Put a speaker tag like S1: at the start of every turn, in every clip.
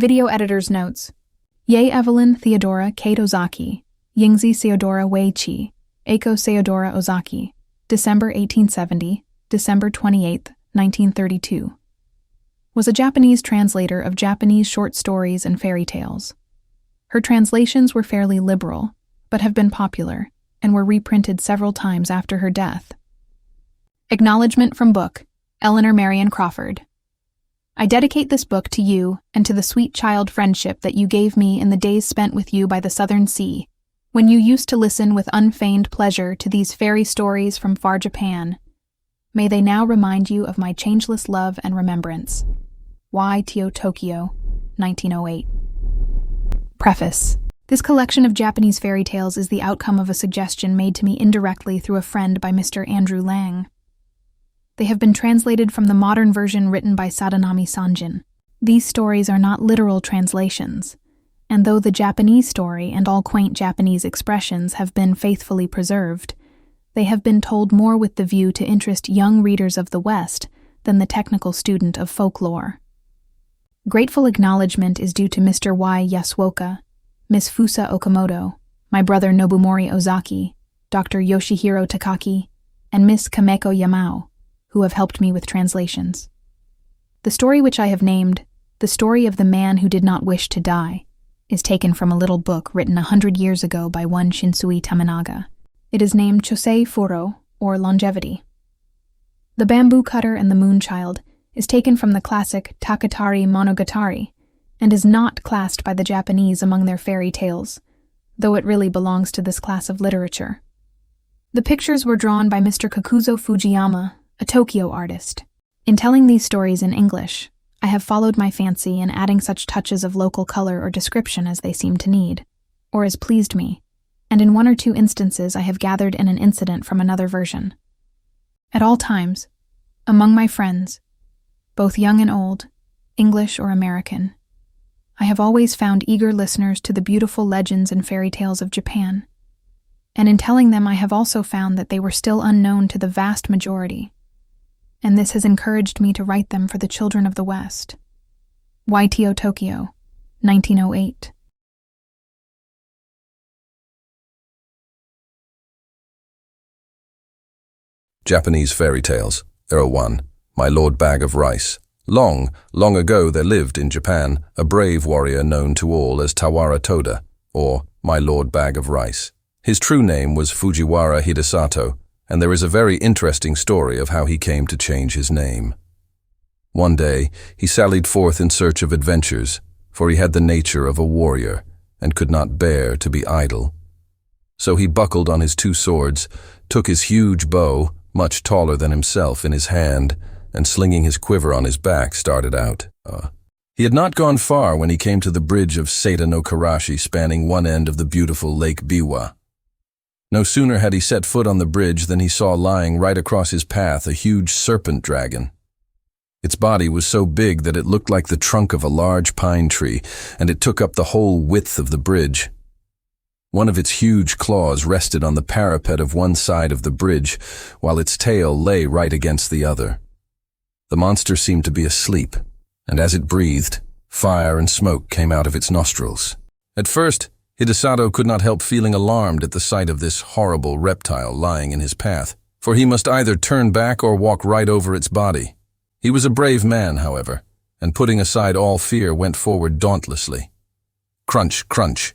S1: Video editor's notes. Yei Theodora Ozaki, Yingzi Theodora Wei Chi, Eiko Theodora Ozaki, December 1870, December 28, 1932. Was a Japanese translator of Japanese short stories and fairy tales. Her translations were fairly liberal, but have been popular, and were reprinted several times after her death. Acknowledgement from book, Eleanor Marion Crawford. I dedicate this book to you and to the sweet child friendship that you gave me in the days spent with you by the Southern Sea, when you used to listen with unfeigned pleasure to these fairy stories from far Japan. May they now remind you of my changeless love and remembrance. Yei Tokyo, 1908. Preface. This collection of Japanese fairy tales is the outcome of a suggestion made to me indirectly through a friend by Mr. Andrew Lang. They have been translated from the modern version written by Sadanami Sanjin. These stories are not literal translations, and though the Japanese story and all quaint Japanese expressions have been faithfully preserved, they have been told more with the view to interest young readers of the West than the technical student of folklore. Grateful acknowledgement is due to Mr. Y. Yasuoka, Miss Fusa Okamoto, my brother Nobumori Ozaki, Dr. Yoshihiro Takaki, and Miss Kameko Yamao, who have helped me with translations. The story which I have named, The Story of the Man Who Did Not Wish to Die, is taken from a little book written 100 years ago by one Shinsui Tamanaga. It is named Chosei Furo, or Longevity. The Bamboo Cutter and the Moonchild is taken from the classic Takatari Monogatari, and is not classed by the Japanese among their fairy tales, though it really belongs to this class of literature. The pictures were drawn by Mr. Kakuzo Fujiyama, a Tokyo artist. In telling these stories in English, I have followed my fancy in adding such touches of local color or description as they seem to need, or as pleased me, and in one or two instances I have gathered in an incident from another version. At all times, among my friends, both young and old, English or American, I have always found eager listeners to the beautiful legends and fairy tales of Japan, and in telling them I have also found that they were still unknown to the vast majority, and this has encouraged me to write them for the children of the West. Yei Tokyo, 1908.
S2: Japanese Fairy Tales, Era 1, My Lord Bag of Rice. Long, long ago there lived in Japan a brave warrior known to all as Tawara Toda, or My Lord Bag of Rice. His true name was Fujiwara Hidesato, and there is a very interesting story of how he came to change his name. One day, he sallied forth in search of adventures, for he had the nature of a warrior, and could not bear to be idle. So he buckled on his 2 swords, took his huge bow, much taller than himself, in his hand, and slinging his quiver on his back, started out. He had not gone far when he came to the bridge of Seita no Karashi spanning one end of the beautiful Lake Biwa. No sooner had he set foot on the bridge than he saw lying right across his path a huge serpent dragon. Its body was so big that it looked like the trunk of a large pine tree, and it took up the whole width of the bridge. One of its huge claws rested on the parapet of one side of the bridge, while its tail lay right against the other. The monster seemed to be asleep, and as it breathed, fire and smoke came out of its nostrils. At first, Hidesato could not help feeling alarmed at the sight of this horrible reptile lying in his path, for he must either turn back or walk right over its body. He was a brave man, however, and putting aside all fear went forward dauntlessly. Crunch, crunch.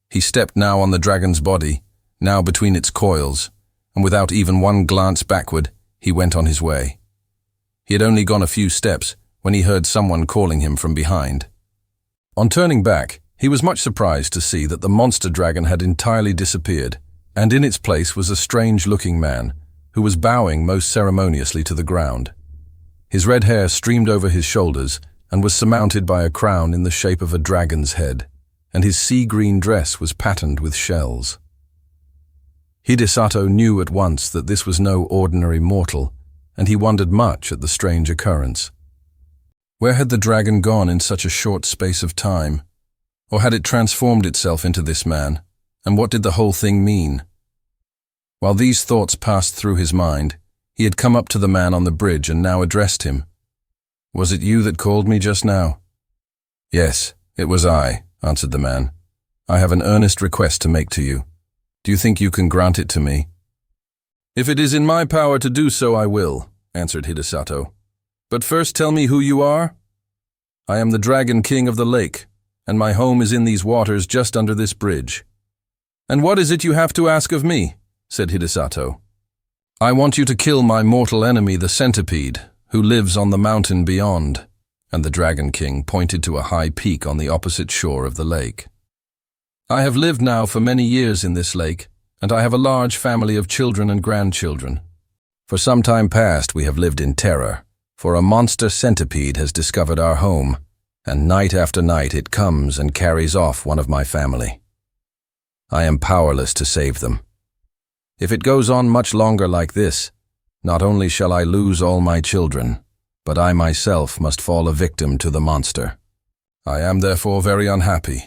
S2: He stepped now on the dragon's body, now between its coils, and without even one glance backward, he went on his way. He had only gone a few steps when he heard someone calling him from behind. On turning back, he was much surprised to see that the monster dragon had entirely disappeared, and in its place was a strange-looking man, who was bowing most ceremoniously to the ground. His red hair streamed over his shoulders and was surmounted by a crown in the shape of a dragon's head, and his sea-green dress was patterned with shells. Hidesato knew at once that this was no ordinary mortal, and he wondered much at the strange occurrence. Where had the dragon gone in such a short space of time? Or had it transformed itself into this man? And what did the whole thing mean? While these thoughts passed through his mind, he had come up to the man on the bridge and now addressed him. "Was it you that called me just now?" Yes, it was I, answered the man. I have an earnest request to make to you. Do you think you can grant it to me? If it is in my power to do so, I will, answered Hidesato. But first tell me who you are. I am the Dragon King of the lake, and my home is in these waters just under this bridge. And what is it you have to ask of me? Said Hidesato. I want you to kill my mortal enemy, the centipede, who lives on the mountain beyond. And the Dragon King pointed to a high peak on the opposite shore of the lake. I have lived now for many years in this lake, and I have a large family of children and grandchildren. For some time past we have lived in terror, for a monster centipede has discovered our home, and night after night it comes and carries off one of my family. I am powerless to save them. If it goes on much longer like this, not only shall I lose all my children, but I myself must fall a victim to the monster. I am therefore very unhappy,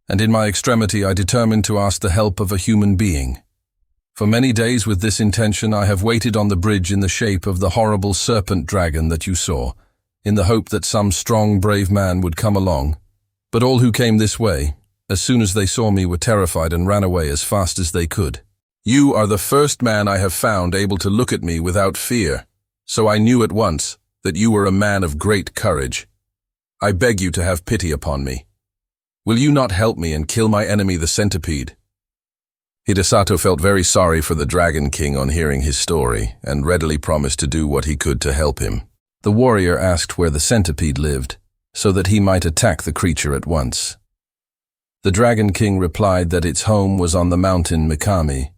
S2: and in my extremity I determined to ask the help of a human being. For many days with this intention I have waited on the bridge in the shape of the horrible serpent dragon that you saw, in the hope that some strong, brave man would come along. But all who came this way, as soon as they saw me, were terrified and ran away as fast as they could. You are the first man I have found able to look at me without fear, so I knew at once that you were a man of great courage. I beg you to have pity upon me. Will you not help me and kill my enemy the centipede? Hidesato felt very sorry for the Dragon King on hearing his story, and readily promised to do what he could to help him. The warrior asked where the centipede lived, so that he might attack the creature at once. The Dragon King replied that its home was on the mountain Mikami,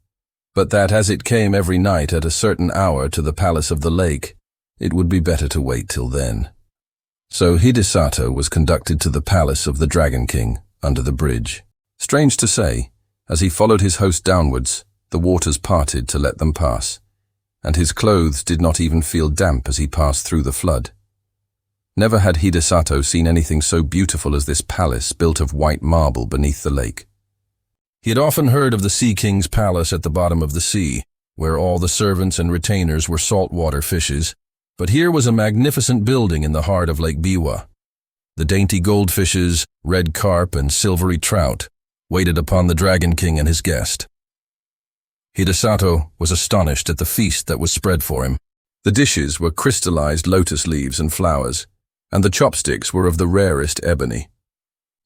S2: but that as it came every night at a certain hour to the palace of the lake, it would be better to wait till then. So Hidesato was conducted to the palace of the Dragon King under the bridge. Strange to say, as he followed his host downwards, the waters parted to let them pass, and his clothes did not even feel damp as he passed through the flood. Never had Hidesato seen anything so beautiful as this palace built of white marble beneath the lake. He had often heard of the Sea King's palace at the bottom of the sea, where all the servants and retainers were saltwater fishes, but here was a magnificent building in the heart of Lake Biwa. The dainty goldfishes, red carp, and silvery trout waited upon the Dragon King and his guest. Hidesato was astonished at the feast that was spread for him. The dishes were crystallized lotus leaves and flowers, and the chopsticks were of the rarest ebony.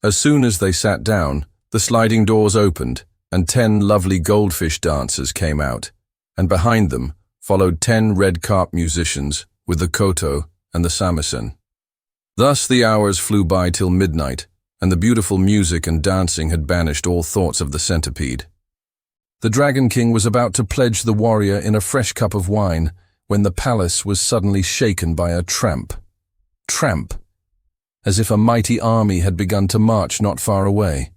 S2: As soon as they sat down, the sliding doors opened, and 10 lovely goldfish dancers came out, and behind them followed 10 red carp musicians with the koto and the samisen. Thus the hours flew by till midnight, and the beautiful music and dancing had banished all thoughts of the centipede. The Dragon King was about to pledge the warrior in a fresh cup of wine when the palace was suddenly shaken by a tramp, as if a mighty army had begun to march not far away.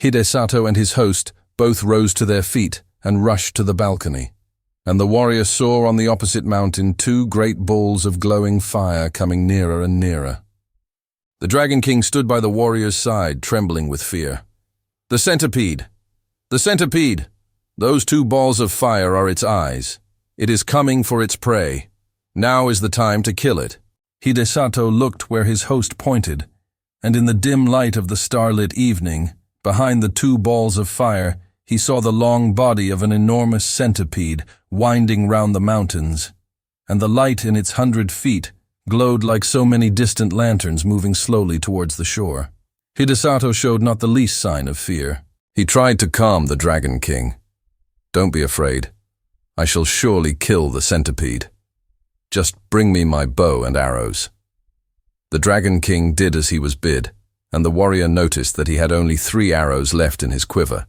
S2: Hidesato and his host both rose to their feet and rushed to the balcony, and the warrior saw on the opposite mountain 2 great balls of glowing fire coming nearer and nearer. The Dragon King stood by the warrior's side, trembling with fear. The centipede! The centipede! Those 2 balls of fire are its eyes. It is coming for its prey. Now is the time to kill it. Hidesato looked where his host pointed, and in the dim light of the starlit evening, behind the 2 balls of fire, he saw the long body of an enormous centipede winding round the mountains, and the light in its 100 feet glowed like so many distant lanterns moving slowly towards the shore. Hidesato showed not the least sign of fear. He tried to calm the Dragon King. Don't be afraid. I shall surely kill the centipede. Just bring me my bow and arrows. The Dragon King did as he was bid, and the warrior noticed that he had only 3 arrows left in his quiver.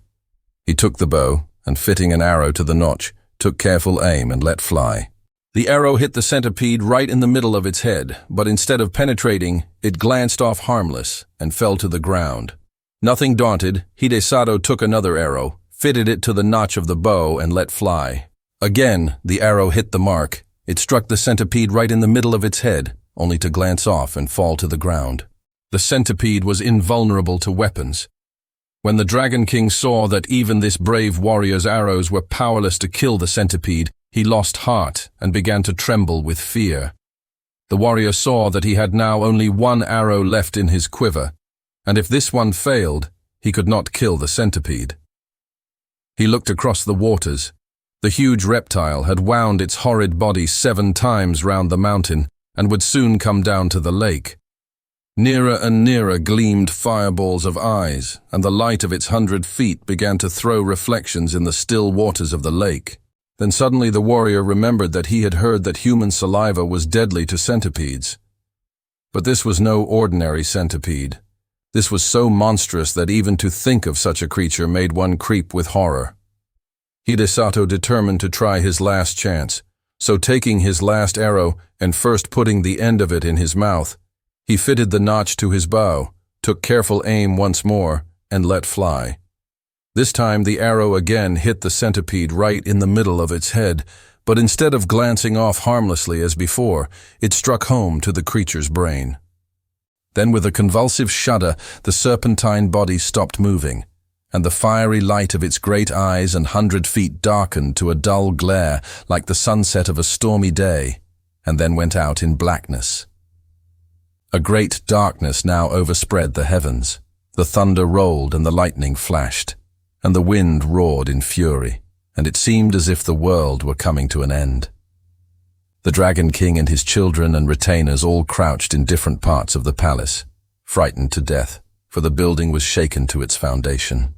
S2: He took the bow, and fitting an arrow to the notch, took careful aim and let fly. The arrow hit the centipede right in the middle of its head, but instead of penetrating, it glanced off harmless and fell to the ground. Nothing daunted, Hidesato took another arrow, fitted it to the notch of the bow, and let fly. Again, the arrow hit the mark. It struck the centipede right in the middle of its head, only to glance off and fall to the ground. The centipede was invulnerable to weapons. When the Dragon King saw that even this brave warrior's arrows were powerless to kill the centipede, he lost heart and began to tremble with fear. The warrior saw that he had now only one arrow left in his quiver, and if this one failed, he could not kill the centipede. He looked across the waters. The huge reptile had wound its horrid body 7 times round the mountain and would soon come down to the lake. Nearer and nearer gleamed fireballs of eyes, and the light of its 100 feet began to throw reflections in the still waters of the lake. Then suddenly the warrior remembered that he had heard that human saliva was deadly to centipedes. But this was no ordinary centipede. This was so monstrous that even to think of such a creature made one creep with horror. Hidesato determined to try his last chance, so taking his last arrow and first putting the end of it in his mouth, he fitted the notch to his bow, took careful aim once more, and let fly. This time the arrow again hit the centipede right in the middle of its head, but instead of glancing off harmlessly as before, it struck home to the creature's brain. Then with a convulsive shudder, the serpentine body stopped moving, and the fiery light of its great eyes and 100 feet darkened to a dull glare like the sunset of a stormy day, and then went out in blackness. A great darkness now overspread the heavens. The thunder rolled and the lightning flashed, and the wind roared in fury, and it seemed as if the world were coming to an end. The Dragon King and his children and retainers all crouched in different parts of the palace, frightened to death, for the building was shaken to its foundation.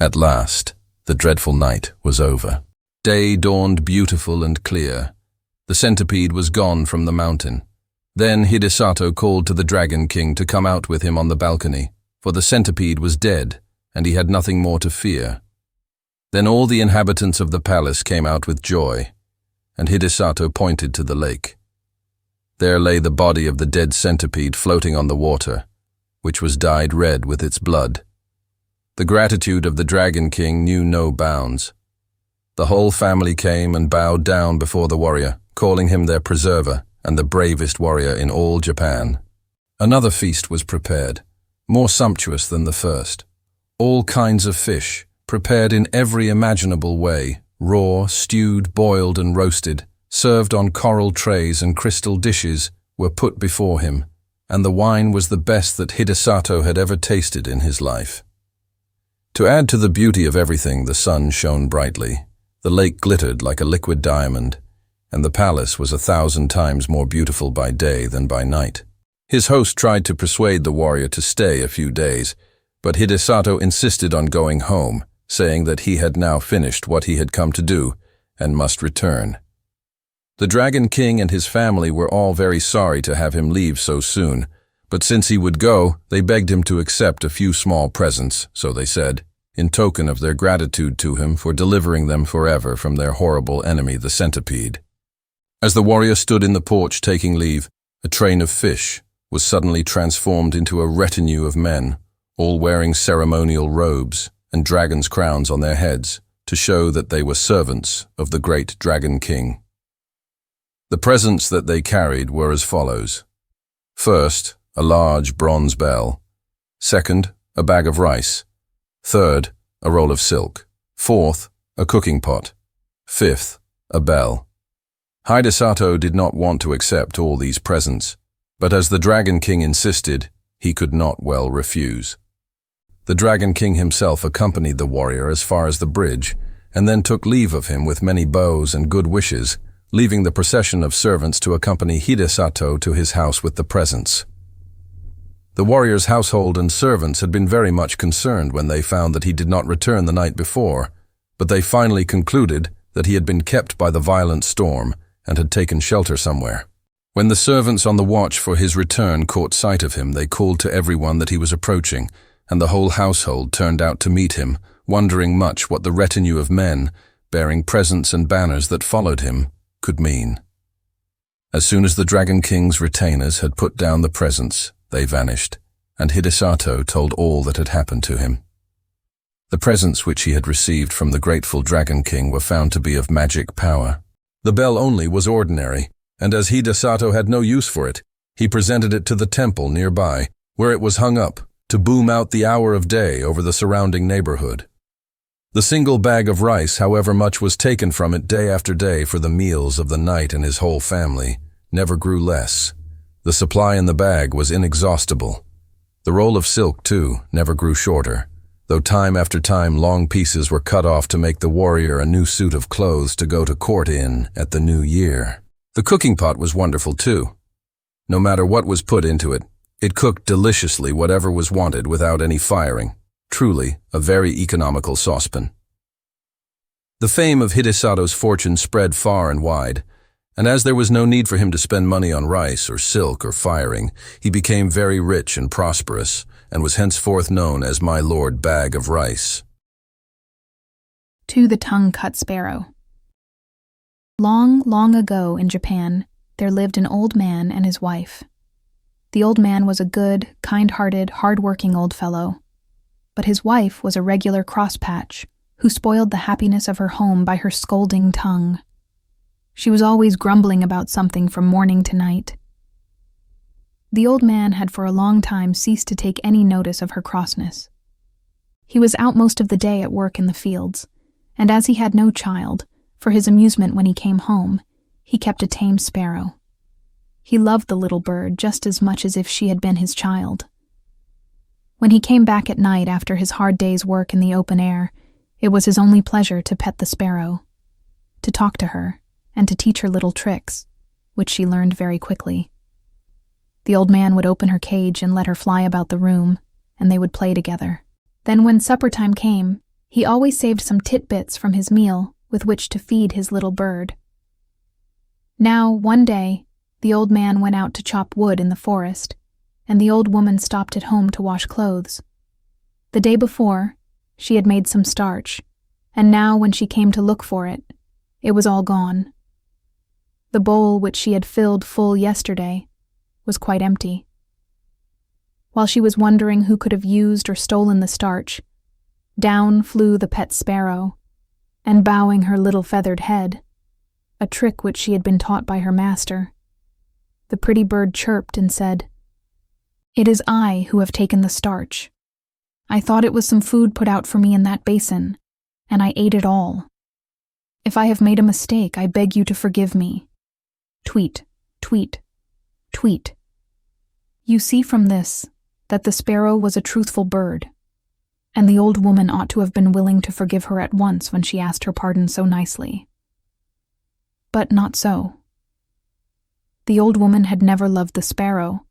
S2: At last, the dreadful night was over. Day dawned beautiful and clear. The centipede was gone from the mountain. Then Hidesato called to the Dragon King to come out with him on the balcony, for the centipede was dead, and he had nothing more to fear. Then all the inhabitants of the palace came out with joy, and Hidesato pointed to the lake. There lay the body of the dead centipede floating on the water, which was dyed red with its blood. The gratitude of the Dragon King knew no bounds. The whole family came and bowed down before the warrior, calling him their preserver and the bravest warrior in all Japan. Another feast was prepared, more sumptuous than the first. All kinds of fish, prepared in every imaginable way, raw, stewed, boiled and roasted, served on coral trays and crystal dishes, were put before him, and the wine was the best that Hidesato had ever tasted in his life. To add to the beauty of everything, the sun shone brightly, the lake glittered like a liquid diamond, and the palace was 1,000 times more beautiful by day than by night. His host tried to persuade the warrior to stay a few days, but Hidesato insisted on going home, saying that he had now finished what he had come to do and must return. The Dragon King and his family were all very sorry to have him leave so soon, but since he would go, they begged him to accept a few small presents, so they said, in token of their gratitude to him for delivering them forever from their horrible enemy, the centipede. As the warrior stood in the porch taking leave, a train of fish was suddenly transformed into a retinue of men, all wearing ceremonial robes and dragon's crowns on their heads to show that they were servants of the great Dragon King. The presents that they carried were as follows. First, a large bronze bell. Second, a bag of rice. Third, a roll of silk. Fourth, a cooking pot. Fifth, a bell. Hidesato did not want to accept all these presents, but as the Dragon King insisted, he could not well refuse. The Dragon King himself accompanied the warrior as far as the bridge, and then took leave of him with many bows and good wishes, leaving the procession of servants to accompany Hidesato to his house with the presents. The warrior's household and servants had been very much concerned when they found that he did not return the night before, but they finally concluded that he had been kept by the violent storm and had taken shelter somewhere. When the servants on the watch for his return caught sight of him, they called to everyone that he was approaching, and the whole household turned out to meet him, wondering much what the retinue of men, bearing presents and banners that followed him, could mean. As soon as the Dragon King's retainers had put down the presents, they vanished, and Hidesato told all that had happened to him. The presents which he had received from the grateful Dragon King were found to be of magic power. The bell only was ordinary, and as Hidesato had no use for it, he presented it to the temple nearby, where it was hung up, to boom out the hour of day over the surrounding neighborhood. The single bag of rice, however much was taken from it day after day for the meals of the knight and his whole family, never grew less, The supply in the bag was inexhaustible. The roll of silk, too, never grew shorter, though time after time long pieces were cut off to make the warrior a new suit of clothes to go to court in at the new year. The cooking pot was wonderful, too. No matter what was put into it, it cooked deliciously whatever was wanted without any firing. Truly, a very economical saucepan. The fame of Hidesato's fortune spread far and wide, and as there was no need for him to spend money on rice or silk or firing, he became very rich and prosperous, and was henceforth known as my Lord Bag of Rice.
S1: To the tongue-cut sparrow. Long, long ago in Japan, there lived an old man and his wife. The old man was a good, kind-hearted, hard-working old fellow, but his wife was a regular crosspatch who spoiled the happiness of her home by her scolding tongue. She was always grumbling about something from morning to night. The old man had for a long time ceased to take any notice of her crossness. He was out most of the day at work in the fields, and as he had no child, for his amusement when he came home, he kept a tame sparrow. He loved the little bird just as much as if she had been his child. When he came back at night after his hard day's work in the open air, it was his only pleasure to pet the sparrow, to talk to her, and to teach her little tricks, which she learned very quickly. The old man would open her cage and let her fly about the room, and they would play together. Then when supper time came, he always saved some titbits from his meal with which to feed his little bird. Now, one day, the old man went out to chop wood in the forest, and the old woman stopped at home to wash clothes. The day before, she had made some starch, and now when she came to look for it, it was all gone. The bowl which she had filled full yesterday was quite empty. While she was wondering who could have used or stolen the starch, down flew the pet sparrow, and bowing her little feathered head, a trick which she had been taught by her master, the pretty bird chirped and said, "It is I who have taken the starch. I thought it was some food put out for me in that basin, and I ate it all. If I have made a mistake, I beg you to forgive me." Tweet, tweet, tweet. You see from this that the sparrow was a truthful bird, and the old woman ought to have been willing to forgive her at once when she asked her pardon so nicely. But not so. The old woman had never loved the sparrow,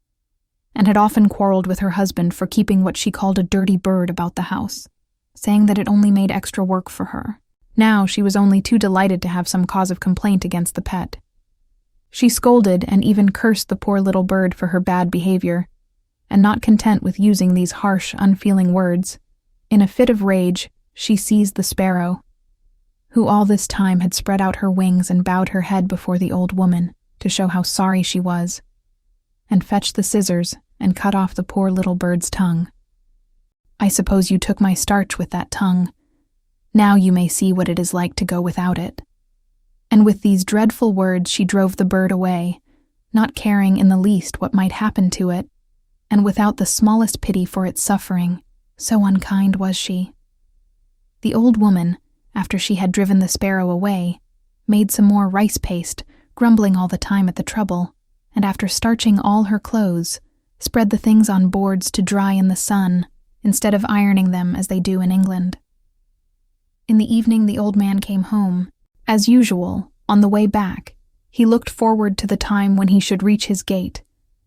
S1: and had often quarreled with her husband for keeping what she called a dirty bird about the house, saying that it only made extra work for her. Now she was only too delighted to have some cause of complaint against the pet. She scolded and even cursed the poor little bird for her bad behavior, and not content with using these harsh, unfeeling words, in a fit of rage, she seized the sparrow, who all this time had spread out her wings and bowed her head before the old woman to show how sorry she was, and fetched the scissors and cut off the poor little bird's tongue. "I suppose you took my starch with that tongue. Now you may see what it is like to go without it." And with these dreadful words she drove the bird away, not caring in the least what might happen to it, and without the smallest pity for its suffering, so unkind was she. The old woman, after she had driven the sparrow away, made some more rice paste, grumbling all the time at the trouble, and after starching all her clothes, spread the things on boards to dry in the sun, instead of ironing them as they do in England. In the evening the old man came home. As usual, on the way back, he looked forward to the time when he should reach his gate,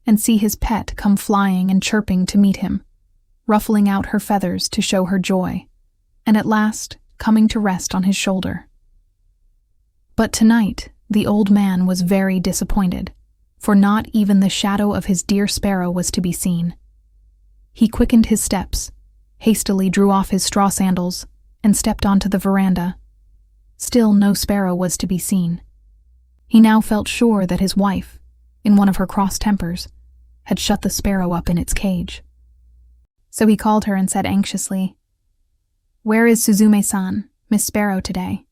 S1: and see his pet come flying and chirping to meet him, ruffling out her feathers to show her joy, and at last coming to rest on his shoulder. But tonight, the old man was very disappointed, for not even the shadow of his dear sparrow was to be seen. He quickened his steps, hastily drew off his straw sandals, and stepped onto the veranda. Still no sparrow was to be seen. He now felt sure that his wife, in one of her cross tempers, had shut the sparrow up in its cage. So he called her and said anxiously, "Where is Suzume-san, Miss Sparrow, today?"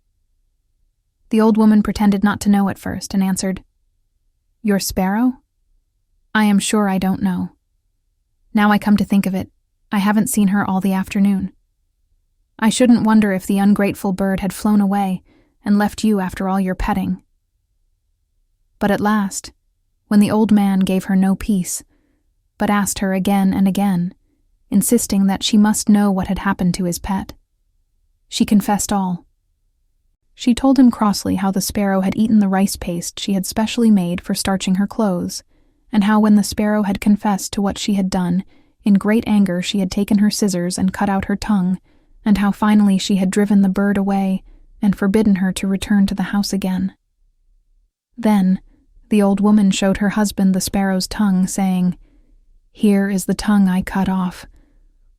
S1: The old woman pretended not to know at first and answered, "Your sparrow? I am sure I don't know. Now I come to think of it, I haven't seen her all the afternoon. I shouldn't wonder if the ungrateful bird had flown away and left you after all your petting." But at last, when the old man gave her no peace, but asked her again and again, insisting that she must know what had happened to his pet. She confessed all. She told him crossly how the sparrow had eaten the rice paste she had specially made for starching her clothes, and how when the sparrow had confessed to what she had done, in great anger she had taken her scissors and cut out her tongue, and how finally she had driven the bird away and forbidden her to return to the house again. Then the old woman showed her husband the sparrow's tongue, saying, "Here is the tongue I cut off.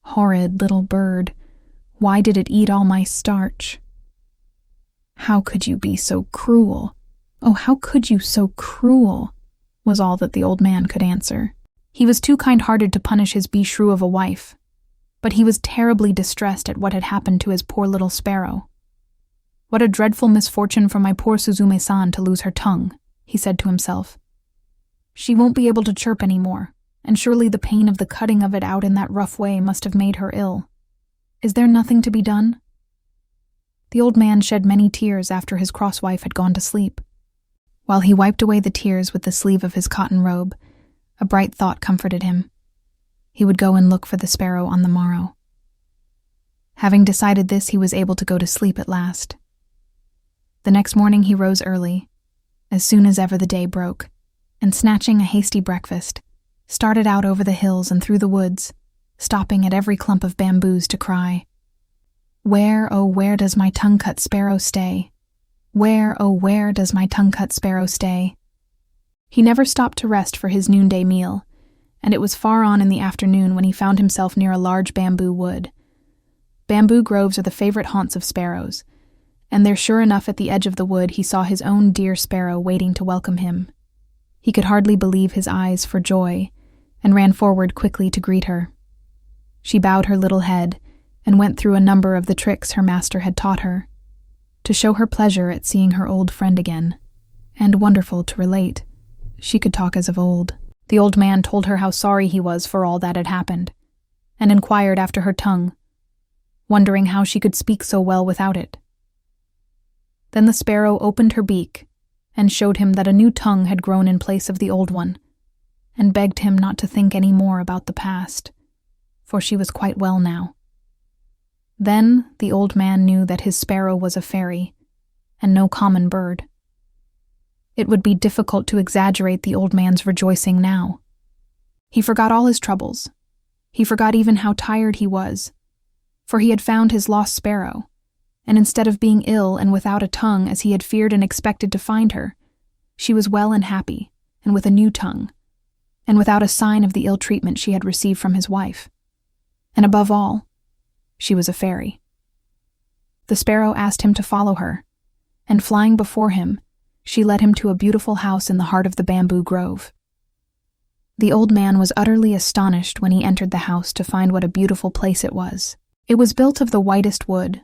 S1: Horrid little bird, why did it eat all my starch?" "How could you be so cruel? Oh, how could you so cruel?" was all that the old man could answer. He was too kind-hearted to punish his beshrew of a wife, but he was terribly distressed at what had happened to his poor little sparrow. "What a dreadful misfortune for my poor Suzume-san to lose her tongue," he said to himself. "She won't be able to chirp any more, and surely the pain of the cutting of it out in that rough way must have made her ill. Is there nothing to be done?" The old man shed many tears after his cross wife had gone to sleep. While he wiped away the tears with the sleeve of his cotton robe, a bright thought comforted him. He would go and look for the sparrow on the morrow. Having decided this, he was able to go to sleep at last. The next morning he rose early, as soon as ever the day broke, and snatching a hasty breakfast, started out over the hills and through the woods, stopping at every clump of bamboos to cry, "Where, oh where does my tongue-cut sparrow stay? Where, oh where does my tongue-cut sparrow stay?" He never stopped to rest for his noonday meal, and it was far on in the afternoon when he found himself near a large bamboo wood. Bamboo groves are the favorite haunts of sparrows, and there sure enough at the edge of the wood he saw his own dear sparrow waiting to welcome him. He could hardly believe his eyes for joy, and ran forward quickly to greet her. She bowed her little head, and went through a number of the tricks her master had taught her, to show her pleasure at seeing her old friend again, and wonderful to relate, she could talk as of old. The old man told her how sorry he was for all that had happened, and inquired after her tongue, wondering how she could speak so well without it. Then the sparrow opened her beak, and showed him that a new tongue had grown in place of the old one, and begged him not to think any more about the past, for she was quite well now. Then the old man knew that his sparrow was a fairy, and no common bird. It would be difficult to exaggerate the old man's rejoicing now. He forgot all his troubles. He forgot even how tired he was, for he had found his lost sparrow, and instead of being ill and without a tongue as he had feared and expected to find her, she was well and happy, and with a new tongue, and without a sign of the ill treatment she had received from his wife. And above all, she was a fairy. The sparrow asked him to follow her, and flying before him, she led him to a beautiful house in the heart of the bamboo grove. The old man was utterly astonished when he entered the house to find what a beautiful place it was. It was built of the whitest wood.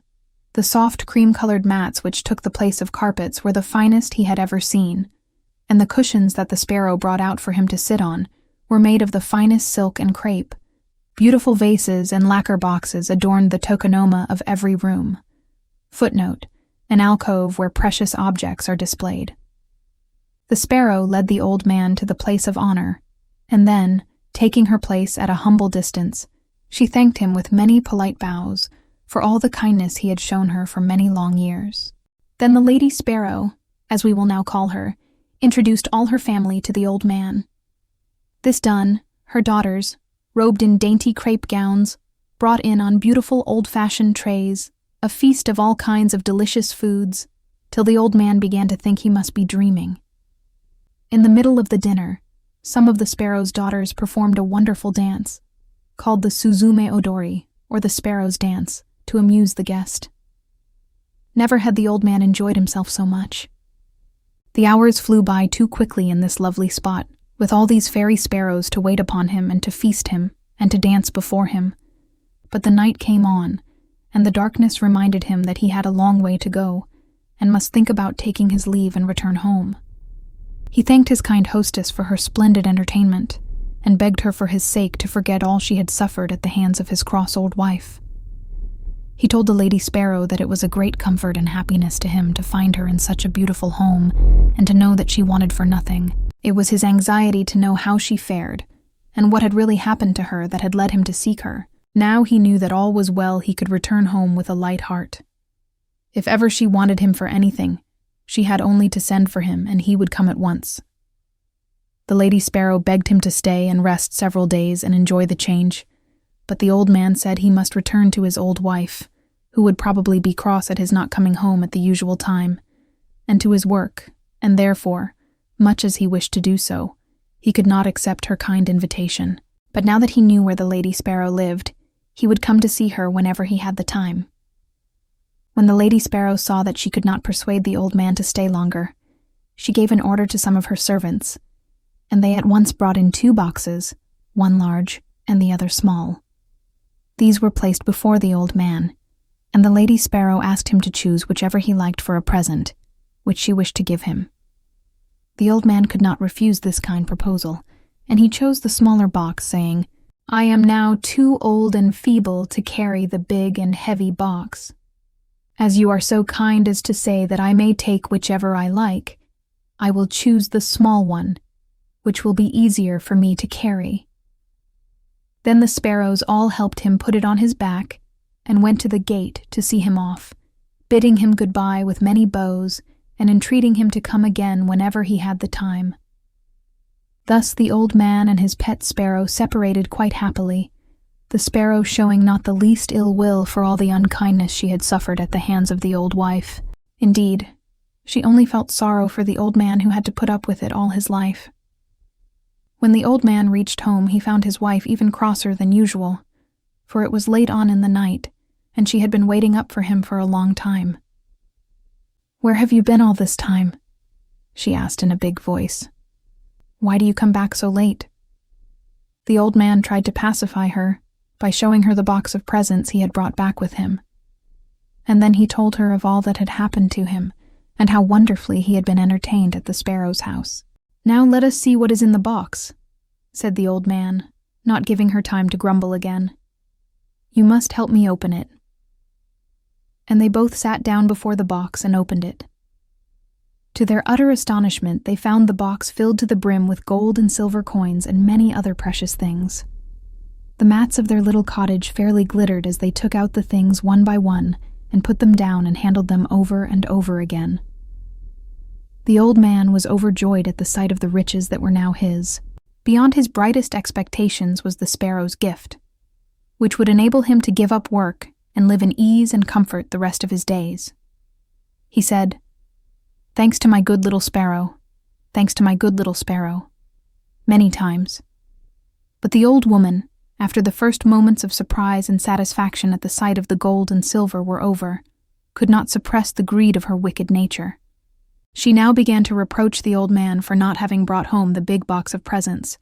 S1: The soft cream-colored mats which took the place of carpets were the finest he had ever seen, and the cushions that the sparrow brought out for him to sit on were made of the finest silk and crepe. Beautiful vases and lacquer boxes adorned the tokonoma of every room. Footnote: an alcove where precious objects are displayed. The sparrow led the old man to the place of honor, and then, taking her place at a humble distance, she thanked him with many polite bows for all the kindness he had shown her for many long years. Then the Lady Sparrow, as we will now call her, introduced all her family to the old man. This done, her daughters, robed in dainty crepe gowns, brought in on beautiful old-fashioned trays a feast of all kinds of delicious foods, till the old man began to think he must be dreaming. In the middle of the dinner, some of the sparrow's daughters performed a wonderful dance, called the Suzume Odori, or the sparrow's dance, to amuse the guest. Never had the old man enjoyed himself so much. The hours flew by too quickly in this lovely spot, with all these fairy sparrows to wait upon him and to feast him and to dance before him. But the night came on, and the darkness reminded him that he had a long way to go, and must think about taking his leave and return home. He thanked his kind hostess for her splendid entertainment, and begged her for his sake to forget all she had suffered at the hands of his cross old wife. He told the Lady Sparrow that it was a great comfort and happiness to him to find her in such a beautiful home, and to know that she wanted for nothing. It was his anxiety to know how she fared, and what had really happened to her that had led him to seek her. Now he knew that all was well, he could return home with a light heart. If ever she wanted him for anything, she had only to send for him, and he would come at once. The Lady Sparrow begged him to stay and rest several days and enjoy the change, but the old man said he must return to his old wife, who would probably be cross at his not coming home at the usual time, and to his work, and therefore, much as he wished to do so, he could not accept her kind invitation. But now that he knew where the Lady Sparrow lived, he would come to see her whenever he had the time. When the Lady Sparrow saw that she could not persuade the old man to stay longer, she gave an order to some of her servants, and they at once brought in 2 boxes, one large and the other small. These were placed before the old man, and the Lady Sparrow asked him to choose whichever he liked for a present, which she wished to give him. The old man could not refuse this kind proposal, and he chose the smaller box, saying, "I am now too old and feeble to carry the big and heavy box. As you are so kind as to say that I may take whichever I like, I will choose the small one, which will be easier for me to carry." Then the sparrows all helped him put it on his back and went to the gate to see him off, bidding him goodbye with many bows and entreating him to come again whenever he had the time. Thus the old man and his pet sparrow separated quite happily, the sparrow showing not the least ill will for all the unkindness she had suffered at the hands of the old wife. Indeed, she only felt sorrow for the old man who had to put up with it all his life. When the old man reached home, he found his wife even crosser than usual, for it was late on in the night, and she had been waiting up for him for a long time. "Where have you been all this time?" she asked in a big voice. "Why do you come back so late?" The old man tried to pacify her by showing her the box of presents he had brought back with him. And then he told her of all that had happened to him, and how wonderfully he had been entertained at the sparrow's house. "Now let us see what is in the box," said the old man, not giving her time to grumble again. "You must help me open it." And they both sat down before the box and opened it. To their utter astonishment, they found the box filled to the brim with gold and silver coins and many other precious things. The mats of their little cottage fairly glittered as they took out the things one by one and put them down and handled them over and over again. The old man was overjoyed at the sight of the riches that were now his. Beyond his brightest expectations was the sparrow's gift, which would enable him to give up work and live in ease and comfort the rest of his days. He said, "Thanks to my good little sparrow, thanks to my good little sparrow," many times. But the old woman, after the first moments of surprise and satisfaction at the sight of the gold and silver were over, could not suppress the greed of her wicked nature. She now began to reproach the old man for not having brought home the big box of presents,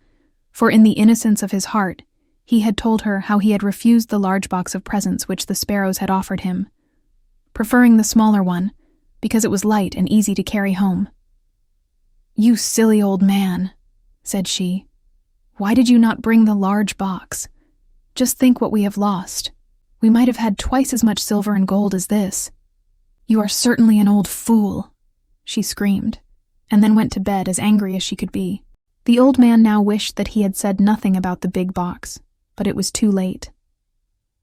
S1: for in the innocence of his heart, he had told her how he had refused the large box of presents which the sparrows had offered him, preferring the smaller one, because it was light and easy to carry home. "You silly old man," said she. "Why did you not bring the large box? Just think what we have lost. We might have had twice as much silver and gold as this. You are certainly an old fool," she screamed, and then went to bed as angry as she could be. The old man now wished that he had said nothing about the big box, but it was too late.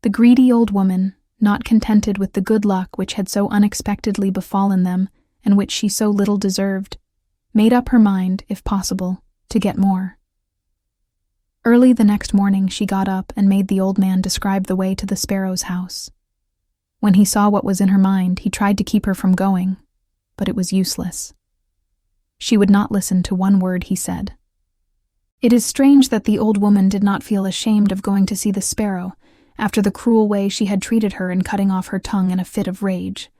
S1: The greedy old woman, not contented with the good luck which had so unexpectedly befallen them and which she so little deserved, made up her mind, if possible, to get more. Early the next morning she got up and made the old man describe the way to the sparrow's house. When he saw what was in her mind, he tried to keep her from going, but it was useless. She would not listen to one word he said. It is strange that the old woman did not feel ashamed of going to see the sparrow after the cruel way she had treated her in cutting off her tongue in a fit of rage.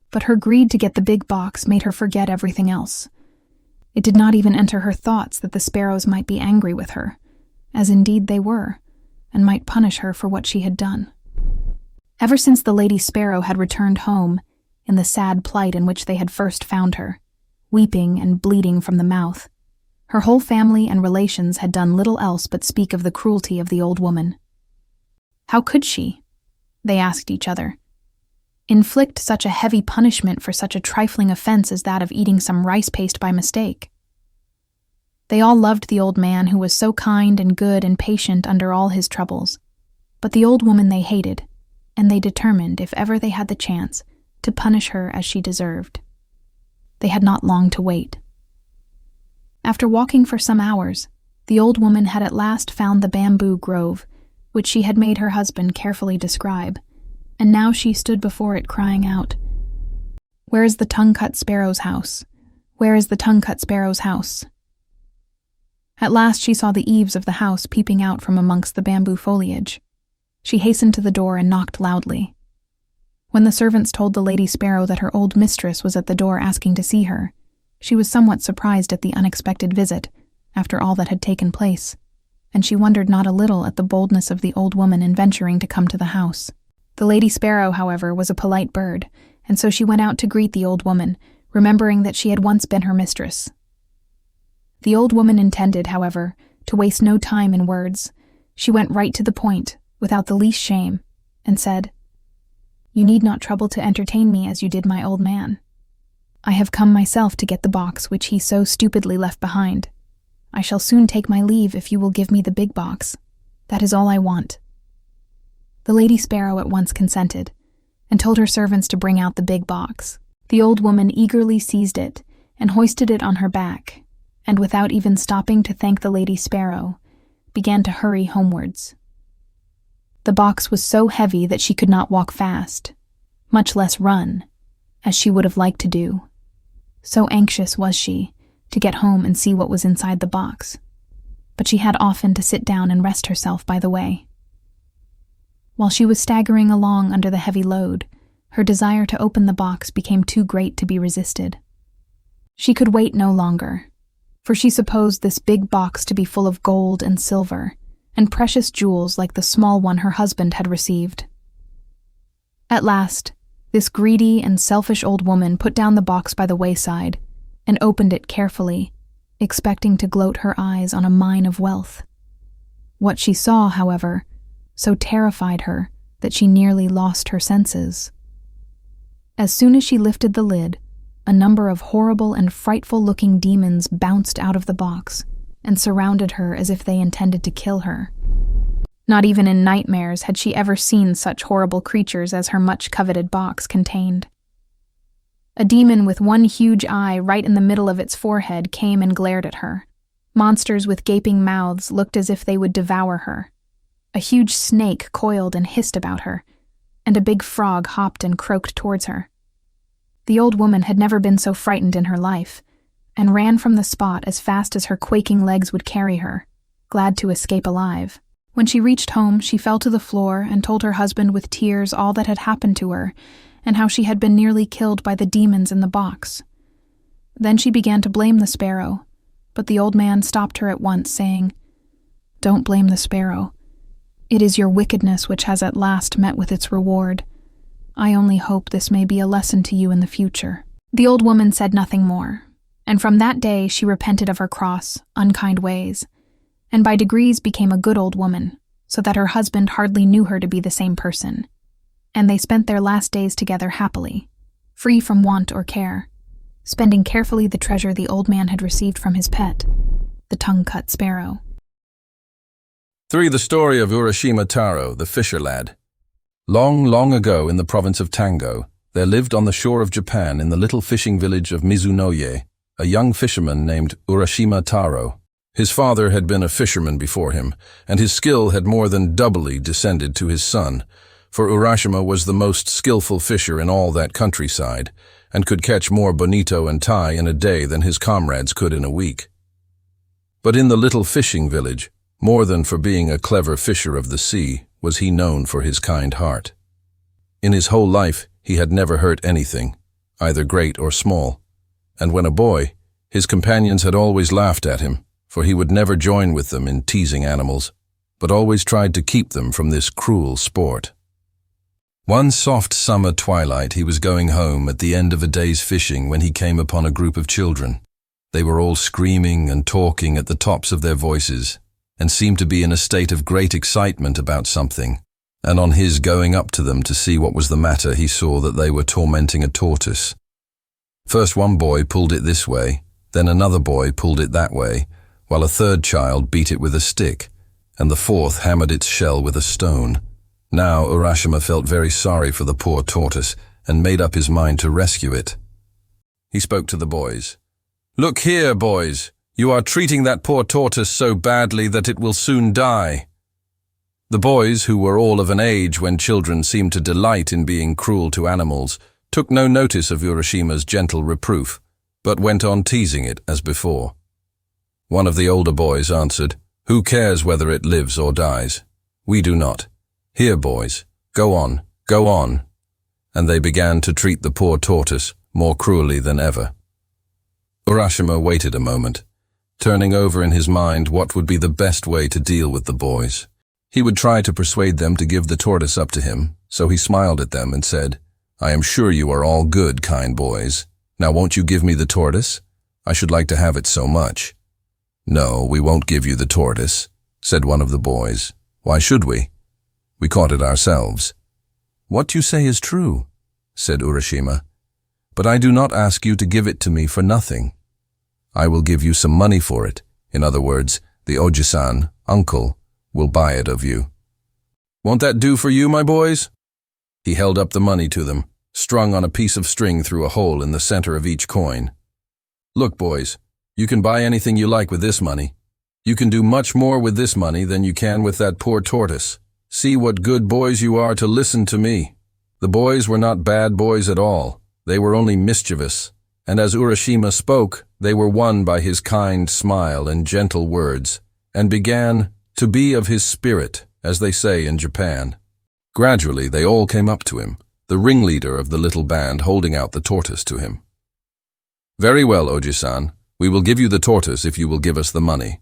S1: But her greed to get the big box made her forget everything else. It did not even enter her thoughts that the sparrows might be angry with her, as indeed they were, and might punish her for what she had done. Ever since the Lady Sparrow had returned home, in the sad plight in which they had first found her, weeping and bleeding from the mouth, her whole family and relations had done little else but speak of the cruelty of the old woman. How could she, they asked each other, inflict such a heavy punishment for such a trifling offense as that of eating some rice paste by mistake? They all loved the old man who was so kind and good and patient under all his troubles. But the old woman they hated, and they determined, if ever they had the chance, to punish her as she deserved. They had not long to wait. After walking for some hours, the old woman had at last found the bamboo grove, which she had made her husband carefully describe, and now she stood before it crying out, "Where is the tongue-cut sparrow's house? Where is the tongue-cut sparrow's house?" At last she saw the eaves of the house peeping out from amongst the bamboo foliage. She hastened to the door and knocked loudly. When the servants told the Lady Sparrow that her old mistress was at the door asking to see her, she was somewhat surprised at the unexpected visit, after all that had taken place, and she wondered not a little at the boldness of the old woman in venturing to come to the house. The Lady Sparrow, however, was a polite bird, and so she went out to greet the old woman, remembering that she had once been her mistress. The old woman intended, however, to waste no time in words. She went right to the point, without the least shame, and said, "You need not trouble to entertain me as you did my old man. I have come myself to get the box which he so stupidly left behind. I shall soon take my leave if you will give me the big box. That is all I want." The Lady Sparrow at once consented, and told her servants to bring out the big box. The old woman eagerly seized it and hoisted it on her back, and without even stopping to thank the Lady Sparrow, began to hurry homewards. The box was so heavy that she could not walk fast, much less run, as she would have liked to do. So anxious was she to get home and see what was inside the box, but she had often to sit down and rest herself by the way. While she was staggering along under the heavy load, her desire to open the box became too great to be resisted. She could wait no longer, for she supposed this big box to be full of gold and silver, and precious jewels like the small one her husband had received. At last, this greedy and selfish old woman put down the box by the wayside and opened it carefully, expecting to gloat her eyes on a mine of wealth. What she saw, however, so terrified her that she nearly lost her senses. As soon as she lifted the lid, a number of horrible and frightful-looking demons bounced out of the box and surrounded her as if they intended to kill her. Not even in nightmares had she ever seen such horrible creatures as her much-coveted box contained. A demon with one huge eye right in the middle of its forehead came and glared at her. Monsters with gaping mouths looked as if they would devour her. A huge snake coiled and hissed about her, and a big frog hopped and croaked towards her. The old woman had never been so frightened in her life, and ran from the spot as fast as her quaking legs would carry her, glad to escape alive. When she reached home, she fell to the floor and told her husband with tears all that had happened to her, and how she had been nearly killed by the demons in the box. Then she began to blame the sparrow, but the old man stopped her at once, saying, "Don't blame the sparrow. It is your wickedness which has at last met with its reward. I only hope this may be a lesson to you in the future." The old woman said nothing more, and from that day she repented of her cross, unkind ways, and by degrees became a good old woman, so that her husband hardly knew her to be the same person, and they spent their last days together happily, free from want or care, spending carefully the treasure the old man had received from his pet, the tongue-cut sparrow.
S2: 3. The story of URASHIMA Taro, the fisher lad. Long, long ago in the province of Tango, there lived on the shore of Japan in the little fishing village of Mizunoye, a young fisherman named URASHIMA Taro. His father had been a fisherman before him, and his skill had more than doubly descended to his son, for URASHIMA was the most skillful fisher in all that countryside, and could catch more bonito and tai in a day than his comrades could in a week. But in the little fishing village, more than for being a clever fisher of the sea, was he known for his kind heart. In his whole life, he had never hurt anything, either great or small, and when a boy, his companions had always laughed at him, for he would never join with them in teasing animals, but always tried to keep them from this cruel sport. One soft summer twilight he was going home at the end of a day's fishing when he came upon a group of children. They were all screaming and talking at the tops of their voices, and seemed to be in a state of great excitement about something, and on his going up to them to see what was the matter, he saw that they were tormenting a tortoise. First one boy pulled it this way, then another boy pulled it that way, while a third child beat it with a stick, and the fourth hammered its shell with a stone. Now Urashima felt very sorry for the poor tortoise and made up his mind to rescue it. He spoke to the boys. "Look here, boys. You are treating that poor tortoise so badly that it will soon die." The boys, who were all of an age when children seem to delight in being cruel to animals, took no notice of Urashima's gentle reproof, but went on teasing it as before. One of the older boys answered, "Who cares whether it lives or dies? We do not. Here, boys, go on, go on." And they began to treat the poor tortoise more cruelly than ever. Urashima waited a moment, turning over in his mind what would be the best way to deal with the boys. He would try to persuade them to give the tortoise up to him, so he smiled at them and said, "I am sure you are all good, kind boys. Now won't you give me the tortoise? I should like to have it so much." "No, we won't give you the tortoise," said one of the boys. "Why should we? We caught it ourselves." "What you say is true," said Urashima, "but I do not ask you to give it to me for nothing. I will give you some money for it. In other words, the Oji-san, uncle, will buy it of you. Won't that do for you, my boys?" He held up the money to them, strung on a piece of string through a hole in the center of each coin. "Look, boys, you can buy anything you like with this money. You can do much more with this money than you can with that poor tortoise. See what good boys you are to listen to me." The boys were not bad boys at all. They were only mischievous, and as Urashima spoke, they were won by his kind smile and gentle words, and began to be of his spirit, as they say in Japan. Gradually they all came up to him, the ringleader of the little band holding out the tortoise to him. "Very well, Oji-san, we will give you the tortoise if you will give us the money."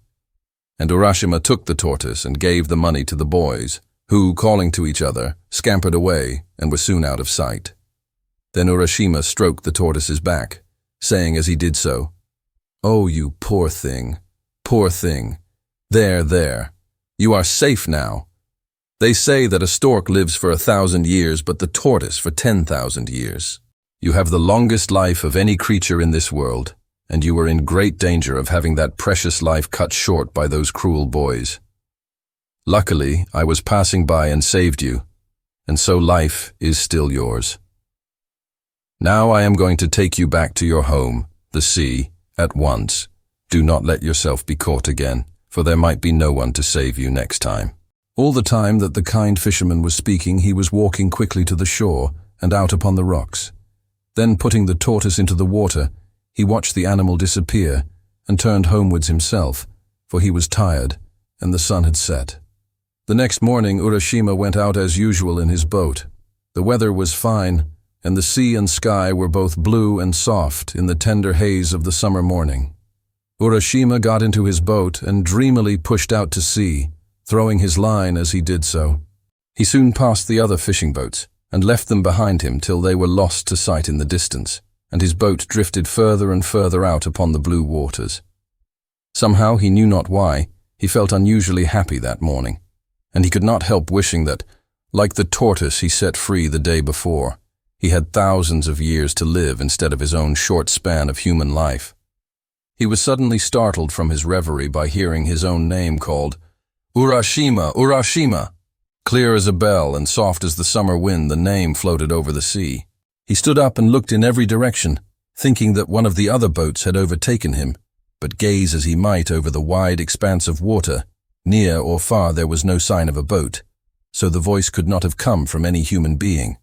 S2: And Urashima took the tortoise and gave the money to the boys, who, calling to each other, scampered away and were soon out of sight. Then Urashima stroked the tortoise's back, saying as he did so, "Oh, you poor thing, poor thing. There, there. You are safe now. They say that a stork lives for 1,000 years, but the tortoise for 10,000 years. You have the longest life of any creature in this world, and you were in great danger of having that precious life cut short by those cruel boys. Luckily, I was passing by and saved you, and so life is still yours. Now I am going to take you back to your home, the sea, at once. Do not let yourself be caught again, for there might be no one to save you next time." All the time that the kind fisherman was speaking, he was walking quickly to the shore and out upon the rocks. Then, putting the tortoise into the water, he watched the animal disappear and turned homewards himself, for he was tired and the sun had set. The next morning Urashima went out as usual in his boat. The weather was fine, and the sea and sky were both blue and soft in the tender haze of the summer morning. Urashima got into his boat and dreamily pushed out to sea, throwing his line as he did so. He soon passed the other fishing boats and left them behind him till they were lost to sight in the distance, and his boat drifted further and further out upon the blue waters. Somehow, he knew not why, he felt unusually happy that morning, and he could not help wishing that, like the tortoise he set free the day before, he had thousands of years to live instead of his own short span of human life. He was suddenly startled from his reverie by hearing his own name called, "Urashima, Urashima!" Clear as a bell and soft as the summer wind, the name floated over the sea. He stood up and looked in every direction, thinking that one of the other boats had overtaken him, but gaze as he might over the wide expanse of water, near or far there was no sign of a boat, so the voice could not have come from any human being.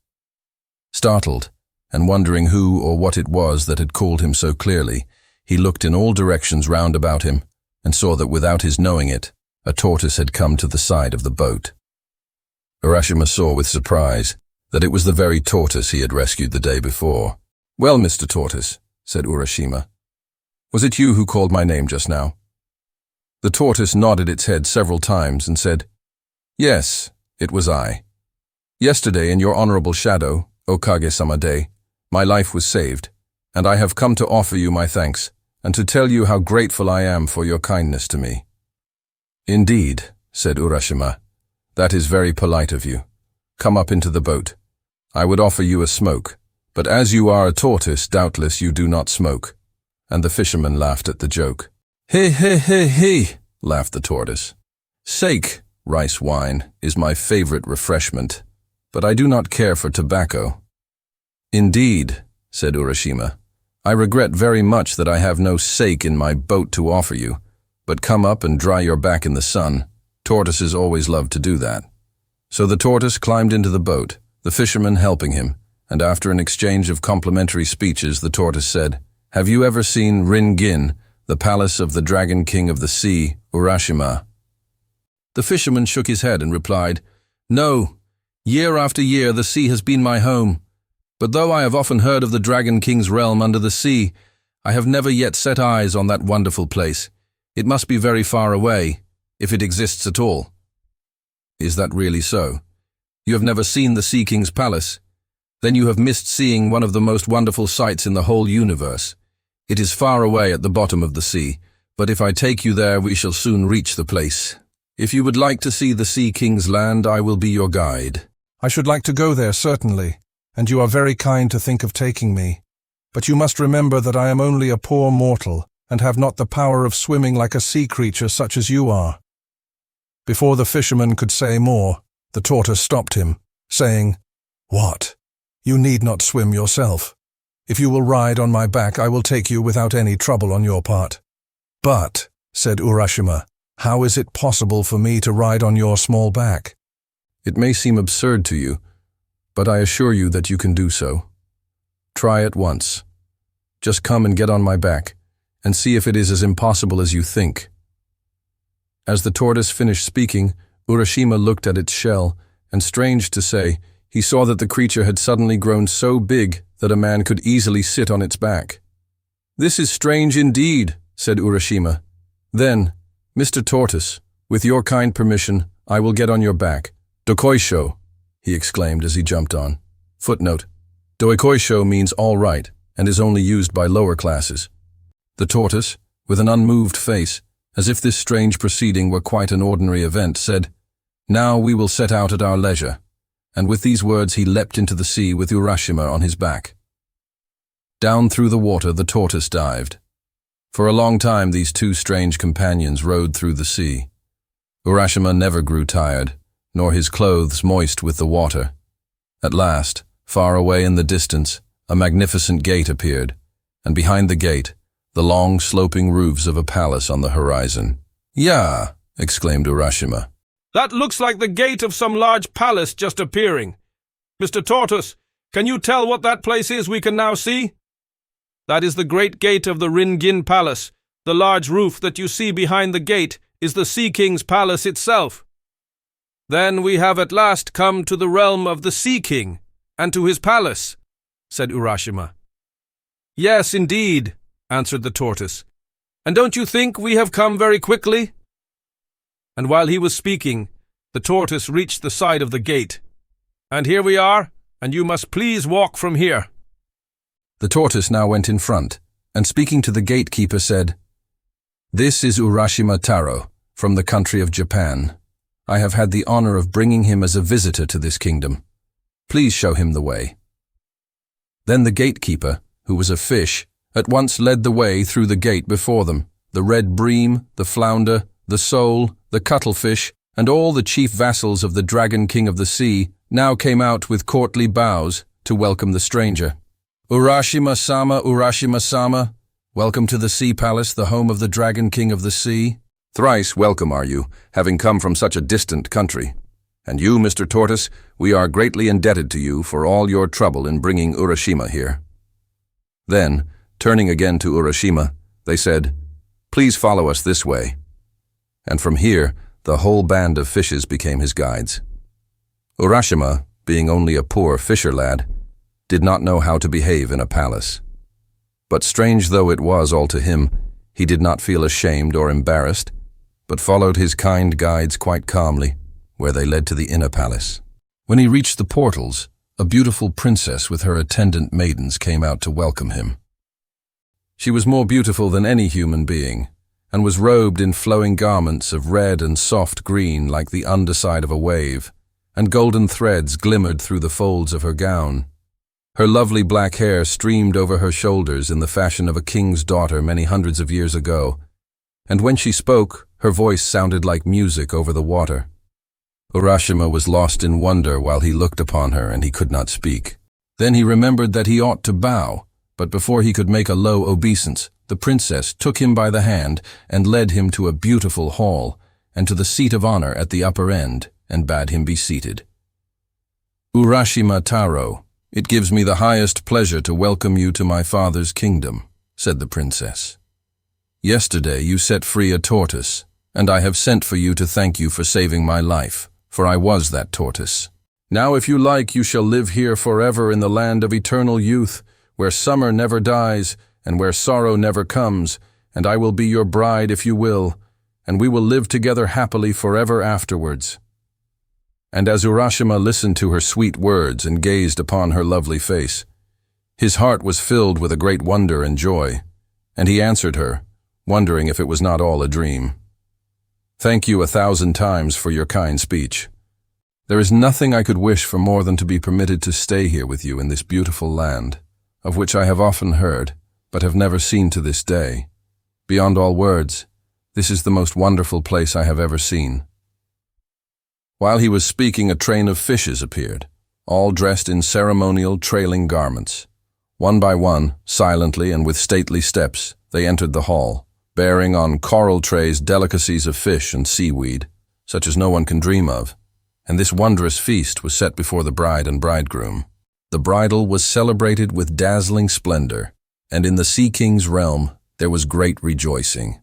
S2: Startled, and wondering who or what it was that had called him so clearly, he looked in all directions round about him, and saw that without his knowing it, a tortoise had come to the side of the boat. Urashima saw with surprise that it was the very tortoise he had rescued the day before. "Well, Mr. Tortoise," said Urashima, "was it you who called my name just now?" The tortoise nodded its head several times and said, "Yes, it was I. Yesterday, in your honorable shadow, Okage-sama Day, my life was saved, and I have come to offer you my thanks, and to tell you how grateful I am for your kindness to me." "Indeed," said Urashima, "that is very polite of you. Come up into the boat. I would offer you a smoke, but as you are a tortoise, doubtless you do not smoke." And the fisherman laughed at the joke. He he he he, laughed the tortoise. Sake, rice wine, is my favorite refreshment, but I do not care for tobacco. Indeed, said Urashima, I regret very much that I have no sake in my boat to offer you, but come up and dry your back in the sun. Tortoises always love to do that. So the tortoise climbed into the boat, the fisherman helping him, and after an exchange of complimentary speeches, the tortoise said, Have you ever seen Rin-Gin, the palace of the dragon king of the sea, URASHIMA? The fisherman shook his head and replied, No, year after year the sea has been my home, but though I have often heard of the dragon king's realm under the sea, I have never yet set eyes on that wonderful place. It must be very far away, if it exists at all. Is that really so? You have never seen the Sea King's palace? Then you have missed seeing one of the most wonderful sights in the whole universe. It is far away at the bottom of the sea, but if I take you there, we shall soon reach the place. If you would like to see the Sea King's land, I will be your guide.
S3: I should like to go there, certainly, and you are very kind to think of taking me. But you must remember that I am only a poor mortal, and have not the power of swimming like a sea creature such as you are. Before the fisherman could say more, the tortoise stopped him, saying, What? You need not swim yourself. If you will ride on my back, I will take you without any trouble on your part. But, said Urashima, how is it possible for me to ride on your small back?
S2: It may seem absurd to you, but I assure you that you can do so. Try it once. Just come and get on my back, and see if it is as impossible as you think. As the tortoise finished speaking, Urashima looked at its shell, and strange to say, he saw that the creature had suddenly grown so big that a man could easily sit on its back. This is strange indeed, said Urashima. Then, Mr. Tortoise, with your kind permission, I will get on your back. Dokoisho, he exclaimed as he jumped on. Footnote: Dokoisho means all right, and is only used by lower classes. The tortoise, with an unmoved face, as if this strange proceeding were quite an ordinary event, said, Now we will set out at our leisure. And with these words he leapt into the sea with Urashima on his back. Down through the water the tortoise dived. For a long time these two strange companions rode through the sea. Urashima never grew tired, nor his clothes moist with the water. At last, far away in the distance, a magnificent gate appeared, and behind the gate, the long sloping roofs of a palace on the horizon. "Yeah," exclaimed Urashima.
S4: That looks like the gate of some large palace just appearing. Mr. Tortoise, can you tell what that place is we can now see? That is the great gate of the Rin-Gin Palace. The large roof that you see behind the gate is the Sea King's palace itself. Then we have at last come to the realm of the Sea King, and to his palace, said Urashima. Yes, indeed, answered the tortoise. And don't you think we have come very quickly? And while he was speaking, the tortoise reached the side of the gate. And here we are, and you must please walk from here.
S2: The tortoise now went in front, and speaking to the gatekeeper said, This is Urashima Taro, from the country of Japan. I have had the honor of bringing him as a visitor to this kingdom. Please show him the way. Then the gatekeeper, who was a fish, at once led the way through the gate before them. The red bream, the flounder, the sole, the cuttlefish, and all the chief vassals of the Dragon King of the Sea now came out with courtly bows to welcome the stranger. Urashima-sama, Urashima-sama, welcome to the Sea Palace, the home of the Dragon King of the Sea. Thrice welcome are you, having come from such a distant country. And you, Mr. Tortoise, we are greatly indebted to you for all your trouble in bringing Urashima here. Then, turning again to Urashima, they said, Please follow us this way. And from here, the whole band of fishes became his guides. Urashima, being only a poor fisher lad, did not know how to behave in a palace. But strange though it was all to him, he did not feel ashamed or embarrassed, but followed his kind guides quite calmly, where they led to the inner palace. When he reached the portals, a beautiful princess with her attendant maidens came out to welcome him. She was more beautiful than any human being, and was robed in flowing garments of red and soft green like the underside of a wave, and golden threads glimmered through the folds of her gown. Her lovely black hair streamed over her shoulders in the fashion of a king's daughter many hundreds of years ago, and when she spoke, her voice sounded like music over the water. Urashima was lost in wonder while he looked upon her, and he could not speak. Then he remembered that he ought to bow, but before he could make a low obeisance, the princess took him by the hand and led him to a beautiful hall, and to the seat of honor at the upper end, and bade him be seated. "Urashima Taro, it gives me the highest pleasure to welcome you to my father's kingdom," said the princess. "Yesterday you set free a tortoise, and I have sent for you to thank you for saving my life, for I was that tortoise. Now if you like, you shall live here forever in the land of eternal youth, where summer never dies, and where sorrow never comes, and I will be your bride if you will, and we will live together happily forever afterwards." And as Urashima listened to her sweet words and gazed upon her lovely face, his heart was filled with a great wonder and joy, and he answered her, wondering if it was not all a dream. "Thank you 1,000 times for your kind speech. There is nothing I could wish for more than to be permitted to stay here with you in this beautiful land, of which I have often heard, but have never seen to this day. Beyond all words, this is the most wonderful place I have ever seen." While he was speaking, a train of fishes appeared, all dressed in ceremonial trailing garments. One by one, silently and with stately steps, they entered the hall, bearing on coral trays delicacies of fish and seaweed, such as no one can dream of, and this wondrous feast was set before the bride and bridegroom. The bridal was celebrated with dazzling splendor, and in the Sea King's realm there was great rejoicing.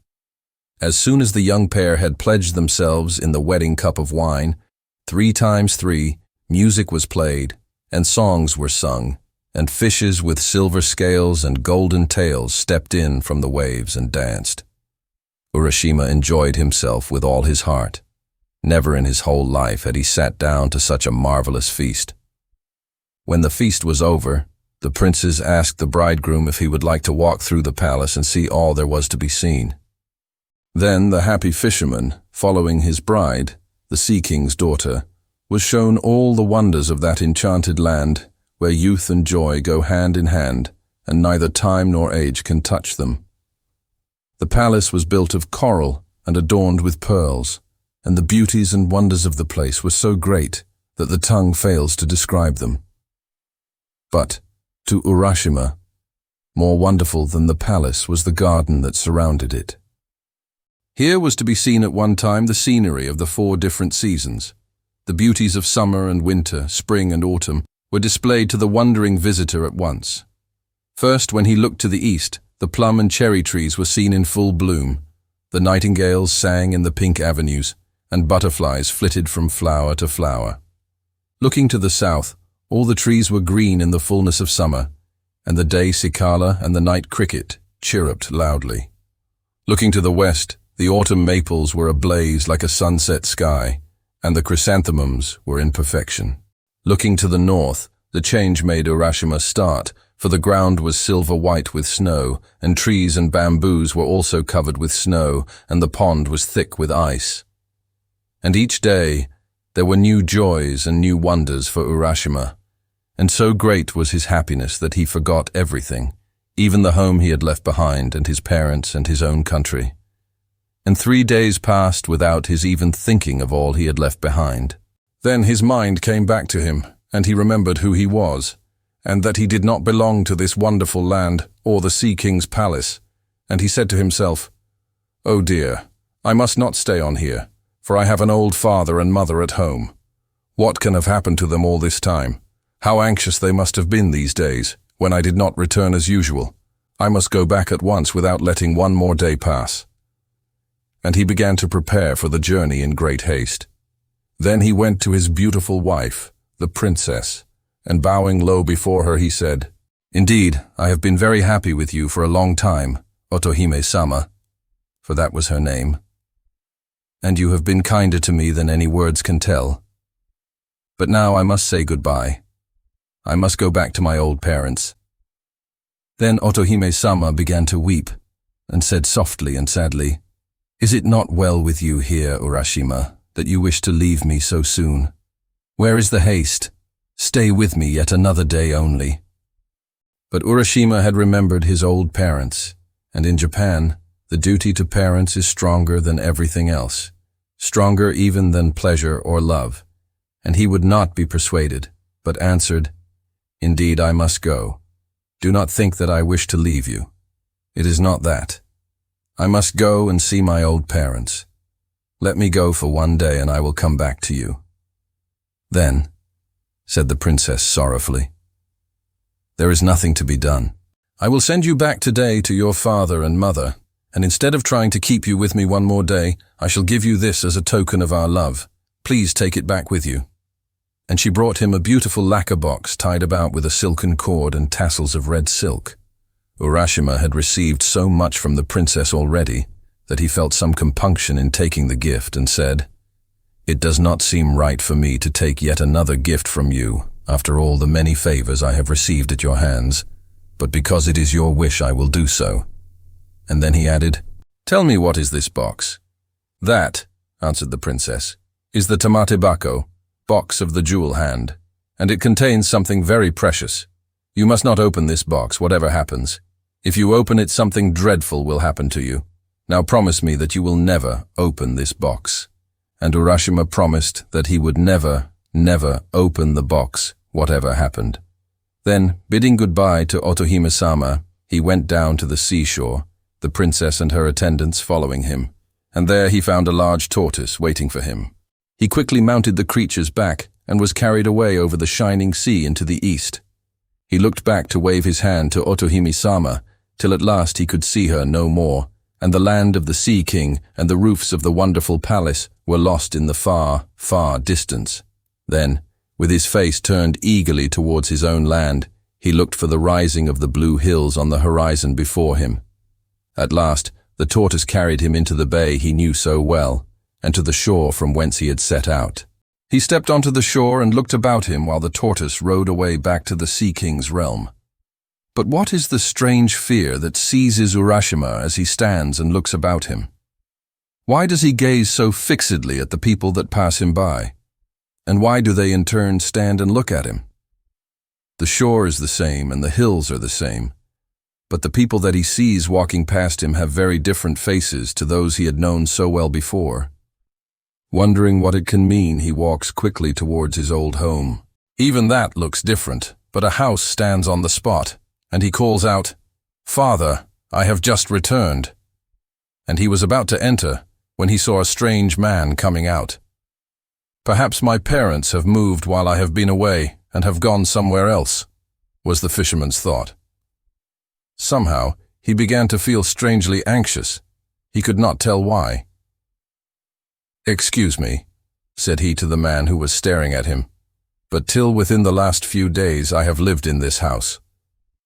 S2: As soon as the young pair had pledged themselves in the wedding cup of wine, 3 times 3, music was played, and songs were sung, and fishes with silver scales and golden tails stepped in from the waves and danced. Urashima enjoyed himself with all his heart. Never in his whole life had he sat down to such a marvelous feast. When the feast was over, the princes asked the bridegroom if he would like to walk through the palace and see all there was to be seen. Then the happy fisherman, following his bride, the Sea King's daughter, was shown all the wonders of that enchanted land where youth and joy go hand in hand, and neither time nor age can touch them. The palace was built of coral and adorned with pearls, and the beauties and wonders of the place were so great that the tongue fails to describe them. But, to Urashima, more wonderful than the palace was the garden that surrounded it. Here was to be seen at one time the scenery of the 4 different seasons. The beauties of summer and winter, spring and autumn were displayed to the wondering visitor at once. First, when he looked to the east, the plum and cherry trees were seen in full bloom. The nightingales sang in the pink avenues, and butterflies flitted from flower to flower. Looking to the south, all the trees were green in the fullness of summer, and the day cicala and the night cricket chirruped loudly. Looking to the west, the autumn maples were ablaze like a sunset sky, and the chrysanthemums were in perfection. Looking to the north, the change made Urashima start, for the ground was silver-white with snow, and trees and bamboos were also covered with snow, and the pond was thick with ice. And each day, there were new joys and new wonders for Urashima, and so great was his happiness that he forgot everything, even the home he had left behind and his parents and his own country. And 3 days passed without his even thinking of all he had left behind. Then his mind came back to him, and he remembered who he was, and that he did not belong to this wonderful land or the Sea King's palace, and he said to himself, "Oh dear, I must not stay on here, for I have an old father and mother at home. What can have happened to them all this time? How anxious they must have been these days, when I did not return as usual. I must go back at once without letting one more day pass." And he began to prepare for the journey in great haste. Then he went to his beautiful wife, the princess, and bowing low before her he said, "Indeed, I have been very happy with you for a long time, Otohime-sama," for that was her name, "and you have been kinder to me than any words can tell. But now I must say goodbye. I must go back to my old parents." Then Otohime-sama began to weep, and said softly and sadly, "Is it not well with you here, Urashima, that you wish to leave me so soon? Where is the haste? Stay with me yet another day only." But Urashima had remembered his old parents, and in Japan, The duty to parents is stronger than everything else, stronger even than pleasure or love. And he would not be persuaded, but answered, "Indeed, I must go. Do not think that I wish to leave you. It is not that. I must go and see my old parents. Let me go for one day and I will come back to you." "Then," said the princess sorrowfully, "there is nothing to be done. I will send you back today to your father and mother, and instead of trying to keep you with me one more day, I shall give you this as a token of our love. Please take it back with you." And she brought him a beautiful lacquer box tied about with a silken cord and tassels of red silk. Urashima had received so much from the princess already that he felt some compunction in taking the gift and said, "It does not seem right for me to take yet another gift from you after all the many favors I have received at your hands, but because it is your wish I will do so." And then he added, "Tell me, what is this box?" "That," answered the princess, "is the tamatebako, box of the jewel hand, and it contains something very precious. You must not open this box, whatever happens. If you open it, something dreadful will happen to you. Now promise me that you will never open this box." And Urashima promised that he would never open the box, whatever happened. Then, bidding goodbye to Otohime-sama, he went down to the seashore, the princess and her attendants following him, and there he found a large tortoise waiting for him. He quickly mounted the creature's back and was carried away over the shining sea into the east. He looked back to wave his hand to Otohime-sama, till at last he could see her no more, and the land of the Sea King and the roofs of the wonderful palace were lost in the far, far distance. Then, with his face turned eagerly towards his own land, he looked for the rising of the blue hills on the horizon before him. At last, the tortoise carried him into the bay he knew so well, and to the shore from whence he had set out. He stepped onto the shore and looked about him while the tortoise rowed away back to the Sea King's realm. But what is the strange fear that seizes Urashima as he stands and looks about him? Why does he gaze so fixedly at the people that pass him by? And why do they in turn stand and look at him? The shore is the same and the hills are the same, but the people that he sees walking past him have very different faces to those he had known so well before. Wondering what it can mean, he walks quickly towards his old home. Even that looks different, but a house stands on the spot, and he calls out, "Father, I have just returned." And he was about to enter when he saw a strange man coming out. "Perhaps my parents have moved while I have been away and have gone somewhere else," was the fisherman's thought. Somehow, he began to feel strangely anxious. He could not tell why. "Excuse me," said he to the man who was staring at him, "but till within the last few days I have lived in this house.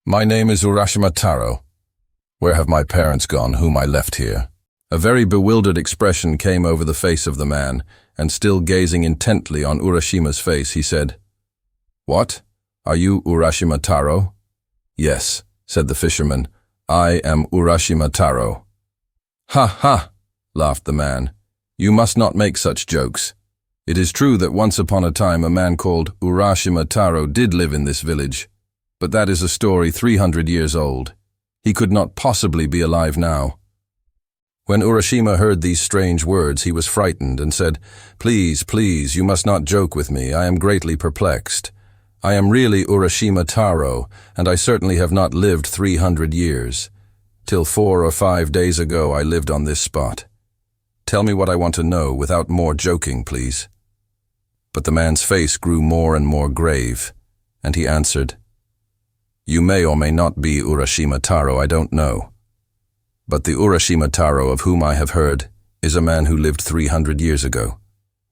S2: My name is Urashima Taro. Where have my parents gone whom I left here?" A very bewildered expression came over the face of the man, and still gazing intently on Urashima's face, he said, "What? Are you Urashima Taro?" "Yes," said the fisherman, "I am Urashima Taro." "Ha ha," laughed the man. "You must not make such jokes. It is true that once upon a time a man called Urashima Taro did live in this village, but that is a story 300 years old. He could not possibly be alive now." When Urashima heard these strange words, he was frightened and said, "Please, please, you must not joke with me. I am greatly perplexed. I am really Urashima Taro, and I certainly have not lived 300 years. Till 4 or 5 days ago I lived on this spot. Tell me what I want to know without more joking, please." But the man's face grew more and more grave, and he answered, "You may or may not be Urashima Taro, I don't know. But the Urashima Taro of whom I have heard is a man who lived 300 years ago.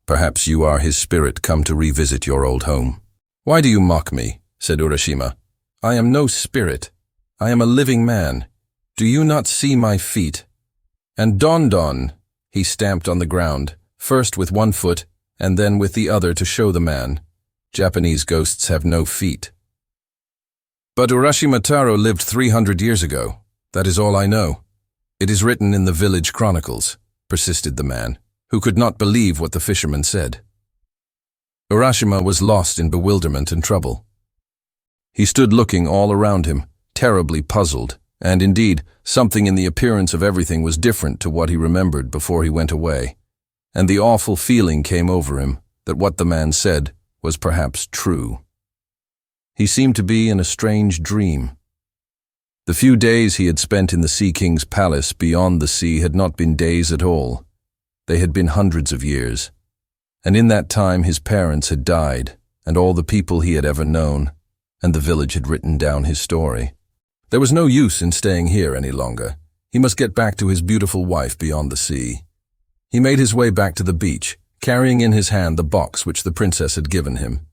S2: Perhaps you are his spirit come to revisit your old home." "Why do you mock me?" said Urashima. "I am no spirit. I am a living man. Do you not see my feet? And Don," he stamped on the ground, first with one foot and then with the other to show the man. Japanese ghosts have no feet. "But Urashima Taro lived 300 years ago. That is all I know. It is written in the village chronicles," persisted the man, who could not believe what the fisherman said. Urashima was lost in bewilderment and trouble. He stood looking all around him, terribly puzzled, And indeed, something in the appearance of everything was different to what he remembered before he went away, and the awful feeling came over him that what the man said was perhaps true. He seemed to be in a strange dream. The few days he had spent in the Sea King's palace beyond the sea had not been days at all. They had been hundreds of years. And in that time his parents had died, and all the people he had ever known, and the village had written down his story. There was no use in staying here any longer. He must get back to his beautiful wife beyond the sea. He made his way back to the beach, carrying in his hand the box which the princess had given him.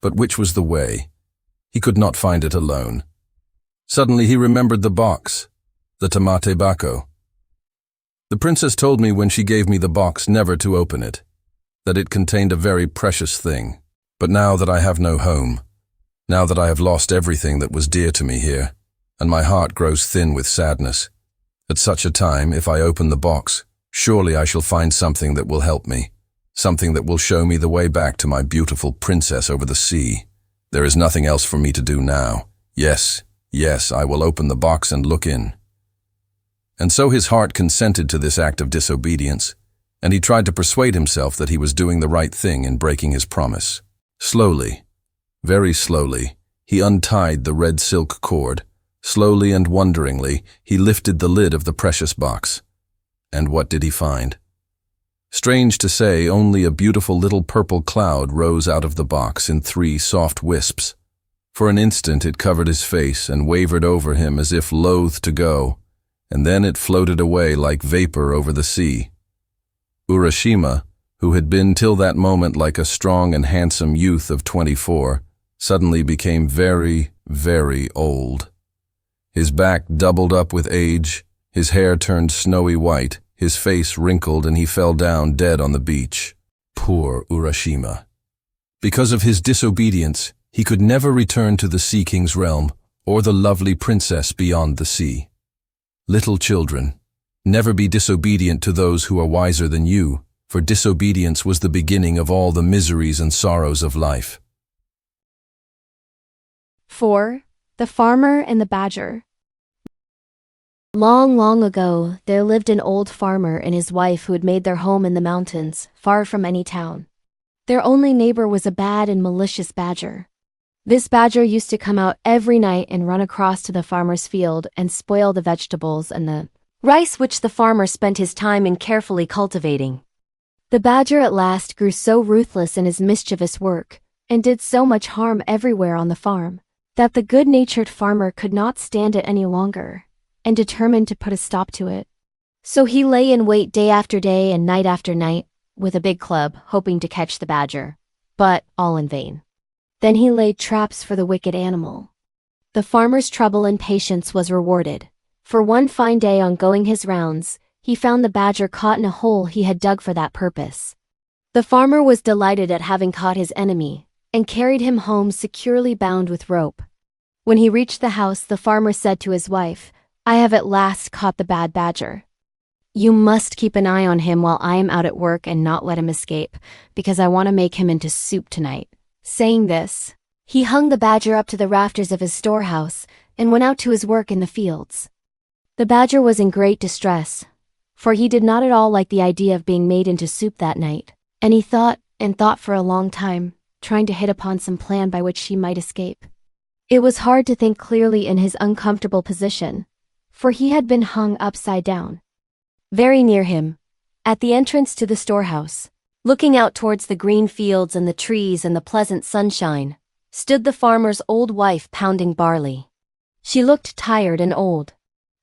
S2: But which was the way? He could not find it alone. Suddenly he remembered the box, the tamate bako. The princess told me when she gave me the box never to open it, that it contained a very precious thing. But now that I have no home, now that I have lost everything that was dear to me here, and my heart grows thin with sadness, at such a time, if I open the box, surely I shall find something that will help me, something that will show me the way back to my beautiful princess over the sea. There is nothing else for me to do now. Yes, I will open the box and look in. And so his heart consented to this act of disobedience, and he tried to persuade himself that he was doing the right thing in breaking his promise. Slowly, very slowly, he untied the red silk cord. Slowly and wonderingly, he lifted the lid of the precious box. And what did he find? Strange to say, only a beautiful little purple cloud rose out of the box in 3 soft wisps. For an instant it covered his face and wavered over him as if loath to go, and then it floated away like vapor over the sea. URASHIMA, who had been till that moment like a strong and handsome youth of 24, suddenly became very, very old. His back doubled up with age, his hair turned snowy white, his face wrinkled, and he fell down dead on the beach. Poor URASHIMA. Because of his disobedience, he could never return to the Sea King's realm or the lovely princess beyond the sea. Little children, never be disobedient to those who are wiser than you, for disobedience was the beginning of all the miseries and sorrows of life.
S5: 4. The Farmer and the Badger. Long, long ago, there lived an old farmer and his wife who had made their home in the mountains, far from any town. Their only neighbor was a bad and malicious badger. This badger used to come out every night and run across to the farmer's field and spoil the vegetables and the rice which the farmer spent his time in carefully cultivating. The badger at last grew so ruthless in his mischievous work, and did so much harm everywhere on the farm, that the good-natured farmer could not stand it any longer, and determined to put a stop to it. So he lay in wait day after day and night after night, with a big club, hoping to catch the badger, but all in vain. Then he laid traps for the wicked animal. The farmer's trouble and patience was rewarded, for one fine day on going his rounds, he found the badger caught in a hole he had dug for that purpose. The farmer was delighted at having caught his enemy, and carried him home securely bound with rope. When he reached the house, the farmer said to his wife, "I have at last caught the bad badger. You must keep an eye on him while I am out at work and not let him escape, because I want to make him into soup tonight." Saying this, he hung the badger up to the rafters of his storehouse and went out to his work in the fields. The badger was in great distress, for he did not at all like the idea of being made into soup that night, and he thought and thought for a long time, trying to hit upon some plan by which he might escape. It was hard to think clearly in his uncomfortable position, for he had been hung upside down. Very near him, at the entrance to the storehouse, looking out towards the green fields and the trees and the pleasant sunshine, stood the farmer's old wife pounding barley. She looked tired and old.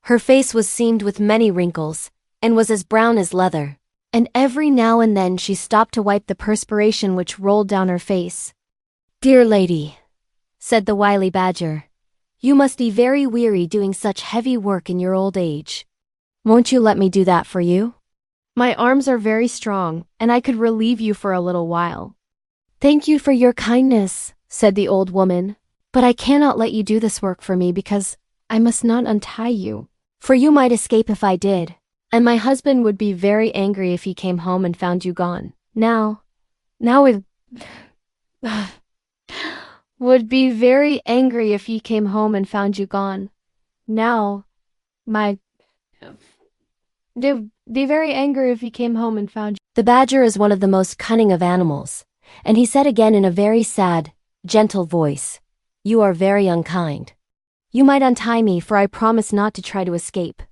S5: Her face was seamed with many wrinkles, and was as brown as leather, and every now and then she stopped to wipe the perspiration which rolled down her face. "Dear lady," said the wily badger, "you must be very weary doing such heavy work in your old age. Won't you let me do that for you? My arms are very strong, and I could relieve you for a little while." "Thank you for your kindness," said the old woman, "but I cannot let you do this work for me because I must not untie you, for you might escape if I did, and my husband would be very angry if he came home and found you gone. would be very angry if he came home and found you gone. Now, They'd be very angry if he came home and found you. The badger is one of the most cunning of animals, and he said again in a very sad, gentle voice, "You are very unkind. You might untie me, for I promise not to try to escape.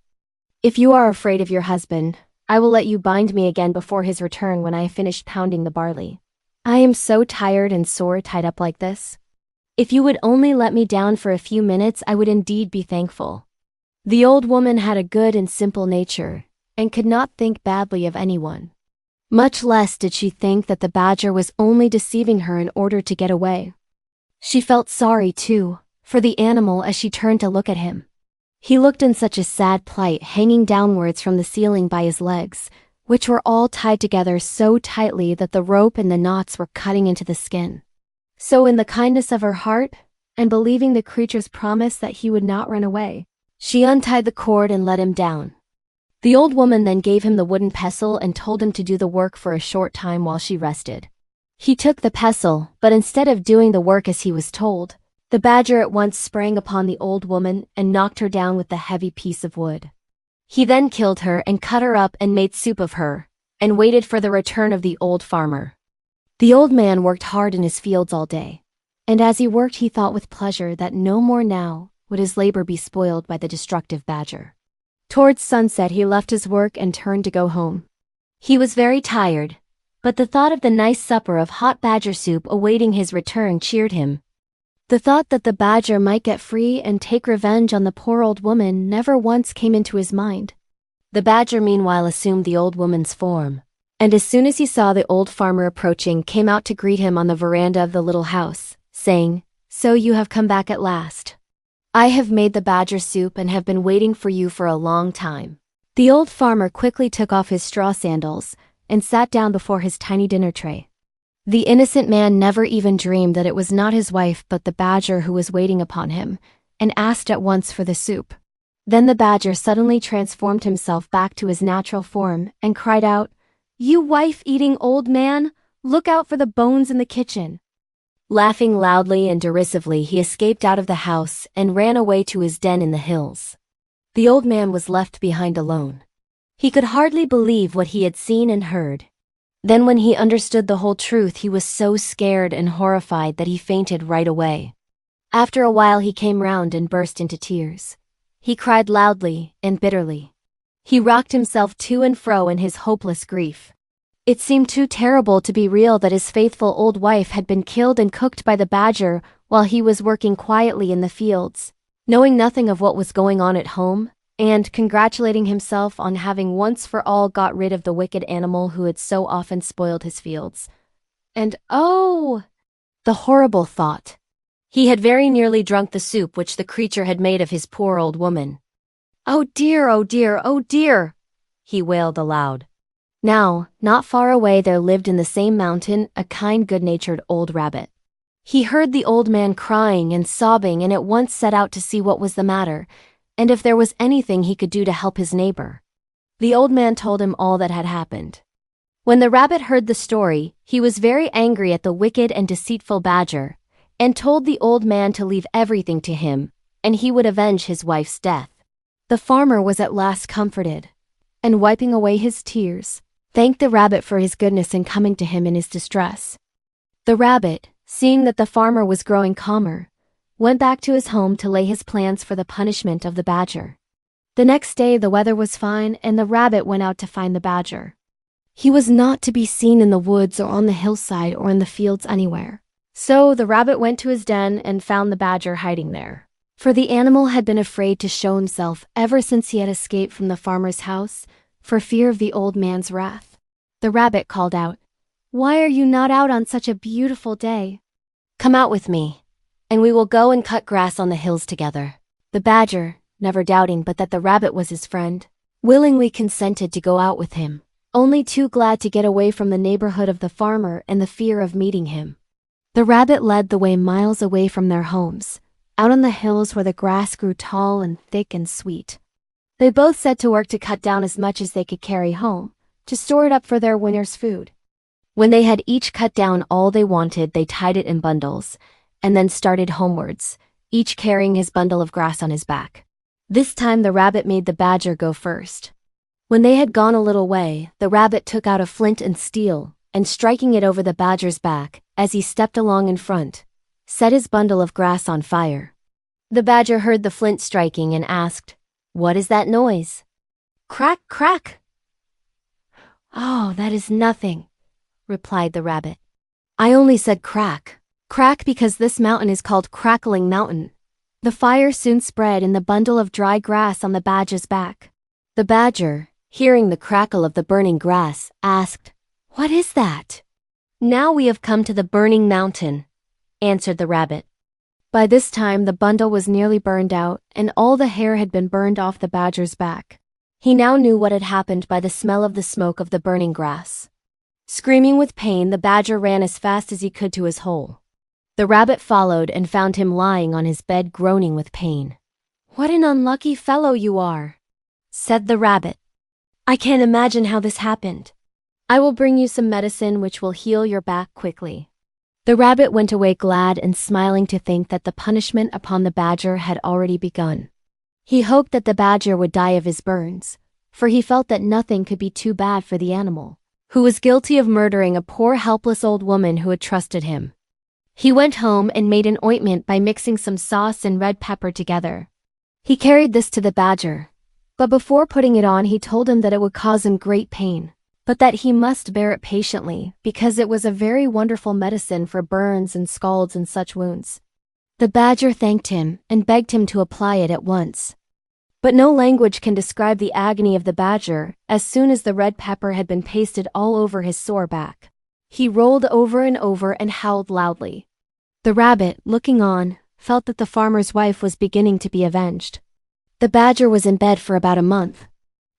S5: If you are afraid of your husband, I will let you bind me again before his return when I have finished pounding the barley. I am so tired and sore tied up like this. If you would only let me down for a few minutes, I would indeed be thankful." The old woman had a good and simple nature, and could not think badly of anyone. Much less did she think that the badger was only deceiving her in order to get away. She felt sorry, too, for the animal as she turned to look at him. He looked in such a sad plight, hanging downwards from the ceiling by his legs, which were all tied together so tightly that the rope and the knots were cutting into the skin. So in the kindness of her heart, and believing the creature's promise that he would not run away, she untied the cord and let him down. The old woman then gave him the wooden pestle and told him to do the work for a short time while she rested. He took the pestle, but instead of doing the work as he was told, the badger at once sprang upon the old woman and knocked her down with the heavy piece of wood. He then killed her and cut her up and made soup of her, and waited for the return of the old farmer. The old man worked hard in his fields all day, and as he worked he thought with pleasure that no more now would his labor be spoiled by the destructive badger. Towards sunset he left his work and turned to go home. He was very tired, but the thought of the nice supper of hot badger soup awaiting his return cheered him. The thought that the badger might get free and take revenge on the poor old woman never once came into his mind. The badger meanwhile assumed the old woman's form, and as soon as he saw the old farmer approaching, came out to greet him on the veranda of the little house, saying, "So you have come back at last. I have made the badger soup and have been waiting for you for a long time." The old farmer quickly took off his straw sandals and sat down before his tiny dinner tray. The innocent man never even dreamed that it was not his wife but the badger who was waiting upon him, and asked at once for the soup. Then the badger suddenly transformed himself back to his natural form and cried out, "You wife-eating old man, look out for the bones in the kitchen." Laughing loudly and derisively, he escaped out of the house and ran away to his den in the hills. The old man was left behind alone. He could hardly believe what he had seen and heard. Then when he understood the whole truth, he was so scared and horrified that he fainted right away. After a while he came round and burst into tears. He cried loudly and bitterly. He rocked himself to and fro in his hopeless grief. It seemed too terrible to be real that his faithful old wife had been killed and cooked by the badger while he was working quietly in the fields, knowing nothing of what was going on at home, and congratulating himself on having once for all got rid of the wicked animal who had so often spoiled his fields. And oh, the horrible thought! He had very nearly drunk the soup which the creature had made of his poor old woman. "Oh dear, oh dear, oh dear!" he wailed aloud. Now, not far away there lived in the same mountain a kind, good-natured old rabbit. He heard the old man crying and sobbing and at once set out to see what was the matter, and if there was anything he could do to help his neighbor. The old man told him all that had happened. When the rabbit heard the story, he was very angry at the wicked and deceitful badger, and told the old man to leave everything to him, and he would avenge his wife's death. The farmer was at last comforted, and wiping away his tears, thanked the rabbit for his goodness in coming to him in his distress. The rabbit, seeing that the farmer was growing calmer, went back to his home to lay his plans for the punishment of the badger. The next day the weather was fine and the rabbit went out to find the badger. He was not to be seen in the woods or on the hillside or in the fields anywhere. So the rabbit went to his den and found the badger hiding there. For the animal had been afraid to show himself ever since he had escaped from the farmer's house, for fear of the old man's wrath. The rabbit called out, "Why are you not out on such a beautiful day? Come out with me, and we will go and cut grass on the hills together." The badger, never doubting but that the rabbit was his friend, willingly consented to go out with him, only too glad to get away from the neighborhood of the farmer and the fear of meeting him. The rabbit led the way miles away from their homes, out on the hills where the grass grew tall and thick and sweet. They both set to work to cut down as much as they could carry home, to store it up for their winter's food. When they had each cut down all they wanted, they tied it in bundles, and then started homewards, each carrying his bundle of grass on his back. This time the rabbit made the badger go first. When they had gone a little way, the rabbit took out a flint and steel, and striking it over the badger's back, as he stepped along in front, set his bundle of grass on fire. The badger heard the flint striking and asked, "What is that noise?" "Crack, crack." "Oh, that is nothing," replied the rabbit. "I only said crack. Crack because this mountain is called Crackling Mountain." The fire soon spread in the bundle of dry grass on the badger's back. The badger, hearing the crackle of the burning grass, asked, "What is that?" "Now we have come to the burning mountain," answered the rabbit. By this time the bundle was nearly burned out, and all the hair had been burned off the badger's back. He now knew what had happened by the smell of the smoke of the burning grass. Screaming with pain, the badger ran as fast as he could to his hole. The rabbit followed and found him lying on his bed groaning with pain. "What an unlucky fellow you are," said the rabbit. "I can't imagine how this happened. I will bring you some medicine which will heal your back quickly." The rabbit went away glad and smiling to think that the punishment upon the badger had already begun. He hoped that the badger would die of his burns, for he felt that nothing could be too bad for the animal, who was guilty of murdering a poor helpless old woman who had trusted him. He went home and made an ointment by mixing some sauce and red pepper together. He carried this to the badger, but before putting it on he told him that it would cause him great pain, but that he must bear it patiently because it was a very wonderful medicine for burns and scalds and such wounds. The badger thanked him and begged him to apply it at once. But no language can describe the agony of the badger as soon as the red pepper had been pasted all over his sore back. He rolled over and over and howled loudly. The rabbit, looking on, felt that the farmer's wife was beginning to be avenged. The badger was in bed for about a month.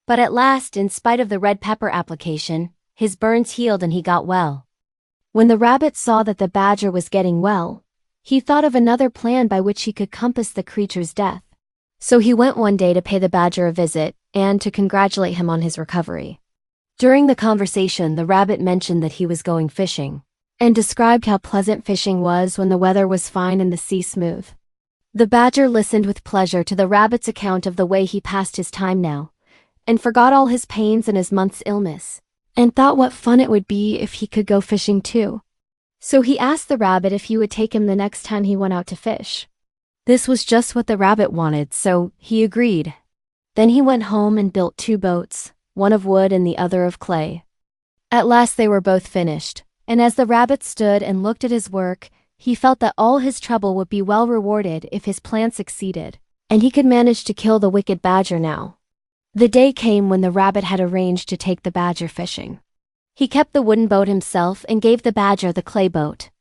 S5: But at last, in spite of the red pepper application, his burns healed and he got well. When the rabbit saw that the badger was getting well, he thought of another plan by which he could compass the creature's death. So he went one day to pay the badger a visit and to congratulate him on his recovery. During the conversation, the rabbit mentioned that he was going fishing, and described how pleasant fishing was when the weather was fine and the sea smooth. The badger listened with pleasure to the rabbit's account of the way he passed his time now, and forgot all his pains and his month's illness, and thought what fun it would be if he could go fishing too. So he asked the rabbit if he would take him the next time he went out to fish. This was just what the rabbit wanted, so he agreed. Then he went home and built 2 boats, one of wood and the other of clay. At last they were both finished, and as the rabbit stood and looked at his work, he felt that all his trouble would be well rewarded if his plan succeeded, and he could manage to kill the wicked badger now. The day came when the rabbit had arranged to take the badger fishing. He kept the wooden boat himself and gave the badger the clay boat.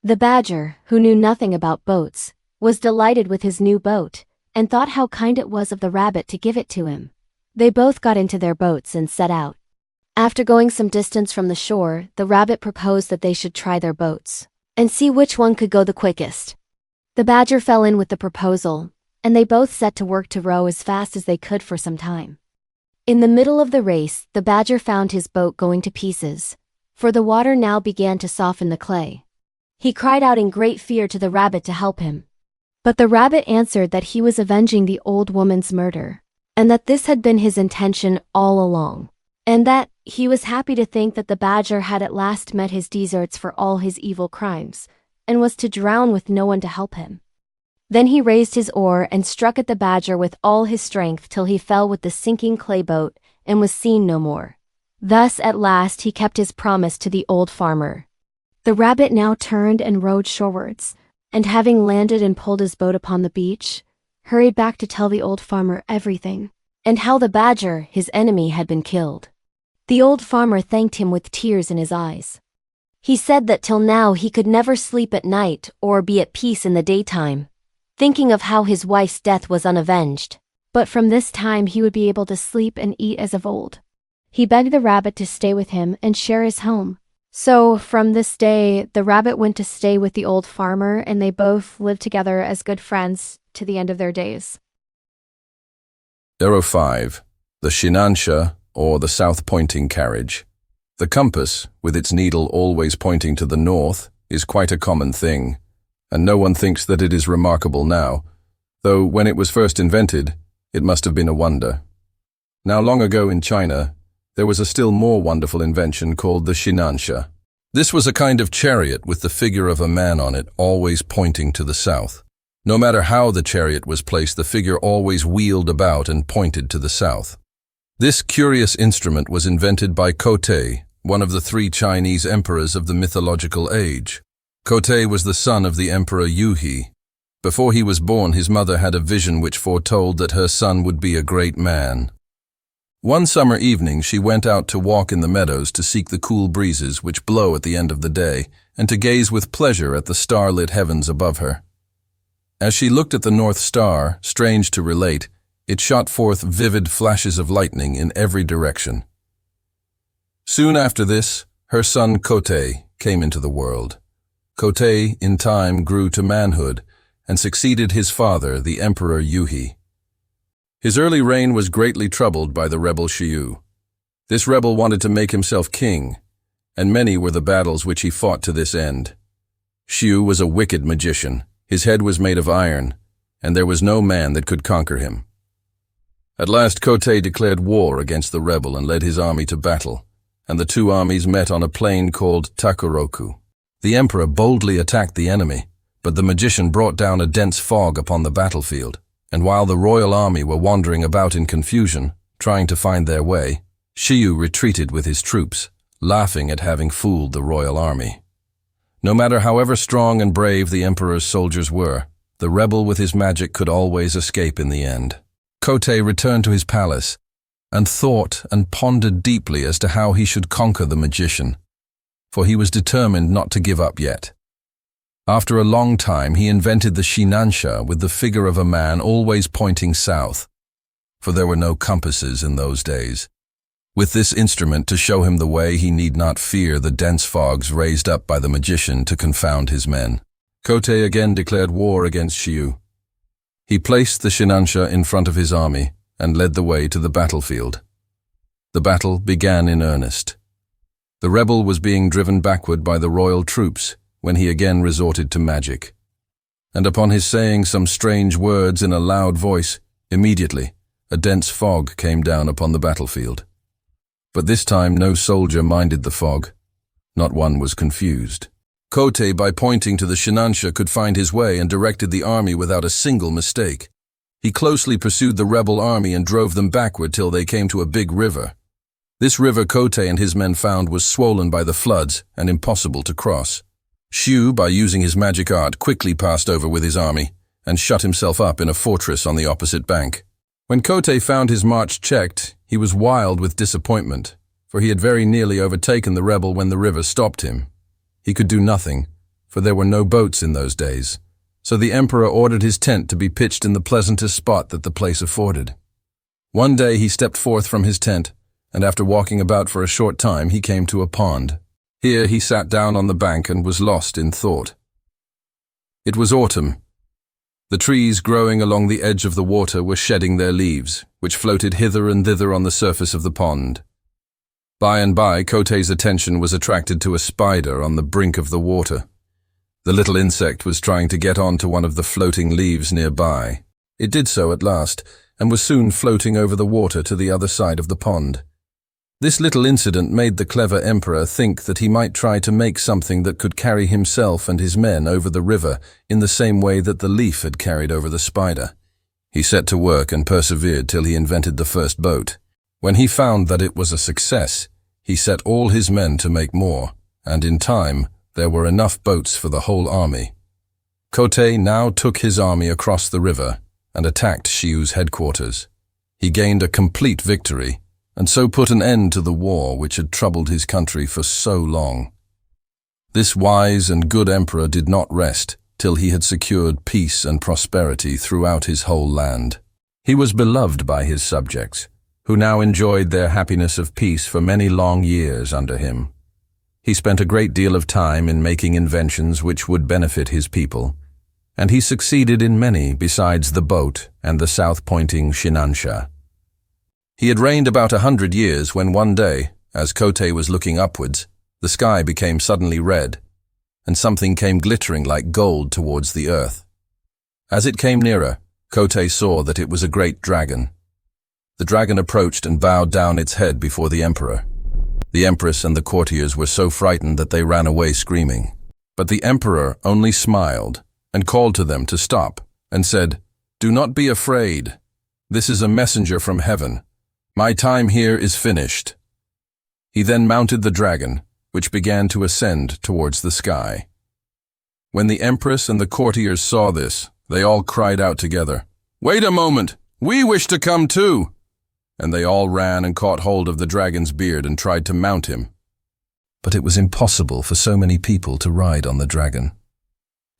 S5: The badger, who knew nothing about boats, was delighted with his new boat, and thought how kind it was of the rabbit to give it to him. They both got into their boats and set out. After going some distance from the shore, the rabbit proposed that they should try their boats, and see which one could go the quickest. The badger fell in with the proposal, and they both set to work to row as fast as they could for some time. In the middle of the race, the badger found his boat going to pieces, for the water now began to soften the clay. He cried out in great fear to the rabbit to help him. But the rabbit answered that he was avenging the old woman's murder, and that this had been his intention all along, and that he was happy to think that the badger had at last met his deserts for all his evil crimes, and was to drown with no one to help him. Then he raised his oar and struck at the badger with all his strength till he fell with the sinking clay boat and was seen no more. Thus at last he kept his promise to the old farmer. The rabbit now turned and rowed shorewards, and having landed and pulled his boat upon the beach, hurried back to tell the old farmer everything, and how the badger, his enemy, had been killed. The old farmer thanked him with tears in his eyes. He said that till now he could never sleep at night or be at peace in the daytime, thinking of how his wife's death was unavenged, but from this time he would be able to sleep and eat as of old. He begged the rabbit to stay with him and share his home. So, from this day, the rabbit went to stay with the old farmer, and they both lived together as good friends to the end of their days.
S2: Arrow 5. The SHINANSHA, or the south-pointing carriage. The compass, with its needle always pointing to the north, is quite a common thing, and no one thinks that it is remarkable now, though when it was first invented, It must have been a wonder. Now, long ago in China, there was a still more wonderful invention called the SHINANSHA. This was a kind of chariot with the figure of a man on it, always pointing to the south. No matter how the chariot was placed, the figure always wheeled about and pointed to the south. This curious instrument was invented by Kotei, one of the 3 Chinese emperors of the mythological age. Kotei was the son of the Emperor Yuhi. Before he was born, his mother had a vision which foretold that her son would be a great man. One summer evening, she went out to walk in the meadows to seek the cool breezes which blow at the end of the day, and to gaze with pleasure at the star-lit heavens above her. As she looked at the North Star, strange to relate, it shot forth vivid flashes of lightning in every direction. Soon after this, her son Kotei came into the world. Kotei, in time, grew to manhood and succeeded his father, the Emperor Yuhi. His early reign was greatly troubled by the rebel Xiu. This rebel wanted to make himself king, and many were the battles which he fought to this end. Xiu was a wicked magician. His head was made of iron, and there was no man that could conquer him. At last Kotei declared war against the rebel and led his army to battle, and the 2 armies met on a plain called Takuroku. The emperor boldly attacked the enemy, but the magician brought down a dense fog upon the battlefield, and while the royal army were wandering about in confusion, trying to find their way, Xiu retreated with his troops, laughing at having fooled the royal army. No matter however strong and brave the emperor's soldiers were, the rebel with his magic could always escape in the end. Kotei returned to his palace and thought and pondered deeply as to how he should conquer the magician, for he was determined not to give up yet. After a long time, he invented the SHINANSHA with the figure of a man always pointing south, for there were no compasses in those days. With this instrument to show him the way, he need not fear the dense fogs raised up by the magician to confound his men. Kotei again declared war against Xiu. He placed the SHINANSHA in front of his army and led the way to the battlefield. The battle began in earnest. The rebel was being driven backward by the royal troops when he again resorted to magic. And upon his saying some strange words in a loud voice, immediately a dense fog came down upon the battlefield. But this time no soldier minded the fog. Not one was confused. Kotei, by pointing to the SHINANSHA, could find his way and directed the army without a single mistake. He closely pursued the rebel army and drove them backward till they came to a big river. This river Kotei and his men found was swollen by the floods and impossible to cross. Xiu, by using his magic art, quickly passed over with his army and shut himself up in a fortress on the opposite bank. When Kotei found his march checked, he was wild with disappointment, for he had very nearly overtaken the rebel when the river stopped him. He could do nothing, for there were no boats in those days, so the emperor ordered his tent to be pitched in the pleasantest spot that the place afforded. One day he stepped forth from his tent, and after walking about for a short time he came to a pond. Here he sat down on the bank and was lost in thought. It was autumn. The trees growing along the edge of the water were shedding their leaves, which floated hither and thither on the surface of the pond. By and by, Kotei's attention was attracted to a spider on the brink of the water. The little insect was trying to get on to one of the floating leaves nearby. It did so at last, and was soon floating over the water to the other side of the pond. This little incident made the clever emperor think that he might try to make something that could carry himself and his men over the river in the same way that the leaf had carried over the spider. He set to work and persevered till he invented the first boat. When he found that it was a success, he set all his men to make more, and in time there were enough boats for the whole army. Kotei now took his army across the river and attacked Xiu's headquarters. He gained a complete victory, and so put an end to the war which had troubled his country for so long. This wise and good emperor did not rest till he had secured peace and prosperity throughout his whole land. He was beloved by his subjects, who now enjoyed their happiness of peace for many long years under him. He spent a great deal of time in making inventions which would benefit his people, and he succeeded in many besides the boat and the south-pointing SHINANSHA. He had reigned about 100 years when one day, as Kotei was looking upwards, the sky became suddenly red, and something came glittering like gold towards the earth. As it came nearer, Kote saw that it was a great dragon. The dragon approached and bowed down its head before the emperor. The empress and the courtiers were so frightened that they ran away screaming. But the emperor only smiled and called to them to stop and said, "Do not be afraid. This is a messenger from heaven. My time here is finished." He then mounted the dragon, which began to ascend towards the sky. When the empress and the courtiers saw this, they all cried out together, "Wait a moment! We wish to come too!" And they all ran and caught hold of the dragon's beard and tried to mount him. But it was impossible for so many people to ride on the dragon.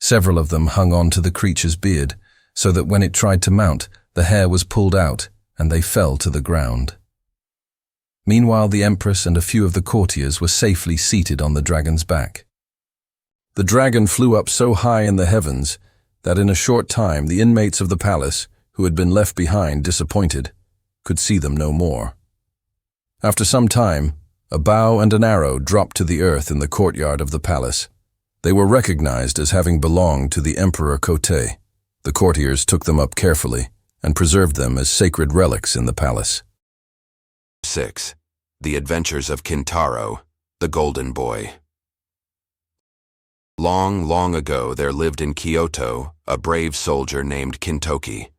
S2: Several of them hung on to the creature's beard, so that when it tried to mount, the hair was pulled out and they fell to the ground. Meanwhile, the empress and a few of the courtiers were safely seated on the dragon's back. The dragon flew up so high in the heavens that in a short time the inmates of the palace, who had been left behind disappointed, could see them no more. After some time, a bow and an arrow dropped to the earth in the courtyard of the palace. They were recognized as having belonged to the Emperor Kote. The courtiers took them up carefully and preserved them as sacred relics in the palace.
S6: 6. The Adventures of Kintaro, the Golden Boy. Long, long ago there lived in Kyoto a brave soldier named Kintoki.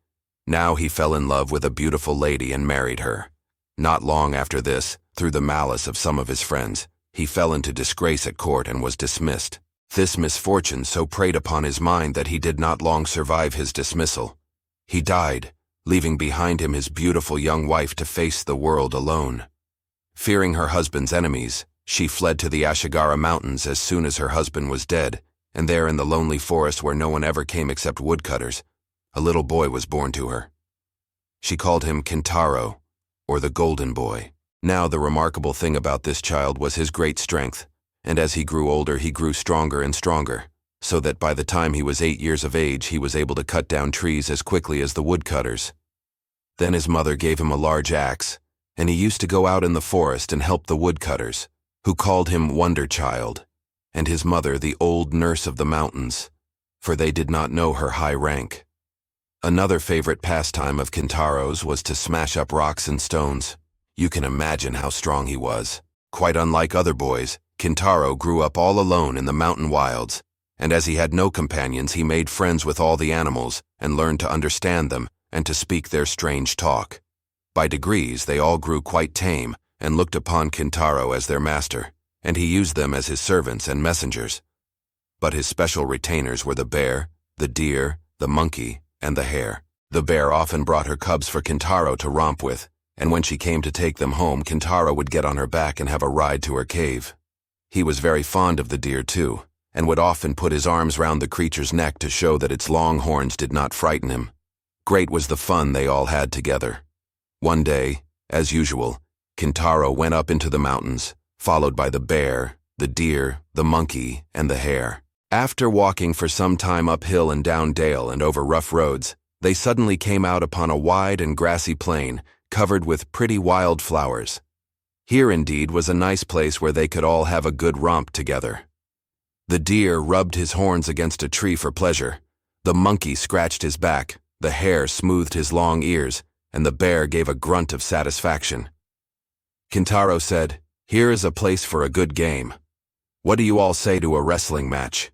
S6: Now he fell in love with a beautiful lady and married her. Not long after this, through the malice of some of his friends, he fell into disgrace at court and was dismissed. This misfortune so preyed upon his mind that he did not long survive his dismissal. He died, leaving behind him his beautiful young wife to face the world alone. Fearing her husband's enemies, she fled to the Ashigahara Mountains as soon as her husband was dead, and there in the lonely forest where no one ever came except woodcutters, a little boy was born to her. She called him Kintaro, or the Golden Boy. Now the remarkable thing about this child was his great strength, and as he grew older he grew stronger and stronger, so that by the time he was 8 years of age he was able to cut down trees as quickly as the woodcutters. Then his mother gave him a large axe, and he used to go out in the forest and help the woodcutters, who called him Wonder Child, and his mother the old nurse of the mountains, for they did not know her high rank. Another favorite pastime of Kintaro's was to smash up rocks and stones. You can imagine how strong he was. Quite unlike other boys, Kintaro grew up all alone in the mountain wilds, and as he had no companions he made friends with all the animals and learned to understand them and to speak their strange talk. By degrees they all grew quite tame and looked upon Kintaro as their master, and he used them as his servants and messengers. But his special retainers were the bear, the deer, the monkey, and the hare. The bear often brought her cubs for Kintaro to romp with, and when she came to take them home, Kintaro would get on her back and have a ride to her cave. He was very fond of the deer too, and would often put his arms round the creature's neck to show that its long horns did not frighten him. Great was the fun they all had together. One day, as usual, Kintaro went up into the mountains, followed by the bear, the deer, the monkey, and the hare. After walking for some time uphill and down dale and over rough roads, they suddenly came out upon a wide and grassy plain covered with pretty wild flowers. Here indeed was a nice place where they could all have a good romp together. The deer rubbed his horns against a tree for pleasure, the monkey scratched his back, the hare smoothed his long ears, and the bear gave a grunt of satisfaction. Kintaro said, "Here is a place for a good game. What do you all say to a wrestling match?"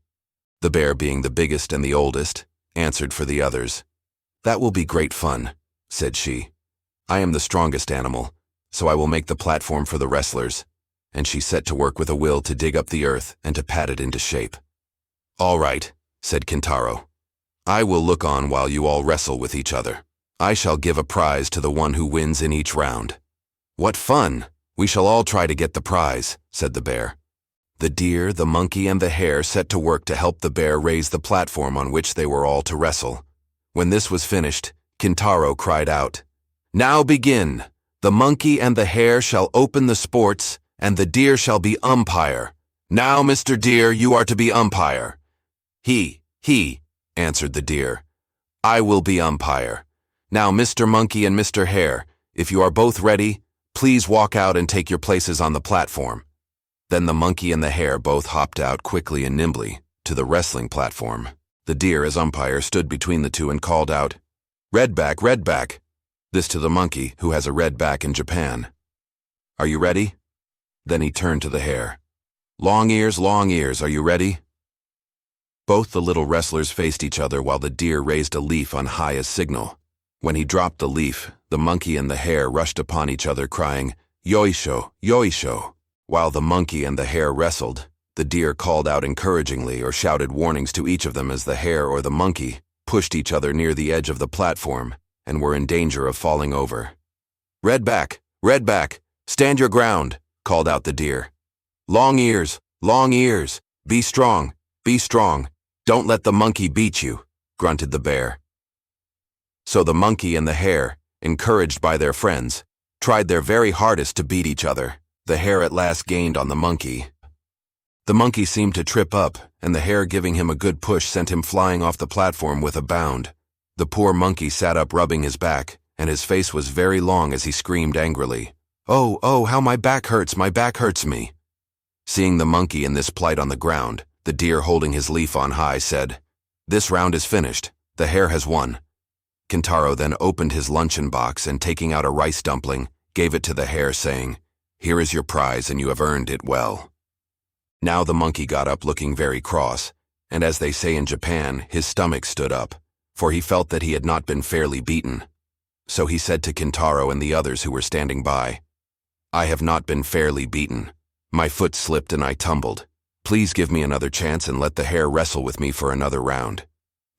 S6: The bear, being the biggest and the oldest, answered for the others. "That will be great fun," said she. "I am the strongest animal, so I will make the platform for the wrestlers," and she set to work with a will to dig up the earth and to pat it into shape. "All right," said Kintaro. "I will look on while you all wrestle with each other. I shall give a prize to the one who wins in each round." "What fun! We shall all try to get the prize," said the bear. The deer, the monkey, and the hare set to work to help the bear raise the platform on which they were all to wrestle. When this was finished, Kintaro cried out, "Now begin! The monkey and the hare shall open the sports, and the deer shall be umpire. Now, Mr. Deer, you are to be umpire." He, answered the deer. "I will be umpire. Now, Mr. Monkey and Mr. Hare, if you are both ready, please walk out and take your places on the platform." Then the monkey and the hare both hopped out quickly and nimbly to the wrestling platform. The deer, as umpire, stood between the two and called out, Red back, red back. This to the monkey, who has a red back in Japan. Are you ready? Then he turned to the hare. Long ears, are you ready? Both the little wrestlers faced each other while the deer raised a leaf on high as signal. When he dropped the leaf, the monkey and the hare rushed upon each other crying, Yoisho, yoisho. While the monkey and the hare wrestled, the deer called out encouragingly or shouted warnings to each of them as the hare or the monkey pushed each other near the edge of the platform and were in danger of falling over. Red back, stand your ground, called out the deer. Long ears, be strong, don't let the monkey beat you, grunted the bear. So the monkey and the hare, encouraged by their friends, tried their very hardest to beat each other. The hare at last gained on the monkey. The monkey seemed to trip up, and the hare giving him a good push sent him flying off the platform with a bound. The poor monkey sat up rubbing his back, and his face was very long as he screamed angrily, Oh, how my back hurts me. Seeing the monkey in this plight on the ground, the deer holding his leaf on high said, This round is finished, the hare has won. Kintaro then opened his luncheon box and taking out a rice dumpling, gave it to the hare saying, Here is your prize and you have earned it well. Now the monkey got up looking very cross, and as they say in Japan, his stomach stood up, for he felt that he had not been fairly beaten. So he said to Kintaro and the others who were standing by, I have not been fairly beaten. My foot slipped and I tumbled. Please give me another chance and let the hare wrestle with me for another round.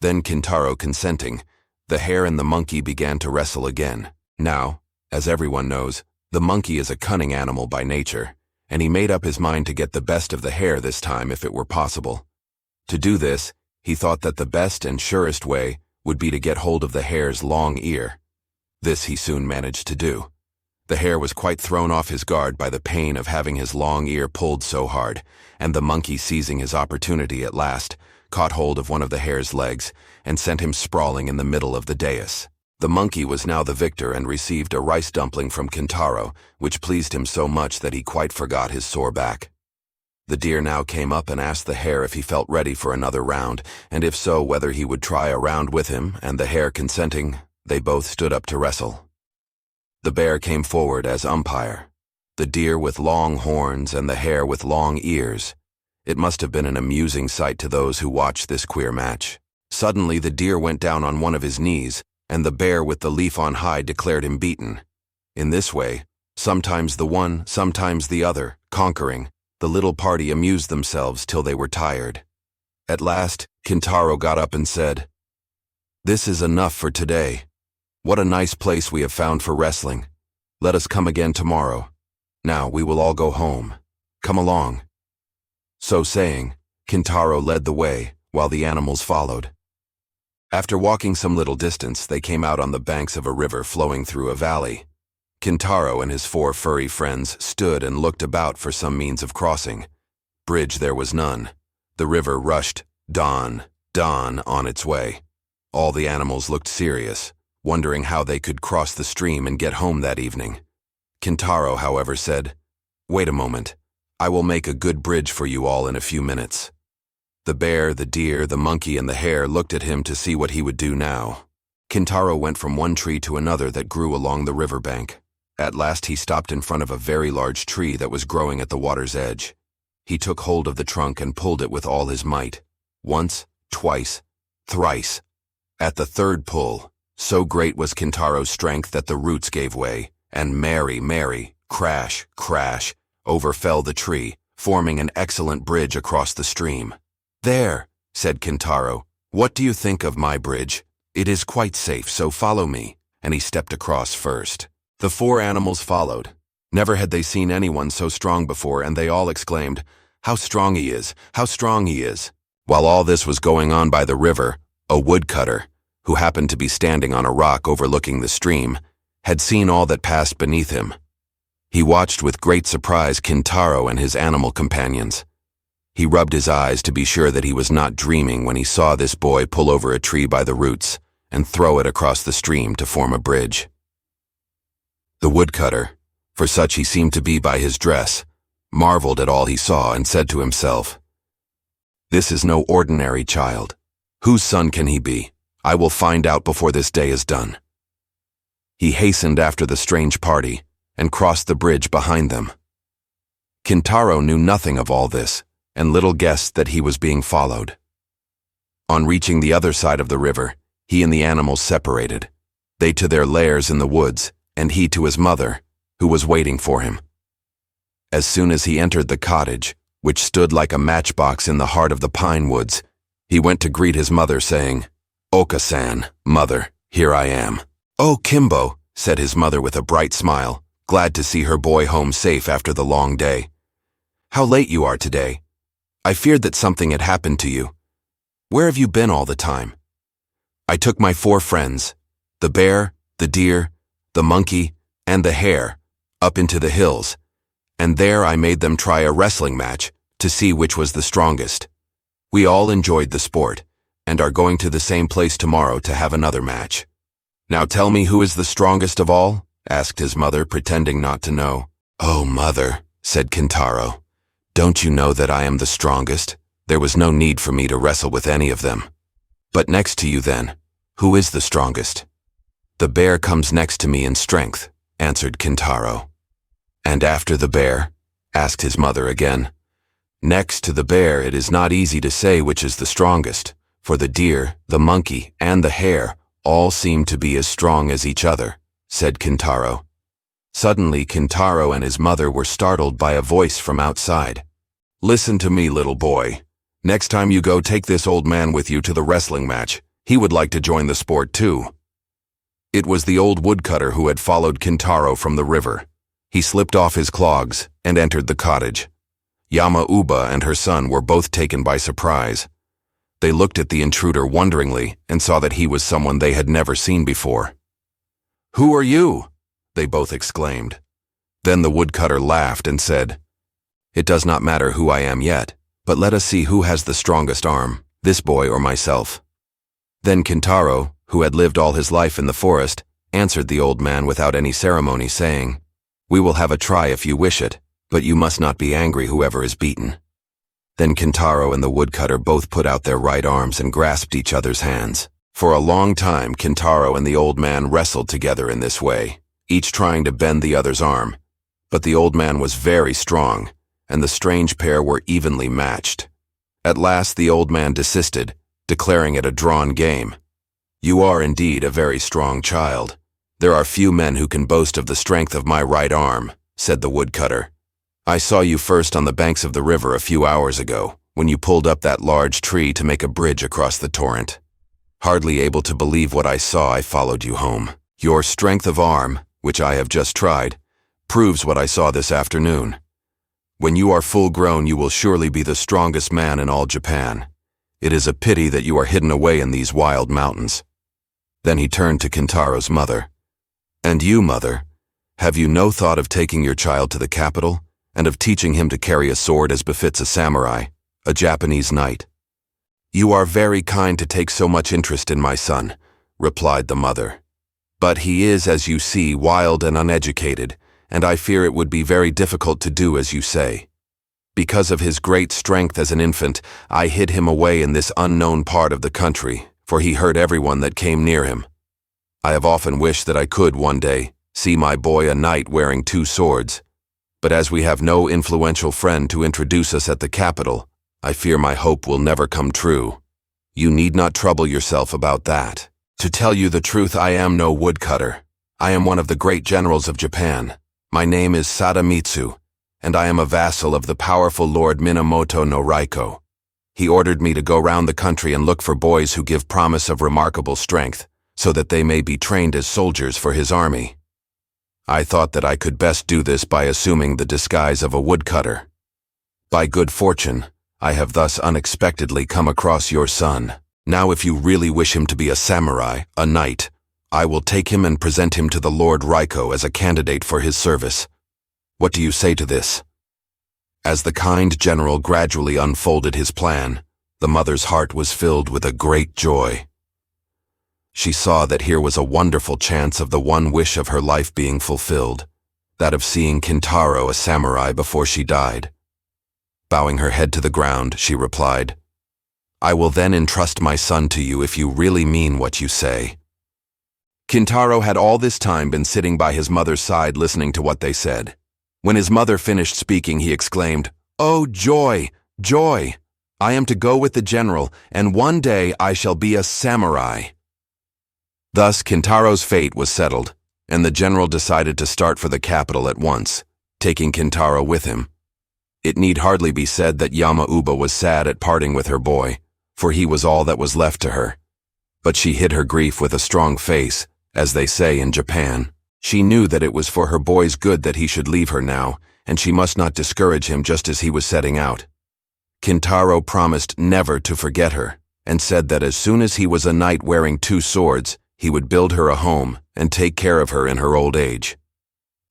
S6: Then Kintaro consenting, the hare and the monkey began to wrestle again. Now, as everyone knows, the monkey is a cunning animal by nature, and he made up his mind to get the best of the hare this time if it were possible. To do this, he thought that the best and surest way would be to get hold of the hare's long ear. This he soon managed to do. The hare was quite thrown off his guard by the pain of having his long ear pulled so hard, and the monkey, seizing his opportunity at last, caught hold of one of the hare's legs and sent him sprawling in the middle of the dais. The monkey was now the victor and received a rice dumpling from Kintaro, which pleased him so much that he quite forgot his sore back. The deer now came up and asked the hare if he felt ready for another round, and if so, whether he would try a round with him, and the hare consenting, they both stood up to wrestle. The bear came forward as umpire, the deer with long horns and the hare with long ears. It must have been an amusing sight to those who watched this queer match. Suddenly the deer went down on one of his knees, and the bear with the leaf on high declared him beaten. In this way, sometimes the one, sometimes the other, conquering, the little party amused themselves till they were tired. At last, Kintaro got up and said, This is enough for today. What a nice place we have found for wrestling. Let us come again tomorrow. Now we will all go home. Come along. So saying, Kintaro led the way, while the animals followed. After walking some little distance, they came out on the banks of a river flowing through a valley. Kintaro and his 4 furry friends stood and looked about for some means of crossing. Bridge there was none. The river rushed, on its way. All the animals looked serious, wondering how they could cross the stream and get home that evening. Kintaro, however, said, Wait a moment. I will make a good bridge for you all in a few minutes. The bear, the deer, the monkey, and the hare looked at him to see what he would do now. Kintaro went from one tree to another that grew along the river bank. At last he stopped in front of a very large tree that was growing at the water's edge. He took hold of the trunk and pulled it with all his might. Once, twice, thrice. At the third pull, so great was Kintaro's strength that the roots gave way, and merry, crash, over fell the tree, forming an excellent bridge across the stream. There, said Kintaro, what do you think of my bridge? It is quite safe, so follow me, and he stepped across first. The 4 animals followed. Never had they seen anyone so strong before, and they all exclaimed, How strong he is! How strong he is! While all this was going on by the river, a woodcutter, who happened to be standing on a rock overlooking the stream, had seen all that passed beneath him. He watched with great surprise Kintaro and his animal companions. He rubbed his eyes to be sure that he was not dreaming when he saw this boy pull over a tree by the roots and throw it across the stream to form a bridge. The woodcutter, for such he seemed to be by his dress, marveled at all he saw and said to himself, This is no ordinary child. Whose son can he be? I will find out before this day is done." He hastened after the strange party and crossed the bridge behind them. Kintaro knew nothing of all this and little guessed that he was being followed. On reaching the other side of the river, he and the animals separated, they to their lairs in the woods and he to his mother, who was waiting for him. As soon as he entered the cottage, which stood like a matchbox in the heart of the pine woods, he went to greet his mother, saying, "Oka-san, mother, here I am." "Oh, Kimbo," said his mother with a bright smile, glad to see her boy home safe after the long day. "How late you are today. I feared that something had happened to you. Where have you been all the time?" "I took my 4 friends, the bear, the deer, the monkey, and the hare, up into the hills, and there I made them try a wrestling match to see which was the strongest. We all enjoyed the sport, and are going to the same place tomorrow to have another match." "Now tell me who is the strongest of all?" asked his mother, pretending not to know. "Oh, mother," said Kintaro, "don't you know that I am the strongest? There was no need for me to wrestle with any of them." "But next to you then, who is the strongest?" "The bear comes next to me in strength," answered Kintaro. "And after the bear?" asked his mother again. "Next to the bear, it is not easy to say which is the strongest, for the deer, the monkey, and the hare all seem to be as strong as each other," said Kintaro. Suddenly, Kintaro and his mother were startled by a voice from outside. "Listen to me, little boy. Next time you go, take this old man with you to the wrestling match. He would like to join the sport too." It was the old woodcutter who had followed Kintaro from the river. He slipped off his clogs and entered the cottage. Yama-uba and her son were both taken by surprise. They looked at the intruder wonderingly and saw that he was someone they had never seen before. "Who are you?" they both exclaimed. Then the woodcutter laughed and said, "It does not matter who I am yet, but let us see who has the strongest arm, this boy or myself." Then Kintaro, who had lived all his life in the forest, answered the old man without any ceremony, saying, "We will have a try if you wish it, but you must not be angry whoever is beaten." Then Kintaro and the woodcutter both put out their right arms and grasped each other's hands. For a long time, Kintaro and the old man wrestled together in this way, each trying to bend the other's arm. But the old man was very strong, and the strange pair were evenly matched. At last the old man desisted, declaring it a drawn game. "You are indeed a very strong child. There are few men who can boast of the strength of my right arm," said the woodcutter. "I saw you first on the banks of the river a few hours ago, when you pulled up that large tree to make a bridge across the torrent. Hardly able to believe what I saw, I followed you home. Your strength of arm, which I have just tried, proves what I saw this afternoon. When you are full grown, you will surely be the strongest man in all Japan. It is a pity that you are hidden away in these wild mountains." Then he turned to Kintaro's mother. "And you, mother, have you no thought of taking your child to the capital, and of teaching him to carry a sword as befits a samurai, a Japanese knight?" "You are very kind to take so much interest in my son," replied the mother. "But he is, as you see, wild and uneducated, and I fear it would be very difficult to do as you say. Because of his great strength as an infant, I hid him away in this unknown part of the country, for he hurt everyone that came near him. I have often wished that I could one day see my boy a knight wearing 2 swords, but as we have no influential friend to introduce us at the capital, I fear my hope will never come true. You need not trouble yourself about that. To tell you the truth, I am no woodcutter. I am one of the great generals of Japan. My name is Sadamitsu, and I am a vassal of the powerful Lord Minamoto no Raiko. He ordered me to go round the country and look for boys who give promise of remarkable strength, so that they may be trained as soldiers for his army. I thought that I could best do this by assuming the disguise of a woodcutter. By good fortune, I have thus unexpectedly come across your son. Now if you really wish him to be a samurai, a knight, I will take him and present him to the Lord Raiko as a candidate for his service. What do you say to this?" As the kind general gradually unfolded his plan, the mother's heart was filled with a great joy. She saw that here was a wonderful chance of the one wish of her life being fulfilled, that of seeing Kintaro a samurai before she died. Bowing her head to the ground, she replied, I will then entrust my son to you if you really mean what you say." Kintaro had all this time been sitting by his mother's side listening to what they said. When his mother finished speaking, he exclaimed, "Oh, joy, joy! I am to go with the general, and one day I shall be a samurai." Thus, Kintaro's fate was settled, and the general decided to start for the capital at once, taking Kintaro with him. It need hardly be said that Yama-uba was sad at parting with her boy, for he was all that was left to her. But she hid her grief with a strong face, as they say in Japan. She knew that it was for her boy's good that he should leave her now, and she must not discourage him just as he was setting out. Kintaro promised never to forget her, and said that as soon as he was a knight wearing 2 swords, he would build her a home and take care of her in her old age.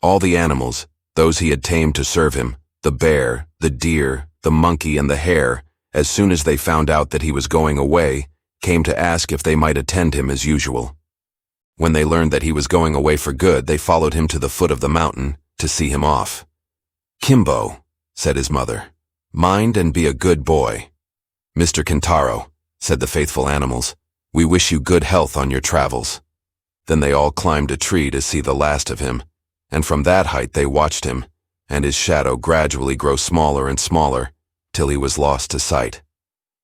S6: All the animals, those he had tamed to serve him, the bear, the deer, the monkey, and the hare, as soon as they found out that he was going away, came to ask if they might attend him as usual. When they learned that he was going away for good, they followed him to the foot of the mountain to see him off. "Kimbo," said his mother, "mind and be a good boy." "Mr. Kintaro," said the faithful animals, "we wish you good health on your travels." Then they all climbed a tree to see the last of him, and from that height they watched him, and his shadow gradually grow smaller and smaller, till he was lost to sight.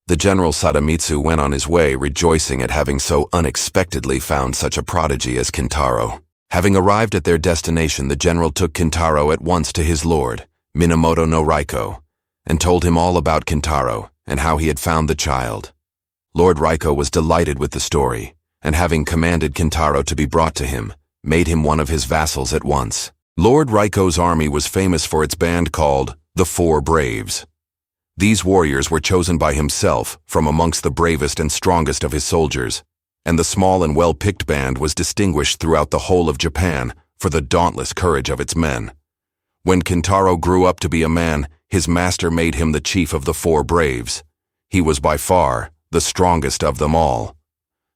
S6: The General Sadamitsu went on his way, rejoicing at having so unexpectedly found such a prodigy as Kintaro. Having arrived at their destination, the general took Kintaro at once to his lord, Minamoto no Raiko, and told him all about Kintaro and how he had found the child. Lord Raiko was delighted with the story, and having commanded Kintaro to be brought to him, made him one of his vassals at once. Lord Raiko's army was famous for its band called the 4 Braves. These warriors were chosen by himself from amongst the bravest and strongest of his soldiers, and the small and well-picked band was distinguished throughout the whole of Japan for the dauntless courage of its men. When Kintaro grew up to be a man, his master made him the chief of the 4 Braves. He was by far the strongest of them all.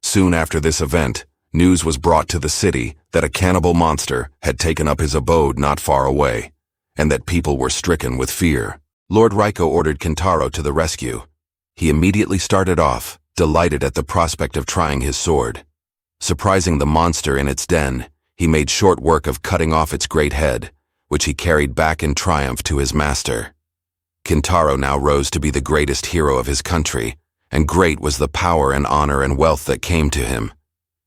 S6: Soon after this event, news was brought to the city that a cannibal monster had taken up his abode not far away, and that people were stricken with fear. Lord Raiko ordered Kintaro to the rescue. He immediately started off, delighted at the prospect of trying his sword. Surprising the monster in its den, he made short work of cutting off its great head, which he carried back in triumph to his master. Kintaro now rose to be the greatest hero of his country, and great was the power and honor and wealth that came to him.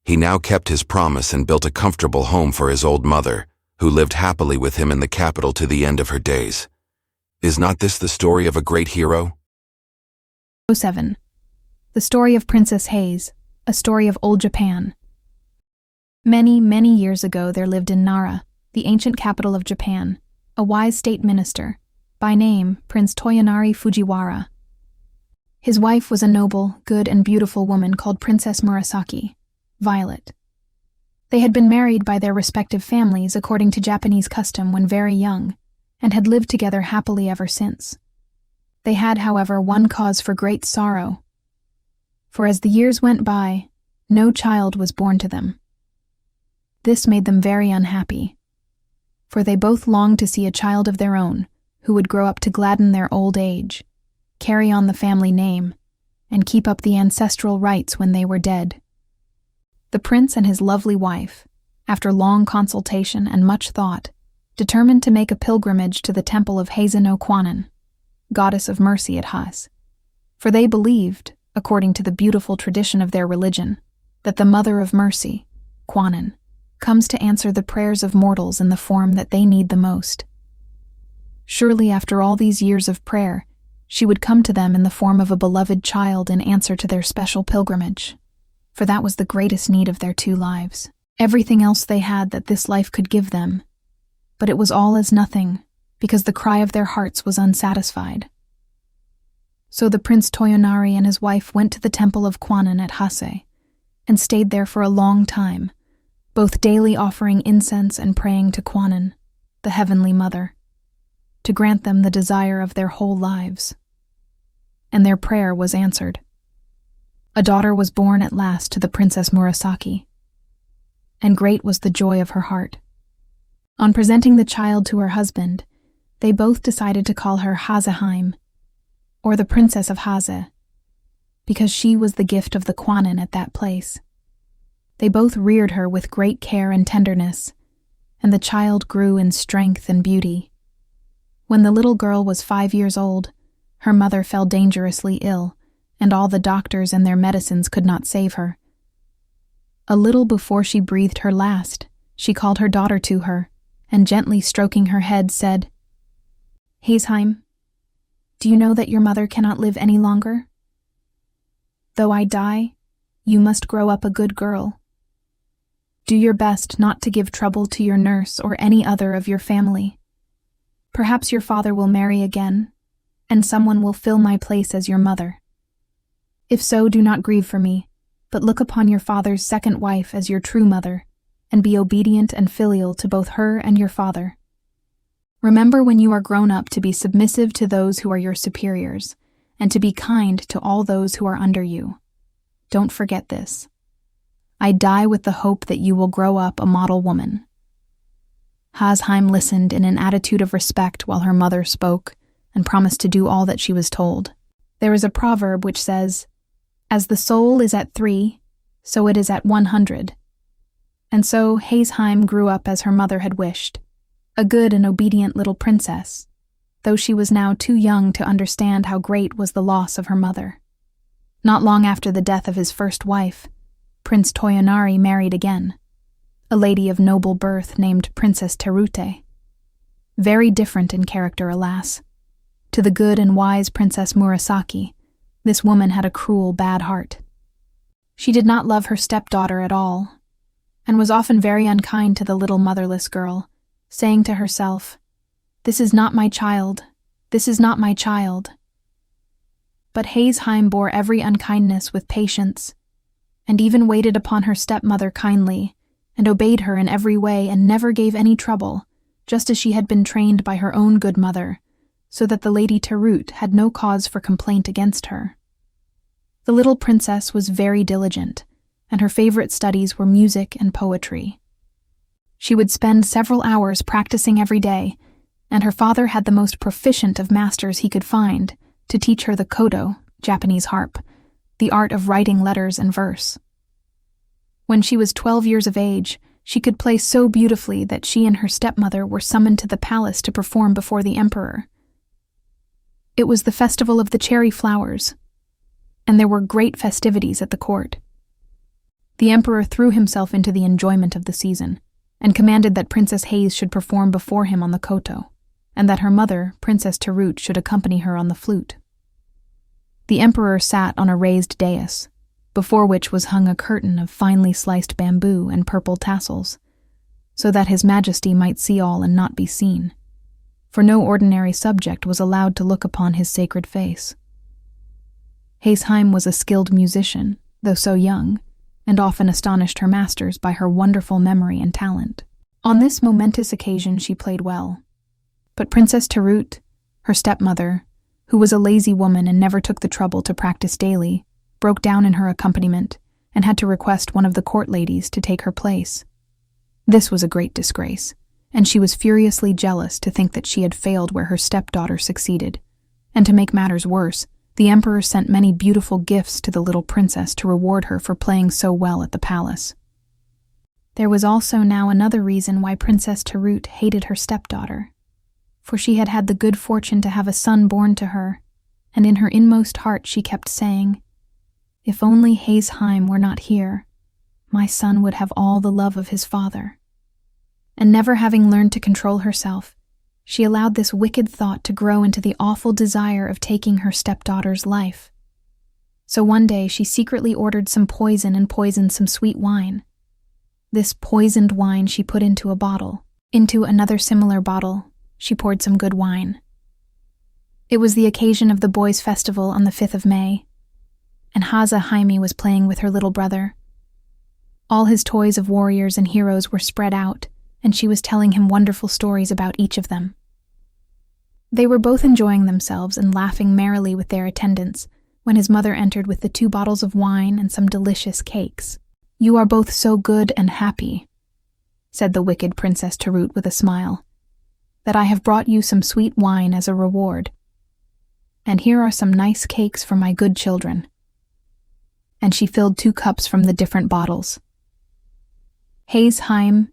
S6: He now kept his promise and built a comfortable home for his old mother, who lived happily with him in the capital to the end of her days. Is not this the story of a great hero?
S1: 7. The Story of Princess HASE, a story of old Japan. Many, many years ago there lived in Nara, the ancient capital of Japan, a wise state minister, by name Prince Toyonari Fujiwara. His wife was a noble, good, and beautiful woman called Princess Murasaki, Violet. They had been married by their respective families according to Japanese custom when very young, and had lived together happily ever since. They had, however, one cause for great sorrow, for as the years went by, no child was born to them. This made them very unhappy, for they both longed to see a child of their own who would grow up to gladden their old age, carry on the family name, and keep up the ancestral rights when they were dead. The prince and his lovely wife, after long consultation and much thought, determined to make a pilgrimage to the temple of HASE no Kwannon, goddess of mercy at HASE, for they believed, according to the beautiful tradition of their religion, that the Mother of Mercy, Kwannon, comes to answer the prayers of mortals in the form that they need the most. Surely after all these years of prayer, she would come to them in the form of a beloved child in answer to their special pilgrimage, for that was the greatest need of their 2 lives. Everything else they had that this life could give them, but it was all as nothing, because the cry of their hearts was unsatisfied. So the Prince Toyonari and his wife went to the temple of Kwannon at HASE, and stayed there for a long time, both daily offering incense and praying to Kwannon, the Heavenly Mother, to grant them the desire of their whole lives. And their prayer was answered. A daughter was born at last to the Princess Murasaki, and great was the joy of her heart. On presenting the child to her husband, they both decided to call her Haseheim, or the Princess of HASE, because she was the gift of the Kwannon at that place. They both reared her with great care and tenderness, and the child grew in strength and beauty. When the little girl was 5 years old, her mother fell dangerously ill, and all the doctors and their medicines could not save her. A little before she breathed her last, she called her daughter to her, and gently stroking her head said, "Haseheim, do you know that your mother cannot live any longer? Though I die, you must grow up a good girl. Do your best not to give trouble to your nurse or any other of your family. Perhaps your father will marry again, and someone will fill my place as your mother. If so, do not grieve for me, but look upon your father's second wife as your true mother, and be obedient and filial to both her and your father. Remember when you are grown up to be submissive to those who are your superiors, and to be kind to all those who are under you. Don't forget this. I die with the hope that you will grow up a model woman." Haseheim listened in an attitude of respect while her mother spoke, and promised to do all that she was told. There is a proverb which says, "As the soul is at 3, so it is at 100. And so Haseheim grew up as her mother had wished, a good and obedient little princess, though she was now too young to understand how great was the loss of her mother. Not long after the death of his first wife, Prince Toyonari married again, a lady of noble birth named Princess Terute. Very different in character, alas. To the good and wise Princess Murasaki, this woman had a cruel, bad heart. She did not love her stepdaughter at all, and was often very unkind to the little motherless girl, saying to herself, "This is not my child, this is not my child." But Haseheim bore every unkindness with patience, and even waited upon her stepmother kindly, and obeyed her in every way and never gave any trouble, just as she had been trained by her own good mother, so that the Lady Terute had no cause for complaint against her. The little princess was very diligent, and her favorite studies were music and poetry. She would spend several hours practicing every day, and her father had the most proficient of masters he could find to teach her the kodo, Japanese harp, the art of writing letters and verse. When she was 12 years of age, she could play so beautifully that she and her stepmother were summoned to the palace to perform before the emperor. It was the festival of the cherry flowers, and there were great festivities at the court. The emperor threw himself into the enjoyment of the season, and commanded that Princess Hase should perform before him on the koto, and that her mother, Princess Terute, should accompany her on the flute. The emperor sat on a raised dais, before which was hung a curtain of finely sliced bamboo and purple tassels, so that his majesty might see all and not be seen, for no ordinary subject was allowed to look upon his sacred face. Haseheim was a skilled musician, though so young, and often astonished her masters by her wonderful memory and talent. On this momentous occasion she played well, but Princess Terute, her stepmother, who was a lazy woman and never took the trouble to practice daily, broke down in her accompaniment and had to request one of the court ladies to take her place. This was a great disgrace, and she was furiously jealous to think that she had failed where her stepdaughter succeeded. And to make matters worse, the emperor sent many beautiful gifts to the little princess to reward her for playing so well at the palace. There was also now another reason why Princess Terute hated her stepdaughter, for she had had the good fortune to have a son born to her, and in her inmost heart she kept saying, "If only Haseheim were not here, my son would have all the love of his father." And never having learned to control herself, she allowed this wicked thought to grow into the awful desire of taking her stepdaughter's life. So one day she secretly ordered some poison and poisoned some sweet wine. This poisoned wine she put into a bottle. Into another similar bottle she poured some good wine. It was the occasion of the boys' festival on the 5th of May, and Haseheim was playing with her little brother. All his toys of warriors and heroes were spread out, and she was telling him wonderful stories about each of them. They were both enjoying themselves and laughing merrily with their attendants when his mother entered with the 2 bottles of wine and some delicious cakes. "You are both so good and happy," said the wicked Princess Terute with a smile, "that I have brought you some sweet wine as a reward. And here are some nice cakes for my good children. and she filled 2 cups from the different bottles. HASE,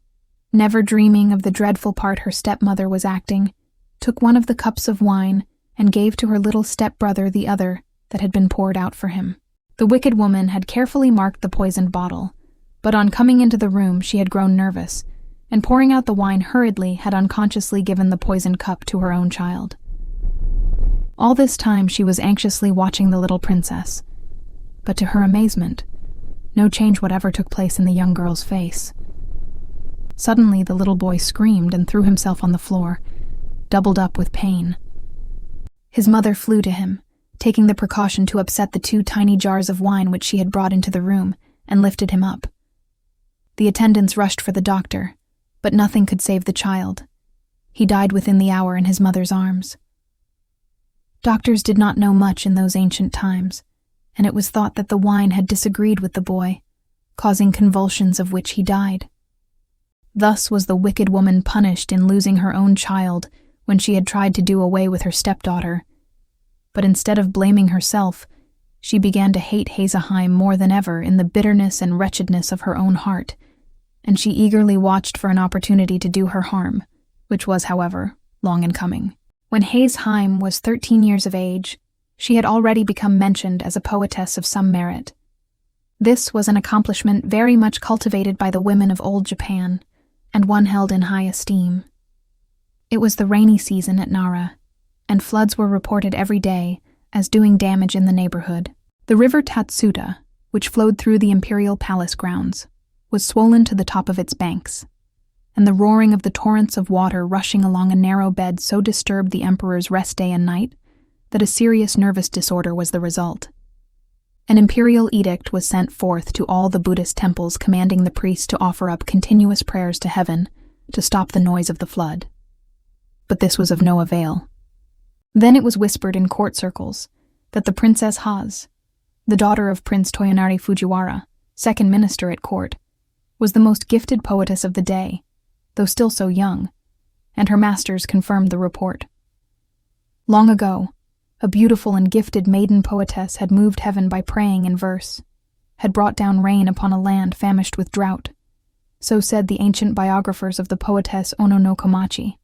S1: never dreaming of the dreadful part her stepmother was acting, took one of the cups of wine and gave to her little stepbrother the other that had been poured out for him. The wicked woman had carefully marked the poisoned bottle, but on coming into the room she had grown nervous, and pouring out the wine hurriedly had unconsciously given the poisoned cup to her own child. All this time she was anxiously watching the little princess, but to her amazement, no change whatever took place in the young girl's face. Suddenly the little boy screamed and threw himself on the floor, doubled up with pain. His mother flew to him, taking the precaution to upset the 2 tiny jars of wine which she had brought into the room, and lifted him up. The attendants rushed for the doctor, but nothing could save the child. He died within the hour in his mother's arms. Doctors did not know much in those ancient times, and it was thought that the wine had disagreed with the boy, causing convulsions of which he died. Thus was the wicked woman punished in losing her own child when she had tried to do away with her stepdaughter. But instead of blaming herself, she began to hate HASE more than ever in the bitterness and wretchedness of her own heart, and she eagerly watched for an opportunity to do her harm, which was, however, long in coming. When HASE was 13 years of age, she had already become mentioned as a poetess of some merit. This was an accomplishment very much cultivated by the women of old Japan, and one held in high esteem. It was the rainy season at Nara, and floods were reported every day as doing damage in the neighborhood. The river Tatsuta, which flowed through the imperial palace grounds, was swollen to the top of its banks, and the roaring of the torrents of water rushing along a narrow bed so disturbed the emperor's rest day and night that a serious nervous disorder was the result. An imperial edict was sent forth to all the Buddhist temples commanding the priests to offer up continuous prayers to heaven to stop the noise of the flood. But this was of no avail. Then it was whispered in court circles that the Princess HASE, the daughter of Prince Toyonari Fujiwara, second minister at court, was the most gifted poetess of the day, though still so young, and her masters confirmed the report. Long ago, a beautiful and gifted maiden poetess had moved heaven by praying in verse, had brought down rain upon a land famished with drought. So said the ancient biographers of the poetess Ono no Komachi.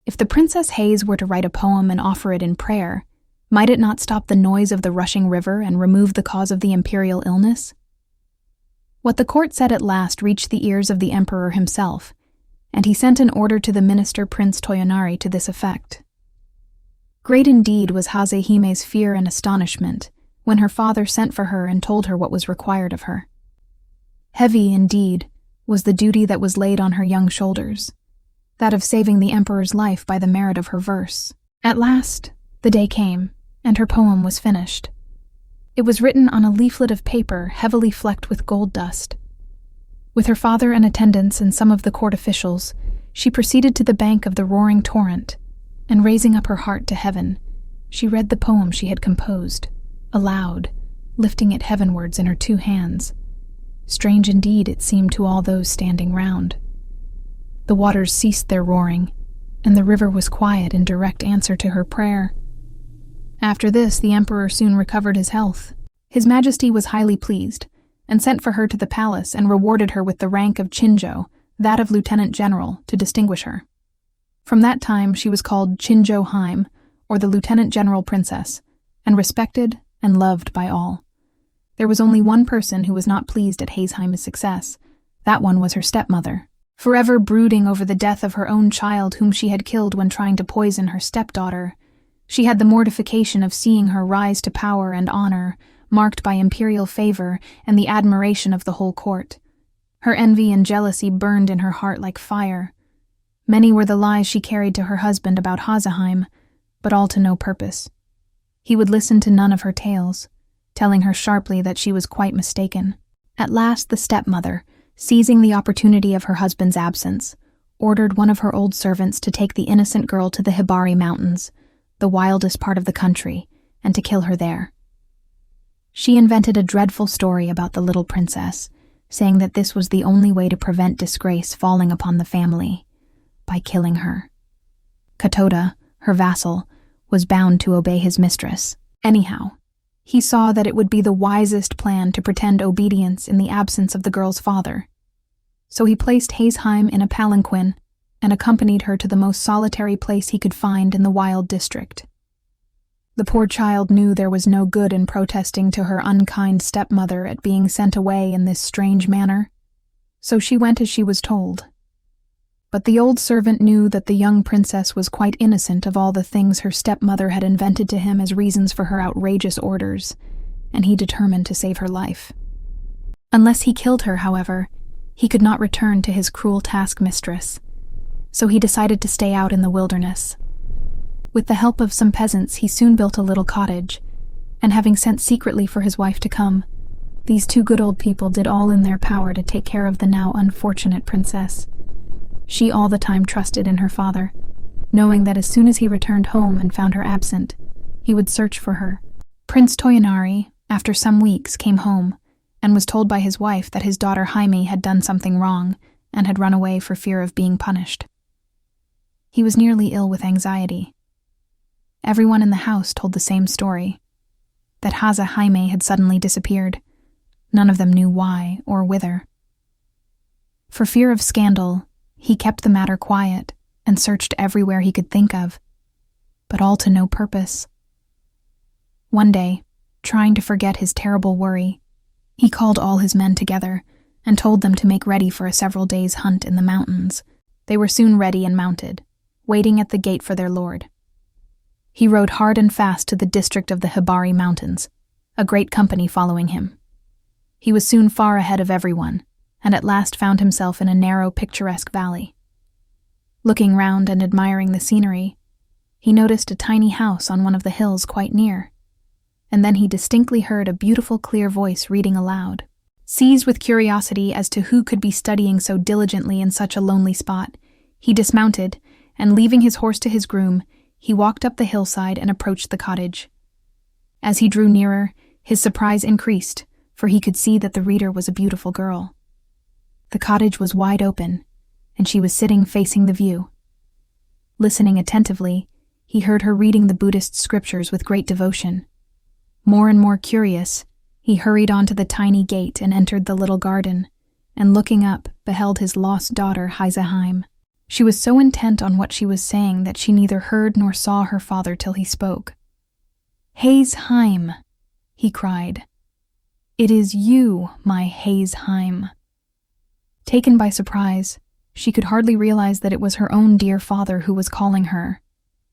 S1: If the Princess HASE were to write a poem and offer it in prayer, might it not stop the noise of the rushing river and remove the cause of the imperial illness? What the court said at last reached the ears of the emperor himself, and he sent an order to the minister Prince Toyonari to this effect. Great indeed was Hasehime's fear and astonishment when her father sent for her and told her what was required of her. Heavy, indeed, was the duty that was laid on her young shoulders, that of saving the emperor's life by the merit of her verse. At last, the day came, and her poem was finished. It was written on a leaflet of paper heavily flecked with gold dust. With her father and attendants and some of the court officials, she proceeded to the bank of the roaring torrent, and raising up her heart to heaven, she read the poem she had composed, aloud, lifting it heavenwards in her 2 hands. Strange indeed it seemed to all those standing round. The waters ceased their roaring, and the river was quiet in direct answer to her prayer. After this, the emperor soon recovered his health. His Majesty was highly pleased, and sent for her to the palace and rewarded her with the rank of Chinjo, that of lieutenant general, to distinguish her. From that time she was called Chinjo, or the lieutenant general princess, and respected and loved by all. There was only one person who was not pleased at HASE's success. That one was her stepmother, forever brooding over the death of her own child whom she had killed when trying to poison her stepdaughter. She had the mortification of seeing her rise to power and honor, marked by imperial favor and the admiration of the whole court. Her envy and jealousy burned in her heart like fire. Many were the lies she carried to her husband about Haseheim, but all to no purpose. He would listen to none of her tales, telling her sharply that she was quite mistaken. At last the stepmother, seizing the opportunity of her husband's absence, ordered one of her old servants to take the innocent girl to the Hibari Mountains, the wildest part of the country, and to kill her there. She invented a dreadful story about the little princess, saying that this was the only way to prevent disgrace falling upon the family, by killing her. Katoda, her vassal, was bound to obey his mistress. Anyhow, He saw that it would be the wisest plan to pretend obedience in the absence of the girl's father. So he placed Hazeheim in a palanquin and accompanied her to the most solitary place he could find in the wild district. The poor child knew there was no good in protesting to her unkind stepmother at being sent away in this strange manner, so she went as she was told. But the old servant knew that the young princess was quite innocent of all the things her stepmother had invented to him as reasons for her outrageous orders, and he determined to save her life. Unless he killed her, however, he could not return to his cruel taskmistress, so he decided to stay out in the wilderness. With the help of some peasants, he soon built a little cottage, and having sent secretly for his wife to come, these two good old people did all in their power to take care of the now unfortunate princess. She all the time trusted in her father, knowing that as soon as he returned home and found her absent, he would search for her. Prince Toyonari, after some weeks, came home and was told by his wife that his daughter Jaime had done something wrong and had run away for fear of being punished. He was nearly ill with anxiety. Everyone in the house told the same story, that Hase Jaime had suddenly disappeared. None of them knew why or whither. For fear of scandal, he kept the matter quiet and searched everywhere he could think of, but all to no purpose. One day, trying to forget his terrible worry, he called all his men together and told them to make ready for a several days' hunt in the mountains. They were soon ready and mounted, waiting at the gate for their lord. He rode hard and fast to the district of the Hibari Mountains, a great company following him. He was soon far ahead of everyone, and at last found himself in a narrow, picturesque valley. Looking round and admiring the scenery, he noticed a tiny house on one of the hills quite near, and then he distinctly heard a beautiful, clear voice reading aloud. Seized with curiosity as to who could be studying so diligently in such a lonely spot, he dismounted, and leaving his horse to his groom, he walked up the hillside and approached the cottage. As he drew nearer, his surprise increased, for he could see that the reader was a beautiful girl. The cottage was wide open, and she was sitting facing the view. Listening attentively, he heard her reading the Buddhist scriptures with great devotion. More and more curious, he hurried on to the tiny gate and entered the little garden, and looking up, beheld his lost daughter Hazeheim. She was so intent on what she was saying that she neither heard nor saw her father till he spoke. "Hazeheim," he cried. "It is you, my Hazeheim." Taken by surprise, she could hardly realize that it was her own dear father who was calling her,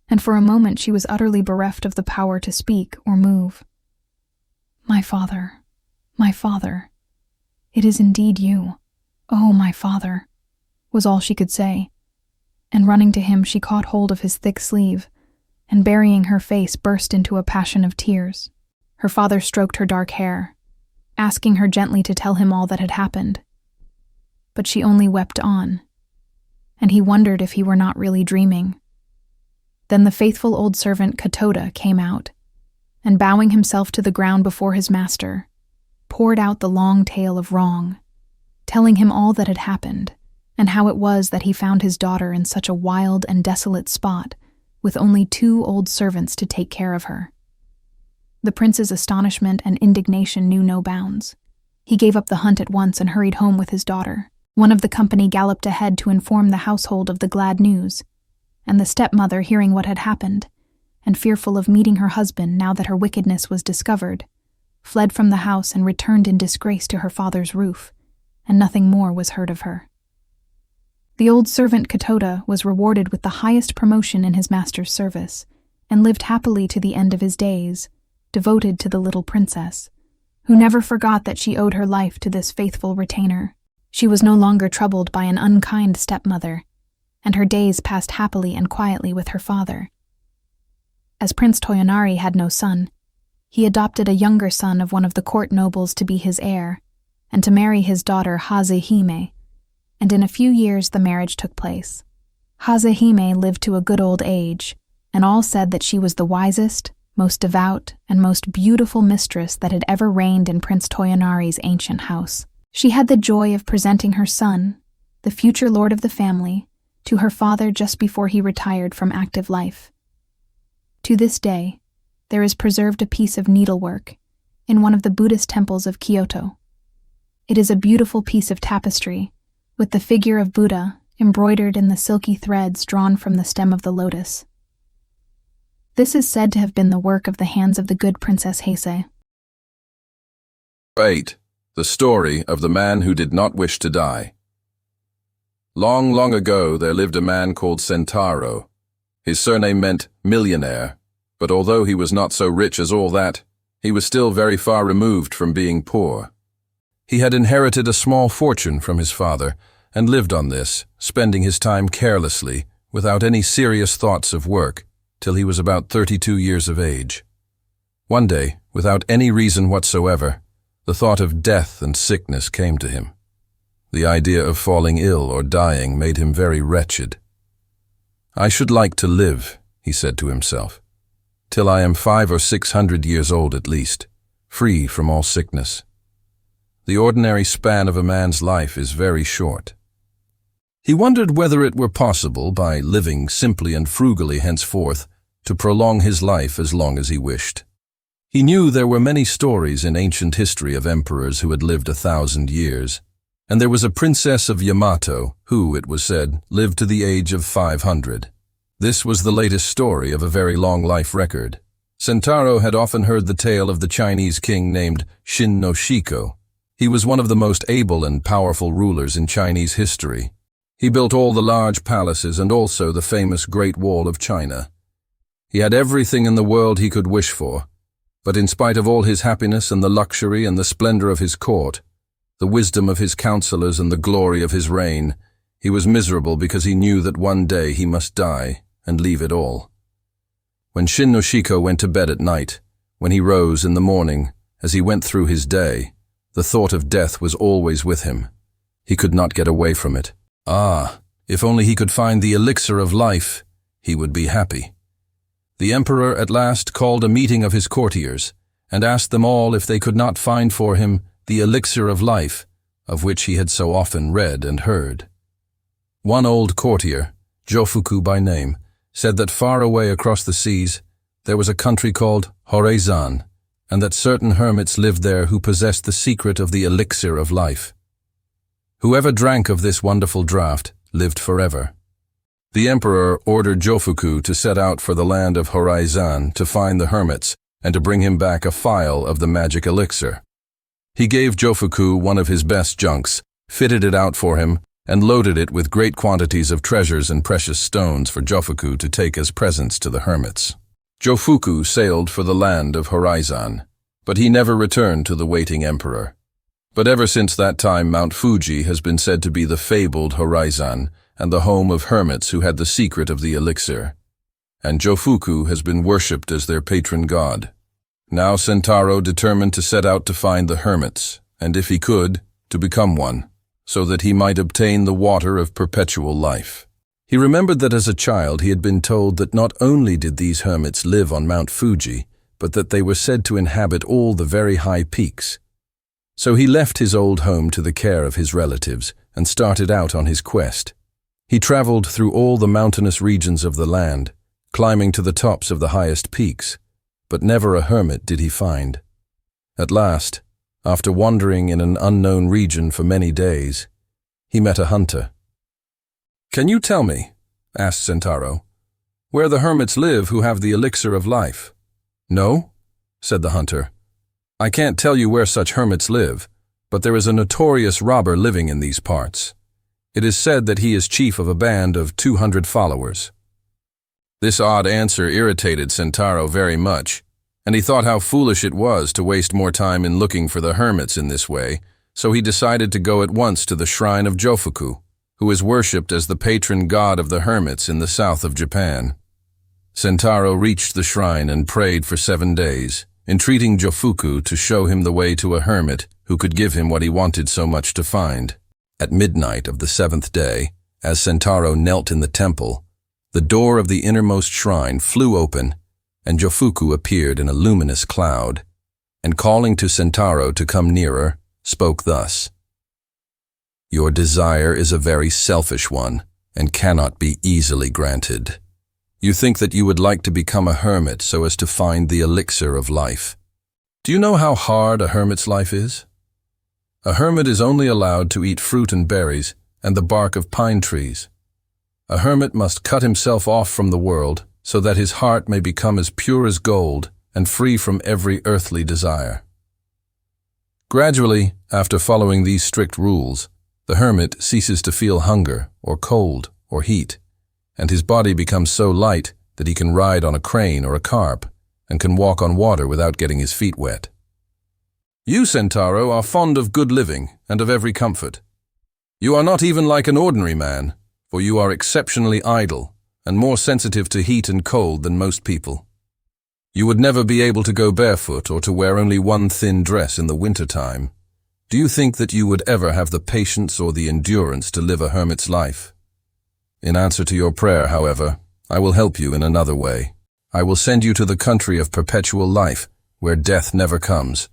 S1: and for a moment she was utterly bereft of the power to speak or move. My father, it is indeed you. Oh, my father," was all she could say, and running to him she caught hold of his thick sleeve, and burying her face burst into a passion of tears. Her father stroked her dark hair, asking her gently to tell him all that had happened. But she only wept on, and he wondered if he were not really dreaming. Then the faithful old servant Katoda came out, and bowing himself to the ground before his master, poured out the long tale of wrong, telling him all that had happened, and how it was that he found his daughter in such a wild and desolate spot, with only 2 old servants to take care of her. The prince's astonishment and indignation knew no bounds. He gave up the hunt at once and hurried home with his daughter. One of the company galloped ahead to inform the household of the glad news, and the stepmother, hearing what had happened, and fearful of meeting her husband now that her wickedness was discovered, fled from the house and returned in disgrace to her father's roof, and nothing more was heard of her. The old servant Katoda was rewarded with the highest promotion in his master's service, and lived happily to the end of his days, devoted to the little princess, who never forgot that she owed her life to this faithful retainer. She was no longer troubled by an unkind stepmother, and her days passed happily and quietly with her father. As Prince Toyonari had no son, he adopted a younger son of one of the court nobles to be his heir, and to marry his daughter Hazehime, and in a few years the marriage took place. Hazehime lived to a good old age, and all said that she was the wisest, most devout, and most beautiful mistress that had ever reigned in Prince Toyonari's ancient house. She had the joy of presenting her son, the future lord of the family, to her father just before he retired from active life. To this day, there is preserved a piece of needlework in one of the Buddhist temples of Kyoto. It is a beautiful piece of tapestry, with the figure of Buddha embroidered in the silky threads drawn from the stem of the lotus. This is said to have been the work of the hands of the good Princess Hase.
S2: 8. The story of the man who did not wish to die. Long, long ago there lived a man called Sentaro. His surname meant millionaire, but although he was not so rich as all that, he was still very far removed from being poor. He had inherited a small fortune from his father and lived on this, spending his time carelessly, without any serious thoughts of work, till he was about 32 years of age. One day, without any reason whatsoever, the thought of death and sickness came to him. The idea of falling ill or dying made him very wretched. "I should like to live," he said to himself, "till I am 500 or 600 years old at least, free from all sickness. The ordinary span of a man's life is very short." He wondered whether it were possible, by living simply and frugally henceforth, to prolong his life as long as he wished. He knew there were many stories in ancient history of emperors who had lived 1,000 years, and there was a princess of Yamato who, it was said, lived to the age of 500. This was the latest story of a very long life record. Sentaro had often heard the tale of the Chinese king named Shin no Shiko. He was one of the most able and powerful rulers in Chinese history. He built all the large palaces and also the famous Great Wall of China. He had everything in the world he could wish for, but in spite of all his happiness and the luxury and the splendor of his court, the wisdom of his counselors and the glory of his reign, he was miserable because he knew that one day he must die and leave it all. When Shin no Shiko went to bed at night, when he rose in the morning, as he went through his day, the thought of death was always with him. He could not get away from it. If only he could find the elixir of life, he would be happy. The emperor at last called a meeting of his courtiers and asked them all if they could not find for him the elixir of life, of which he had so often read and heard. One old courtier, Jofuku by name, said that far away across the seas there was a country called Horeizan, and that certain hermits lived there who possessed the secret of the elixir of life. Whoever drank of this wonderful draught lived forever. The emperor ordered Jofuku to set out for the land of Horeizan to find the hermits and to bring him back a phial of the magic elixir. He gave Jofuku one of his best junks, fitted it out for him, and loaded it with great quantities of treasures and precious stones for Jofuku to take as presents to the hermits. Jofuku sailed for the land of Horeizan, but he never returned to the waiting emperor. But ever since that time, Mount Fuji has been said to be the fabled Horeizan and the home of hermits who had the secret of the elixir. And Jofuku has been worshipped as their patron god. Now Sentaro determined to set out to find the hermits, and if he could, to become one, so that he might obtain the water of perpetual life. He remembered that as a child he had been told that not only did these hermits live on Mount Fuji, but that they were said to inhabit all the very high peaks. So he left his old home to the care of his relatives and started out on his quest. He traveled through all the mountainous regions of the land, climbing to the tops of the highest peaks, but never a hermit did he find. At last, after wandering in an unknown region for many days, he met a hunter. "Can you tell me," asked Sentaro, "where the hermits live who have the elixir of life?" "No," said the hunter. "I can't tell you where such hermits live, but there is a notorious robber living in these parts. It is said that he is chief of a band of 200 followers." This odd answer irritated Sentaro very much, and he thought how foolish it was to waste more time in looking for the hermits in this way, so he decided to go at once to the shrine of Jofuku, who is worshipped as the patron god of the hermits in the south of Japan. Sentaro reached the shrine and prayed for 7 days, entreating Jofuku to show him the way to a hermit who could give him what he wanted so much to find. At midnight of the 7th day, as Sentaro knelt in the temple, the door of the innermost shrine flew open, and Jofuku appeared in a luminous cloud, and calling to Sentaro to come nearer, spoke thus: "Your desire is a very selfish one, and cannot be easily granted. You think that you would like to become a hermit so as to find the elixir of life. Do you know how hard a hermit's life is? A hermit is only allowed to eat fruit and berries and the bark of pine trees. A hermit must cut himself off from the world so that his heart may become as pure as gold and free from every earthly desire. Gradually, after following these strict rules, the hermit ceases to feel hunger or cold or heat, and his body becomes so light that he can ride on a crane or a carp and can walk on water without getting his feet wet. You, Centauro, are fond of good living and of every comfort. You are not even like an ordinary man, for you are exceptionally idle and more sensitive to heat and cold than most people. You would never be able to go barefoot or to wear only one thin dress in the winter-time. Do you think that you would ever have the patience or the endurance to live a hermit's life? In answer to your prayer, however, I will help you in another way. I will send you to the country of perpetual life, where death never comes,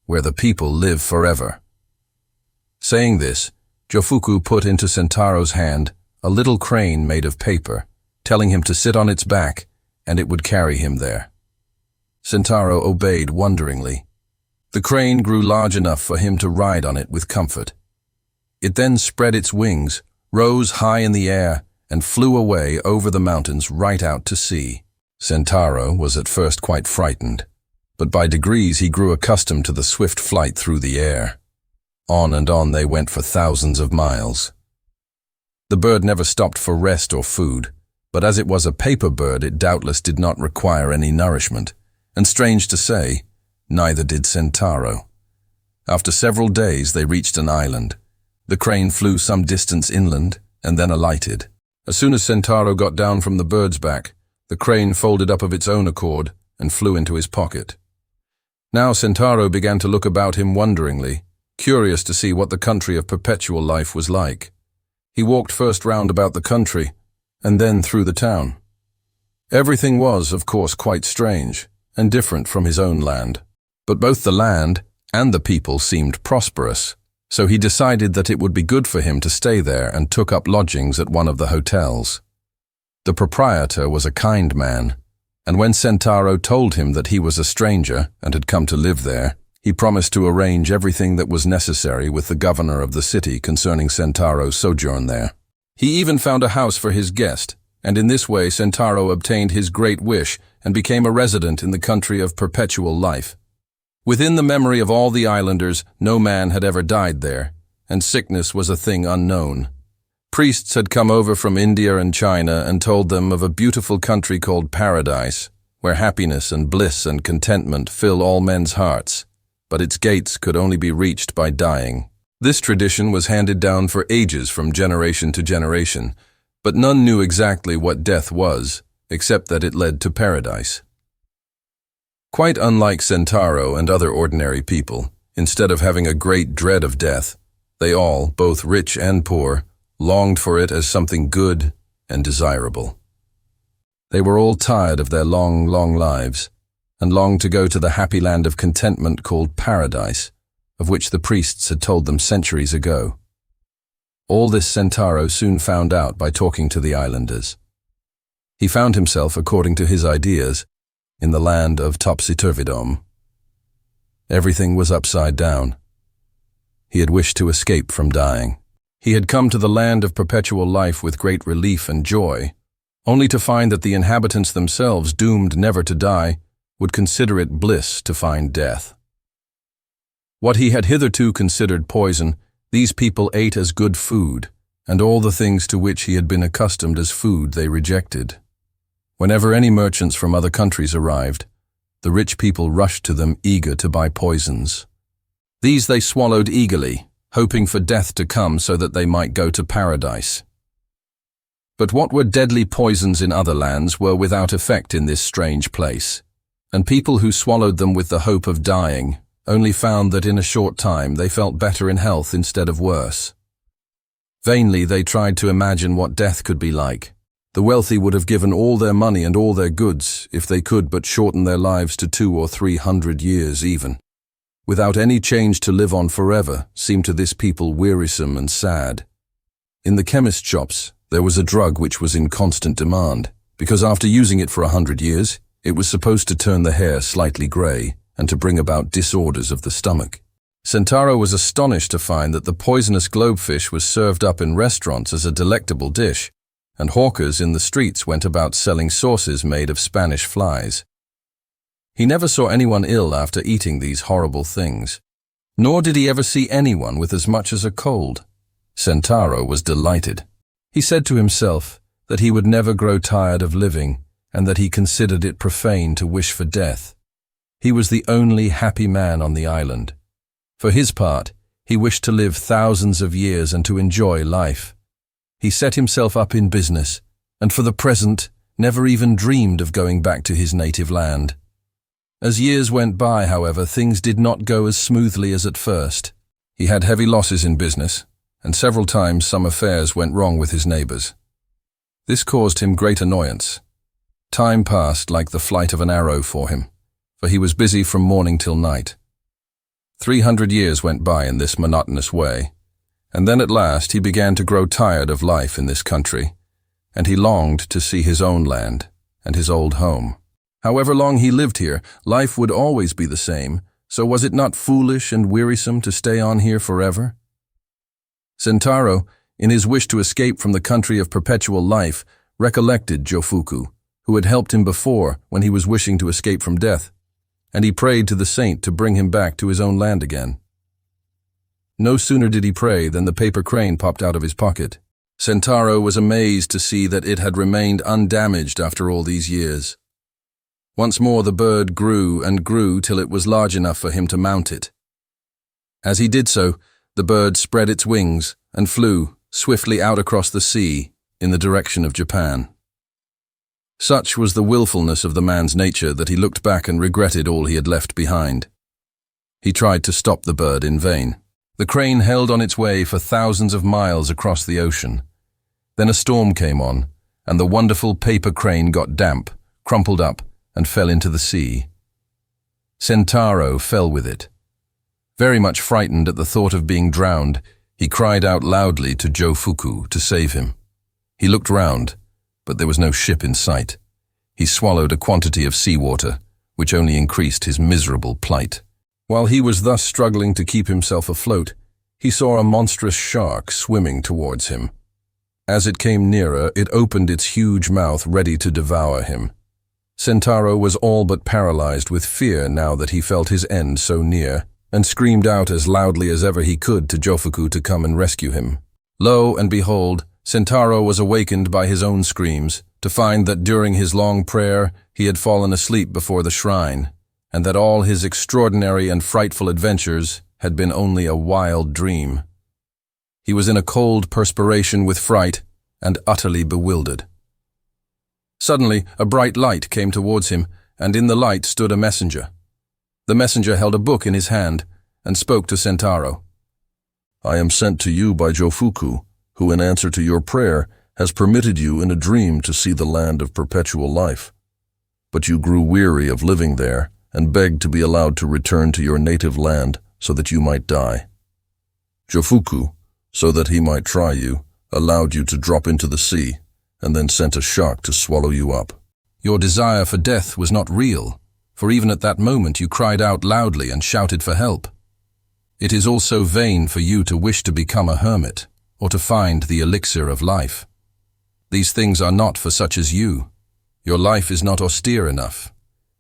S2: where the people live forever. Saying this, Jofuku put into Sentaro's hand a little crane made of paper, telling him to sit on its back, and it would carry him there. Sentaro obeyed wonderingly. The crane grew large enough for him to ride on it with comfort. It then spread its wings, rose high in the air, and flew away over the mountains right out to sea. Sentaro was at first quite frightened, but by degrees he grew accustomed to the swift flight through the air. On and on they went for thousands of miles. The bird never stopped for rest or food, but as it was a paper bird, it doubtless did not require any nourishment, and strange to say, neither did Sentaro. After several days they reached an island. The crane flew some distance inland and then alighted. As soon as Sentaro got down from the bird's back, the crane folded up of its own accord and flew into his pocket. Now Sentaro began to look about him wonderingly, curious to see what the country of perpetual life was like. He walked first round about the country, and then through the town. Everything was, of course, quite strange and different from his own land, but both the land and the people seemed prosperous, so he decided that it would be good for him to stay there and took up lodgings at one of the hotels. The proprietor was a kind man, and when Sentaro told him that he was a stranger and had come to live there, he promised to arrange everything that was necessary with the governor of the city concerning Sentaro's sojourn there. He even found a house for his guest, and in this way Sentaro obtained his great wish and became a resident in the country of perpetual life. Within the memory of all the islanders, no man had ever died there, and sickness was a thing unknown. Priests had come over from India and China and told them of a beautiful country called Paradise, where happiness and bliss and contentment fill all men's hearts, but its gates could only be reached by dying. This tradition was handed down for ages from generation to generation, but none knew exactly what death was, except that it led to paradise. Quite unlike Sentaro and other ordinary people, instead of having a great dread of death, they all, both rich and poor, longed for it as something good and desirable. They were all tired of their long, long lives, and longed to go to the happy land of contentment called Paradise, of which the priests had told them centuries ago. All this Sentaro soon found out by talking to the islanders. He found himself, according to his ideas, in the land of Topsy-Turvydom. Everything was upside down. He had wished to escape from dying. He had come to the land of perpetual life with great relief and joy, only to find that the inhabitants themselves, doomed never to die, would consider it bliss to find death. What he had hitherto considered poison, these people ate as good food, and all the things to which he had been accustomed as food they rejected. Whenever any merchants from other countries arrived, the rich people rushed to them eager to buy poisons. These they swallowed eagerly, hoping for death to come so that they might go to paradise. But what were deadly poisons in other lands were without effect in this strange place, and people who swallowed them with the hope of dying only found that in a short time they felt better in health instead of worse. Vainly they tried to imagine what death could be like. The wealthy would have given all their money and all their goods if they could but shorten their lives to 200 or 300 years even. Without any change to live on forever seemed to this people wearisome and sad. In the chemist shops, there was a drug which was in constant demand, because after using it for 100 years, it was supposed to turn the hair slightly grey and to bring about disorders of the stomach. Sentaro was astonished to find that the poisonous globefish was served up in restaurants as a delectable dish, and hawkers in the streets went about selling sauces made of Spanish flies. He never saw anyone ill after eating these horrible things, nor did he ever see anyone with as much as a cold. Sentaro was delighted. He said to himself that he would never grow tired of living, and that he considered it profane to wish for death. He was the only happy man on the island. For his part, he wished to live thousands of years and to enjoy life. He set himself up in business, and for the present, never even dreamed of going back to his native land. As years went by, however, things did not go as smoothly as at first. He had heavy losses in business, and several times some affairs went wrong with his neighbors. This caused him great annoyance. Time passed like the flight of an arrow for him, for he was busy from morning till night. 300 years went by in this monotonous way, and then at last he began to grow tired of life in this country, and he longed to see his own land and his old home. However long he lived here, life would always be the same, so was it not foolish and wearisome to stay on here forever? Sentaro, in his wish to escape from the country of perpetual life, recollected Jofuku, who had helped him before when he was wishing to escape from death, and he prayed to the saint to bring him back to his own land again. No sooner did he pray than the paper crane popped out of his pocket. Sentaro was amazed to see that it had remained undamaged after all these years. Once more the bird grew and grew till it was large enough for him to mount it. As he did so, the bird spread its wings and flew swiftly out across the sea in the direction of Japan. Such was the willfulness of the man's nature that he looked back and regretted all he had left behind. He tried to stop the bird in vain. The crane held on its way for thousands of miles across the ocean. Then a storm came on, and the wonderful paper crane got damp, crumpled up, and fell into the sea. Sentaro fell with it. Very much frightened at the thought of being drowned, he cried out loudly to Jofuku to save him. He looked round, but there was no ship in sight. He swallowed a quantity of seawater, which only increased his miserable plight. While he was thus struggling to keep himself afloat, he saw a monstrous shark swimming towards him. As it came nearer, it opened its huge mouth ready to devour him. Sentaro was all but paralyzed with fear now that he felt his end so near, and screamed out as loudly as ever he could to Jofuku to come and rescue him. Lo and behold, Sentaro was awakened by his own screams, to find that during his long prayer he had fallen asleep before the shrine, and that all his extraordinary and frightful adventures had been only a wild dream. He was in a cold perspiration with fright and utterly bewildered. Suddenly, a bright light came towards him, and in the light stood a messenger. The messenger held a book in his hand and spoke to Sentaro.
S7: "I am sent to you by Jofuku, who in answer to your prayer has permitted you in a dream to see the land of perpetual life. But you grew weary of living there and begged to be allowed to return to your native land so that you might die. Jofuku, so that he might try you, allowed you to drop into the sea, and then sent a shark to swallow you up.
S2: Your desire for death was not real, for even at that moment you cried out loudly and shouted for help. It is also vain for you to wish to become a hermit, or to find the elixir of life. These things are not for such as you. Your life is not austere enough.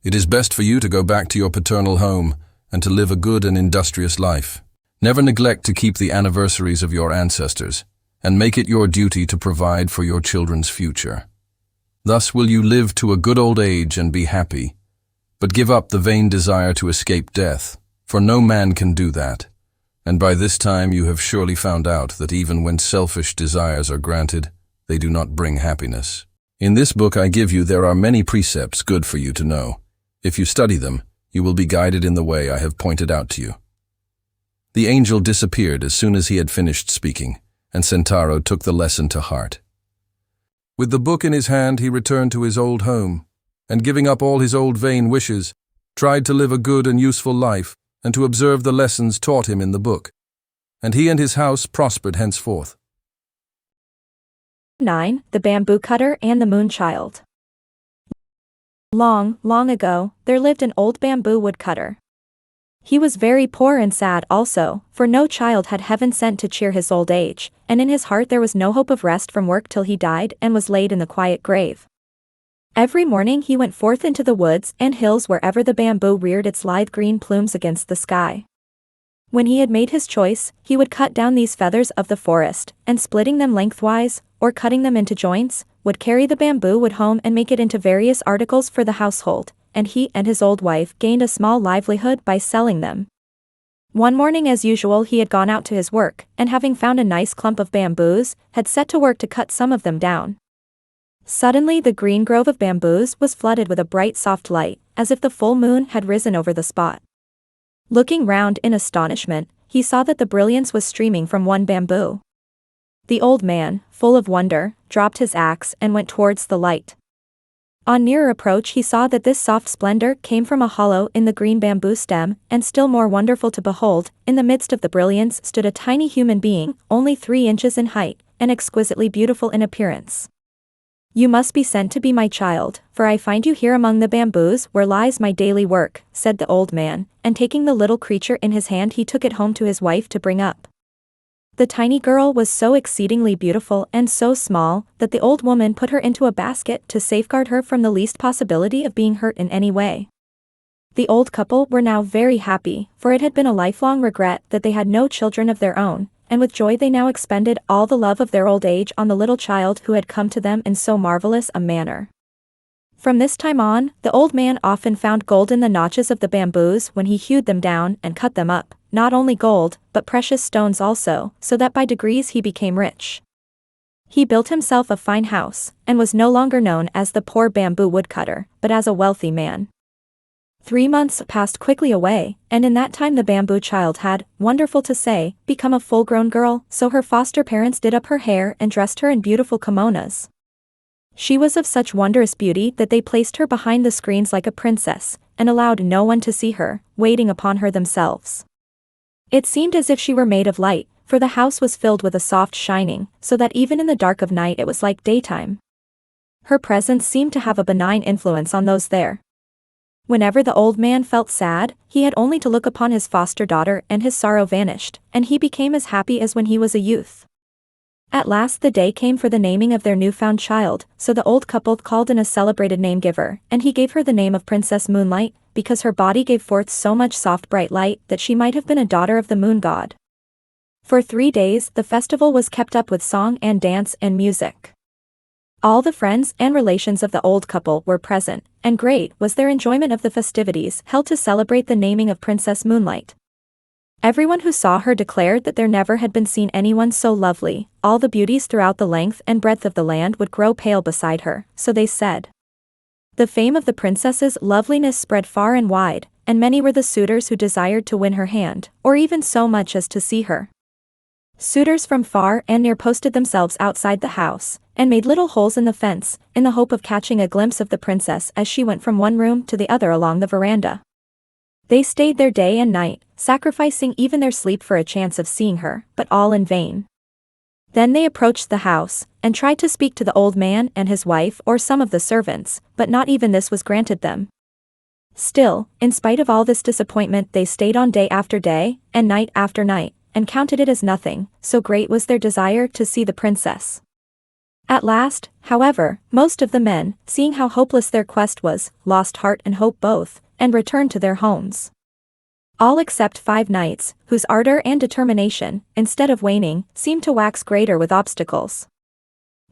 S2: It is best for you to go back to your paternal home and to live a good and industrious life. Never neglect to keep the anniversaries of your ancestors, and make it your duty to provide for your children's future. Thus will you live to a good old age and be happy. But give up the vain desire to escape death, for no man can do that. And by this time you have surely found out that even when selfish desires are granted, they do not bring happiness. In this book I give you there are many precepts good for you to know. If you study them, you will be guided in the way I have pointed out to you." The angel disappeared as soon as he had finished speaking, and Sentaro took the lesson to heart. With the book in his hand, he returned to his old home, and giving up all his old vain wishes, tried to live a good and useful life, and to observe the lessons taught him in the book. And he and his house prospered henceforth.
S8: 9. The Bamboo Cutter and the Moonchild. Long, long ago, there lived an old bamboo woodcutter. He was very poor and sad also, for no child had heaven sent to cheer his old age, and in his heart there was no hope of rest from work till he died and was laid in the quiet grave. Every morning he went forth into the woods and hills wherever the bamboo reared its lithe green plumes against the sky. When he had made his choice, he would cut down these feathers of the forest, and splitting them lengthwise, or cutting them into joints, would carry the bamboo wood home and make it into various articles for the household, and he and his old wife gained a small livelihood by selling them. One morning as usual he had gone out to his work, and having found a nice clump of bamboos, had set to work to cut some of them down. Suddenly the green grove of bamboos was flooded with a bright soft light, as if the full moon had risen over the spot. Looking round in astonishment, he saw that the brilliance was streaming from one bamboo. The old man, full of wonder, dropped his axe and went towards the light. On nearer approach he saw that this soft splendor came from a hollow in the green bamboo stem, and still more wonderful to behold, in the midst of the brilliance stood a tiny human being, only 3 inches in height, and exquisitely beautiful in appearance. "You must be sent to be my child, for I find you here among the bamboos where lies my daily work," said the old man, and taking the little creature in his hand he took it home to his wife to bring up. The tiny girl was so exceedingly beautiful and so small that the old woman put her into a basket to safeguard her from the least possibility of being hurt in any way. The old couple were now very happy, for it had been a lifelong regret that they had no children of their own, and with joy they now expended all the love of their old age on the little child who had come to them in so marvelous a manner. From this time on, the old man often found gold in the notches of the bamboos when he hewed them down and cut them up, not only gold, but precious stones also, so that by degrees he became rich. He built himself a fine house, and was no longer known as the poor bamboo woodcutter, but as a wealthy man. 3 months passed quickly away, and in that time the bamboo child had, wonderful to say, become a full-grown girl, so her foster parents did up her hair and dressed her in beautiful kimonos. She was of such wondrous beauty that they placed her behind the screens like a princess, and allowed no one to see her, waiting upon her themselves. It seemed as if she were made of light, for the house was filled with a soft shining, so that even in the dark of night it was like daytime. Her presence seemed to have a benign influence on those there. Whenever the old man felt sad, he had only to look upon his foster daughter and his sorrow vanished, and he became as happy as when he was a youth. At last the day came for the naming of their newfound child, so the old couple called in a celebrated name-giver, and he gave her the name of Princess Moonlight, because her body gave forth so much soft bright light that she might have been a daughter of the moon god. For 3 days the festival was kept up with song and dance and music. All the friends and relations of the old couple were present, and great was their enjoyment of the festivities held to celebrate the naming of Princess Moonlight. Everyone who saw her declared that there never had been seen anyone so lovely. All the beauties throughout the length and breadth of the land would grow pale beside her, so they said. The fame of the princess's loveliness spread far and wide, and many were the suitors who desired to win her hand, or even so much as to see her. Suitors from far and near posted themselves outside the house, and made little holes in the fence, in the hope of catching a glimpse of the princess as she went from one room to the other along the veranda. They stayed there day and night, sacrificing even their sleep for a chance of seeing her, but all in vain. Then they approached the house, and tried to speak to the old man and his wife or some of the servants, but not even this was granted them. Still, in spite of all this disappointment they stayed on day after day, and night after night, and counted it as nothing, so great was their desire to see the princess. At last, however, most of the men, seeing how hopeless their quest was, lost heart and hope both, and returned to their homes. All except 5 knights, whose ardor and determination, instead of waning, seemed to wax greater with obstacles.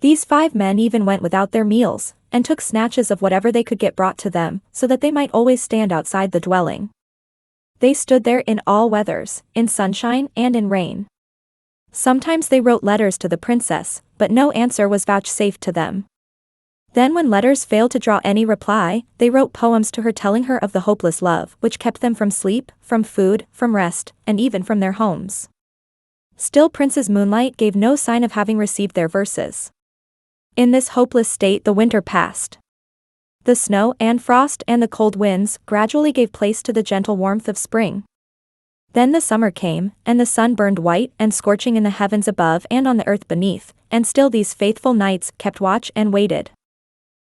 S8: These 5 men even went without their meals, and took snatches of whatever they could get brought to them, so that they might always stand outside the dwelling. They stood there in all weathers, in sunshine and in rain. Sometimes they wrote letters to the princess, but no answer was vouchsafed to them. Then when letters failed to draw any reply, they wrote poems to her telling her of the hopeless love which kept them from sleep, from food, from rest, and even from their homes. Still Princess Moonlight gave no sign of having received their verses. In this hopeless state the winter passed. The snow and frost and the cold winds gradually gave place to the gentle warmth of spring. Then the summer came, and the sun burned white and scorching in the heavens above and on the earth beneath, and still these faithful knights kept watch and waited.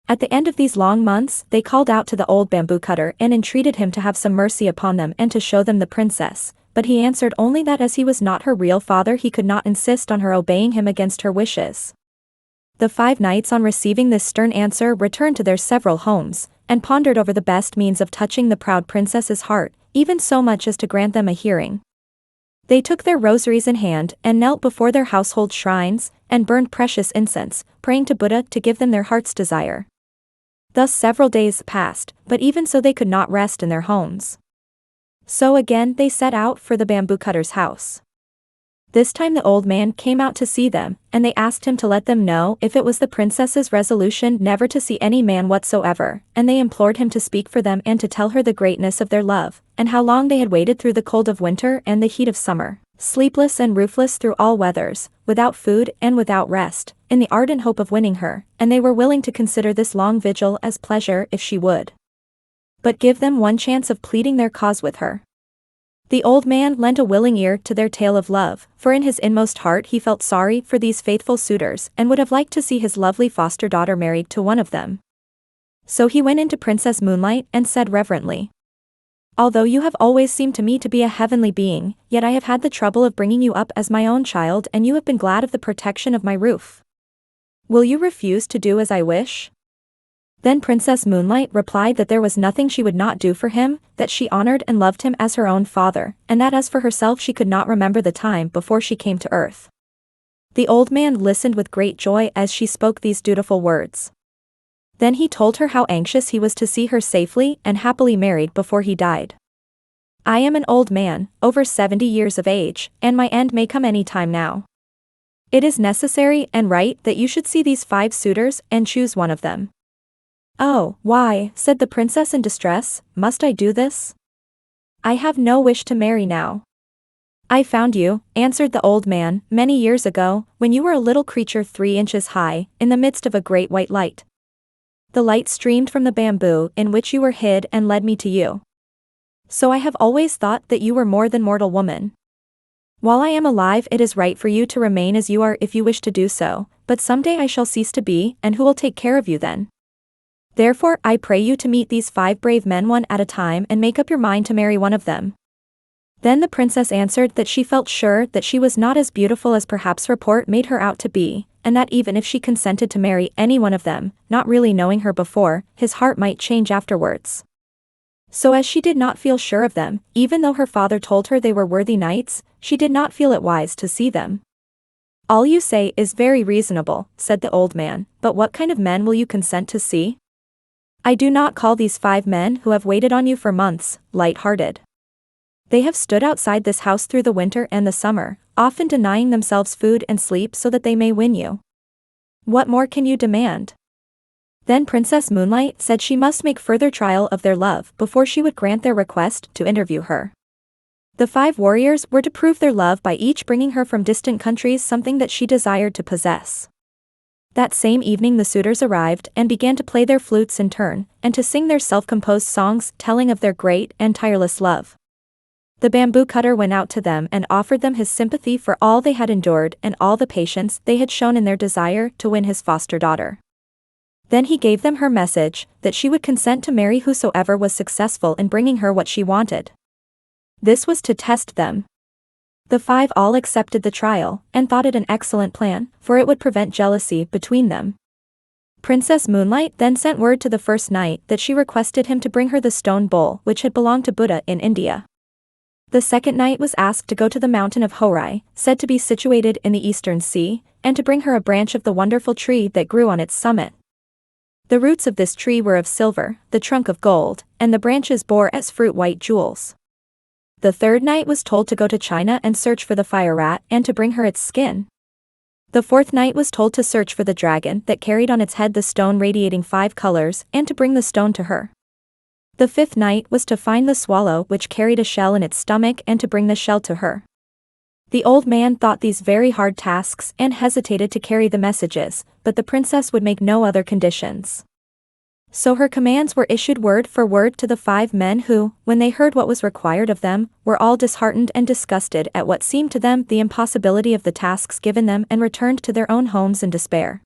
S8: At the end of these long months, they called out to the old bamboo cutter and entreated him to have some mercy upon them and to show them the princess, but he answered only that as he was not her real father he could not insist on her obeying him against her wishes. The 5 knights on receiving this stern answer returned to their several homes, and pondered over the best means of touching the proud princess's heart, even so much as to grant them a hearing. They took their rosaries in hand and knelt before their household shrines, and burned precious incense, praying to Buddha to give them their heart's desire. Thus several days passed, but even so they could not rest in their homes. So again they set out for the bamboo cutter's house. This time the old man came out to see them, and they asked him to let them know if it was the princess's resolution never to see any man whatsoever, and they implored him to speak for them and to tell her the greatness of their love, and how long they had waited through the cold of winter and the heat of summer, sleepless and roofless through all weathers, without food and without rest, in the ardent hope of winning her, and they were willing to consider this long vigil as pleasure if she would but give them one chance of pleading their cause with her. The old man lent a willing ear to their tale of love, for in his inmost heart he felt sorry for these faithful suitors and would have liked to see his lovely foster daughter married to one of them. So he went into Princess Moonlight and said reverently, "Although you have always seemed to me to be a heavenly being, yet I have had the trouble of bringing you up as my own child and you have been glad of the protection of my roof. Will you refuse to do as I wish?" Then Princess Moonlight replied that there was nothing she would not do for him, that she honored and loved him as her own father, and that as for herself she could not remember the time before she came to earth. The old man listened with great joy as she spoke these dutiful words. Then he told her how anxious he was to see her safely and happily married before he died. "I am an old man, over 70 years of age, and my end may come any time now. It is necessary and right that you should see these 5 suitors and choose one of them." "Oh, why," said the princess in distress, "must I do this? I have no wish to marry now." "I found you," answered the old man, "many years ago, when you were a little creature 3 inches high, in the midst of a great white light. The light streamed from the bamboo in which you were hid and led me to you. So I have always thought that you were more than mortal woman. While I am alive it is right for you to remain as you are if you wish to do so, but someday I shall cease to be, and who will take care of you then? Therefore I pray you to meet these 5 brave men one at a time and make up your mind to marry one of them." Then the princess answered that she felt sure that she was not as beautiful as perhaps report made her out to be, and that even if she consented to marry any one of them, not really knowing her before, his heart might change afterwards. So as she did not feel sure of them, even though her father told her they were worthy knights, she did not feel it wise to see them. "All you say is very reasonable," said the old man, "but what kind of men will you consent to see? I do not call these 5 men who have waited on you for months, light-hearted. They have stood outside this house through the winter and the summer, often denying themselves food and sleep so that they may win you. What more can you demand?" Then Princess Moonlight said she must make further trial of their love before she would grant their request to interview her. The 5 warriors were to prove their love by each bringing her from distant countries something that she desired to possess. That same evening the suitors arrived and began to play their flutes in turn, and to sing their self-composed songs telling of their great and tireless love. The bamboo cutter went out to them and offered them his sympathy for all they had endured and all the patience they had shown in their desire to win his foster daughter. Then he gave them her message, that she would consent to marry whosoever was successful in bringing her what she wanted. This was to test them. The 5 all accepted the trial, and thought it an excellent plan, for it would prevent jealousy between them. Princess Moonlight then sent word to the first knight that she requested him to bring her the stone bowl which had belonged to Buddha in India. The second knight was asked to go to the mountain of HARE, said to be situated in the eastern sea, and to bring her a branch of the wonderful tree that grew on its summit. The roots of this tree were of silver, the trunk of gold, and the branches bore as fruit white jewels. The third knight was told to go to China and search for the fire rat and to bring her its skin. The fourth knight was told to search for the dragon that carried on its head the stone radiating 5 colors and to bring the stone to her. The 5th knight was to find the swallow which carried a shell in its stomach and to bring the shell to her. The old man thought these very hard tasks and hesitated to carry the messages, but the princess would make no other conditions. So her commands were issued word for word to the 5 men who, when they heard what was required of them, were all disheartened and disgusted at what seemed to them the impossibility of the tasks given them and returned to their own homes in despair.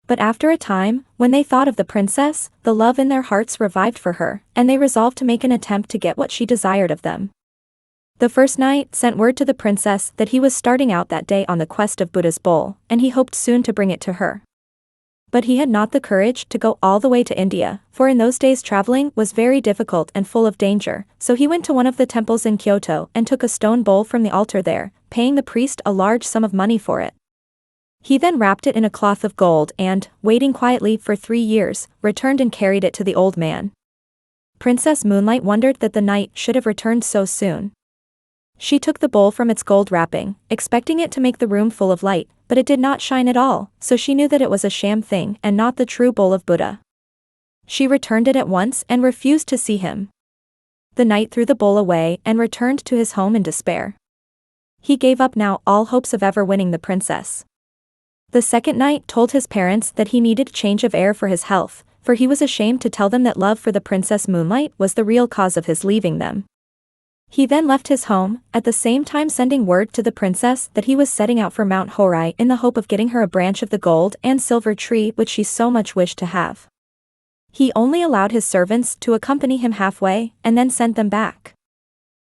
S8: But after a time, when they thought of the princess, the love in their hearts revived for her, and they resolved to make an attempt to get what she desired of them. The first knight sent word to the princess that he was starting out that day on the quest of Buddha's bowl, and he hoped soon to bring it to her. But he had not the courage to go all the way to India, for in those days traveling was very difficult and full of danger, so he went to one of the temples in Kyoto and took a stone bowl from the altar there, paying the priest a large sum of money for it. He then wrapped it in a cloth of gold and, waiting quietly for 3 years, returned and carried it to the old man. Princess Moonlight wondered that the knight should have returned so soon. She took the bowl from its gold wrapping, expecting it to make the room full of light, but it did not shine at all, so she knew that it was a sham thing and not the true bowl of Buddha. She returned it at once and refused to see him. The knight threw the bowl away and returned to his home in despair. He gave up now all hopes of ever winning the princess. The second knight told his parents that he needed change of air for his health, for he was ashamed to tell them that love for the Princess Moonlight was the real cause of his leaving them. He then left his home, at the same time sending word to the princess that he was setting out for Mount Horai in the hope of getting her a branch of the gold and silver tree which she so much wished to have. He only allowed his servants to accompany him halfway, and then sent them back.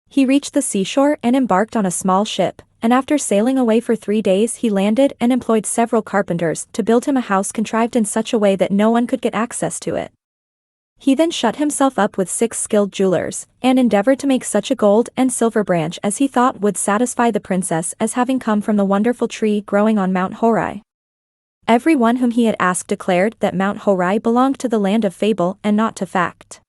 S8: He reached the seashore and embarked on a small ship, and after sailing away for 3 days he landed and employed several carpenters to build him a house contrived in such a way that no one could get access to it. He then shut himself up with 6 skilled jewelers, and endeavored to make such a gold and silver branch as he thought would satisfy the princess as having come from the wonderful tree growing on Mount Horai. Everyone whom he had asked declared that Mount Horai belonged to the land of fable and not to fact.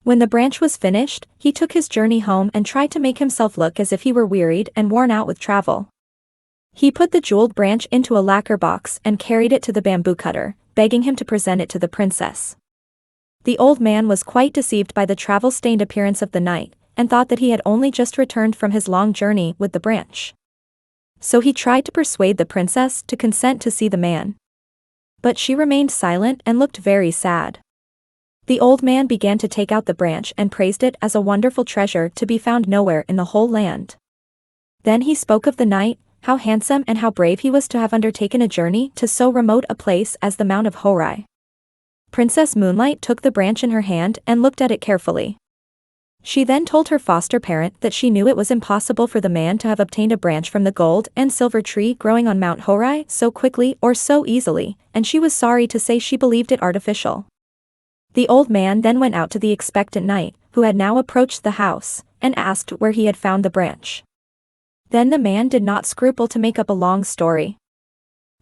S8: When the branch was finished, he took his journey home and tried to make himself look as if he were wearied and worn out with travel. He put the jeweled branch into a lacquer box and carried it to the bamboo cutter, begging him to present it to the princess. The old man was quite deceived by the travel-stained appearance of the knight, and thought that he had only just returned from his long journey with the branch. So he tried to persuade the princess to consent to see the man. But she remained silent and looked very sad. The old man began to take out the branch and praised it as a wonderful treasure to be found nowhere in the whole land. Then he spoke of the knight, how handsome and how brave he was to have undertaken a journey to so remote a place as the Mount of Horai. Princess Moonlight took the branch in her hand and looked at it carefully. She then told her foster parent that she knew it was impossible for the man to have obtained a branch from the gold and silver tree growing on Mount Horai so quickly or so easily, and she was sorry to say she believed it artificial. The old man then went out to the expectant knight, who had now approached the house, and asked where he had found the branch. Then the man did not scruple to make up a long story.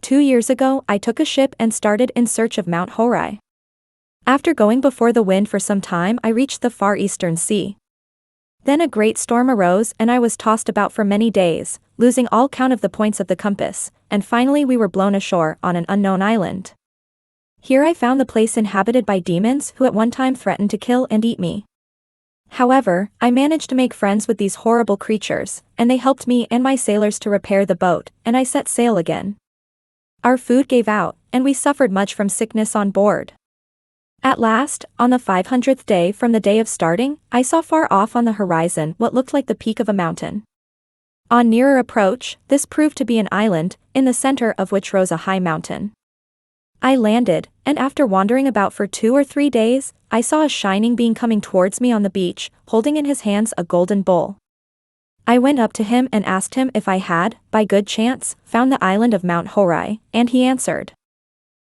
S8: 2 years ago I took a ship and started in search of Mount Horai. After going before the wind for some time I reached the far eastern sea. Then a great storm arose and I was tossed about for many days, losing all count of the points of the compass, and finally we were blown ashore on an unknown island. Here I found the place inhabited by demons who at one time threatened to kill and eat me. However, I managed to make friends with these horrible creatures, and they helped me and my sailors to repair the boat, and I set sail again. Our food gave out, and we suffered much from sickness on board. At last, on the 500th day from the day of starting, I saw far off on the horizon what looked like the peak of a mountain. On nearer approach, this proved to be an island, in the center of which rose a high mountain. I landed, and after wandering about for 2 or 3 days, I saw a shining being coming towards me on the beach, holding in his hands a golden bowl. I went up to him and asked him if I had, by good chance, found the island of Mount Horai, and he answered,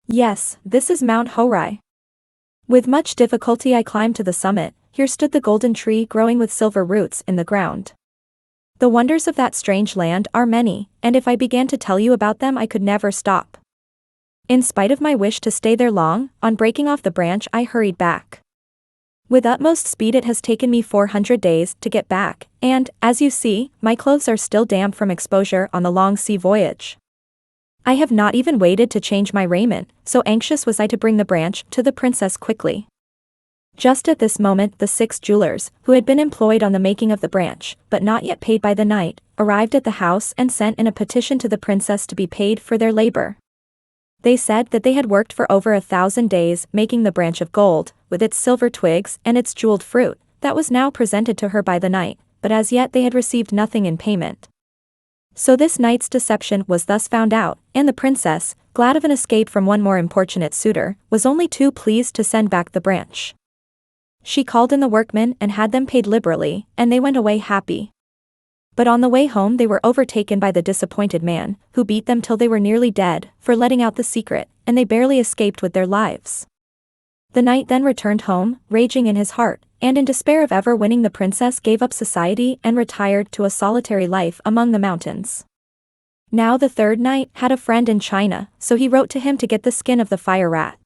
S8: "Yes, this is Mount Horai." With much difficulty I climbed to the summit. Here stood the golden tree growing with silver roots in the ground. The wonders of that strange land are many, and if I began to tell you about them I could never stop. In spite of my wish to stay there long, on breaking off the branch I hurried back. With utmost speed it has taken me 400 days to get back, and, as you see, my clothes are still damp from exposure on the long sea voyage. I have not even waited to change my raiment, so anxious was I to bring the branch to the princess quickly. Just at this moment the 6 jewelers, who had been employed on the making of the branch, but not yet paid by the knight, arrived at the house and sent in a petition to the princess to be paid for their labor. They said that they had worked for over 1,000 days making the branch of gold, with its silver twigs and its jeweled fruit, that was now presented to her by the knight, but as yet they had received nothing in payment. So this knight's deception was thus found out, and the princess, glad of an escape from one more importunate suitor, was only too pleased to send back the branch. She called in the workmen and had them paid liberally, and they went away happy. But on the way home they were overtaken by the disappointed man, who beat them till they were nearly dead, for letting out the secret, and they barely escaped with their lives. The knight then returned home, raging in his heart, and in despair of ever winning the princess gave up society and retired to a solitary life among the mountains. Now the third knight had a friend in China, so he wrote to him to get the skin of the fire rat.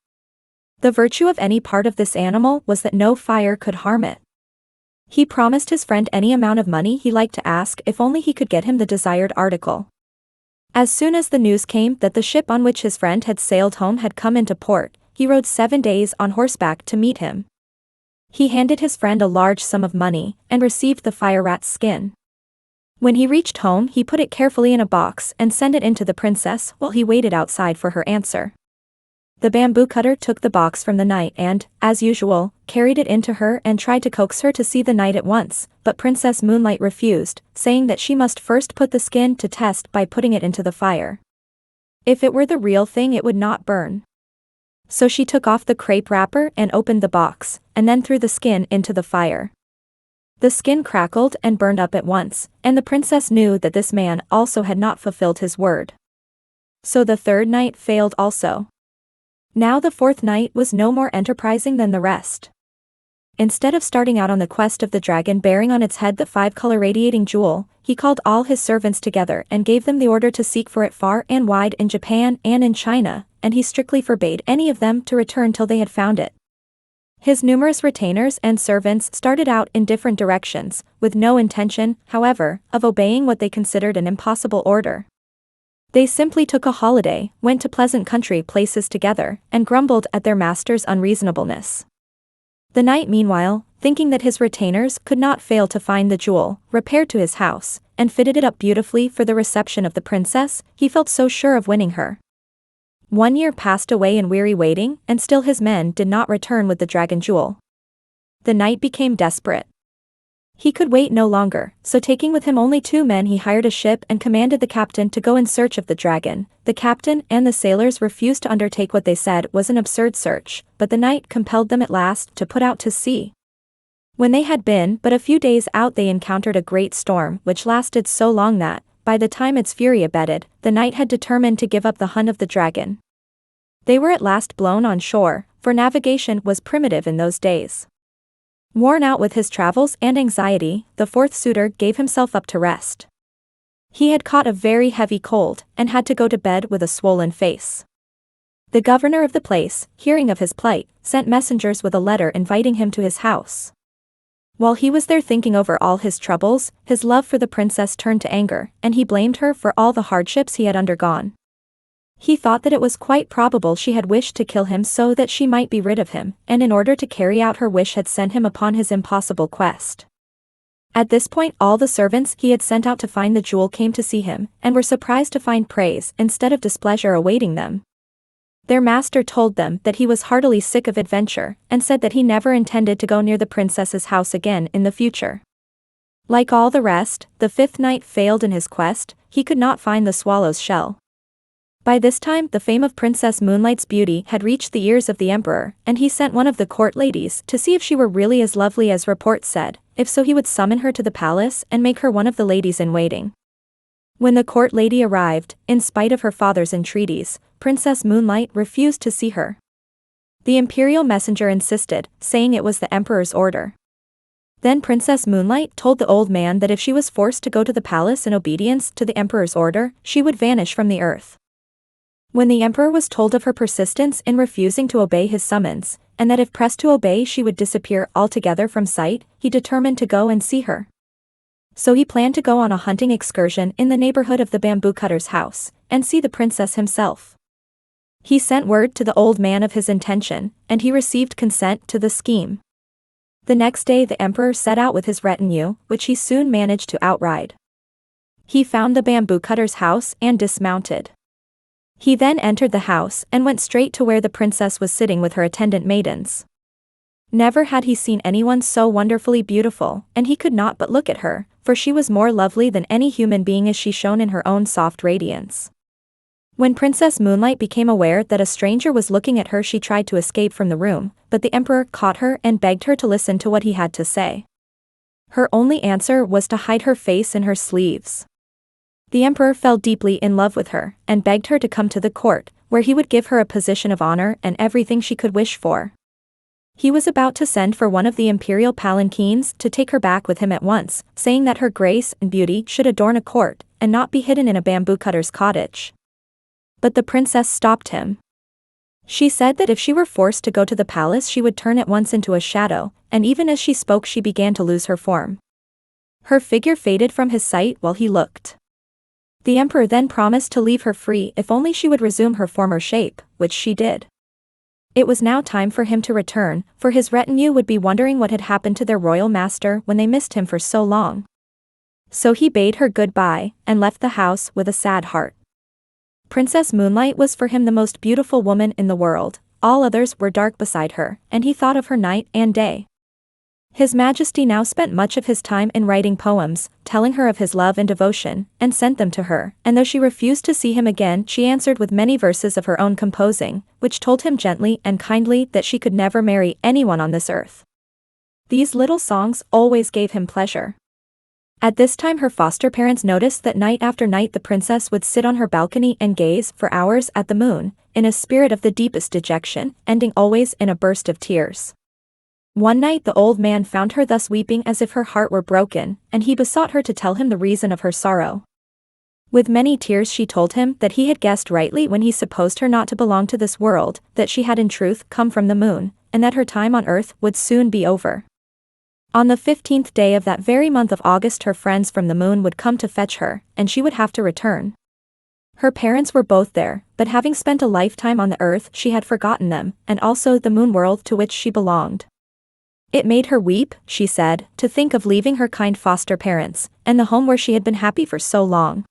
S8: The virtue of any part of this animal was that no fire could harm it. He promised his friend any amount of money he liked to ask if only he could get him the desired article. As soon as the news came that the ship on which his friend had sailed home had come into port, he rode 7 days on horseback to meet him. He handed his friend a large sum of money, and received the fire rat's skin. When he reached home he put it carefully in a box and sent it in to the princess while he waited outside for her answer. The bamboo cutter took the box from the knight and, as usual, carried it in to her and tried to coax her to see the knight at once, but Princess Moonlight refused, saying that she must first put the skin to test by putting it into the fire. If it were the real thing it would not burn. So she took off the crepe wrapper and opened the box, and then threw the skin into the fire. The skin crackled and burned up at once, and the princess knew that this man also had not fulfilled his word. So the third knight failed also. Now the fourth knight was no more enterprising than the rest. Instead of starting out on the quest of the dragon bearing on its head the 5-color radiating jewel, he called all his servants together and gave them the order to seek for it far and wide in Japan and in China, and he strictly forbade any of them to return till they had found it. His numerous retainers and servants started out in different directions, with no intention, however, of obeying what they considered an impossible order. They simply took a holiday, went to pleasant country places together, and grumbled at their master's unreasonableness. The knight meanwhile, thinking that his retainers could not fail to find the jewel, repaired to his house, and fitted it up beautifully for the reception of the princess. He felt so sure of winning her. 1 year passed away in weary waiting, and still his men did not return with the dragon jewel. The knight became desperate. He could wait no longer, so taking with him only 2 men he hired a ship and commanded the captain to go in search of the dragon. The captain and the sailors refused to undertake what they said was an absurd search, but the knight compelled them at last to put out to sea. When they had been but a few days out they encountered a great storm which lasted so long that, by the time its fury abated, the knight had determined to give up the hunt of the dragon. They were at last blown on shore, for navigation was primitive in those days. Worn out with his travels and anxiety, the fourth suitor gave himself up to rest. He had caught a very heavy cold, and had to go to bed with a swollen face. The governor of the place, hearing of his plight, sent messengers with a letter inviting him to his house. While he was there thinking over all his troubles, his love for the princess turned to anger, and he blamed her for all the hardships he had undergone. He thought that it was quite probable she had wished to kill him so that she might be rid of him, and in order to carry out her wish had sent him upon his impossible quest. At this point all the servants he had sent out to find the jewel came to see him, and were surprised to find praise instead of displeasure awaiting them. Their master told them that he was heartily sick of adventure, and said that he never intended to go near the princess's house again in the future. Like all the rest, the fifth knight failed in his quest. He could not find the swallow's shell. By this time the fame of Princess Moonlight's beauty had reached the ears of the emperor, and he sent one of the court ladies to see if she were really as lovely as report said. If so he would summon her to the palace and make her one of the ladies in waiting. When the court lady arrived, in spite of her father's entreaties, Princess Moonlight refused to see her. The imperial messenger insisted, saying it was the emperor's order. Then Princess Moonlight told the old man that if she was forced to go to the palace in obedience to the emperor's order, she would vanish from the earth. When the emperor was told of her persistence in refusing to obey his summons, and that if pressed to obey she would disappear altogether from sight, he determined to go and see her. So he planned to go on a hunting excursion in the neighborhood of the bamboo cutter's house, and see the princess himself. He sent word to the old man of his intention, and he received consent to the scheme. The next day the emperor set out with his retinue, which he soon managed to outride. He found the bamboo cutter's house and dismounted. He then entered the house and went straight to where the princess was sitting with her attendant maidens. Never had he seen anyone so wonderfully beautiful, and he could not but look at her, for she was more lovely than any human being as she shone in her own soft radiance. When Princess Moonlight became aware that a stranger was looking at her, she tried to escape from the room, but the emperor caught her and begged her to listen to what he had to say. Her only answer was to hide her face in her sleeves. The emperor fell deeply in love with her and begged her to come to the court, where he would give her a position of honor and everything she could wish for. He was about to send for one of the imperial palanquins to take her back with him at once, saying that her grace and beauty should adorn a court and not be hidden in a bamboo cutter's cottage. But the princess stopped him. She said that if she were forced to go to the palace, she would turn at once into a shadow, and even as she spoke she began to lose her form. Her figure faded from his sight while he looked. The emperor then promised to leave her free if only she would resume her former shape, which she did. It was now time for him to return, for his retinue would be wondering what had happened to their royal master when they missed him for so long. So he bade her goodbye, and left the house with a sad heart. Princess Moonlight was for him the most beautiful woman in the world, all others were dark beside her, and he thought of her night and day. His Majesty now spent much of his time in writing poems, telling her of his love and devotion, and sent them to her, and though she refused to see him again, she answered with many verses of her own composing, which told him gently and kindly that she could never marry anyone on this earth. These little songs always gave him pleasure. At this time her foster parents noticed that night after night the princess would sit on her balcony and gaze for hours at the moon, in a spirit of the deepest dejection, ending always in a burst of tears. One night the old man found her thus weeping as if her heart were broken, and he besought her to tell him the reason of her sorrow. With many tears she told him that he had guessed rightly when he supposed her not to belong to this world, that she had in truth come from the moon, and that her time on earth would soon be over. On the 15th day of that very month of August her friends from the moon would come to fetch her, and she would have to return. Her parents were both there, but having spent a lifetime on the earth she had forgotten them, and also the moon world to which she belonged. It made her weep, she said, to think of leaving her kind foster parents, and the home where she had been happy for so long.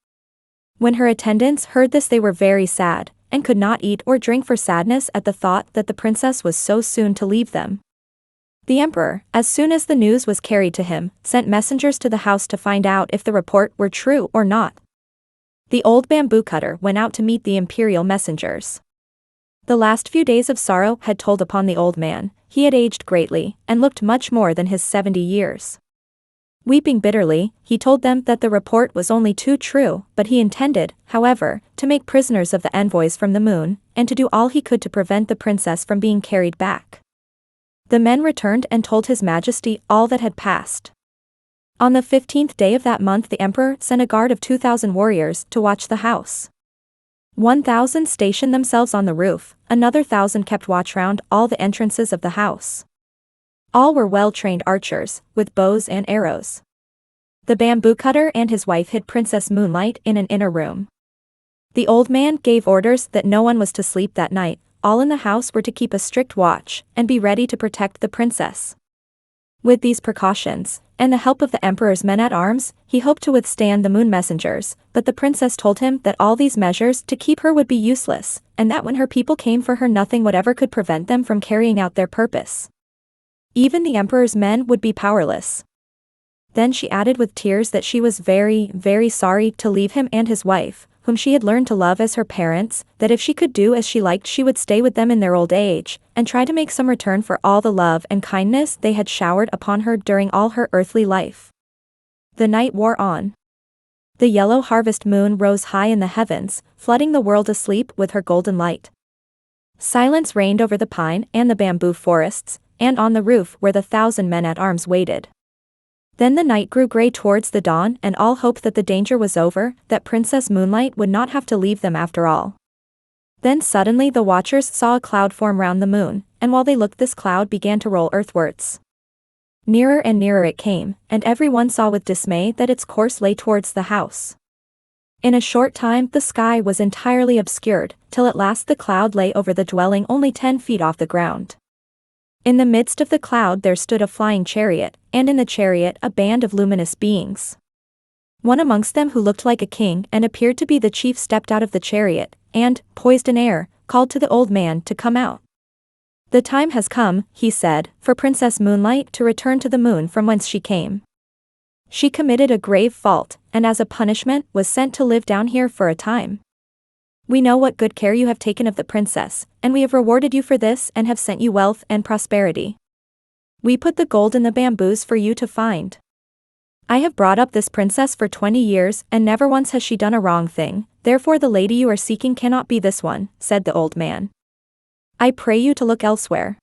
S8: When her attendants heard this they were very sad, and could not eat or drink for sadness at the thought that the princess was so soon to leave them. The emperor, as soon as the news was carried to him, sent messengers to the house to find out if the report were true or not. The old bamboo cutter went out to meet the imperial messengers. The last few days of sorrow had told upon the old man. He had aged greatly, and looked much more than his 70 years. Weeping bitterly, he told them that the report was only too true, but he intended, however, to make prisoners of the envoys from the moon, and to do all he could to prevent the princess from being carried back. The men returned and told His Majesty all that had passed. On the 15th day of that month the emperor sent a guard of 2,000 warriors to watch the house. 1,000 stationed themselves on the roof, another 1,000 kept watch round all the entrances of the house. All were well-trained archers, with bows and arrows. The bamboo cutter and his wife hid Princess Moonlight in an inner room. The old man gave orders that no one was to sleep that night, all in the house were to keep a strict watch, and be ready to protect the princess. With these precautions, and the help of the emperor's men-at-arms, he hoped to withstand the moon messengers, but the princess told him that all these measures to keep her would be useless, and that when her people came for her nothing whatever could prevent them from carrying out their purpose. Even the emperor's men would be powerless. Then she added with tears that she was very, very sorry to leave him and his wife, whom she had learned to love as her parents, that if she could do as she liked she would stay with them in their old age, and try to make some return for all the love and kindness they had showered upon her during all her earthly life. The night wore on. The yellow harvest moon rose high in the heavens, flooding the world asleep with her golden light. Silence reigned over the pine and the bamboo forests, and on the roof where the 1,000 men-at-arms waited. Then the night grew gray towards the dawn and all hoped that the danger was over, that Princess Moonlight would not have to leave them after all. Then suddenly the watchers saw a cloud form round the moon, and while they looked this cloud began to roll earthwards. Nearer and nearer it came, and everyone saw with dismay that its course lay towards the house. In a short time the sky was entirely obscured, till at last the cloud lay over the dwelling only 10 feet off the ground. In the midst of the cloud there stood a flying chariot, and in the chariot a band of luminous beings. One amongst them who looked like a king and appeared to be the chief stepped out of the chariot, and, poised in air, called to the old man to come out. "The time has come," he said, "for Princess Moonlight to return to the moon from whence she came. She committed a grave fault, and as a punishment was sent to live down here for a time. We know what good care you have taken of the princess, and we have rewarded you for this and have sent you wealth and prosperity. We put the gold in the bamboos for you to find. I have brought up this princess for 20 years and never once has she done a wrong thing, therefore the lady you are seeking cannot be this one, said the old man. I pray you to look elsewhere.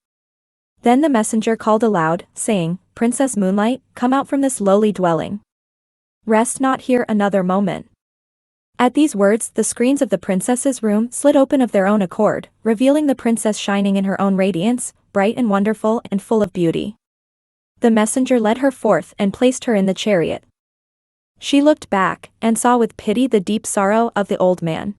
S8: Then the messenger called aloud, saying, Princess Moonlight, come out from this lowly dwelling. Rest not here another moment. At these words, the screens of the princess's room slid open of their own accord, revealing the princess shining in her own radiance, bright and wonderful and full of beauty. The messenger led her forth and placed her in the chariot. She looked back, and saw with pity the deep sorrow of the old man.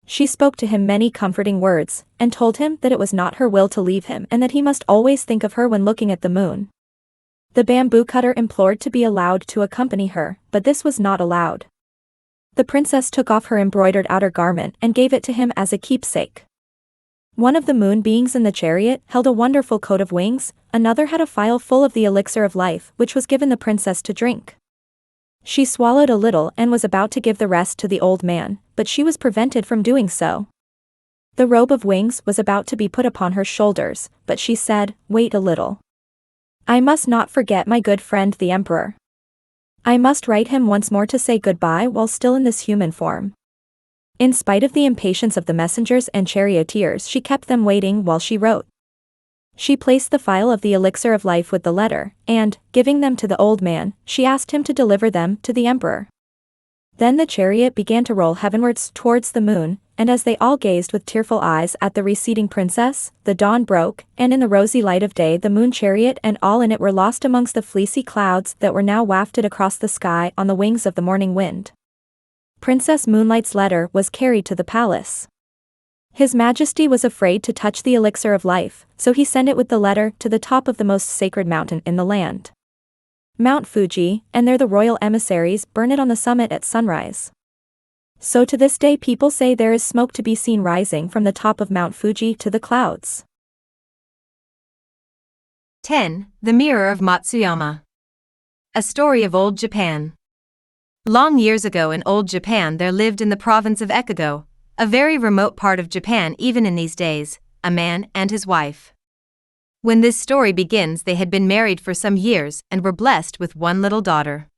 S8: She spoke to him many comforting words, and told him that it was not her will to leave him and that he must always think of her when looking at the moon. The bamboo cutter implored to be allowed to accompany her, but this was not allowed. The princess took off her embroidered outer garment and gave it to him as a keepsake. One of the moon beings in the chariot held a wonderful coat of wings, another had a phial full of the elixir of life which was given the princess to drink. She swallowed a little and was about to give the rest to the old man, but she was prevented from doing so. The robe of wings was about to be put upon her shoulders, but she said, Wait a little. I must not forget my good friend the emperor. I must write him once more to say goodbye while still in this human form. In spite of the impatience of the messengers and charioteers, she kept them waiting while she wrote. She placed the phial of the elixir of life with the letter, and, giving them to the old man, she asked him to deliver them to the emperor. Then the chariot began to roll heavenwards towards the moon, and as they all gazed with tearful eyes at the receding princess, the dawn broke, and in the rosy light of day the moon chariot and all in it were lost amongst the fleecy clouds that were now wafted across the sky on the wings of the morning wind. Princess Moonlight's letter was carried to the palace. His Majesty was afraid to touch the elixir of life, so he sent it with the letter to the top of the most sacred mountain in the land, Mount Fuji, and there the royal emissaries burn it on the summit at sunrise. So to this day people say there is smoke to be seen rising from the top of Mount Fuji to the clouds.
S9: 10. The Mirror of Matsuyama. A story of old Japan. Long years ago in old Japan there lived in the province of Echigo, a very remote part of Japan even in these days, a man and his wife. When this story begins, they had been married for some years and were blessed with one little daughter.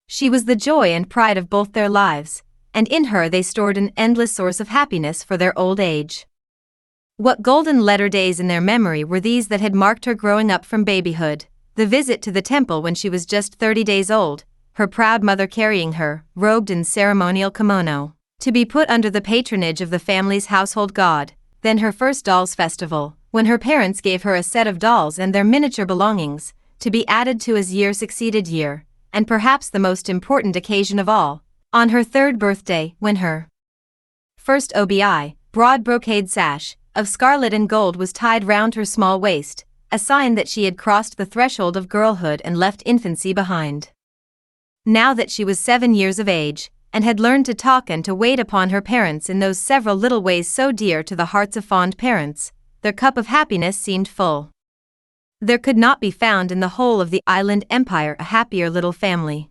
S9: She was the joy and pride of both their lives, and in her they stored an endless source of happiness for their old age. What golden letter days in their memory were these that had marked her growing up from babyhood, the visit to the temple when she was just 30 days old, her proud mother carrying her, robed in ceremonial kimono, to be put under the patronage of the family's household god, then her first dolls festival, when her parents gave her a set of dolls and their miniature belongings, to be added to as year succeeded year, and perhaps the most important occasion of all, on her 3rd birthday, when her first obi, broad brocade sash, of scarlet and gold was tied round her small waist, a sign that she had crossed the threshold of girlhood and left infancy behind. Now that she was 7 years of age, and had learned to talk and to wait upon her parents in those several little ways so dear to the hearts of fond parents, their cup of happiness seemed full. There could not be found in the whole of the island empire a happier little family.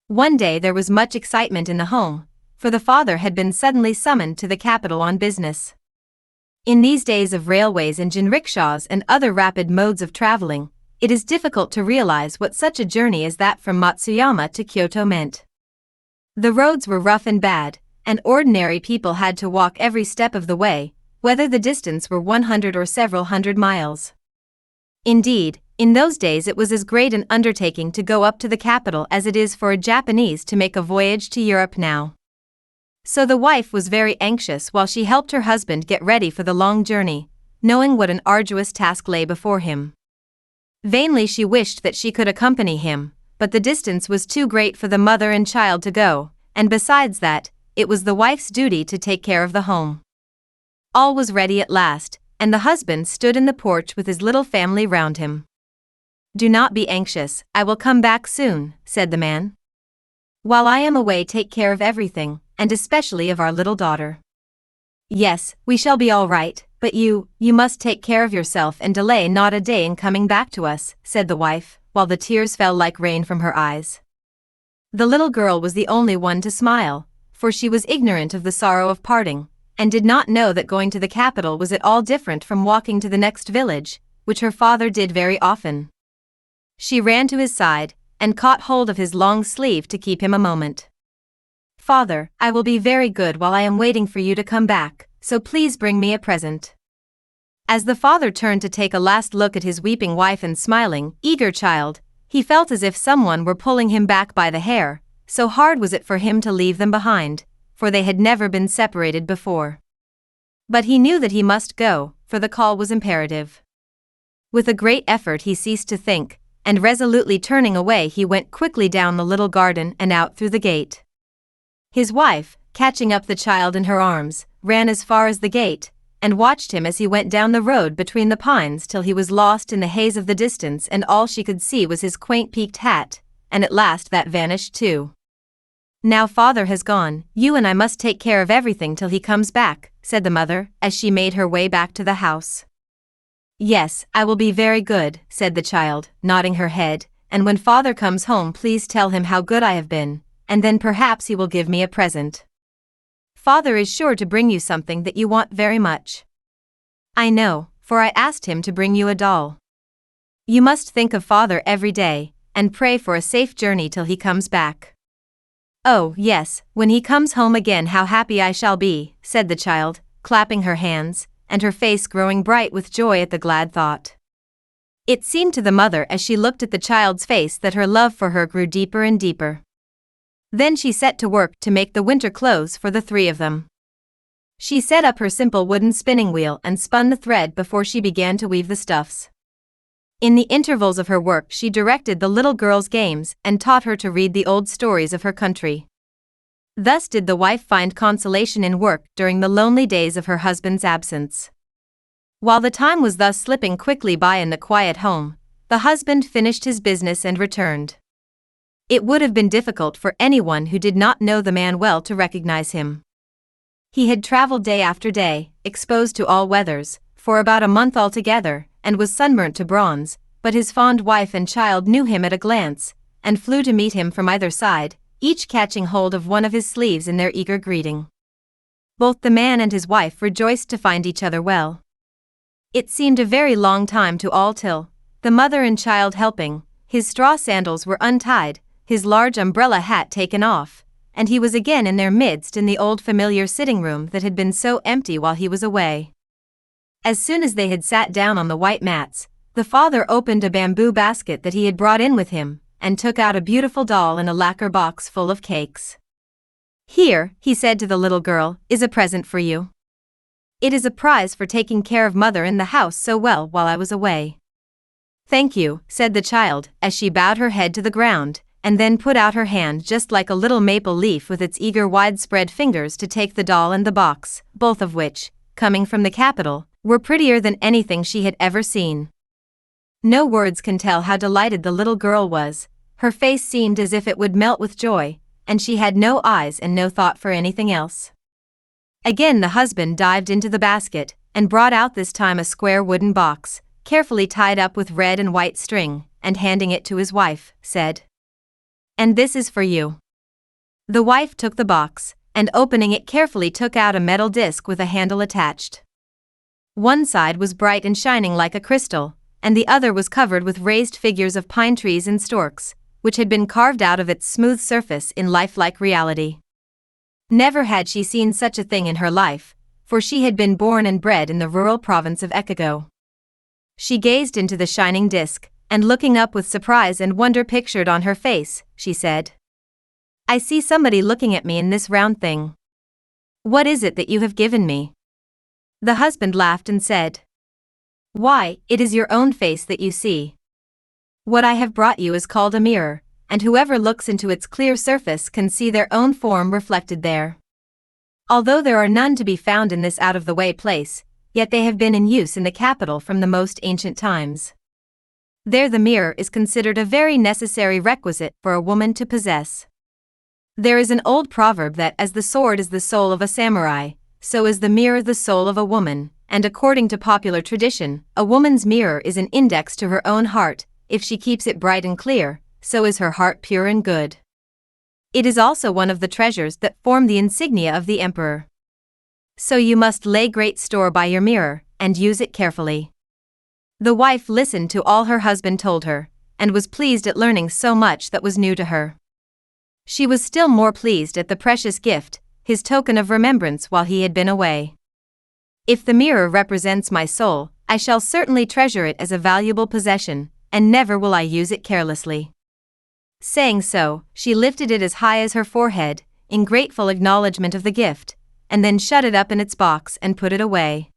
S9: One day there was much excitement in the home, for the father had been suddenly summoned to the capital on business. In these days of railways and jinrickshaws and other rapid modes of traveling, it is difficult to realize what such a journey as that from Matsuyama to Kyoto meant. The roads were rough and bad, and ordinary people had to walk every step of the way, whether the distance were 100 or several hundred miles. Indeed, in those days it was as great an undertaking to go up to the capital as it is for a Japanese to make a voyage to Europe now. So the wife was very anxious while she helped her husband get ready for the long journey, knowing what an arduous task lay before him. Vainly she wished that she could accompany him, but the distance was too great for the mother and child to go, and besides that, it was the wife's duty to take care of the home. All was ready at last, and the husband stood in the porch with his little family round him. "Do not be anxious, I will come back soon," said the man. "While I am away, take care of everything, and especially of our little daughter." "Yes, we shall be all right, but you must take care of yourself and delay not a day in coming back to us," said the wife, while the tears fell like rain from her eyes. The little girl was the only one to smile, for she was ignorant of the sorrow of parting, and did not know that going to the capital was at all different from walking to the next village, which her father did very often. She ran to his side, and caught hold of his long sleeve to keep him a moment. "Father, I will be very good while I am waiting for you to come back, so please bring me a present." As the father turned to take a last look at his weeping wife and smiling, eager child, he felt as if someone were pulling him back by the hair, so hard was it for him to leave them behind, for they had never been separated before. But he knew that he must go, for the call was imperative. With a great effort he ceased to think, and resolutely turning away he went quickly down the little garden and out through the gate. His wife, catching up the child in her arms, ran as far as the gate, and watched him as he went down the road between the pines till he was lost in the haze of the distance, and all she could see was his quaint peaked hat, and at last that vanished too. "Now father has gone, you and I must take care of everything till he comes back," said the mother, as she made her way back to the house. "Yes, I will be very good," said the child, nodding her head, "and when father comes home please tell him how good I have been, and then perhaps he will give me a present. Father is sure to bring you something that you want very much. I know, for I asked him to bring you a doll. You must think of father every day, and pray for a safe journey till he comes back." "Oh, yes, when he comes home again how happy I shall be," said the child, clapping her hands, and her face growing bright with joy at the glad thought. It seemed to the mother as she looked at the child's face that her love for her grew deeper and deeper. Then she set to work to make the winter clothes for the three of them. She set up her simple wooden spinning wheel and spun the thread before she began to weave the stuffs. In the intervals of her work she directed the little girl's games and taught her to read the old stories of her country. Thus did the wife find consolation in work during the lonely days of her husband's absence. While the time was thus slipping quickly by in the quiet home, the husband finished his business and returned. It would have been difficult for anyone who did not know the man well to recognize him. He had traveled day after day, exposed to all weathers, for about a month altogether, and was sunburnt to bronze, but his fond wife and child knew him at a glance, and flew to meet him from either side, each catching hold of one of his sleeves in their eager greeting. Both the man and his wife rejoiced to find each other well. It seemed a very long time to all till, the mother and child helping, his straw sandals were untied, his large umbrella hat taken off, and he was again in their midst in the old familiar sitting room that had been so empty while he was away. As soon as they had sat down on the white mats, the father opened a bamboo basket that he had brought in with him, and took out a beautiful doll in a lacquer box full of cakes. "Here," he said to the little girl, "is a present for you. It is a prize for taking care of mother in the house so well while I was away." "Thank you," said the child, as she bowed her head to the ground, and then put out her hand just like a little maple leaf with its eager widespread fingers to take the doll and the box, both of which, coming from the capital, were prettier than anything she had ever seen. No words can tell how delighted the little girl was. Her face seemed as if it would melt with joy, and she had no eyes and no thought for anything else. Again the husband dived into the basket, and brought out this time a square wooden box, carefully tied up with red and white string, and handing it to his wife, said, "And this is for you." The wife took the box, and opening it carefully took out a metal disc with a handle attached. One side was bright and shining like a crystal, and the other was covered with raised figures of pine trees and storks, which had been carved out of its smooth surface in lifelike reality. Never had she seen such a thing in her life, for she had been born and bred in the rural province of Echigo. She gazed into the shining disc, and looking up with surprise and wonder pictured on her face, she said, "I see somebody looking at me in this round thing. What is it that you have given me?" The husband laughed and said, "Why, it is your own face that you see. What I have brought you is called a mirror, and whoever looks into its clear surface can see their own form reflected there. Although there are none to be found in this out-of-the-way place, yet they have been in use in the capital from the most ancient times. There the mirror is considered a very necessary requisite for a woman to possess. There is an old proverb that as the sword is the soul of a samurai, so is the mirror the soul of a woman, and according to popular tradition, a woman's mirror is an index to her own heart. If she keeps it bright and clear, so is her heart pure and good. It is also one of the treasures that form the insignia of the emperor. So you must lay great store by your mirror, and use it carefully." The wife listened to all her husband told her, and was pleased at learning so much that was new to her. She was still more pleased at the precious gift, his token of remembrance while he had been away. "If the mirror represents my soul, I shall certainly treasure it as a valuable possession, and never will I use it carelessly." Saying so, she lifted it as high as her forehead, in grateful acknowledgement of the gift, and then shut it up in its box and put it away.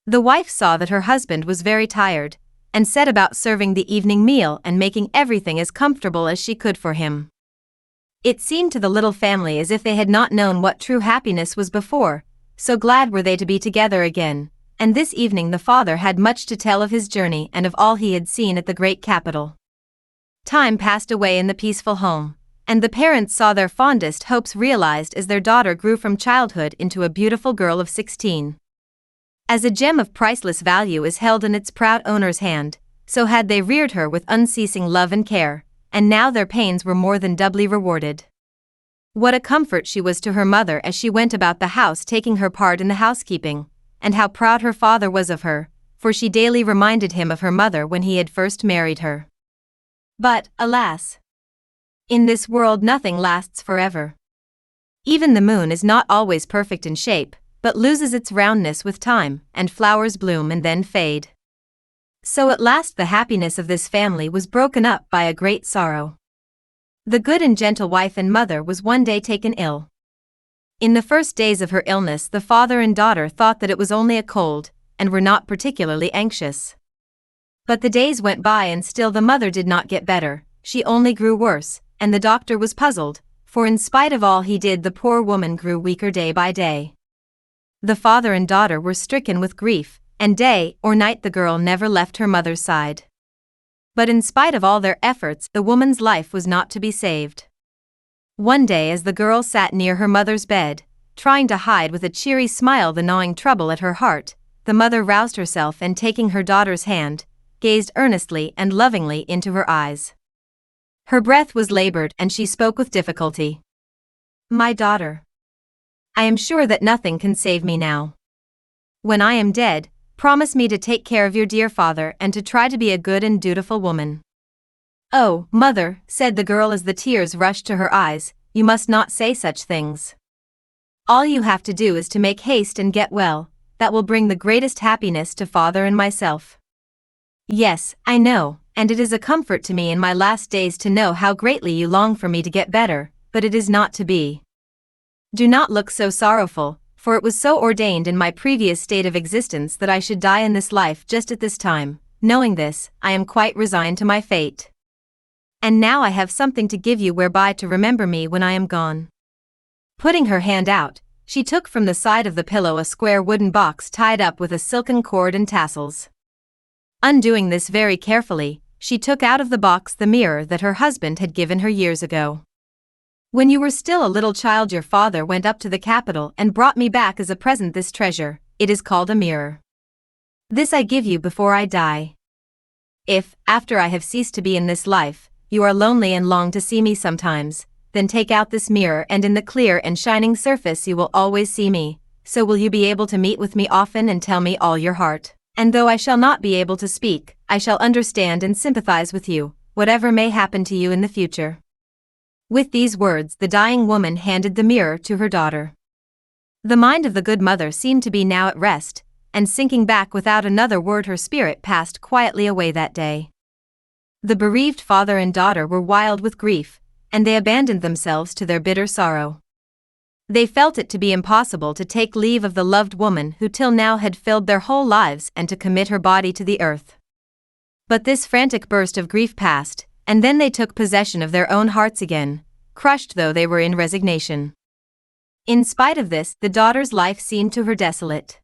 S9: The wife saw that her husband was very tired, and set about serving the evening meal and making everything as comfortable as she could for him. It seemed to the little family as if they had not known what true happiness was before, so glad were they to be together again, and this evening the father had much to tell of his journey and of all he had seen at the great capital. Time passed away in the peaceful home, and the parents saw their fondest hopes realized as their daughter grew from childhood into a beautiful girl of 16. As a gem of priceless value is held in its proud owner's hand, so had they reared her with unceasing love and care, and now their pains were more than doubly rewarded. What a comfort she was to her mother as she went about the house taking her part in the housekeeping, and how proud her father was of her, for she daily reminded him of her mother when he had first married her. But, alas! In this world nothing lasts forever. Even the moon is not always perfect in shape, but loses its roundness with time, and flowers bloom and then fade. So at last the happiness of this family was broken up by a great sorrow. The good and gentle wife and mother was one day taken ill. In the first days of her illness the father and daughter thought that it was only a cold, and were not particularly anxious. But the days went by and still the mother did not get better, she only grew worse, and the doctor was puzzled, for in spite of all he did the poor woman grew weaker day by day. The father and daughter were stricken with grief, and day or night the girl never left her mother's side. But in spite of all their efforts, the woman's life was not to be saved. One day as the girl sat near her mother's bed, trying to hide with a cheery smile the gnawing trouble at her heart, the mother roused herself and taking her daughter's hand, gazed earnestly and lovingly into her eyes. Her breath was labored and she spoke with difficulty. "My daughter, I am sure that nothing can save me now. When I am dead, promise me to take care of your dear father and to try to be a good and dutiful woman." "Oh, mother," said the girl as the tears rushed to her eyes, "you must not say such things. All you have to do is to make haste and get well, that will bring the greatest happiness to father and myself." "Yes, I know, and it is a comfort to me in my last days to know how greatly you long for me to get better, but it is not to be. Do not look so sorrowful, for it was so ordained in my previous state of existence that I should die in this life just at this time. Knowing this, I am quite resigned to my fate. And now I have something to give you whereby to remember me when I am gone." Putting her hand out, she took from the side of the pillow a square wooden box tied up with a silken cord and tassels. Undoing this very carefully, she took out of the box the mirror that her husband had given her years ago. "When you were still a little child your father went up to the capital and brought me back as a present this treasure. It is called a mirror. This I give you before I die. If, after I have ceased to be in this life, you are lonely and long to see me sometimes, then take out this mirror and in the clear and shining surface you will always see me, so will you be able to meet with me often and tell me all your heart. And though I shall not be able to speak, I shall understand and sympathize with you, whatever may happen to you in the future." With these words the dying woman handed the mirror to her daughter. The mind of the good mother seemed to be now at rest, and sinking back without another word her spirit passed quietly away that day. The bereaved father and daughter were wild with grief, and they abandoned themselves to their bitter sorrow. They felt it to be impossible to take leave of the loved woman who till now had filled their whole lives and to commit her body to the earth. But this frantic burst of grief passed, and then they took possession of their own hearts again, crushed though they were in resignation. In spite of this, the daughter's life seemed to her desolate.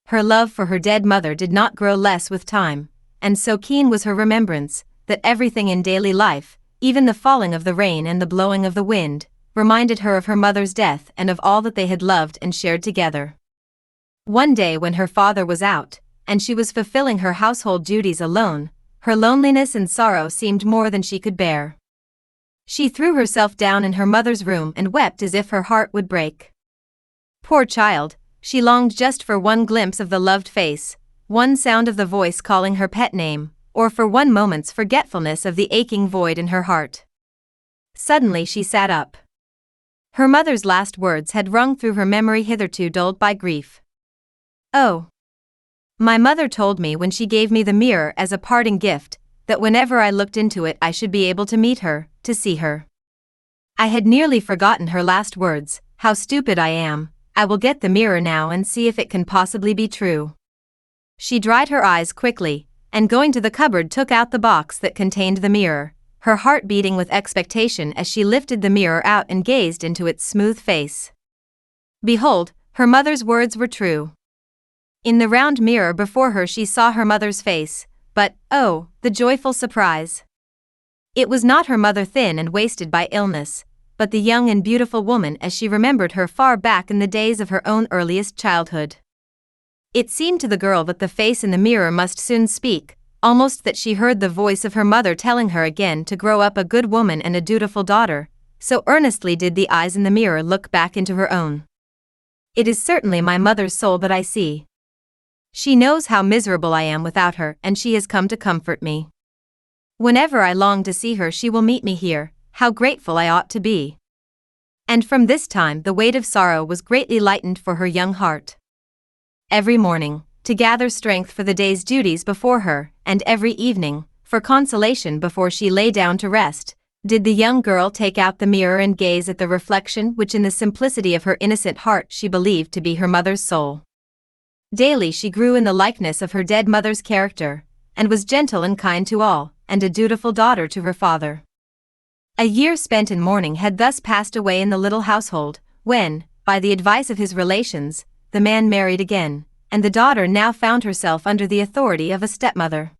S9: Her love for her dead mother did not grow less with time, and so keen was her remembrance, that everything in daily life, even the falling of the rain and the blowing of the wind, reminded her of her mother's death and of all that they had loved and shared together. One day when her father was out, and she was fulfilling her household duties alone, her loneliness and sorrow seemed more than she could bear. She threw herself down in her mother's room and wept as if her heart would break. Poor child, she longed just for one glimpse of the loved face, one sound of the voice calling her pet name, or for one moment's forgetfulness of the aching void in her heart. Suddenly she sat up. Her mother's last words had rung through her memory hitherto dulled by grief. "Oh. My mother told me when she gave me the mirror as a parting gift, that whenever I looked into it I should be able to meet her, to see her. I had nearly forgotten her last words. How stupid I am. I will get the mirror now and see if it can possibly be true." She dried her eyes quickly, and going to the cupboard took out the box that contained the mirror, her heart beating with expectation as she lifted the mirror out and gazed into its smooth face. Behold, her mother's words were true. In the round mirror before her she saw her mother's face, but, oh, the joyful surprise! It was not her mother, thin and wasted by illness, but the young and beautiful woman as she remembered her far back in the days of her own earliest childhood. It seemed to the girl that the face in the mirror must soon speak, almost that she heard the voice of her mother telling her again to grow up a good woman and a dutiful daughter, so earnestly did the eyes in the mirror look back into her own. "It is certainly my mother's soul that I see. She knows how miserable I am without her, and she has come to comfort me. Whenever I long to see her she will meet me here. How grateful I ought to be." And from this time the weight of sorrow was greatly lightened for her young heart. Every morning, to gather strength for the day's duties before her, and every evening, for consolation before she lay down to rest, did the young girl take out the mirror and gaze at the reflection which in the simplicity of her innocent heart she believed to be her mother's soul. Daily she grew in the likeness of her dead mother's character, and was gentle and kind to all, and a dutiful daughter to her father. A year spent in mourning had thus passed away in the little household, when, by the advice of his relations, the man married again, and the daughter now found herself under the authority of a stepmother.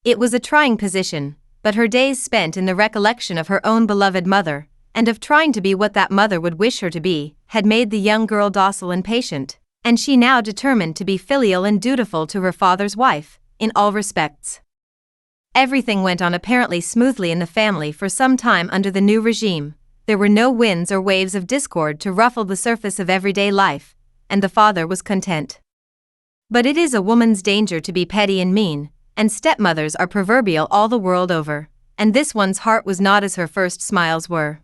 S9: It was a trying position, but her days spent in the recollection of her own beloved mother, and of trying to be what that mother would wish her to be, had made the young girl docile and patient, and she now determined to be filial and dutiful to her father's wife, in all respects. Everything went on apparently smoothly in the family for some time under the new regime. There were no winds or waves of discord to ruffle the surface of everyday life, and the father was content. But it is a woman's danger to be petty and mean, and stepmothers are proverbial all the world over, and this one's heart was not as her first smiles were.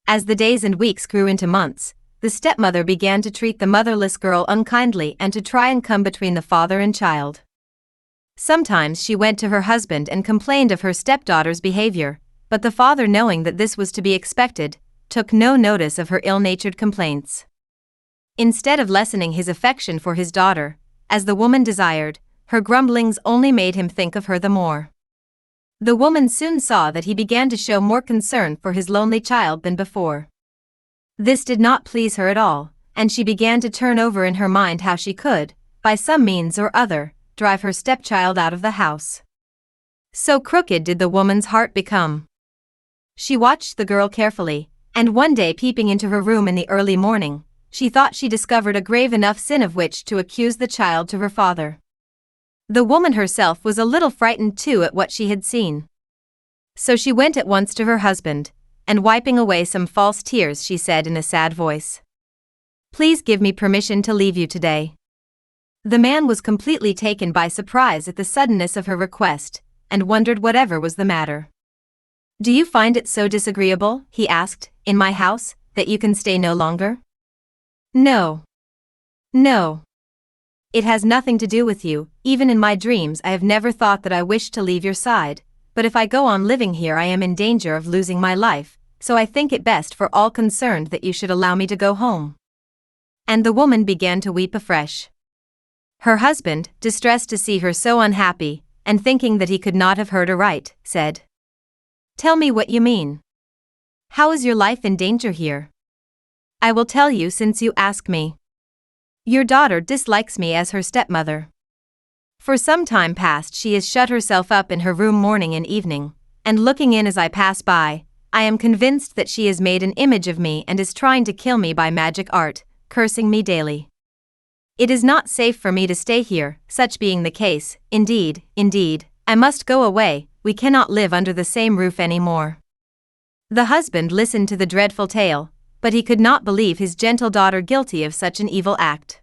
S9: As the days and weeks grew into months, the stepmother began to treat the motherless girl unkindly and to try and come between the father and child. Sometimes she went to her husband and complained of her stepdaughter's behavior, but the father, knowing that this was to be expected, took no notice of her ill-natured complaints. Instead of lessening his affection for his daughter, as the woman desired, her grumblings only made him think of her the more. The woman soon saw that he began to show more concern for his lonely child than before. This did not please her at all, and she began to turn over in her mind how she could, by some means or other, drive her stepchild out of the house. So crooked did the woman's heart become. She watched the girl carefully, and one day, peeping into her room in the early morning, she thought she discovered a grave enough sin of which to accuse the child to her father. The woman herself was a little frightened too at what she had seen. So she went at once to her husband, and wiping away some false tears she said in a sad voice, "Please give me permission to leave you today." The man was completely taken by surprise at the suddenness of her request, and wondered whatever was the matter. "Do you find it so disagreeable," he asked, "in my house, that you can stay no longer?" "No. No. It has nothing to do with you. Even in my dreams I have never thought that I wished to leave your side, but if I go on living here I am in danger of losing my life, so I think it best for all concerned that you should allow me to go home." And the woman began to weep afresh. Her husband, distressed to see her so unhappy, and thinking that he could not have heard aright, said, "Tell me what you mean. How is your life in danger here?" "I will tell you since you ask me. Your daughter dislikes me as her stepmother. For some time past she has shut herself up in her room morning and evening, and looking in as I pass by, I am convinced that she has made an image of me and is trying to kill me by magic art, cursing me daily. It is not safe for me to stay here. Such being the case, indeed, I must go away. We cannot live under the same roof any more." The husband listened to the dreadful tale, but he could not believe his gentle daughter guilty of such an evil act.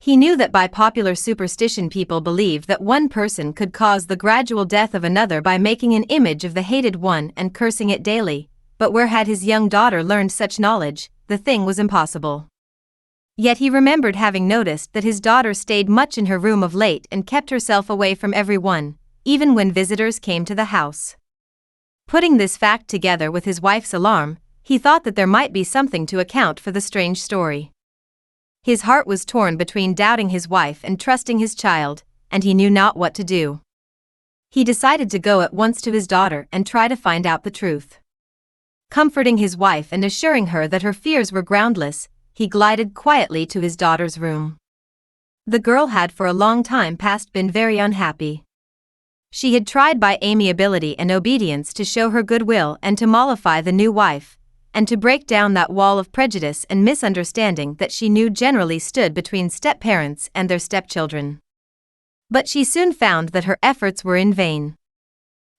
S9: He knew that by popular superstition people believed that one person could cause the gradual death of another by making an image of the hated one and cursing it daily, but where had his young daughter learned such knowledge? The thing was impossible. Yet he remembered having noticed that his daughter stayed much in her room of late and kept herself away from everyone, even when visitors came to the house. Putting this fact together with his wife's alarm, he thought that there might be something to account for the strange story. His heart was torn between doubting his wife and trusting his child, and he knew not what to do. He decided to go at once to his daughter and try to find out the truth. Comforting his wife and assuring her that her fears were groundless, he glided quietly to his daughter's room. The girl had for a long time past been very unhappy. She had tried by amiability and obedience to show her goodwill and to mollify the new wife, and to break down that wall of prejudice and misunderstanding that she knew generally stood between step-parents and their stepchildren. But she soon found that her efforts were in vain.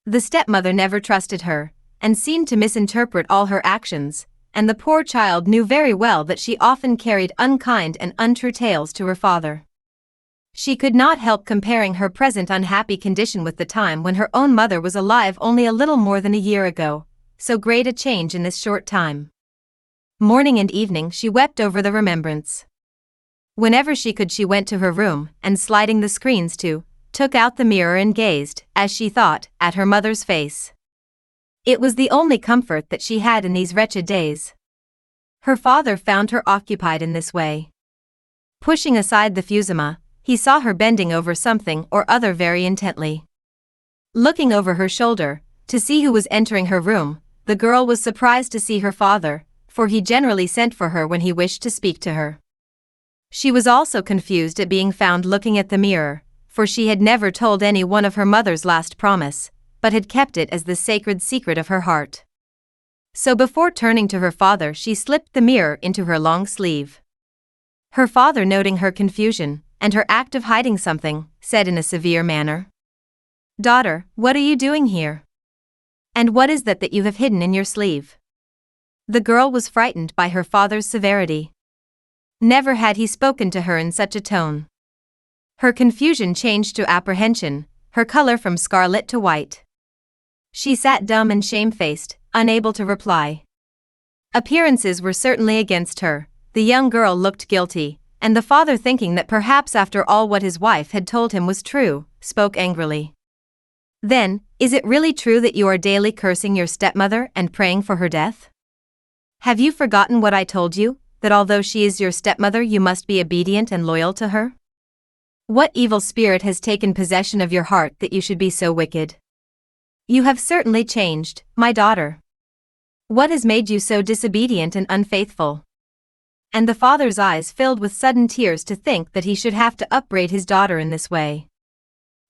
S9: The stepmother never trusted her, and seemed to misinterpret all her actions, and the poor child knew very well that she often carried unkind and untrue tales to her father. She could not help comparing her present unhappy condition with the time when her own mother was alive only a little more than a year ago. So great a change in this short time. Morning and evening she wept over the remembrance. Whenever she could she went to her room, and sliding the screens took out the mirror and gazed, as she thought, at her mother's face. It was the only comfort that she had in these wretched days. Her father found her occupied in this way. Pushing aside the fusuma, he saw her bending over something or other very intently. Looking over her shoulder, to see who was entering her room, the girl was surprised to see her father, for he generally sent for her when he wished to speak to her. She was also confused at being found looking at the mirror, for she had never told any one of her mother's last promise, but had kept it as the sacred secret of her heart. So before turning to her father she slipped the mirror into her long sleeve. Her father, noting her confusion, and her act of hiding something, said in a severe manner, "Daughter, what are you doing here? And what is that you have hidden in your sleeve?" The girl was frightened by her father's severity. Never had he spoken to her in such a tone. Her confusion changed to apprehension, her color from scarlet to white. She sat dumb and shamefaced, unable to reply. Appearances were certainly against her. The young girl looked guilty, and the father, thinking that perhaps after all what his wife had told him was true, spoke angrily. "Then, is it really true that you are daily cursing your stepmother and praying for her death? Have you forgotten what I told you, that although she is your stepmother you must be obedient and loyal to her? What evil spirit has taken possession of your heart that you should be so wicked? You have certainly changed, my daughter. What has made you so disobedient and unfaithful?" And the father's eyes filled with sudden tears to think that he should have to upbraid his daughter in this way.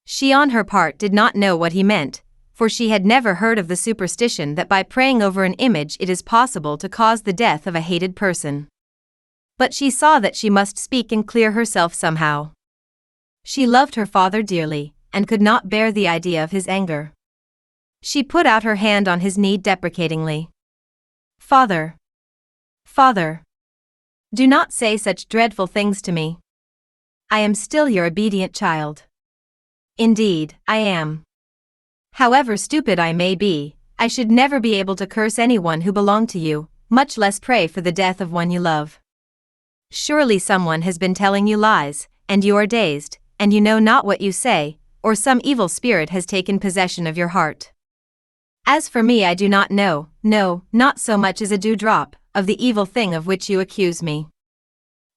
S9: She on her part did not know what he meant, for she had never heard of the superstition that by praying over an image it is possible to cause the death of a hated person. But she saw that she must speak and clear herself somehow. She loved her father dearly, and could not bear the idea of his anger. She put out her hand on his knee deprecatingly. "Father! Father! Do not say such dreadful things to me. I am still your obedient child. Indeed, I am. However stupid I may be, I should never be able to curse anyone who belonged to you, much less pray for the death of one you love. Surely someone has been telling you lies, and you are dazed, and you know not what you say, or some evil spirit has taken possession of your heart. As for me, I do not know, no, not so much as a dewdrop, of the evil thing of which you accuse me."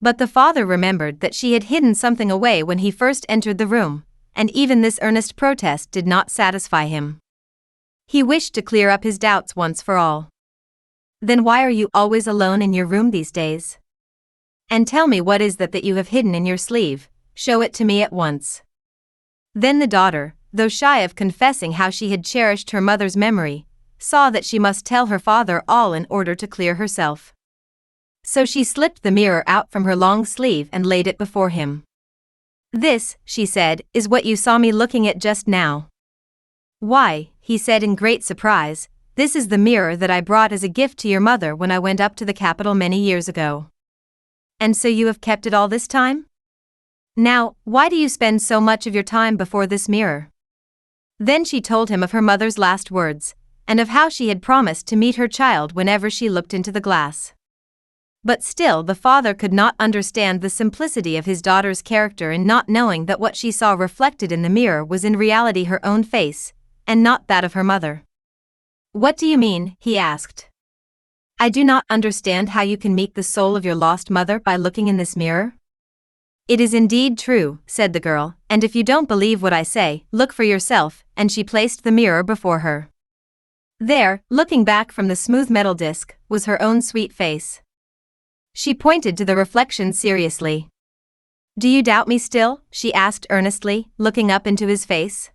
S9: But the father remembered that she had hidden something away when he first entered the room, and even this earnest protest did not satisfy him. He wished to clear up his doubts once for all. "Then why are you always alone in your room these days? And tell me what is that you have hidden in your sleeve, show it to me at once." Then the daughter, though shy of confessing how she had cherished her mother's memory, saw that she must tell her father all in order to clear herself. So she slipped the mirror out from her long sleeve and laid it before him. "This," she said, "is what you saw me looking at just now." "Why," he said in great surprise, this is the mirror that I brought as a gift to your mother when I went up to the capital many years ago. And so you have kept it all this time? Now, why do you spend so much of your time before this mirror?" Then she told him of her mother's last words, and of how she had promised to meet her child whenever she looked into the glass. But still the father could not understand the simplicity of his daughter's character in not knowing that what she saw reflected in the mirror was in reality her own face, and not that of her mother. "What do you mean?" he asked. "I do not understand how you can meet the soul of your lost mother by looking in this mirror." "It is indeed true," said the girl, "and if you don't believe what I say, look for yourself," and she placed the mirror before her. There, looking back from the smooth metal disc, was her own sweet face. She pointed to the reflection seriously. "Do you doubt me still?" she asked earnestly, looking up into his face.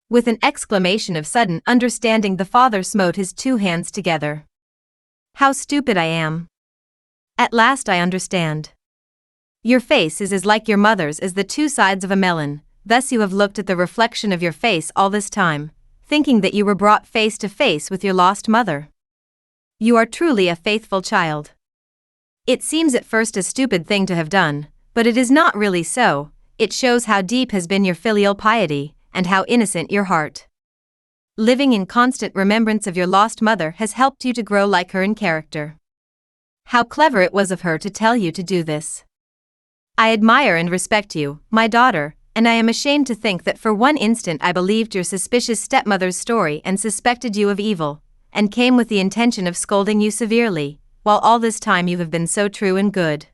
S9: With an exclamation of sudden understanding, the father smote his two hands together. "How stupid I am! At last I understand. Your face is as like your mother's as the two sides of a melon, thus you have looked at the reflection of your face all this time, thinking that you were brought face to face with your lost mother. You are truly a faithful child. It seems at first a stupid thing to have done, but it is not really so. It shows how deep has been your filial piety, and how innocent your heart. Living in constant remembrance of your lost mother has helped you to grow like her in character. How clever it was of her to tell you to do this. I admire and respect you, my daughter, and I am ashamed to think that for one instant I believed your suspicious stepmother's story and suspected you of evil, and came with the intention of scolding you severely, while all this time you have been so true and good.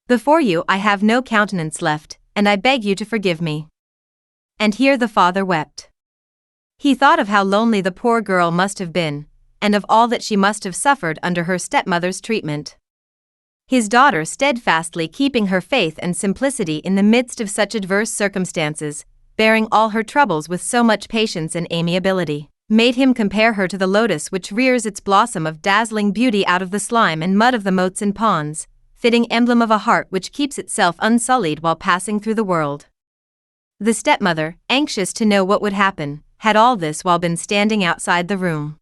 S9: Before you I have no countenance left, and I beg you to forgive me." And here the father wept. He thought of how lonely the poor girl must have been, and of all that she must have suffered under her stepmother's treatment. His daughter steadfastly keeping her faith and simplicity in the midst of such adverse circumstances, bearing all her troubles with so much patience and amiability, made him compare her to the lotus which rears its blossom of dazzling beauty out of the slime and mud of the moats and ponds, fitting emblem of a heart which keeps itself unsullied while passing through the world. The stepmother, anxious to know what would happen, had all this while been standing outside the room.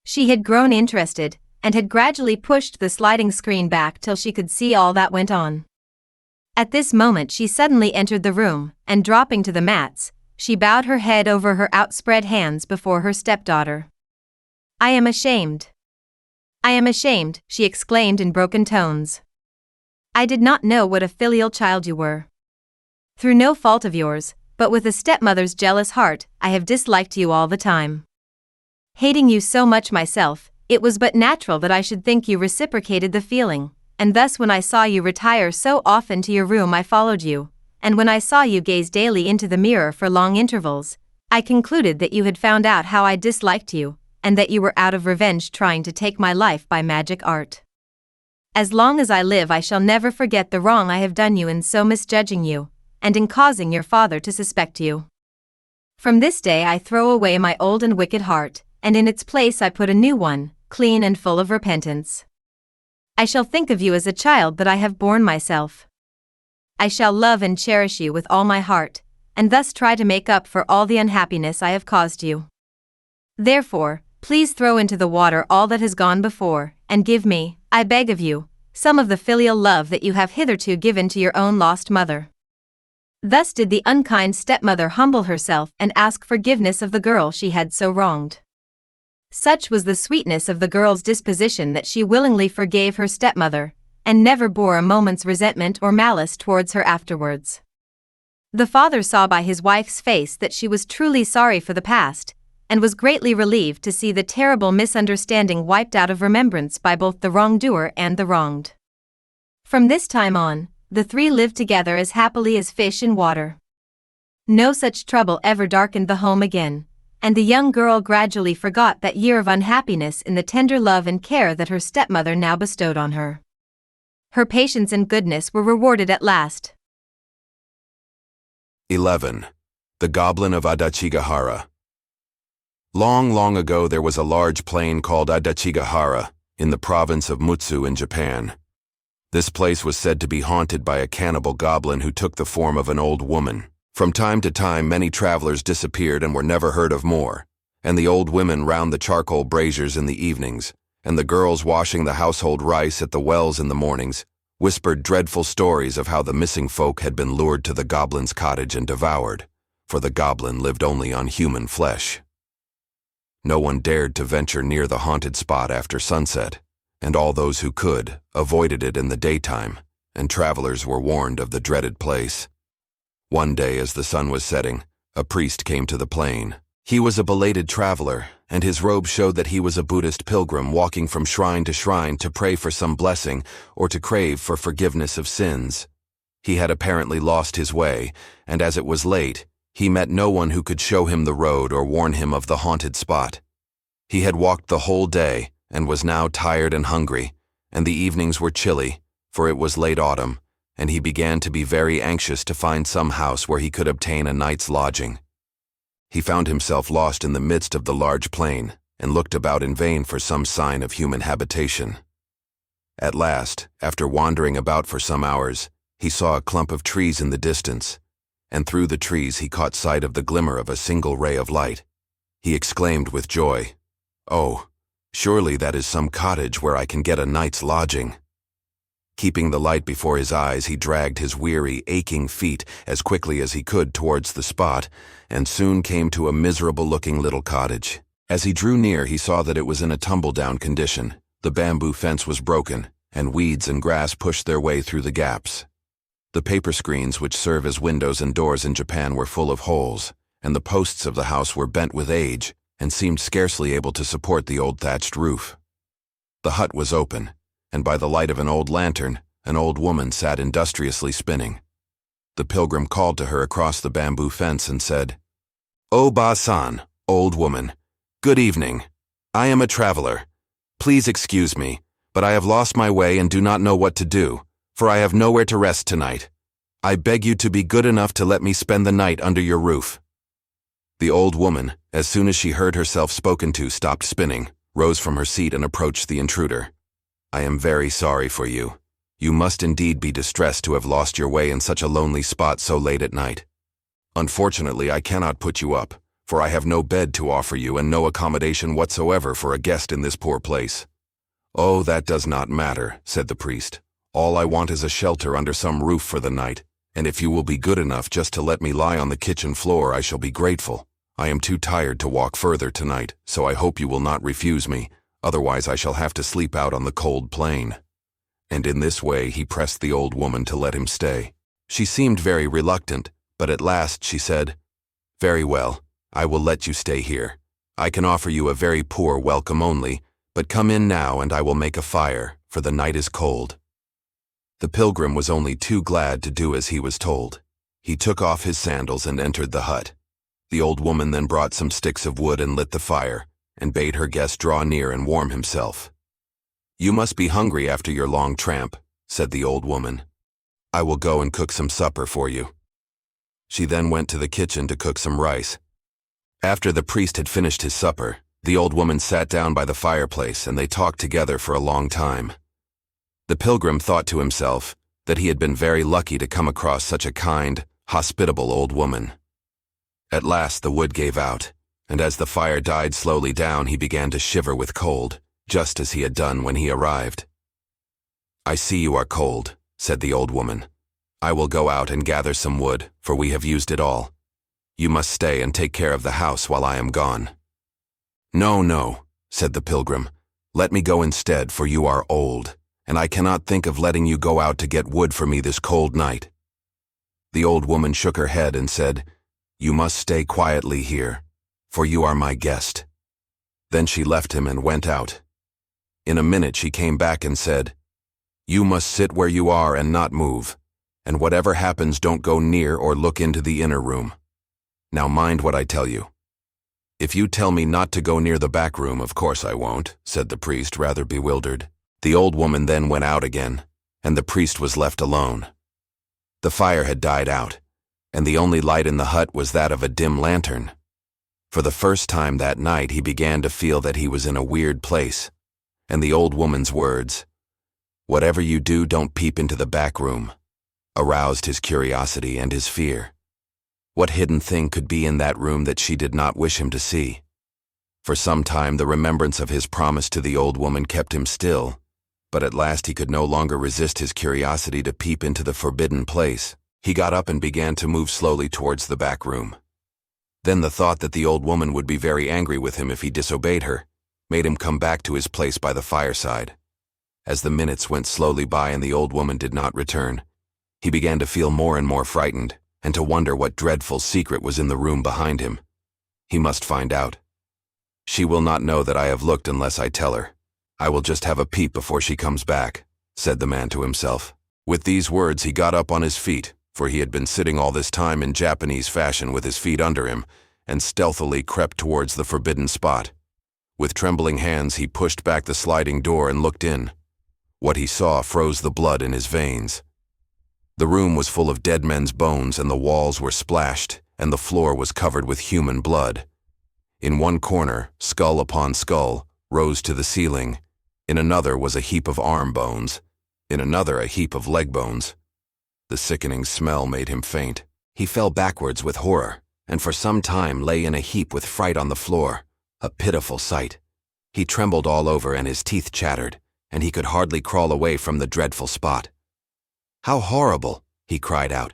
S9: She had grown interested, and had gradually pushed the sliding screen back till she could see all that went on. At this moment she suddenly entered the room, and dropping to the mats, she bowed her head over her outspread hands before her stepdaughter. "I am ashamed. I am ashamed," she exclaimed in broken tones. "I did not know what a filial child you were. Through no fault of yours, but with a stepmother's jealous heart, I have disliked you all the time. Hating you so much myself, it was but natural that I should think you reciprocated the feeling, and thus when I saw you retire so often to your room I followed you, and when I saw you gaze daily into the mirror for long intervals, I concluded that you had found out how I disliked you, and that you were out of revenge trying to take my life by magic art. As long as I live I shall never forget the wrong I have done you in so misjudging you, and in causing your father to suspect you. From this day I throw away my old and wicked heart, and in its place I put a new one, clean and full of repentance. I shall think of you as a child that I have borne myself. I shall love and cherish you with all my heart, and thus try to make up for all the unhappiness I have caused you. Therefore, please throw into the water all that has gone before, and give me, I beg of you, some of the filial love that you have hitherto given to your own lost mother." Thus did the unkind stepmother humble herself and ask forgiveness of the girl she had so wronged. Such was the sweetness of the girl's disposition that she willingly forgave her stepmother, and never bore a moment's resentment or malice towards her afterwards. The father saw by his wife's face that she was truly sorry for the past, and was greatly relieved to see the terrible misunderstanding wiped out of remembrance by both the wrongdoer and the wronged. From this time on, the three lived together as happily as fish in water. No such trouble ever darkened the home again, and the young girl gradually forgot that year of unhappiness in the tender love and care that her stepmother now bestowed on her. Her patience and goodness were rewarded at last.
S6: 11. The Goblin of Adachigahara. Long, long ago there was a large plain called Adachigahara, in the province of Mutsu in Japan. This place was said to be haunted by a cannibal goblin who took the form of an old woman. From time to time many travelers disappeared and were never heard of more, and the old women round the charcoal braziers in the evenings, and the girls washing the household rice at the wells in the mornings, whispered dreadful stories of how the missing folk had been lured to the goblin's cottage and devoured, for the goblin lived only on human flesh. No one dared to venture near the haunted spot after sunset, and all those who could avoided it in the daytime, and travelers were warned of the dreaded place. One day as the sun was setting, a priest came to the plain. He was a belated traveler, and his robe showed that he was a Buddhist pilgrim walking from shrine to pray for some blessing or to crave for forgiveness of sins. He had apparently lost his way, and as it was late, he met no one who could show him the road or warn him of the haunted spot. He had walked the whole day and was now tired and hungry, and the evenings were chilly, for it was late autumn, and he began to be very anxious to find some house where he could obtain a night's lodging. He found himself lost in the midst of the large plain, and looked about in vain for some sign of human habitation. At last, after wandering about for some hours, he saw a clump of trees in the distance, and through the trees he caught sight of the glimmer of a single ray of light. He exclaimed with joy, "Oh, surely that is some cottage where I can get a night's lodging." Keeping the light before his eyes, he dragged his weary, aching feet as quickly as he could towards the spot, and soon came to a miserable-looking little cottage. As he drew near, he saw that it was in a tumble-down condition. The bamboo fence was broken, and weeds and grass pushed their way through the gaps. The paper screens which serve as windows and doors in Japan were full of holes, and the posts of the house were bent with age, and seemed scarcely able to support the old thatched roof. The hut was open, and by the light of an old lantern, an old woman sat industriously spinning. The pilgrim called to her across the bamboo fence and said, "O Ba-san, old woman, good evening. I am a traveler. Please excuse me, but I have lost my way and do not know what to do, for I have nowhere to rest tonight. I beg you to be good enough to let me spend the night under your roof." The old woman, as soon as she heard herself spoken to, stopped spinning, rose from her seat and approached the intruder. "I am very sorry for you. You must indeed be distressed to have lost your way in such a lonely spot so late at night. Unfortunately, I cannot put you up, for I have no bed to offer you and no accommodation whatsoever for a guest in this poor place." "Oh, that does not matter," said the priest. "All I want is a shelter under some roof for the night, and if you will be good enough just to let me lie on the kitchen floor, I shall be grateful. I am too tired to walk further tonight, so I hope you will not refuse me. Otherwise I shall have to sleep out on the cold plain." And in this way he pressed the old woman to let him stay. She seemed very reluctant, but at last she said, "Very well, I will let you stay here. I can offer you a very poor welcome only, but come in now and I will make a fire, for the night is cold." The pilgrim was only too glad to do as he was told. He took off his sandals and entered the hut. The old woman then brought some sticks of wood and lit the fire, and bade her guest draw near and warm himself. "You must be hungry after your long tramp," said the old woman. "I will go and cook some supper for you." She then went to the kitchen to cook some rice. After the priest had finished his supper, the old woman sat down by the fireplace and they talked together for a long time. The pilgrim thought to himself that he had been very lucky to come across such a kind, hospitable old woman. At last the wood gave out, and as the fire died slowly down, he began to shiver with cold, just as he had done when he arrived. "I see you are cold," said the old woman. "I will go out and gather some wood, for we have used it all. You must stay and take care of the house while I am gone." "No, no," said the pilgrim. "Let me go instead, for you are old, and I cannot think of letting you go out to get wood for me this cold night." The old woman shook her head and said, "You must stay quietly here, for you are my guest." Then she left him and went out. In a minute she came back and said, "You must sit where you are and not move, and whatever happens don't go near or look into the inner room. Now mind what I tell you." "If you tell me not to go near the back room, of course I won't," said the priest, rather bewildered. The old woman then went out again, and the priest was left alone. The fire had died out, and the only light in the hut was that of a dim lantern. For the first time that night he began to feel that he was in a weird place, and the old woman's words, "Whatever you do, don't peep into the back room," aroused his curiosity and his fear. What hidden thing could be in that room that she did not wish him to see? For some time the remembrance of his promise to the old woman kept him still, but at last he could no longer resist his curiosity to peep into the forbidden place. He got up and began to move slowly towards the back room. Then the thought that the old woman would be very angry with him if he disobeyed her made him come back to his place by the fireside. As the minutes went slowly by and the old woman did not return, he began to feel more and more frightened and to wonder what dreadful secret was in the room behind him. He must find out. She will not know that I have looked unless I tell her. I will just have a peep before she comes back, said the man to himself. With these words he got up on his feet, for he had been sitting all this time in Japanese fashion with his feet under him, and stealthily crept towards the forbidden spot. With trembling hands he pushed back the sliding door and looked in. What he saw froze the blood in his veins. The room was full of dead men's bones, and the walls were splashed, and the floor was covered with human blood. In one corner, skull upon skull, rose to the ceiling. In another was a heap of arm bones. In another a heap of leg bones. The sickening smell made him faint. He fell backwards with horror, and for some time lay in a heap with fright on the floor, a pitiful sight. He trembled all over and his teeth chattered, and he could hardly crawl away from the dreadful spot. "How horrible!" he cried out.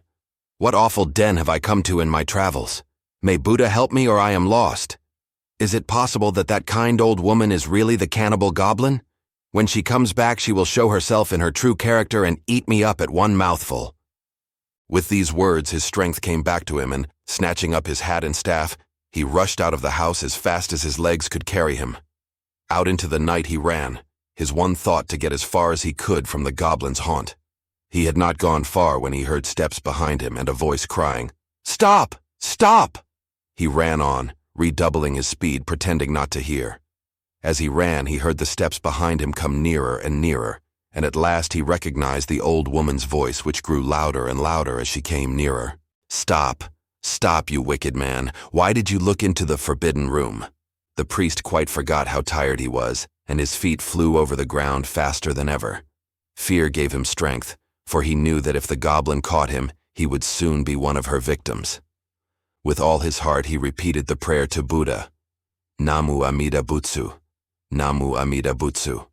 S6: "What awful den have I come to in my travels? May Buddha help me or I am lost. Is it possible that that kind old woman is really the cannibal goblin? When she comes back she will show herself in her true character and eat me up at one mouthful." With these words his strength came back to him, and, snatching up his hat and staff, he rushed out of the house as fast as his legs could carry him. Out into the night he ran, his one thought to get as far as he could from the goblin's haunt. He had not gone far when he heard steps behind him and a voice crying, "Stop! Stop!" He ran on, redoubling his speed, pretending not to hear. As he ran, he heard the steps behind him come nearer and nearer, and at last he recognized the old woman's voice, which grew louder and louder as she came nearer. "Stop! Stop, you wicked man! Why did you look into the forbidden room?" The priest quite forgot how tired he was, and his feet flew over the ground faster than ever. Fear gave him strength, for he knew that if the goblin caught him, he would soon be one of her victims. With all his heart he repeated the prayer to Buddha, "Namu Amida Butsu, Namu Amida Butsu."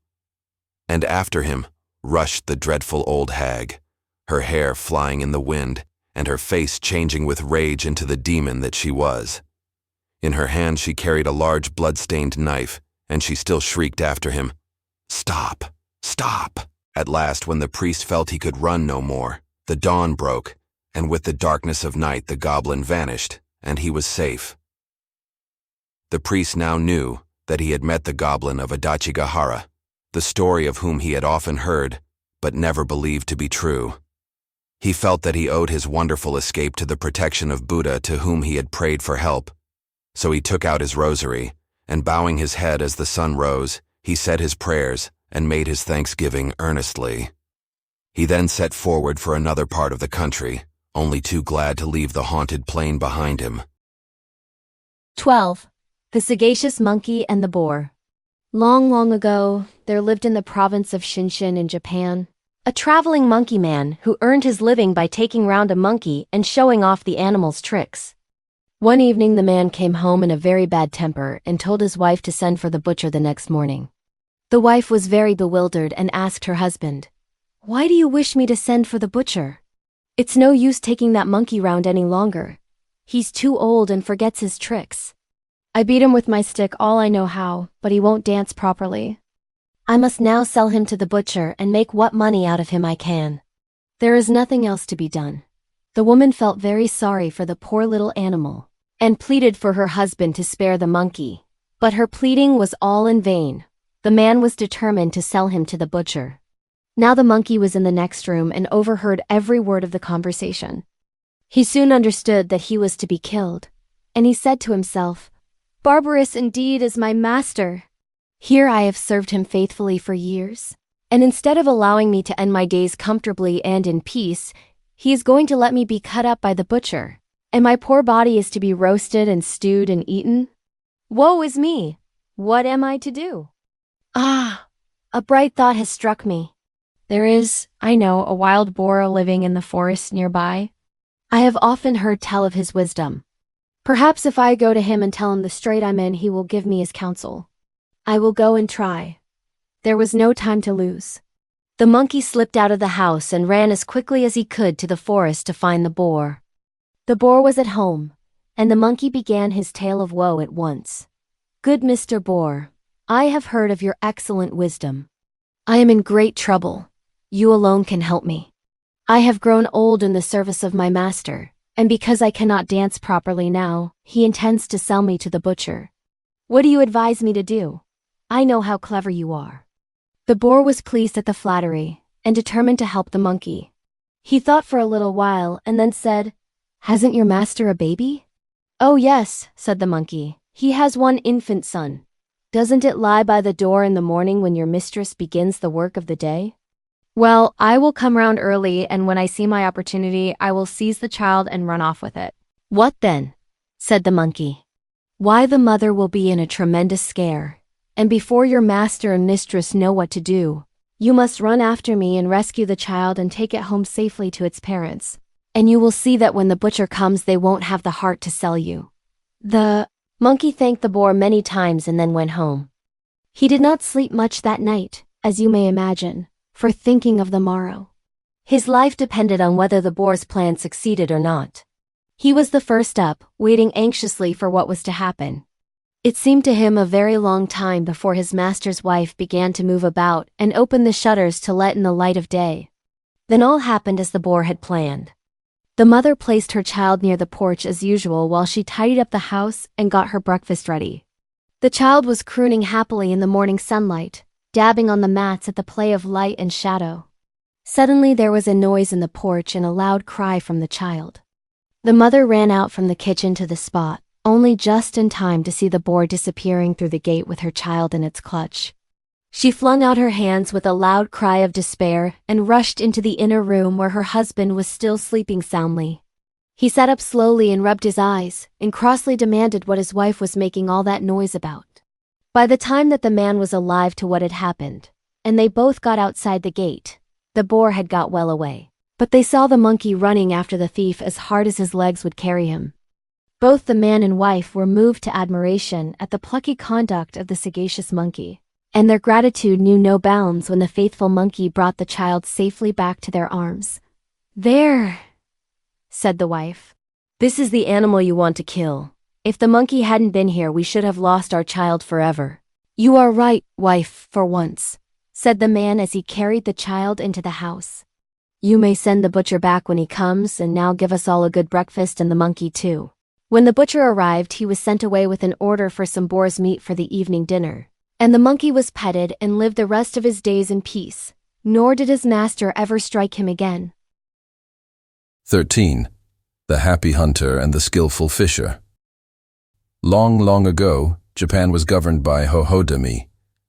S6: And after him rushed the dreadful old hag, her hair flying in the wind, and her face changing with rage into the demon that she was. In her hand she carried a large blood-stained knife, and she still shrieked after him, "Stop! Stop!" At last, when the priest felt he could run no more, the dawn broke, and with the darkness of night the goblin vanished, and he was safe. The priest now knew that he had met the goblin of ADACHIGAHARA, the story of whom he had often heard, but never believed to be true. He felt that he owed his wonderful escape to the protection of Buddha, to whom he had prayed for help. So he took out his rosary, and bowing his head as the sun rose, he said his prayers and made his thanksgiving earnestly. He then set forward for another part of the country, only too glad to leave the haunted plain behind him.
S5: 12. The Sagacious Monkey and the Boar. Long, long ago, there lived in the province of Shinshin in Japan a traveling monkey man who earned his living by taking round a monkey and showing off the animal's tricks. One evening the man came home in a very bad temper and told his wife to send for the butcher the next morning. The wife was very bewildered and asked her husband, "Why do you wish me to send for the butcher? It's no use taking that monkey round any longer. He's too old and forgets his tricks. I beat him with my stick all I know how, but he won't dance properly. I must now sell him to the butcher and make what money out of him I can. There is nothing else to be done." The woman felt very sorry for the poor little animal and pleaded for her husband to spare the monkey. But her pleading was all in vain. The man was determined to sell him to the butcher. Now the monkey was in the next room and overheard every word of the conversation. He soon understood that he was to be killed, and he said to himself, "Barbarous indeed is my master. Here I have served him faithfully for years, and instead of allowing me to end my days comfortably and in peace, he is going to let me be cut up by the butcher, and my poor body is to be roasted and stewed and eaten. Woe is me! What am I to do? Ah, a bright thought has struck me. There is, I know, a wild boar living in the forest nearby. I have often heard tell of his wisdom. Perhaps if I go to him and tell him the strait I'm in, he will give me his counsel. I will go and try. There was no time to lose. The monkey slipped out of the house and ran as quickly as he could to the forest to find the boar. The boar was at home, and the monkey began his tale of woe at once. Good Mr. Boar, I have heard of your excellent wisdom. I am in great trouble. You alone can help me. I have grown old in the service of my master, and because I cannot dance properly now, he intends to sell me to the butcher. What do you advise me to do? I know how clever you are. The boar was pleased at the flattery, and determined to help the monkey. He thought for a little while, and then said, Hasn't your master a baby? Oh yes, said the monkey, he has one infant son. Doesn't it lie by the door in the morning when your mistress begins the work of the day? Well, I will come round early, and when I see my opportunity, I will seize the child and run off with it. What then? Said the monkey. Why, the mother will be in a tremendous scare, and before your master and mistress know what to do, you must run after me and rescue the child and take it home safely to its parents, and you will see that when the butcher comes they won't have the heart to sell you. The monkey thanked the boar many times and then went home. He did not sleep much that night, as you may imagine, for thinking of the morrow. His life depended on whether the boar's plan succeeded or not. He was the first up, waiting anxiously for what was to happen. It seemed to him a very long time before his master's wife began to move about and open the shutters to let in the light of day. Then all happened as the boar had planned. The mother placed her child near the porch as usual while she tidied up the house and got her breakfast ready. The child was crooning happily in the morning sunlight, dabbing on the mats at the play of light and shadow. Suddenly there was a noise in the porch and a loud cry from the child. The mother ran out from the kitchen to the spot, only just in time to see the boar disappearing through the gate with her child in its clutch. She flung out her hands with a loud cry of despair and rushed into the inner room where her husband was still sleeping soundly. He sat up slowly and rubbed his eyes, and crossly demanded what his wife was making all that noise about. By the time that the man was alive to what had happened, and they both got outside the gate, the boar had got well away. But they saw the monkey running after the thief as hard as his legs would carry him. Both the man and wife were moved to admiration at the plucky conduct of the sagacious monkey, and their gratitude knew no bounds when the faithful monkey brought the child safely back to their arms. There, said the wife. This is the animal you want to kill. If the monkey hadn't been here, we should have lost our child forever. You are right, wife, for once, said the man as he carried the child into the house. You may send the butcher back when he comes, and now give us all a good breakfast and the monkey too. When the butcher arrived, he was sent away with an order for some boar's meat for the evening dinner, and the monkey was petted and lived the rest of his days in peace, nor did his master ever strike him again.
S2: 13. The Happy Hunter and the Skillful Fisher. Long, long ago, Japan was governed by Hohodemi,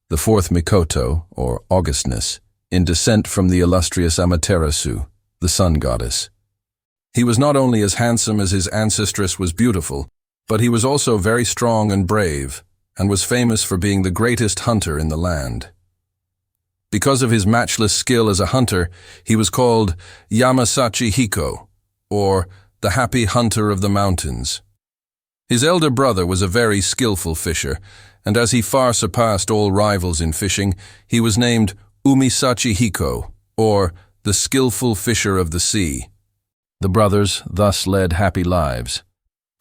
S2: the fourth Mikoto, or Augustness, in descent from the illustrious Amaterasu, the sun goddess. He was not only as handsome as his ancestress was beautiful, but he was also very strong and brave, and was famous for being the greatest hunter in the land. Because of his matchless skill as a hunter, he was called Yamasachi Hiko, or the Happy Hunter of the Mountains. His elder brother was a very skillful fisher, and as he far surpassed all rivals in fishing, he was named Umisachi Hiko, or the Skillful Fisher of the Sea. The brothers thus led happy lives,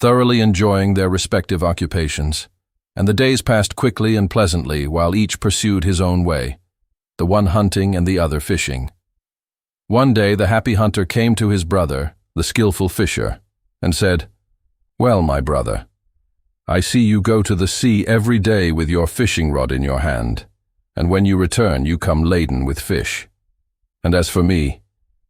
S2: thoroughly enjoying their respective occupations, and the days passed quickly and pleasantly while each pursued his own way, the one hunting and the other fishing. One day the happy hunter came to his brother, the skillful fisher, and said, "Well, my brother, I see you go to the sea every day with your fishing rod in your hand, and when you return you come laden with fish. And as for me,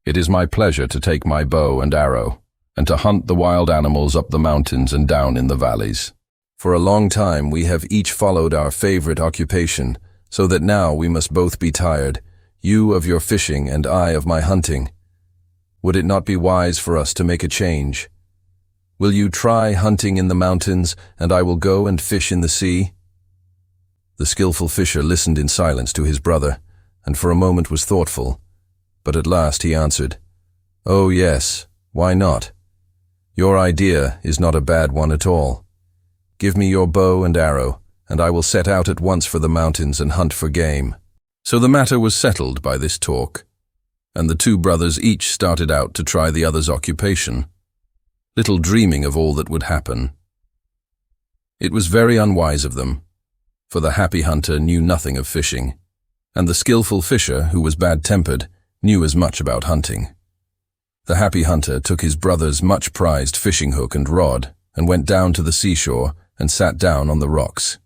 S2: it is my pleasure to take my bow and arrow, and to hunt the wild animals up the mountains and down in the valleys. For a long time we have each followed our favorite occupation, so that now we must both be tired, you of your fishing and I of my hunting. Would it not be wise for us to make a change? Will you try hunting in the mountains, and I will go and fish in the sea?" The skillful fisher listened in silence to his brother, and for a moment was thoughtful, but at last he answered, "Oh yes, why not? Your idea is not a bad one at all. Give me your bow and arrow, and I will set out at once for the mountains and hunt for game." So the matter was settled by this talk, and the two brothers each started out to try the other's occupation, little dreaming of all that would happen. It was very unwise of them, for the happy hunter knew nothing of fishing, and the skillful fisher, who was bad-tempered, knew as much about hunting. The happy hunter took his brother's much-prized fishing hook and rod and went down to the seashore and sat down on the rocks.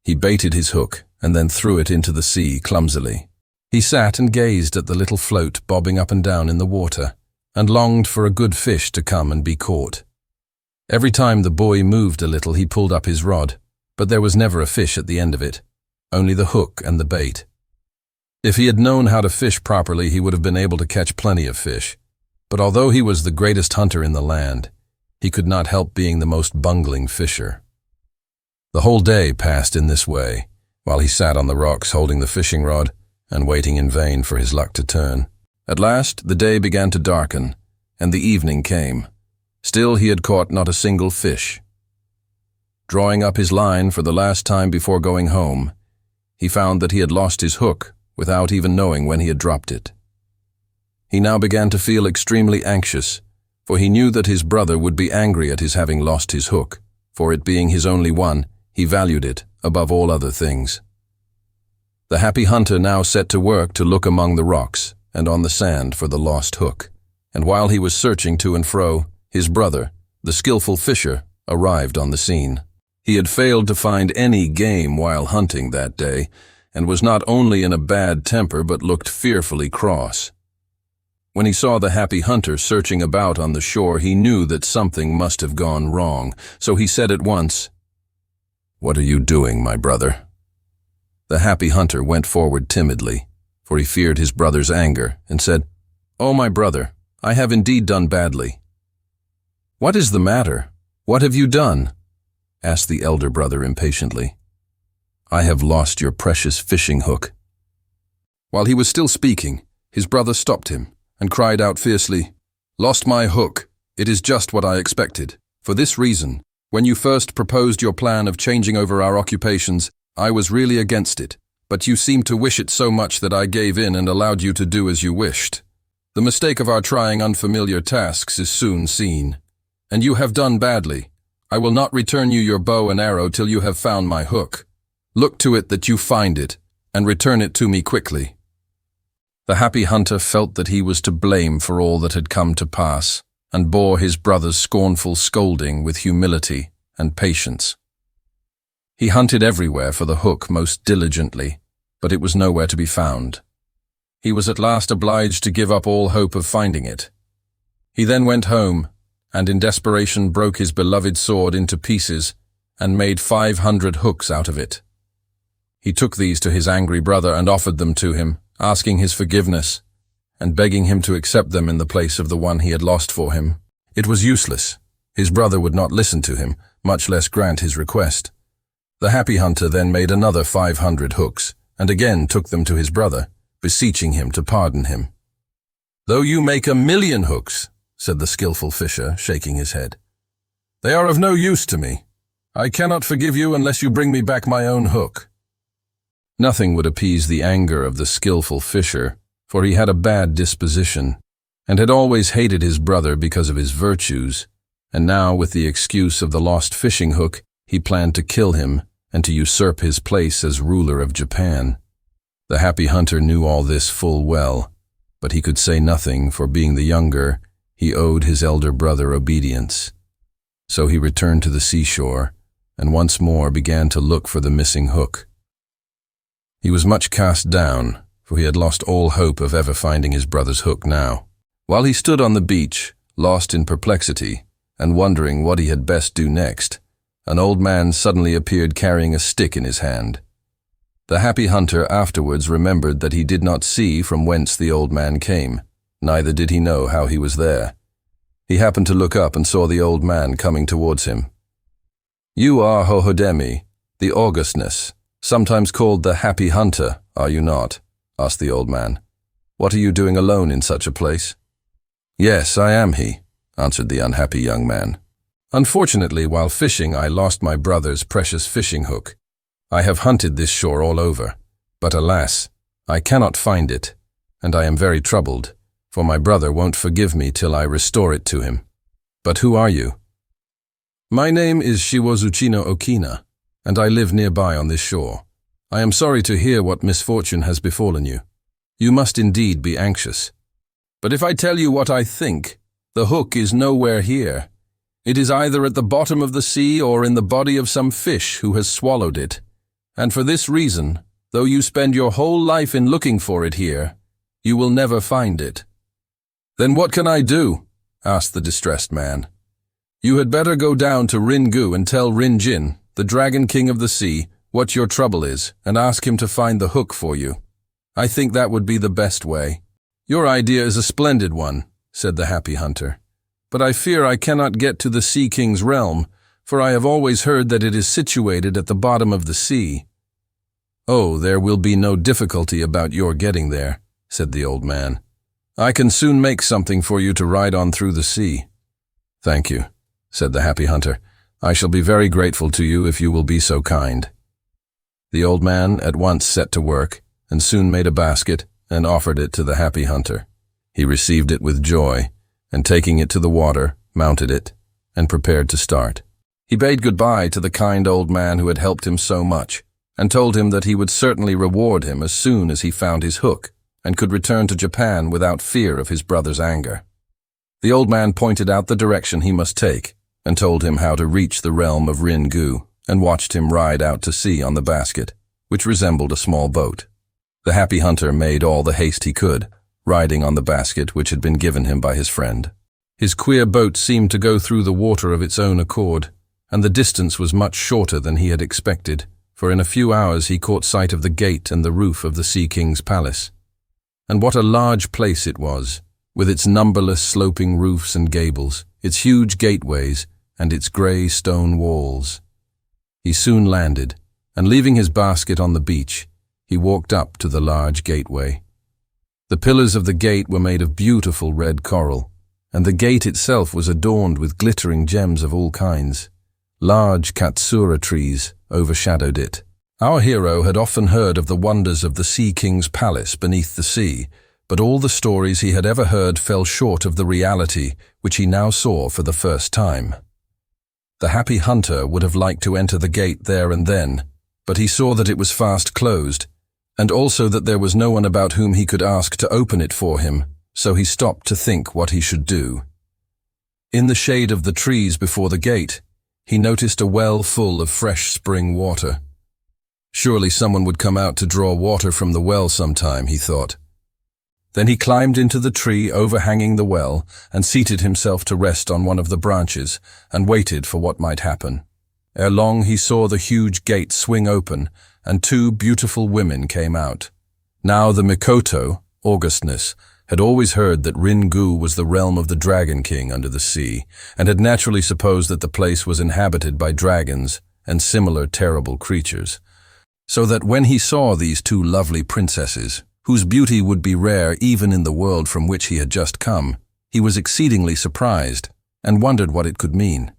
S2: He baited his hook and then threw it into the sea clumsily. He sat and gazed at the little float bobbing up and down in the water and longed for a good fish to come and be caught. Every time the boy moved a little, he pulled up his rod, but there was never a fish at the end of it, only the hook and the bait. If he had known how to fish properly, he would have been able to catch plenty of fish. But although he was the greatest hunter in the land, he could not help being the most bungling fisher. The whole day passed in this way, while he sat on the rocks holding the fishing rod and waiting in vain for his luck to turn. At last, the day began to darken, and the evening came. Still, he had caught not a single fish. Drawing up his line for the last time before going home, he found that he had lost his hook without even knowing when he had dropped it. He now began to feel extremely anxious, for he knew that his brother would be angry at his having lost his hook, for it being his only one, he valued it above all other things. The happy hunter now set to work to look among the rocks and on the sand for the lost hook, and while he was searching to and fro, his brother, the skillful fisher, arrived on the scene. He had failed to find any game while hunting that day, and was not only in a bad temper but looked fearfully cross. When he saw the happy hunter searching about on the shore, he knew that something must have gone wrong, so he said at once, "What are you doing, my brother?" The happy hunter went forward timidly, for he feared his brother's anger, and said, "Oh, my brother, I have indeed done badly." "What is the matter? What have you done?" asked the elder brother impatiently. "I have lost your precious fishing hook." While he was still speaking, his brother stopped him and cried out fiercely, "Lost my hook! It is just what I expected. For this reason, when you first proposed your plan of changing over our occupations, I was really against it, but you seemed to wish it so much that I gave in and allowed you to do as you wished. The mistake of our trying unfamiliar tasks is soon seen, and you have done badly. I will not return you your bow and arrow till you have found my hook. Look to it that you find it, and return it to me quickly." The happy hunter felt that he was to blame for all that had come to pass, and bore his brother's scornful scolding with humility and patience. He hunted everywhere for the hook most diligently, but it was nowhere to be found. He was at last obliged to give up all hope of finding it. He then went home, and in desperation broke his beloved sword into pieces and made 500 hooks out of it. He took these to his angry brother and offered them to him, asking his forgiveness and begging him to accept them in the place of the one he had lost for him. It was useless. His brother would not listen to him, much less grant his request. The happy hunter then made another 500 hooks and again took them to his brother, beseeching him to pardon him. "Though you make 1,000,000 hooks," said the skillful fisher, shaking his head, "they are of no use to me. I cannot forgive you unless you bring me back my own hook." Nothing would appease the anger of the skillful fisher, for he had a bad disposition, and had always hated his brother because of his virtues, and now, with the excuse of the lost fishing hook, he planned to kill him and to usurp his place as ruler of Japan. The happy hunter knew all this full well, but he could say nothing, for being the younger, he owed his elder brother obedience. So he returned to the seashore, and once more began to look for the missing hook. He was much cast down, for he had lost all hope of ever finding his brother's hook now. While he stood on the beach, lost in perplexity, and wondering what he had best do next, an old man suddenly appeared carrying a stick in his hand. The happy hunter afterwards remembered that he did not see from whence the old man came, neither did he know how he was there. He happened to look up and saw the old man coming towards him. "You are Hohodemi, the Augustness, sometimes called the Happy Hunter, are you not?" asked the old man. "What are you doing alone in such a place?" "Yes, I am he. answered the unhappy young man. "Unfortunately, while fishing, I lost my brother's precious fishing hook. I have hunted this shore all over, but alas, I cannot find it, and I am very troubled, for my brother won't forgive me till I restore it to him. But who are you?" "My name is Shiwozuchino Okina, and I live nearby on this shore. I am sorry to hear what misfortune has befallen you. You must indeed be anxious. But if I tell you what I think, the hook is nowhere here. It is either at the bottom of the sea or in the body of some fish who has swallowed it. And for this reason, though you spend your whole life in looking for it here, you will never find it." "Then what can I do?" asked the distressed man. "You had better go down to Ringu and tell Rinjin, the Dragon King of the Sea, what your trouble is, and ask him to find the hook for you. I think that would be the best way." "Your idea is a splendid one," said the happy hunter. "But I fear I cannot get to the Sea King's realm, for I have always heard that it is situated at the bottom of the sea." "Oh, there will be no difficulty about your getting there," said the old man. "I can soon make something for you to ride on through the sea." "Thank you," said the happy hunter. "I shall be very grateful to you if you will be so kind." The old man at once set to work, and soon made a basket and offered it to the happy hunter. He received it with joy, and taking it to the water, mounted it, and prepared to start. He bade goodbye to the kind old man who had helped him so much, and told him that he would certainly reward him as soon as he found his hook, and could return to Japan without fear of his brother's anger. The old man pointed out the direction he must take, and told him how to reach the realm of Ringu, and watched him ride out to sea on the basket, which resembled a small boat. The happy hunter made all the haste he could, riding on the basket which had been given him by his friend. His queer boat seemed to go through the water of its own accord, and the distance was much shorter than he had expected, for in a few hours he caught sight of the gate and the roof of the Sea King's palace. And what a large place it was, with its numberless sloping roofs and gables, its huge gateways, and its grey stone walls. He soon landed, and leaving his basket on the beach, he walked up to the large gateway. The pillars of the gate were made of beautiful red coral, and the gate itself was adorned with glittering gems of all kinds. Large katsura trees overshadowed it. Our hero had often heard of the wonders of the Sea King's palace beneath the sea, but all the stories he had ever heard fell short of the reality which he now saw for the first time. The happy hunter would have liked to enter the gate there and then, but he saw that it was fast closed, and also that there was no one about whom he could ask to open it for him, so he stopped to think what he should do. In the shade of the trees before the gate, he noticed a well full of fresh spring water. Surely someone would come out to draw water from the well sometime, he thought. Then he climbed into the tree overhanging the well and seated himself to rest on one of the branches and waited for what might happen. Ere long he saw the huge gate swing open, and two beautiful women came out. Now the Mikoto, Augustness, had always heard that Ringu was the realm of the Dragon King under the sea, and had naturally supposed that the place was inhabited by dragons and similar terrible creatures. So that when he saw these two lovely princesses, whose beauty would be rare even in the world from which he had just come, he was exceedingly surprised, and wondered what it could mean.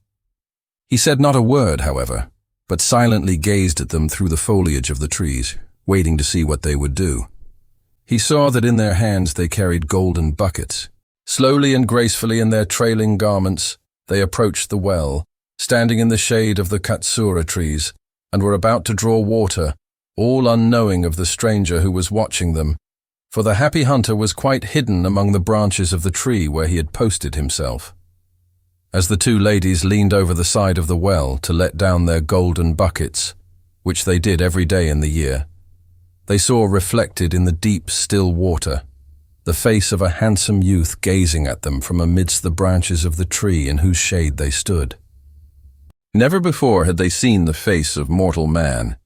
S2: He said not a word, however, but silently gazed at them through the foliage of the trees, waiting to see what they would do. He saw that in their hands they carried golden buckets. Slowly and gracefully in their trailing garments, they approached the well, standing in the shade of the katsura trees, and were about to draw water, all unknowing of the stranger who was watching them, for the happy hunter was quite hidden among the branches of the tree where he had posted himself. As the two ladies leaned over the side of the well to let down their golden buckets, which they did every day in the year, they saw reflected in the deep, still water the face of a handsome youth gazing at them from amidst the branches of the tree in whose shade they stood. Never before had they seen the face of mortal man.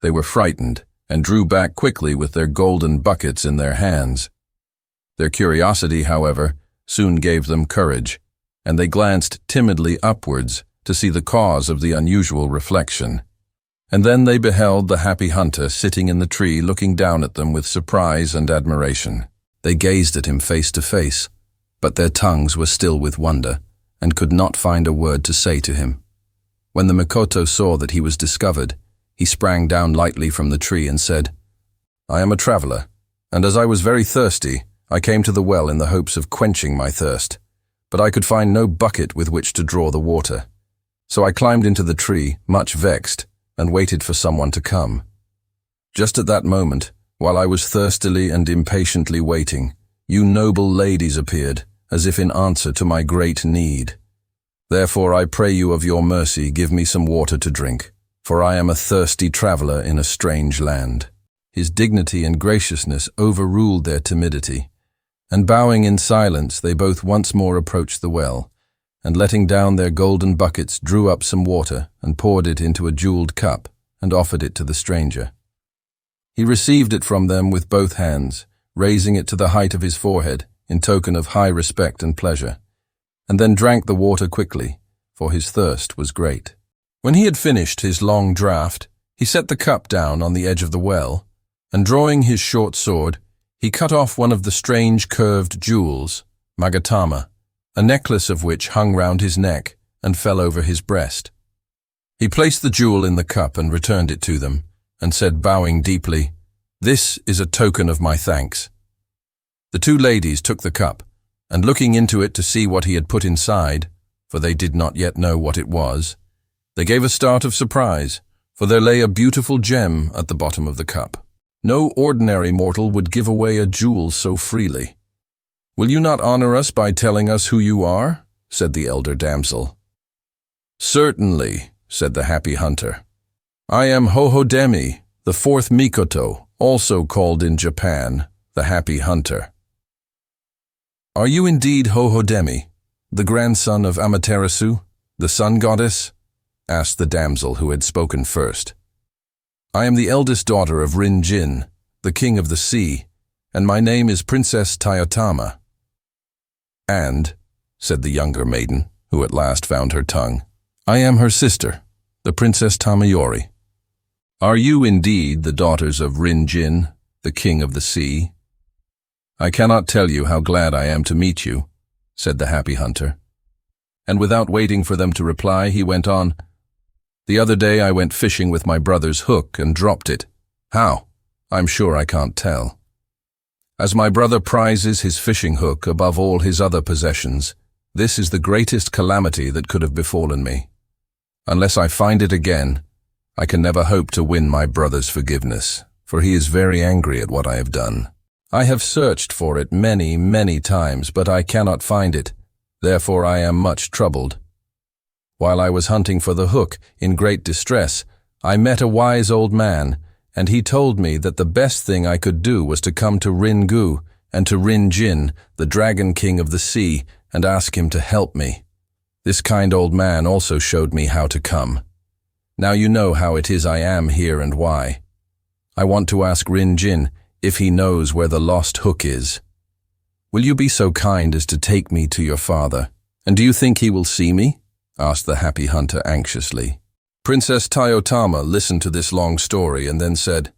S2: They were frightened and drew back quickly with their golden buckets in their hands. Their curiosity, however, soon gave them courage, and they glanced timidly upwards to see the cause of the unusual reflection. And then they beheld the happy hunter sitting in the tree looking down at them with surprise and admiration. They gazed at him face to face, but their tongues were still with wonder, and could not find a word to say to him. When the Mikoto saw that he was discovered, he sprang down lightly from the tree and said, "I am a traveler, and as I was very thirsty, I came to the well in the hopes of quenching my thirst, but I could find no bucket with which to draw the water. So I climbed into the tree, much vexed, and waited for someone to come. Just at that moment, while I was thirstily and impatiently waiting, you noble ladies appeared, as if in answer to my great need. Therefore I pray you of your mercy give me some water to drink, for I am a thirsty traveler in a strange land." His dignity and graciousness overruled their timidity, and bowing in silence they both once more approached the well, and letting down their golden buckets drew up some water and poured it into a jeweled cup and offered it to the stranger. He received it from them with both hands, raising it to the height of his forehead in token of high respect and pleasure, and then drank the water quickly, for his thirst was great. When he had finished his long draught, he set the cup down on the edge of the well, and drawing his short sword, he cut off one of the strange curved jewels, magatama, a necklace of which hung round his neck and fell over his breast. He placed the jewel in the cup and returned it to them, and said, bowing deeply, "This is a token of my thanks." The two ladies took the cup, and looking into it to see what he had put inside, for they did not yet know what it was, they gave a start of surprise, for there lay a beautiful gem at the bottom of the cup. No ordinary mortal would give away a jewel so freely. "Will you not honor us by telling us who you are?" said the elder damsel. "Certainly," said the happy hunter. "I am Hohodemi, the fourth Mikoto, also called in Japan, the happy hunter." "Are you indeed Hohodemi, the grandson of Amaterasu, the sun goddess?" asked the damsel who had spoken first. "I am the eldest daughter of Rin-jin, the king of the sea, and my name is Princess Tayotama." "And," said the younger maiden, who at last found her tongue, "I am her sister, the Princess Tamayori." "Are you indeed the daughters of Rin-jin, the king of the sea?" "I cannot tell you how glad I am to meet you," said the happy hunter. And without waiting for them to reply, he went on, "The other day I went fishing with my brother's hook and dropped it. How? I'm sure I can't tell. As my brother prizes his fishing hook above all his other possessions, this is the greatest calamity that could have befallen me. Unless I find it again, I can never hope to win my brother's forgiveness, for he is very angry at what I have done. I have searched for it many, many times, but I cannot find it. Therefore I am much troubled. While I was hunting for the hook, in great distress, I met a wise old man, and he told me that the best thing I could do was to come to Ringu and to Rin-jin, the dragon king of the sea, and ask him to help me. This kind old man also showed me how to come. Now you know how it is I am here and why. I want to ask Rin-jin if he knows where the lost hook is. Will you be so kind as to take me to your father? And do you think he will see me?" asked the happy hunter anxiously. Princess Tayotama listened to this long story and then said,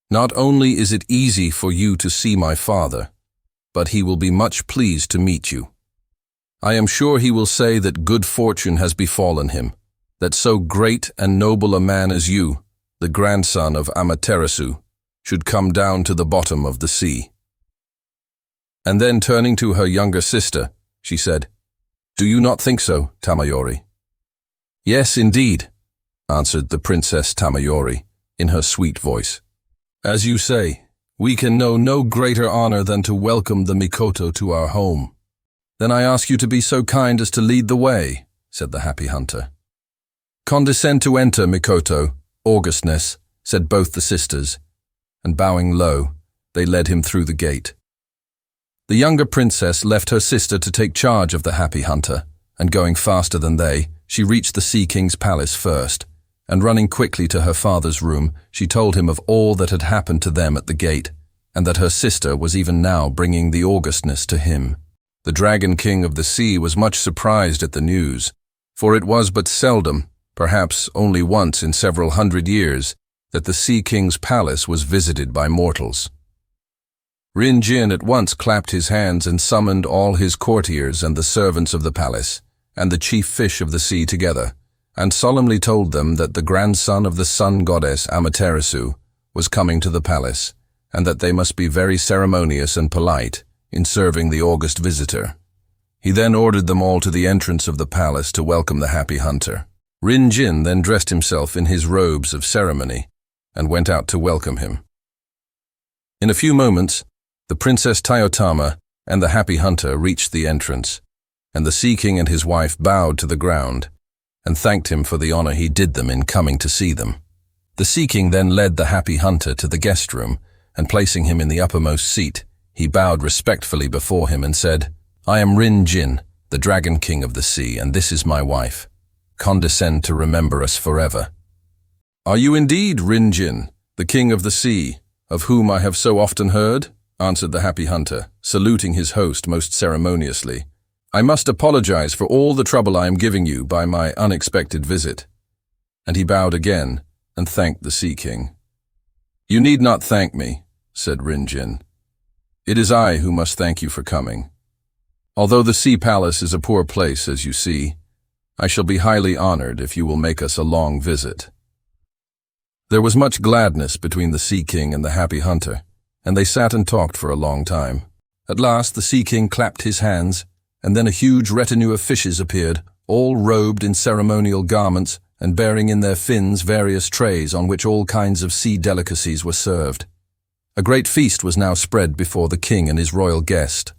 S2: "Not only is it easy for you to see my father, but he will be much pleased to meet you. I am sure he will say that good fortune has befallen him, that so great and noble a man as you, the grandson of Amaterasu, should come down to the bottom of the sea." And then turning to her younger sister, she said, "Do you not think so, Tamayori?" "Yes, indeed," answered the Princess Tamayori in her sweet voice. "As you say, we can know no greater honor than to welcome the Mikoto to our home." "Then I ask you to be so kind as to lead the way," said the happy hunter. "Condescend to enter, Mikoto, augustness," said both the sisters, and bowing low, they led him through the gate. The younger princess left her sister to take charge of the happy hunter, and going faster than they, she reached the Sea King's palace first, and running quickly to her father's room, she told him of all that had happened to them at the gate, and that her sister was even now bringing the augustness to him. The Dragon King of the Sea was much surprised at the news, for it was but seldom, perhaps only once in several hundred years, that the Sea King's palace was visited by mortals. Rin-jin at once clapped his hands and summoned all his courtiers and the servants of the palace, and the chief fish of the sea together, and solemnly told them that the grandson of the sun goddess Amaterasu was coming to the palace, and that they must be very ceremonious and polite in serving the august visitor. He then ordered them all to the entrance of the palace to welcome the happy hunter. Rin Jin then dressed himself in his robes of ceremony and went out to welcome him. In a few moments, the Princess Tayotama and the happy hunter reached the entrance, and the Sea King and his wife bowed to the ground and thanked him for the honor he did them in coming to see them. The Sea King then led the happy hunter to the guest room, and placing him in the uppermost seat, he bowed respectfully before him and said, "I am Rin Jin, the Dragon King of the Sea, and this is my wife. Condescend to remember us forever." "Are you indeed Rin Jin, the King of the Sea, of whom I have so often heard?" answered the happy hunter, saluting his host most ceremoniously. "I must apologize for all the trouble I am giving you by my unexpected visit." And he bowed again and thanked the Sea King. "You need not thank me," said Rin Jin. "It is I who must thank you for coming. Although the Sea Palace is a poor place, as you see, I shall be highly honored if you will make us a long visit." There was much gladness between the Sea King and the happy hunter, and they sat and talked for a long time. At last the Sea King clapped his hands, and then a huge retinue of fishes appeared, all robed in ceremonial garments and bearing in their fins various trays on which all kinds of sea delicacies were served. A great feast was now spread before the king and his royal guest.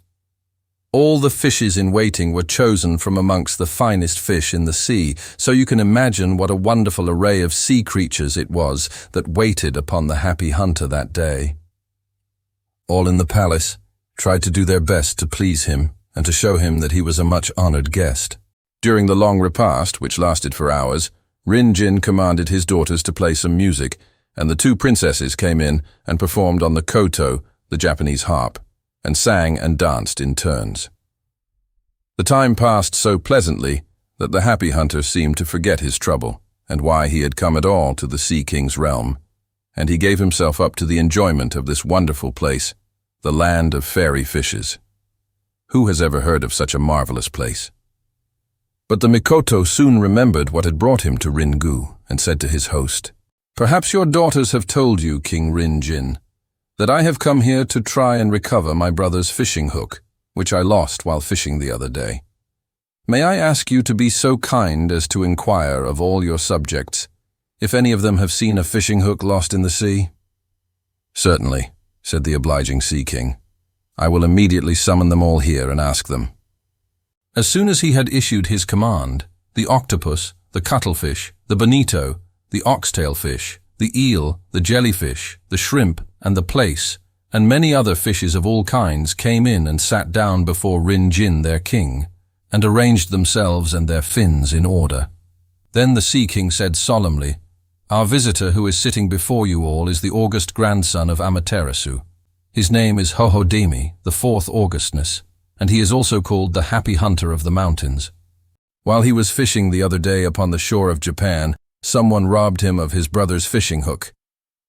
S2: All the fishes in waiting were chosen from amongst the finest fish in the sea, so you can imagine what a wonderful array of sea creatures it was that waited upon the happy hunter that day. All in the palace tried to do their best to please him and to show him that he was a much honored guest. During the long repast, which lasted for hours, Rin Jin commanded his daughters to play some music, and the two princesses came in and performed on the koto, the Japanese harp, and sang and danced in turns. The time passed so pleasantly that the happy hunter seemed to forget his trouble and why he had come at all to the Sea King's realm, and he gave himself up to the enjoyment of this wonderful place, the land of fairy fishes. Who has ever heard of such a marvelous place? But the Mikoto soon remembered what had brought him to Ringu and said to his host, "Perhaps your daughters have told you, King Rin Jin, that I have come here to try and recover my brother's fishing hook, which I lost while fishing the other day. May I ask you to be so kind as to inquire of all your subjects if any of them have seen a fishing hook lost in the sea?" "Certainly," said the obliging Sea King. "I will immediately summon them all here and ask them." As soon as he had issued his command, the octopus, the cuttlefish, the bonito, the oxtail fish, the eel, the jellyfish, the shrimp, and the plaice, and many other fishes of all kinds came in and sat down before Rin Jin, their king, and arranged themselves and their fins in order. Then the Sea King said solemnly, "Our visitor who is sitting before you all is the august grandson of Amaterasu. His name is Hohodemi, the fourth Augustness, and he is also called the Happy Hunter of the Mountains. While he was fishing the other day upon the shore of Japan, someone robbed him of his brother's fishing hook.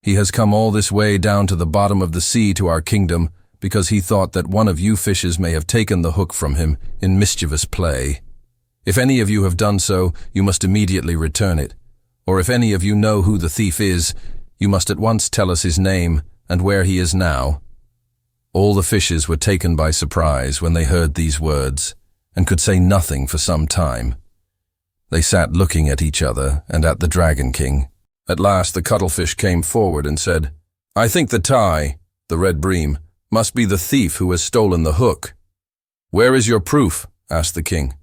S2: He has come all this way down to the bottom of the sea to our kingdom because he thought that one of you fishes may have taken the hook from him in mischievous play. If any of you have done so, you must immediately return it. Or if any of you know who the thief is, you must at once tell us his name and where he is now." All the fishes were taken by surprise when they heard these words, and could say nothing for some time. They sat looking at each other and at the Dragon King. At last the cuttlefish came forward and said, "I think the Tai, the red bream, must be the thief who has stolen the hook." "Where is your proof?" asked the king.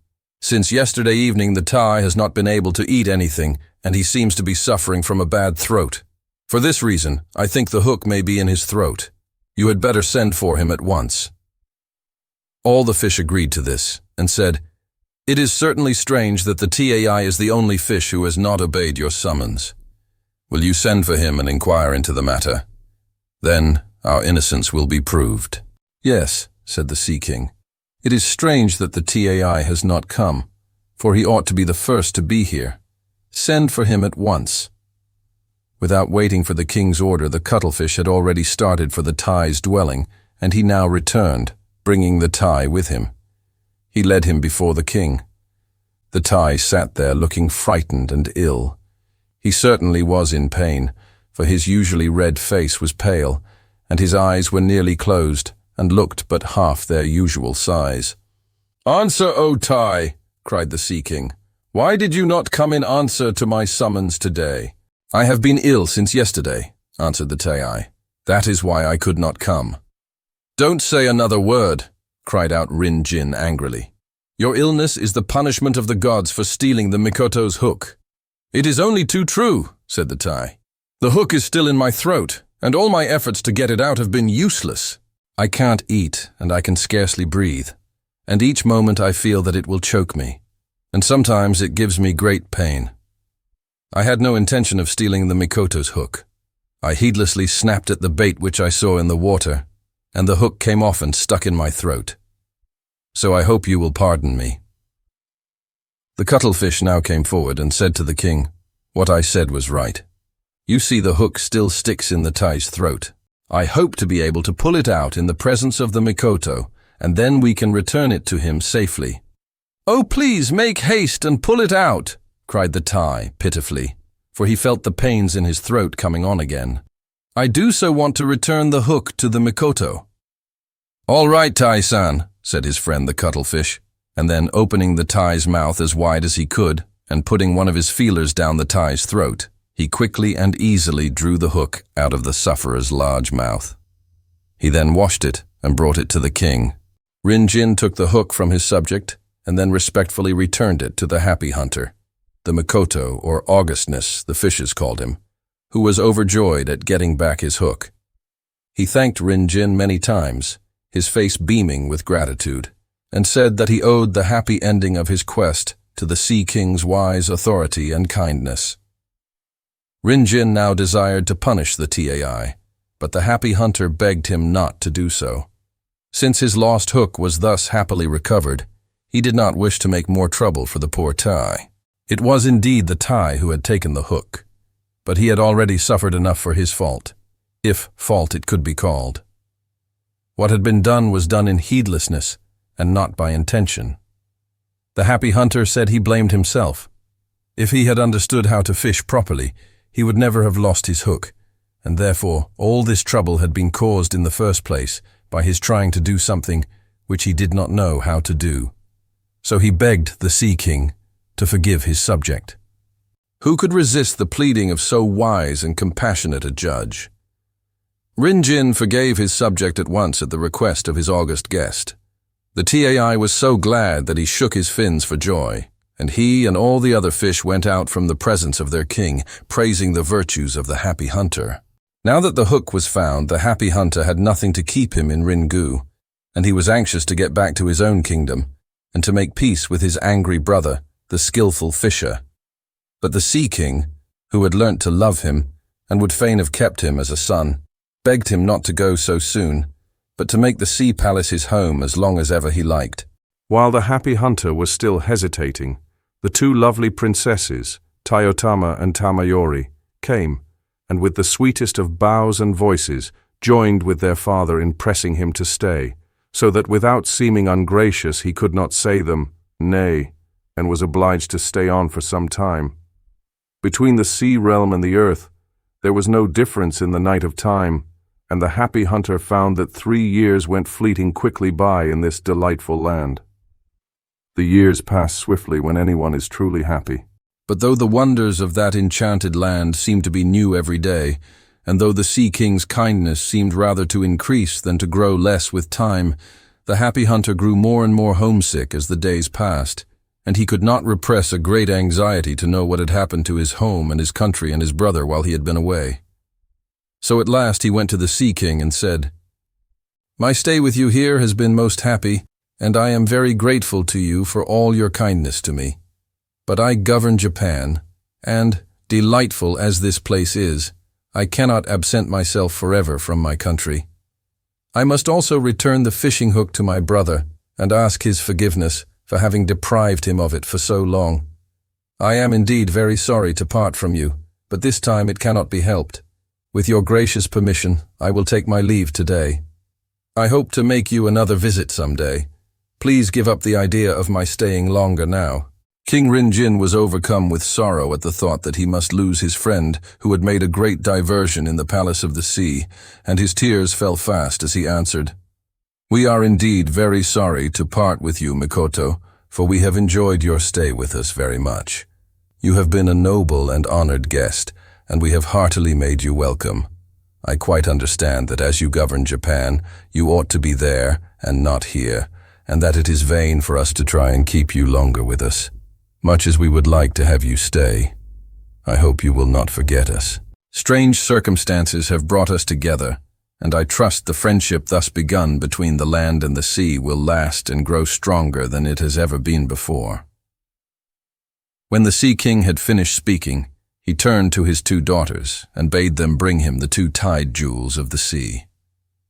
S2: "Since yesterday evening the Tai has not been able to eat anything, and he seems to be suffering from a bad throat. For this reason, I think the hook may be in his throat. You had better send for him at once." All the fish agreed to this, and said, "It is certainly strange that the Tai is the only fish who has not obeyed your summons. Will you send for him and inquire into the matter? Then our innocence will be proved." "Yes," said the Sea King. "It is strange that the Tai has not come, for he ought to be the first to be here. Send for him at once." Without waiting for the king's order, the cuttlefish had already started for the Tai's dwelling, and he now returned, bringing the Tai with him. He led him before the king. The Tai sat there looking frightened and ill. He certainly was in pain, for his usually red face was pale, and his eyes were nearly closed and looked but half their usual size. "Answer, O Tai!" cried the Sea King. "Why did you not come in answer to my summons today?" "I have been ill since yesterday," answered the Tai. "That is why I could not come." "Don't say another word," cried out Rin Jin angrily. "Your illness is the punishment of the gods for stealing the Mikoto's hook." "It is only too true," said the Tai. "The hook is still in my throat, and all my efforts to get it out have been useless. I can't eat, and I can scarcely breathe, and each moment I feel that it will choke me, and sometimes it gives me great pain. I had no intention of stealing the Mikoto's hook. I heedlessly snapped at the bait which I saw in the water, and the hook came off and stuck in my throat. So I hope you will pardon me." The cuttlefish now came forward and said to the king, "What I said was right. You see the hook still sticks in the Tai's throat. I hope to be able to pull it out in the presence of the Mikoto, and then we can return it to him safely." "Oh, please make haste and pull it out," cried the Tai pitifully, for he felt the pains in his throat coming on again. "I do so want to return the hook to the Mikoto." "All right, Tai-san," said his friend the cuttlefish, and then opening the Tai's mouth as wide as he could and putting one of his feelers down the Tai's throat, he quickly and easily drew the hook out of the sufferer's large mouth. He then washed it and brought it to the king. Rin Jin took the hook from his subject and then respectfully returned it to the happy hunter, the Mikoto, or Augustness, the fishes called him, who was overjoyed at getting back his hook. He thanked Rin Jin many times, his face beaming with gratitude, and said that he owed the happy ending of his quest to the Sea King's wise authority and kindness. Rin Jin now desired to punish the Tai, but the happy hunter begged him not to do so. Since his lost hook was thus happily recovered, he did not wish to make more trouble for the poor Tai. It was indeed the Tai who had taken the hook, but he had already suffered enough for his fault, if fault it could be called. What had been done was done in heedlessness and not by intention. The happy hunter said he blamed himself. If he had understood how to fish properly, he would never have lost his hook, and therefore all this trouble had been caused in the first place by his trying to do something which he did not know how to do. So he begged the Sea King to forgive his subject. Who could resist the pleading of so wise and compassionate a judge? Rin Jin forgave his subject at once at the request of his august guest. The Tai was so glad that he shook his fins for joy, and he and all the other fish went out from the presence of their king, praising the virtues of the happy hunter. Now that the hook was found, the happy hunter had nothing to keep him in Ringu, and he was anxious to get back to his own kingdom and to make peace with his angry brother, the skillful fisher. But the Sea King, who had learnt to love him and would fain have kept him as a son, begged him not to go so soon, but to make the sea palace his home as long as ever he liked.
S4: While the happy hunter was still hesitating, the two lovely princesses, Tayotama and Tamayori, came, and with the sweetest of bows and voices, joined with their father in pressing him to stay, so that without seeming ungracious he could not say them nay, and was obliged to stay on for some time. Between the sea realm and the earth, there was no difference in the night of time, and the happy hunter found that 3 years went fleeting quickly by in this delightful land. The years pass swiftly when anyone is truly happy.
S2: But though the wonders of that enchanted land seemed to be new every day, and though the Sea King's kindness seemed rather to increase than to grow less with time, the happy hunter grew more and more homesick as the days passed, and he could not repress a great anxiety to know what had happened to his home and his country and his brother while he had been away. So at last he went to the Sea King and said, "My stay with you here has been most happy, and I am very grateful to you for all your kindness to me. But I govern Japan, and, delightful as this place is, I cannot absent myself forever from my country. I must also return the fishing hook to my brother and ask his forgiveness for having deprived him of it for so long. I am indeed very sorry to part from you, but this time it cannot be helped. With your gracious permission, I will take my leave today. I hope to make you another visit some day. Please give up the idea of my staying longer now." King Rinjin was overcome with sorrow at the thought that he must lose his friend who had made a great diversion in the Palace of the Sea, and his tears fell fast as he answered, "We are indeed very sorry to part with you, Mikoto, for we have enjoyed your stay with us very much. You have been a noble and honored guest, and we have heartily made you welcome. I quite understand that as you govern Japan, you ought to be there and not here, and that it is vain for us to try and keep you longer with us. Much as we would like to have you stay, I hope you will not forget us. Strange circumstances have brought us together, and I trust the friendship thus begun between the land and the sea will last and grow stronger than it has ever been before." When the Sea King had finished speaking, he turned to his two daughters and bade them bring him the two tide jewels of the sea.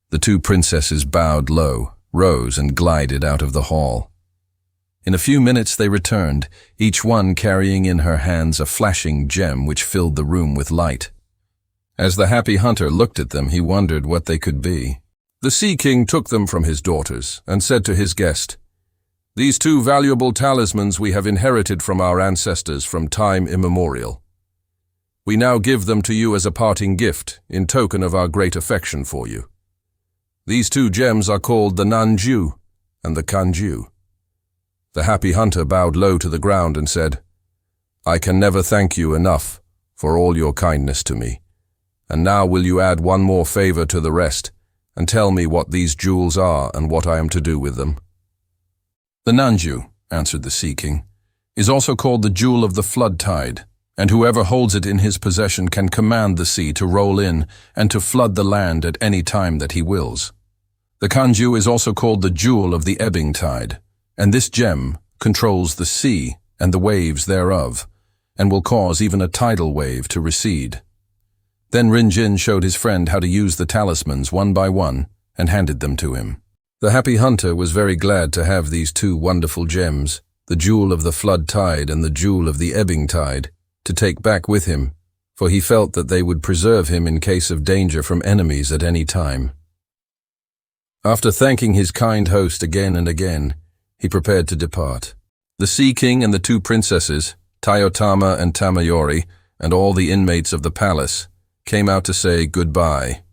S2: The two princesses bowed low, rose, and glided out of the hall. In a few minutes they returned, each one carrying in her hands a flashing gem which filled the room with light. As the happy hunter looked at them, he wondered what they could be. The Sea King took them from his daughters and said to his guest, "These two valuable talismans we have inherited from our ancestors from time immemorial. We now give them to you as a parting gift in token of our great affection for you. These two gems are called the Nanju and the Kanju." The happy hunter bowed low to the ground and said, "I can never thank you enough for all your kindness to me. And now will you add one more favor to the rest, and tell me what these jewels are and what I am to do with them?" "The Nanju," answered the Sea King, "is also called the Jewel of the Flood Tide, and whoever holds it in his possession can command the sea to roll in and to flood the land at any time that he wills. The Kanju is also called the Jewel of the Ebbing Tide, and this gem controls the sea and the waves thereof, and will cause even a tidal wave to recede." Then Rinjin showed his friend how to use the talismans one by one and handed them to him. The happy hunter was very glad to have these two wonderful gems, the Jewel of the Flood Tide and the Jewel of the Ebbing Tide, to take back with him, for he felt that they would preserve him in case of danger from enemies at any time. After thanking his kind host again and again, he prepared to depart. The Sea King and the two princesses, Tayotama and Tamayori, and all the inmates of the palace, came out to say goodbye,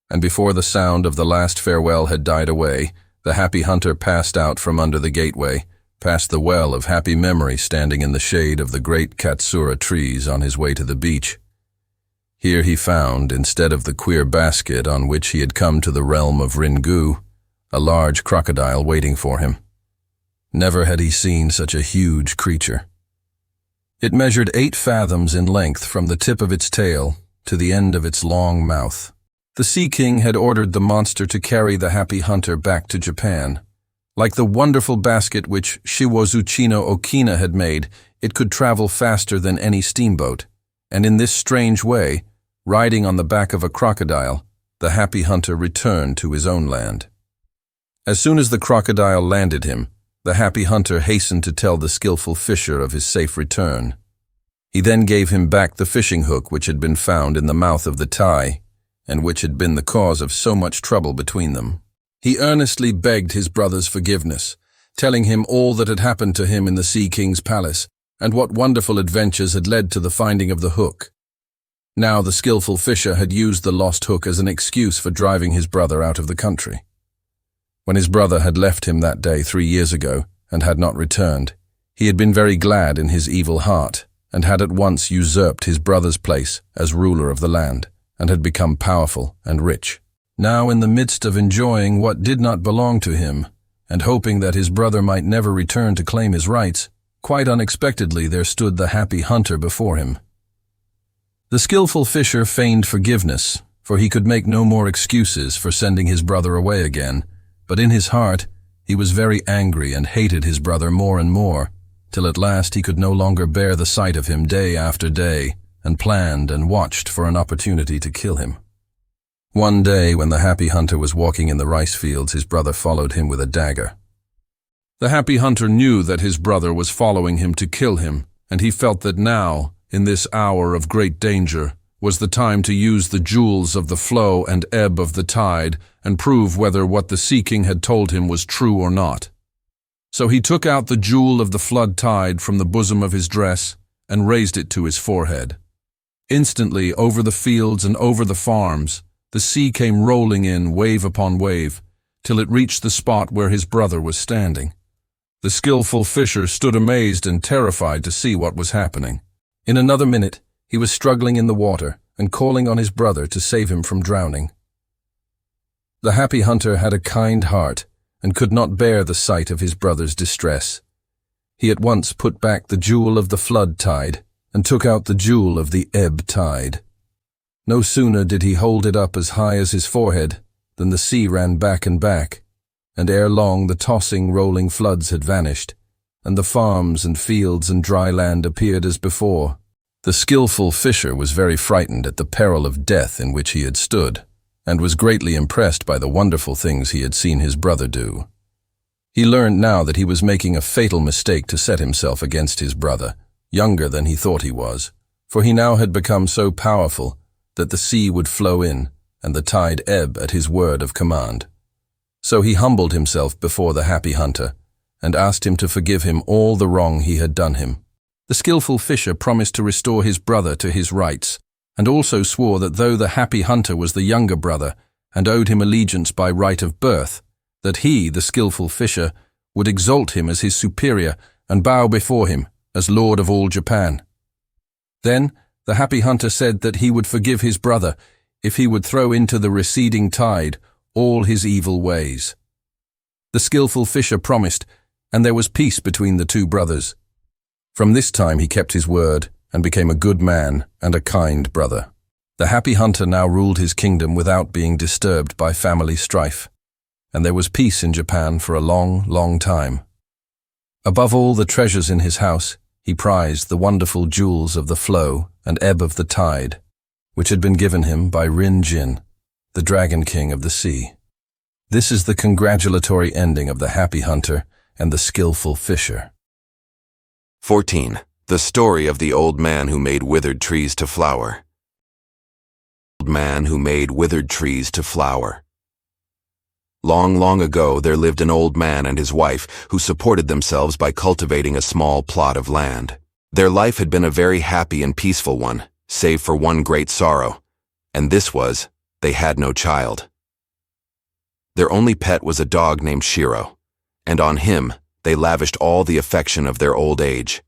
S2: and before the sound of the last farewell had died away, the happy hunter passed out from under the gateway, past the well of happy memory standing in the shade of the great katsura trees on his way to the beach. Here he found, instead of the queer basket on which he had come to the realm of Ringu, a large crocodile waiting for him. Never had he seen such a huge creature. It measured 8 fathoms in length from the tip of its tail to the end of its long mouth. The Sea King had ordered the monster to carry the happy hunter back to Japan. Like the wonderful basket which Shiwozuchino Okina had made, it could travel faster than any steamboat, and in this strange way, riding on the back of a crocodile, the happy hunter returned to his own land. As soon as the crocodile landed him, the happy hunter hastened to tell the skillful fisher of his safe return. He then gave him back the fishing hook which had been found in the mouth of the Tai, and which had been the cause of so much trouble between them. He earnestly begged his brother's forgiveness, telling him all that had happened to him in the Sea King's palace, and what wonderful adventures had led to the finding of the hook. Now the skillful fisher had used the lost hook as an excuse for driving his brother out of the country. When his brother had left him that day 3 years ago and had not returned, he had been very glad in his evil heart and had at once usurped his brother's place as ruler of the land and had become powerful and rich. Now in the midst of enjoying what did not belong to him and hoping that his brother might never return to claim his rights, quite unexpectedly there stood the happy hunter before him. The skillful fisher feigned forgiveness, for he could make no more excuses for sending his brother away again, but in his heart he was very angry and hated his brother more and more, till at last he could no longer bear the sight of him day after day, and planned and watched for an opportunity to kill him. One day, when the happy hunter was walking in the rice fields, his brother followed him with a dagger. The happy hunter knew that his brother was following him to kill him, and he felt that now, in this hour of great danger, was the time to use the jewels of the flow and ebb of the tide and prove whether what the Sea King had told him was true or not. So he took out the jewel of the flood tide from the bosom of his dress and raised it to his forehead. Instantly, over the fields and over the farms, the sea came rolling in wave upon wave, till it reached the spot where his brother was standing. The skillful fisher stood amazed and terrified to see what was happening. In another minute, he was struggling in the water and calling on his brother to save him from drowning. The happy hunter had a kind heart and could not bear the sight of his brother's distress. He at once put back the jewel of the flood tide and took out the jewel of the ebb tide. No sooner did he hold it up as high as his forehead than the sea ran back, and ere long the tossing, rolling floods had vanished, and the farms and fields and dry land appeared as before. The skillful fisher was very frightened at the peril of death in which he had stood, and was greatly impressed by the wonderful things he had seen his brother do. He learned now that he was making a fatal mistake to set himself against his brother, younger than he thought he was, for he now had become so powerful that the sea would flow in and the tide ebb at his word of command. So he humbled himself before the happy hunter and asked him to forgive him all the wrong he had done him. The skillful fisher promised to restore his brother to his rights, and also swore that though the happy hunter was the younger brother and owed him allegiance by right of birth, that he, the skillful fisher, would exalt him as his superior and bow before him as lord of all Japan. Then the happy hunter said that he would forgive his brother if he would throw into the receding tide all his evil ways. The skillful fisher promised, and there was peace between the two brothers. From this time he kept his word and became a good man and a kind brother. The happy hunter now ruled his kingdom without being disturbed by family strife, and there was peace in Japan for a long, long time. Above all the treasures in his house, he prized the wonderful jewels of the flow and ebb of the tide, which had been given him by Rin-Jin, the Dragon King of the Sea. This is the congratulatory ending of the happy hunter and the skillful fisher.
S6: 14. The story of the old man who made withered trees to flower. Old man who made withered trees to flower. Long, long ago there lived an old man and his wife who supported themselves by cultivating a small plot of land. Their life had been a very happy and peaceful one, save for one great sorrow, and this was, they had no child. Their only pet was a dog named Shiro, and on him they lavished all the affection of their old age.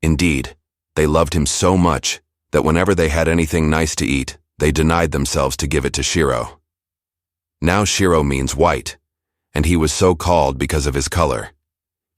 S6: Indeed, they loved him so much that whenever they had anything nice to eat, they denied themselves to give it to Shiro. Now Shiro means white, and he was so called because of his color.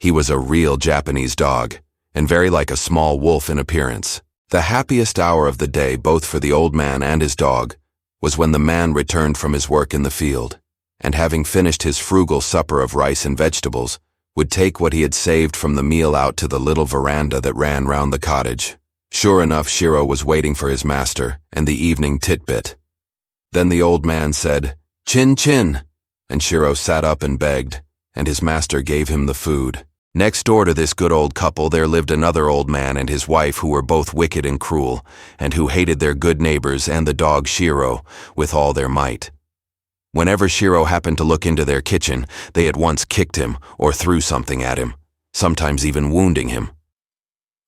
S6: He was a real Japanese dog, and very like a small wolf in appearance. The happiest hour of the day, both for the old man and his dog, was when the man returned from his work in the field, and having finished his frugal supper of rice and vegetables, would take what he had saved from the meal out to the little veranda that ran round the cottage. Sure enough, Shiro was waiting for his master and the evening titbit. Then the old man said, "Chin chin," and Shiro sat up and begged, and his master gave him the food. Next door to this good old couple there lived another old man and his wife who were both wicked and cruel, and who hated their good neighbors and the dog Shiro with all their might. Whenever Shiro happened to look into their kitchen, they at once kicked him or threw something at him, sometimes even wounding him.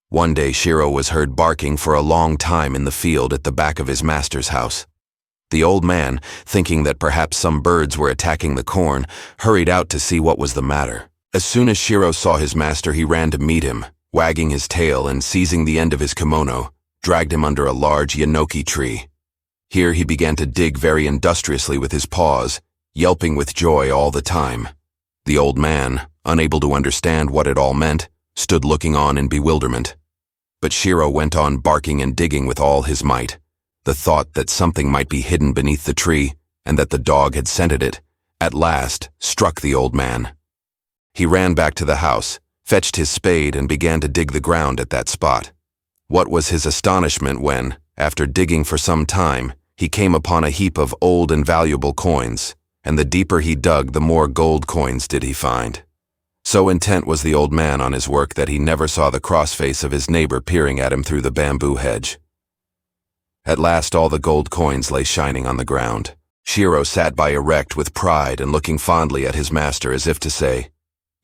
S6: One day Shiro was heard barking for a long time in the field at the back of his master's house. The old man, thinking that perhaps some birds were attacking the corn, hurried out to see what was the matter. As soon as Shiro saw his master, he ran to meet him, wagging his tail and seizing the end of his kimono, dragged him under a large yenoki tree. Here he began to dig very industriously with his paws, yelping with joy all the time. The old man, unable to understand what it all meant, stood looking on in bewilderment. But Shiro went on barking and digging with all his might. The thought that something might be hidden beneath the tree, and that the dog had scented it, at last struck the old man. He ran back to the house, fetched his spade and began to dig the ground at that spot. What was his astonishment when, after digging for some time, he came upon a heap of old and valuable coins, and the deeper he dug, the more gold coins did he find. So intent was the old man on his work that he never saw the cross-face of his neighbor peering at him through the bamboo hedge. At last all the gold coins lay shining on the ground. Shiro sat by erect with pride and looking fondly at his master as if to say,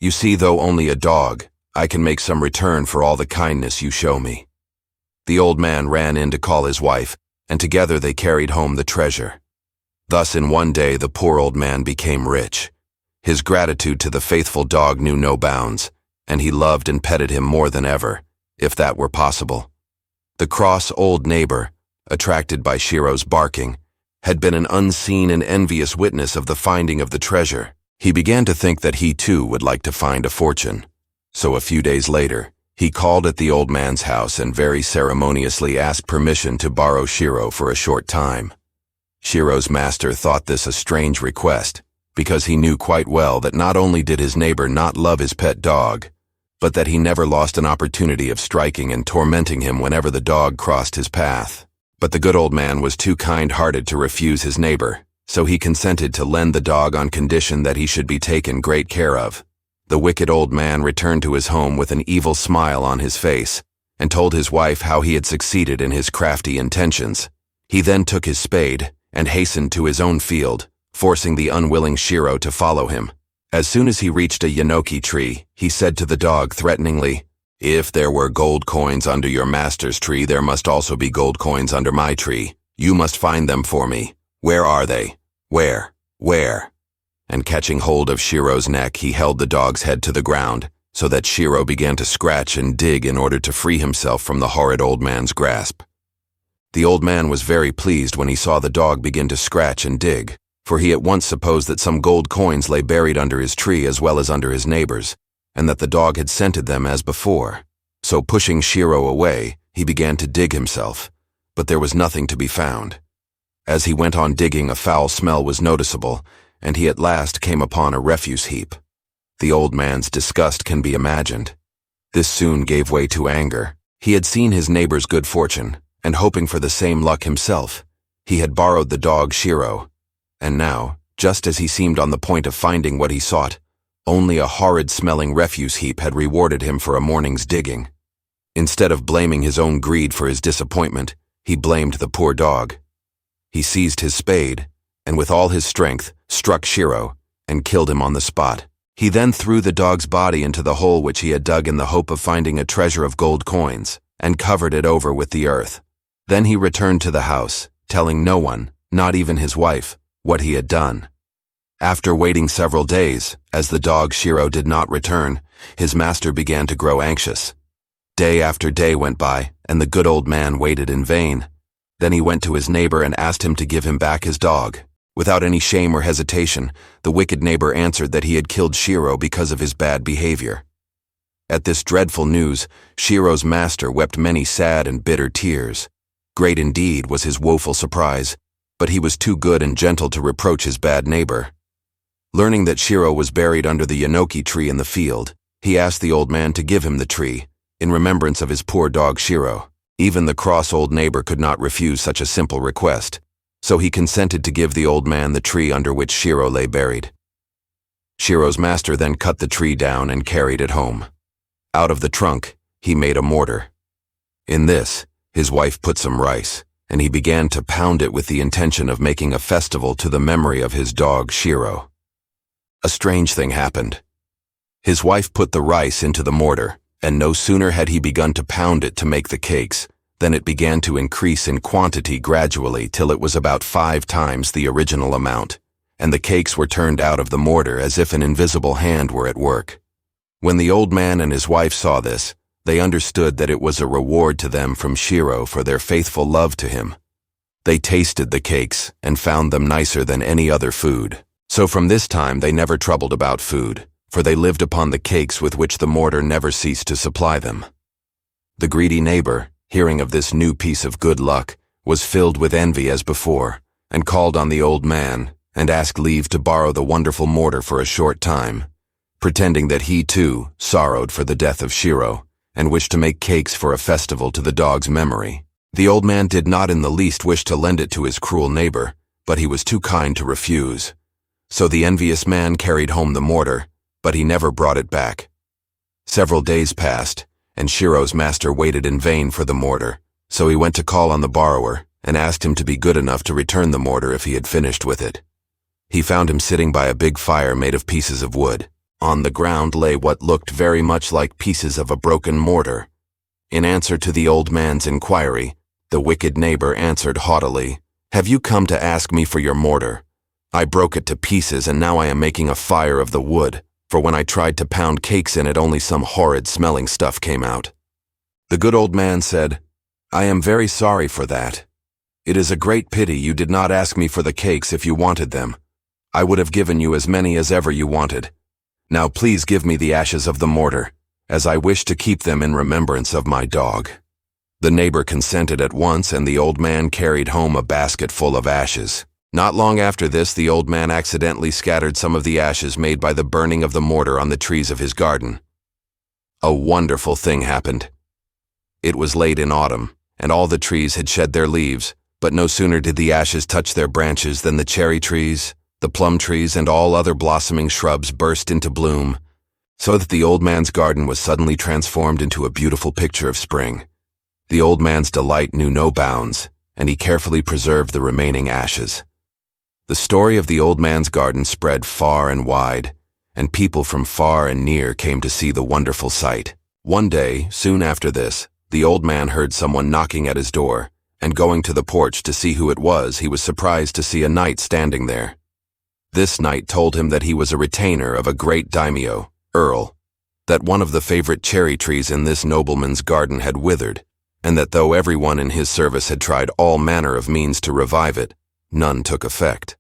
S6: You see, though only a dog, I can make some return for all the kindness you show me." The old man ran in to call his wife, and together they carried home the treasure. Thus in one day the poor old man became rich. His gratitude to the faithful dog knew no bounds, and he loved and petted him more than ever, if that were possible. The cross old neighbor, attracted by Shiro's barking, had been an unseen and envious witness of the finding of the treasure. He began to think that he too would like to find a fortune. So a few days later, he called at the old man's house and very ceremoniously asked permission to borrow Shiro for a short time. Shiro's master thought this a strange request, because he knew quite well that not only did his neighbor not love his pet dog, but that he never lost an opportunity of striking and tormenting him whenever the dog crossed his path. But the good old man was too kind-hearted to refuse his neighbor, so he consented to lend the dog on condition that he should be taken great care of. The wicked old man returned to his home with an evil smile on his face, and told his wife how he had succeeded in his crafty intentions. He then took his spade and hastened to his own field, forcing the unwilling Shiro to follow him. As soon as he reached a yenoki tree, he said to the dog threateningly, "If there were gold coins under your master's tree, there must also be gold coins under my tree. You must find them for me. Where are they? Where? And catching hold of Shiro's neck, he held the dog's head to the ground, so that Shiro began to scratch and dig in order to free himself from the horrid old man's grasp. The old man was very pleased when he saw the dog begin to scratch and dig, for he at once supposed that some gold coins lay buried under his tree as well as under his neighbor's, and that the dog had scented them as before. So pushing Shiro away, he began to dig himself, but there was nothing to be found. As he went on digging, a foul smell was noticeable, and he at last came upon a refuse heap. The old man's disgust can be imagined. This soon gave way to anger. He had seen his neighbor's good fortune, and hoping for the same luck himself, he had borrowed the dog Shiro. And now, just as he seemed on the point of finding what he sought, only a horrid-smelling refuse heap had rewarded him for a morning's digging. Instead of blaming his own greed for his disappointment, he blamed the poor dog. He seized his spade, and with all his strength, struck Shiro, and killed him on the spot. He then threw the dog's body into the hole which he had dug in the hope of finding a treasure of gold coins, and covered it over with the earth. Then he returned to the house, telling no one, not even his wife, what he had done. After waiting several days, as the dog Shiro did not return, his master began to grow anxious. Day after day went by, and the good old man waited in vain. Then he went to his neighbor and asked him to give him back his dog. Without any shame or hesitation, the wicked neighbor answered that he had killed Shiro because of his bad behavior. At this dreadful news, Shiro's master wept many sad and bitter tears. Great indeed was his woeful surprise, but he was too good and gentle to reproach his bad neighbor. Learning that Shiro was buried under the yenoki tree in the field, he asked the old man to give him the tree, in remembrance of his poor dog Shiro. Even the cross old neighbor could not refuse such a simple request, so he consented to give the old man the tree under which Shiro lay buried. Shiro's master then cut the tree down and carried it home. Out of the trunk, he made a mortar. In this, his wife put some rice, and he began to pound it with the intention of making a festival to the memory of his dog Shiro. A strange thing happened. His wife put the rice into the mortar, and no sooner had he begun to pound it to make the cakes, than it began to increase in quantity gradually till it was about 5 times the original amount, and the cakes were turned out of the mortar as if an invisible hand were at work. When the old man and his wife saw this, they understood that it was a reward to them from Shiro for their faithful love to him. They tasted the cakes and found them nicer than any other food. So from this time they never troubled about food, for they lived upon the cakes with which the mortar never ceased to supply them. The greedy neighbor, hearing of this new piece of good luck, was filled with envy as before, and called on the old man, and asked leave to borrow the wonderful mortar for a short time, pretending that he too sorrowed for the death of Shiro, and wished to make cakes for a festival to the dog's memory. The old man did not in the least wish to lend it to his cruel neighbor, but he was too kind to refuse. So the envious man carried home the mortar, but he never brought it back. Several days passed, and Shiro's master waited in vain for the mortar, so he went to call on the borrower, and asked him to be good enough to return the mortar if he had finished with it. He found him sitting by a big fire made of pieces of wood. On the ground lay what looked very much like pieces of a broken mortar. In answer to the old man's inquiry, the wicked neighbor answered haughtily, "Have you come to ask me for your mortar? I broke it to pieces and now I am making a fire of the wood, for when I tried to pound cakes in it only some horrid smelling stuff came out." The good old man said, "I am very sorry for that. It is a great pity you did not ask me for the cakes if you wanted them. I would have given you as many as ever you wanted. Now please give me the ashes of the mortar, as I wish to keep them in remembrance of my dog." The neighbor consented at once, and the old man carried home a basket full of ashes. Not long after this, the old man accidentally scattered some of the ashes made by the burning of the mortar on the trees of his garden. A wonderful thing happened. It was late in autumn, and all the trees had shed their leaves, but no sooner did the ashes touch their branches than the cherry trees, the plum trees, and all other blossoming shrubs burst into bloom, so that the old man's garden was suddenly transformed into a beautiful picture of spring. The old man's delight knew no bounds, and he carefully preserved the remaining ashes. The story of the old man's garden spread far and wide, and people from far and near came to see the wonderful sight. One day, soon after this, the old man heard someone knocking at his door, and going to the porch to see who it was, he was surprised to see a knight standing there. This knight told him that he was a retainer of a great daimyo, earl, that one of the favorite cherry trees in this nobleman's garden had withered, and that though everyone in his service had tried all manner of means to revive it, none took effect.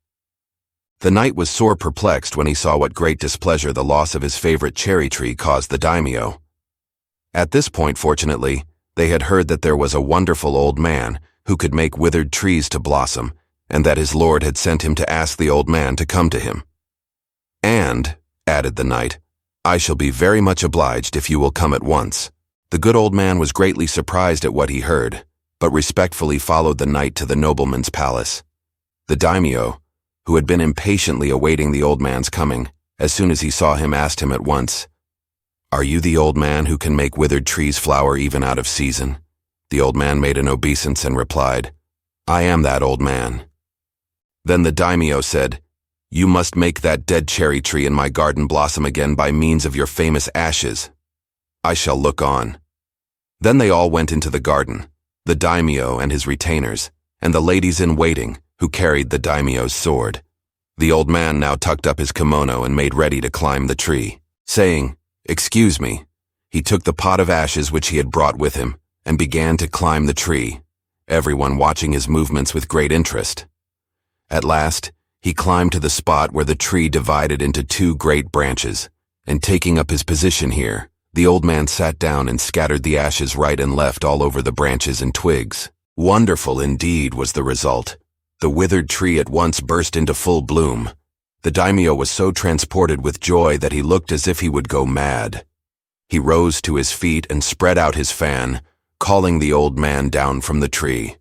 S6: The knight was sore perplexed when he saw what great displeasure the loss of his favorite cherry tree caused the daimyo. At this point, fortunately, they had heard that there was a wonderful old man who could make withered trees to blossom, and that his lord had sent him to ask the old man to come to him. "And," added the knight, "I shall be very much obliged if you will come at once." The good old man was greatly surprised at what he heard, but respectfully followed the knight to the nobleman's palace. The daimyo, who had been impatiently awaiting the old man's coming, as soon as he saw him asked him at once, "Are you the old man who can make withered trees flower even out of season?" The old man made an obeisance and replied, "I am that old man." Then the daimyo said, "You must make that dead cherry tree in my garden blossom again by means of your famous ashes. I shall look on." Then they all went into the garden, the daimyo and his retainers, and the ladies in waiting, who carried the daimyo's sword. The old man now tucked up his kimono and made ready to climb the tree. Saying, "Excuse me," he took the pot of ashes which he had brought with him, and began to climb the tree, everyone watching his movements with great interest. At last, he climbed to the spot where the tree divided into two great branches, and taking up his position here, the old man sat down and scattered the ashes right and left all over the branches and twigs. Wonderful indeed was the result. The withered tree at once burst into full bloom. The daimyo was so transported with joy that he looked as if he would go mad. He rose to his feet and spread out his fan, calling the old man down from the tree.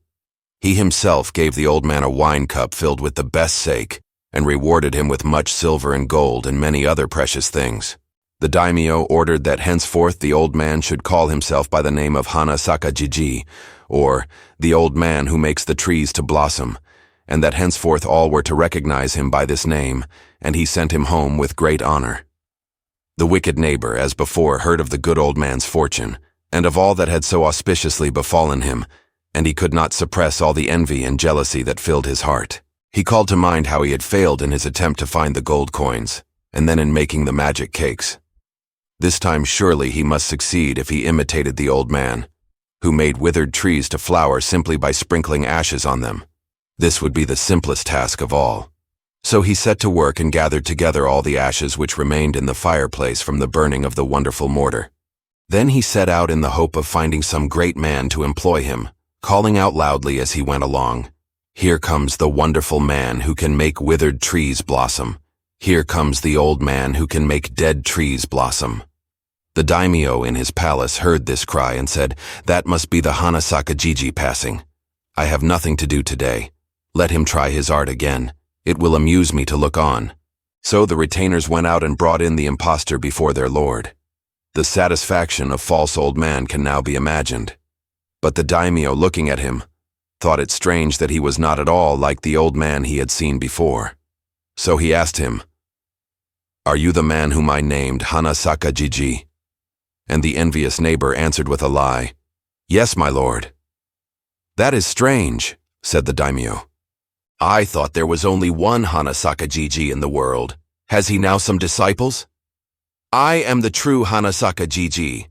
S6: He himself gave the old man a wine cup filled with the best sake, and rewarded him with much silver and gold and many other precious things. The daimyo ordered that henceforth the old man should call himself by the name of Hana Sakajiji, or the old man who makes the trees to blossom, and that henceforth all were to recognize him by this name, and he sent him home with great honor. The wicked neighbor, as before, heard of the good old man's fortune, and of all that had so auspiciously befallen him, and he could not suppress all the envy and jealousy that filled his heart. He called to mind how he had failed in his attempt to find the gold coins, and then in making the magic cakes. This time surely he must succeed if he imitated the old man, who made withered trees to flower simply by sprinkling ashes on them. This would be the simplest task of all. So he set to work and gathered together all the ashes which remained in the fireplace from the burning of the wonderful mortar. Then he set out in the hope of finding some great man to employ him, calling out loudly as he went along, "Here comes the wonderful man who can make withered trees blossom. Here comes the old man who can make dead trees blossom." The daimyo in his palace heard this cry and said, "That must be the Hana Sakajiji passing. I have nothing to do today. Let him try his art again. It will amuse me to look on." So the retainers went out and brought in the impostor before their lord. The satisfaction of false old man can now be imagined. But the daimyo, looking at him, thought it strange that he was not at all like the old man he had seen before. So he asked him, "Are you the man whom I named Hanasaka Jiji?" And the envious neighbor answered with a lie, "Yes, my lord." "That is strange," said the daimyo. "I thought there was only one Hanasaka Jiji in the world. Has he now some disciples?" "I am the true Hanasaka Jiji.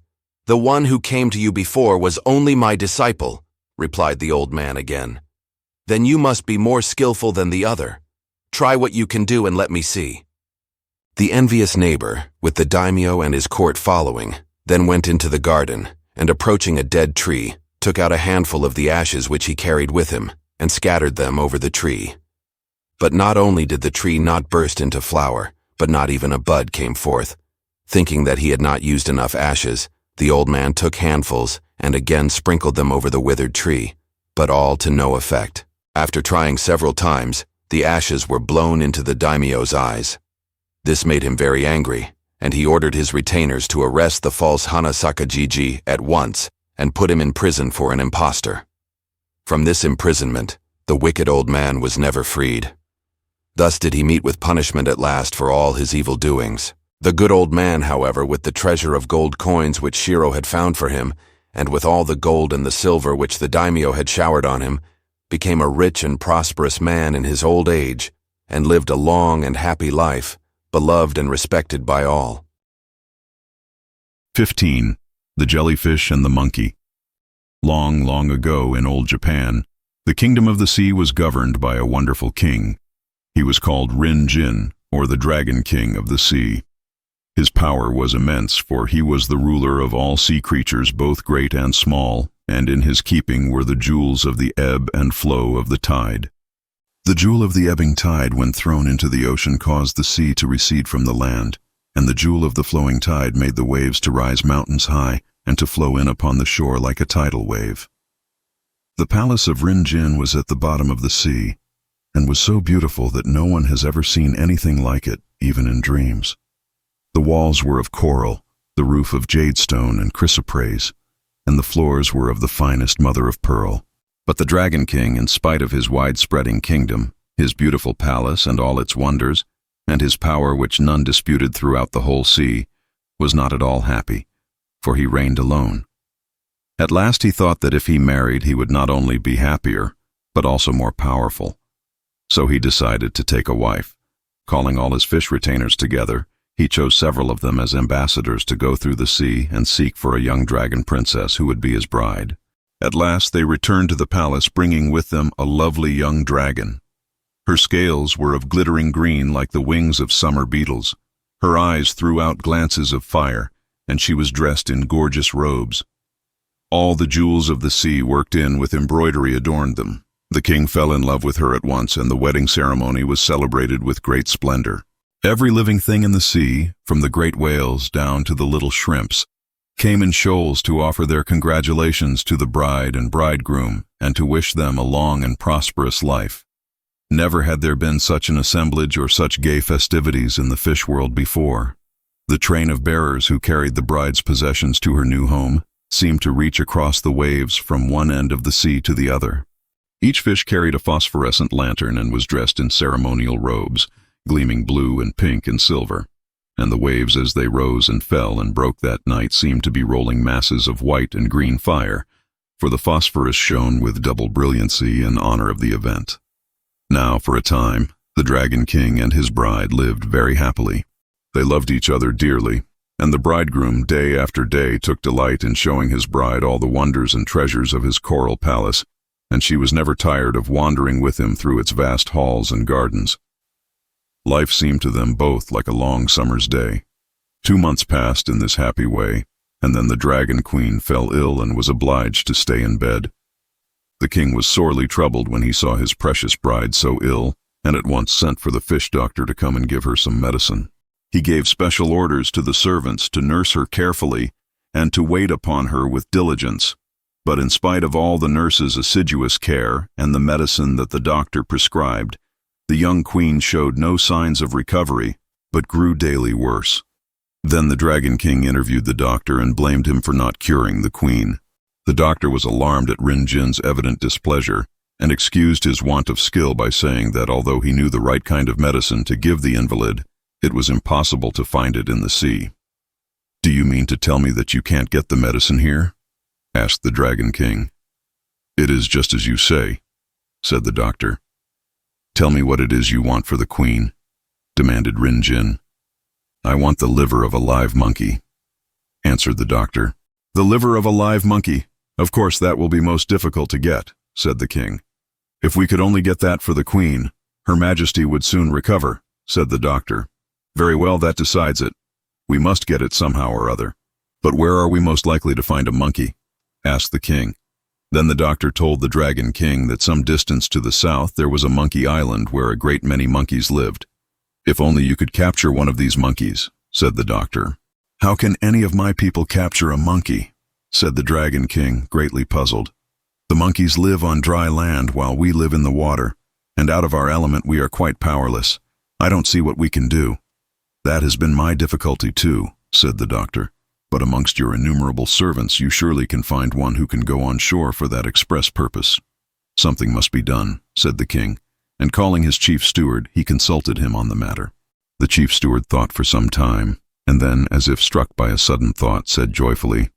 S6: The one who came to you before was only my disciple," replied the old man again. "Then you must be more skillful than the other. Try what you can do and let me see." The envious neighbor, with the daimyo and his court following, then went into the garden, and approaching a dead tree, took out a handful of the ashes which he carried with him, and scattered them over the tree. But not only did the tree not burst into flower, but not even a bud came forth. Thinking that he had not used enough ashes, the old man took handfuls and again sprinkled them over the withered tree, but all to no effect. After trying several times, the ashes were blown into the daimyo's eyes. This made him very angry, and he ordered his retainers to arrest the false Hanasaka Jiji at once and put him in prison for an impostor. From this imprisonment, the wicked old man was never freed. Thus did he meet with punishment at last for all his evil doings. The good old man, however, with the treasure of gold coins which Shiro had found for him, and with all the gold and the silver which the daimyo had showered on him, became a rich and prosperous man in his old age, and lived a long and happy life, beloved and respected by all.
S10: 15. The Jellyfish and the Monkey. Long, long ago in old Japan, the kingdom of the sea was governed by a wonderful king. He was called Rin-Jin, or the Dragon King of the Sea. His power was immense, for he was the ruler of all sea creatures, both great and small, and in his keeping were the jewels of the ebb and flow of the tide. The jewel of the ebbing tide, when thrown into the ocean, caused the sea to recede from the land, and the jewel of the flowing tide made the waves to rise mountains high and to flow in upon the shore like a tidal wave. The palace of Rin-Jin was at the bottom of the sea, and was so beautiful that no one has ever seen anything like it, even in dreams. The walls were of coral, the roof of jadestone and chrysoprase, and the floors were of the finest mother of pearl. But the Dragon King, in spite of his wide-spreading kingdom, his beautiful palace and all its wonders, and his power which none disputed throughout the whole sea, was not at all happy, for he reigned alone. At last he thought that if he married he would not only be happier, but also more powerful. So he decided to take a wife. Calling all his fish retainers together, he chose several of them as ambassadors to go through the sea and seek for a young dragon princess who would be his bride. At last they returned to the palace, bringing with them a lovely young dragon. Her scales were of glittering green like the wings of summer beetles. Her eyes threw out glances of fire, and she was dressed in gorgeous robes. All the jewels of the sea worked in with embroidery adorned them. The king fell in love with her at once, and the wedding ceremony was celebrated with great splendor. Every living thing in the sea, from the great whales down to the little shrimps, came in shoals to offer their congratulations to the bride and bridegroom and to wish them a long and prosperous life. Never had there been such an assemblage or such gay festivities in the fish world before. The train of bearers who carried the bride's possessions to her new home seemed to reach across the waves from one end of the sea to the other. Each fish carried a phosphorescent lantern and was dressed in ceremonial robes, gleaming blue and pink and silver, and the waves as they rose and fell and broke that night seemed to be rolling masses of white and green fire, for the phosphorus shone with double brilliancy in honor of the event. Now, for a time, the Dragon King and his bride lived very happily. They loved each other dearly, and the bridegroom day after day took delight in showing his bride all the wonders and treasures of his coral palace, and she was never tired of wandering with him through its vast halls and gardens. Life seemed to them both like a long summer's day. 2 months passed in this happy way, and then the Dragon Queen fell ill and was obliged to stay in bed. The king was sorely troubled when he saw his precious bride so ill, and at once sent for the fish doctor to come and give her some medicine. He gave special orders to the servants to nurse her carefully and to wait upon her with diligence. But in spite of all the nurse's assiduous care and the medicine that the doctor prescribed, the young queen showed no signs of recovery, but grew daily worse. Then the Dragon King interviewed the doctor and blamed him for not curing the queen. The doctor was alarmed at Rin-Jin's evident displeasure, and excused his want of skill by saying that although he knew the right kind of medicine to give the invalid, It was impossible to find it in the sea. "Do you mean to tell me that you can't get the medicine here?" asked the Dragon King. "It is just as you say," said the doctor. "Tell me what it is you want for the queen," demanded Rin Jin. "I want the liver of a live monkey," answered the doctor. "The liver of a live monkey? Of course that will be most difficult to get," said the king. "If we could only get that for the queen, Her Majesty would soon recover," said the doctor. "Very well, that decides it. We must get it somehow or other. But where are we most likely to find a monkey?" asked the king. Then the doctor told the Dragon King that some distance to the south there was a monkey island where a great many monkeys lived. "If only you could capture one of these monkeys," said the doctor. "How can any of my people capture a monkey?" said the Dragon King, greatly puzzled. "The monkeys live on dry land while we live in the water, and out of our element we are quite powerless. I don't see what we can do." "That has been my difficulty too," said the doctor. "But amongst your innumerable servants you surely can find one who can go on shore for that express purpose." "Something must be done," said the king, and calling his chief steward, he consulted him on the matter. The chief steward thought for some time, and then, as if struck by a sudden thought, said joyfully,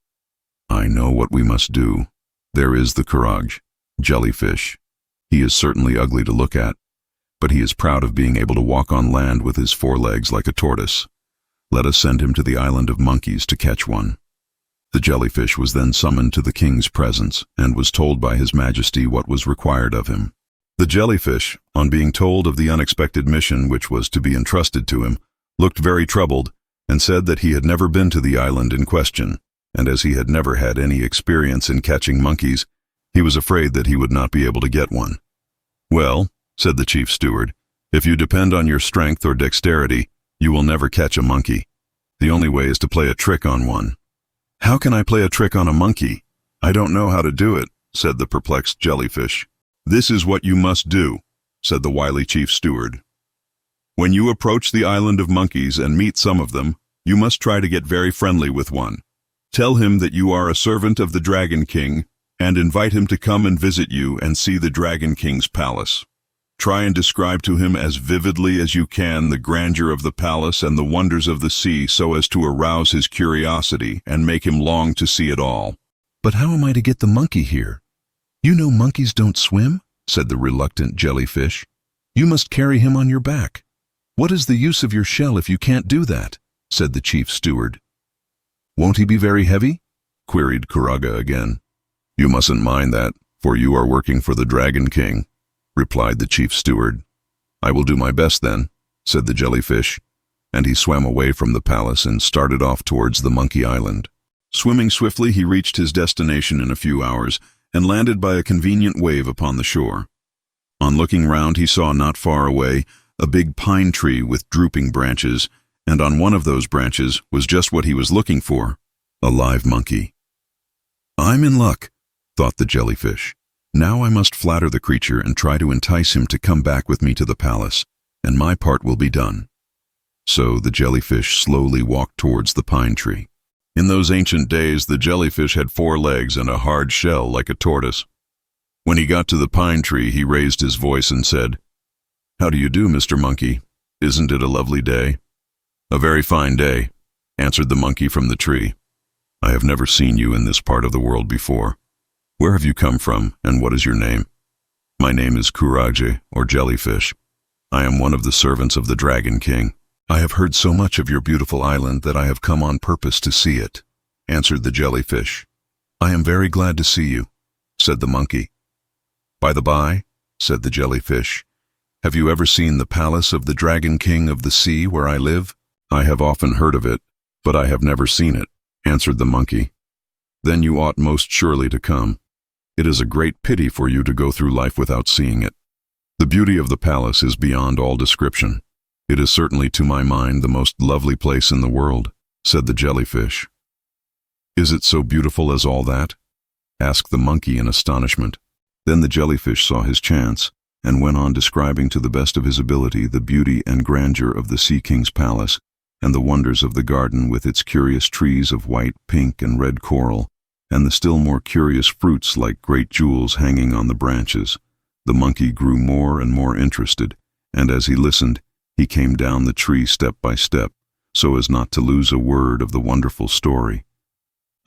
S10: "I know what we must do. There is the CARRIAGE, jellyfish. He is certainly ugly to look at, but he is proud of being able to walk on land with his 4 legs like a tortoise. Let us send him to the island of monkeys to catch one." The jellyfish was then summoned to the king's presence, and was told by His Majesty what was required of him. The jellyfish, on being told of the unexpected mission which was to be entrusted to him, looked very troubled, and said that he had never been to the island in question, and as he had never had any experience in catching monkeys, he was afraid that he would not be able to get one. "Well," said the chief steward, "if you depend on your strength or dexterity, you will never catch a monkey. The only way is to play a trick on one." "How can I play a trick on a monkey? I don't know how to do it," said the perplexed jellyfish. "This is what you must do," said the wily chief steward. "When you approach the island of monkeys and meet some of them, you must try to get very friendly with one. Tell him that you are a servant of the Dragon King, and invite him to come and visit you and see the Dragon King's palace. Try and describe to him as vividly as you can the grandeur of the palace and the wonders of the sea so as to arouse his curiosity and make him long to see it all." "But how am I to get the monkey here? You know monkeys don't swim," said the reluctant jellyfish. "You must carry him on your back." "What is the use of your shell if you can't do that?" said the chief steward. "Won't he be very heavy?" queried Kuraga again. "You mustn't mind that, for you are working for the Dragon King," replied the chief steward. "I will do my best then," said the jellyfish, and he swam away from the palace and started off towards the monkey island. Swimming swiftly, he reached his destination in a few hours, and landed by a convenient wave upon the shore. On looking round, he saw not far away a big pine tree with drooping branches, and on one of those branches was just what he was looking for, a live monkey. "I'm in luck," thought the jellyfish. "Now I must flatter the creature and try to entice him to come back with me to the palace, and my part will be done." So the jellyfish slowly walked towards the pine tree. In those ancient days, the jellyfish had 4 legs and a hard shell like a tortoise. When he got to the pine tree, he raised his voice and said, "How do you do, Mr. Monkey? Isn't it a lovely day?" "A very fine day," answered the monkey from the tree. "I have never seen you in this part of the world before. Where have you come from, and what is your name?" "My name is CARRIAGE, or jellyfish. I am one of the servants of the Dragon King. I have heard so much of your beautiful island that I have come on purpose to see it," answered the jellyfish. "I am very glad to see you," said the monkey. "By the by," said the jellyfish, "have you ever seen the palace of the Dragon King of the sea where I live?" "I have often heard of it, but I have never seen it," answered the monkey. "Then you ought most surely to come. It is a great pity for you to go through life without seeing it. The beauty of the palace is beyond all description. It is certainly to my mind the most lovely place in the world," said the jellyfish. "Is it so beautiful as all that?" asked the monkey in astonishment. Then the jellyfish saw his chance, and went on describing to the best of his ability the beauty and grandeur of the Sea King's palace, and the wonders of the garden with its curious trees of white, pink, and red coral, and the still more curious fruits like great jewels hanging on the branches. The monkey grew more and more interested, and as he listened, He came down the tree step by step, so as not to lose a word of the wonderful story.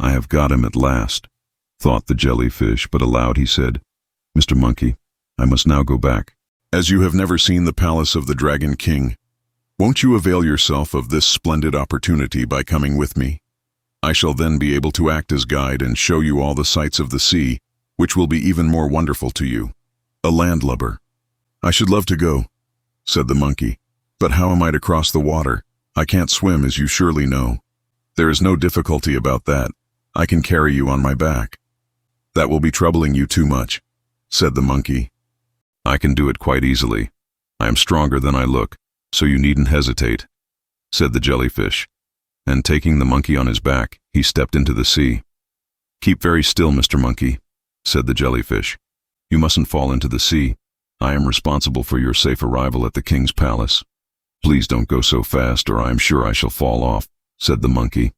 S10: "I have got him at last," thought the jellyfish, but aloud he said, "Mr. Monkey, I must now go back. As you have never seen the palace of the Dragon King, won't you avail yourself of this splendid opportunity by coming with me? I shall then be able to act as guide and show you all the sights of the sea, which will be even more wonderful to you. A landlubber." "I should love to go," said the monkey, "but how am I to cross the water? I can't swim, as you surely know." "There is no difficulty about that. I can carry you on my back." "That will be troubling you too much," said the monkey. "I can do it quite easily. I am stronger than I look, so you needn't hesitate," said the jellyfish, and taking the monkey on his back, he stepped into the sea. "Keep very still, Mr. Monkey," said the jellyfish. "You mustn't fall into the sea. I am responsible for your safe arrival at the king's palace. Please don't go so fast, or I am sure I shall fall off," said the monkey.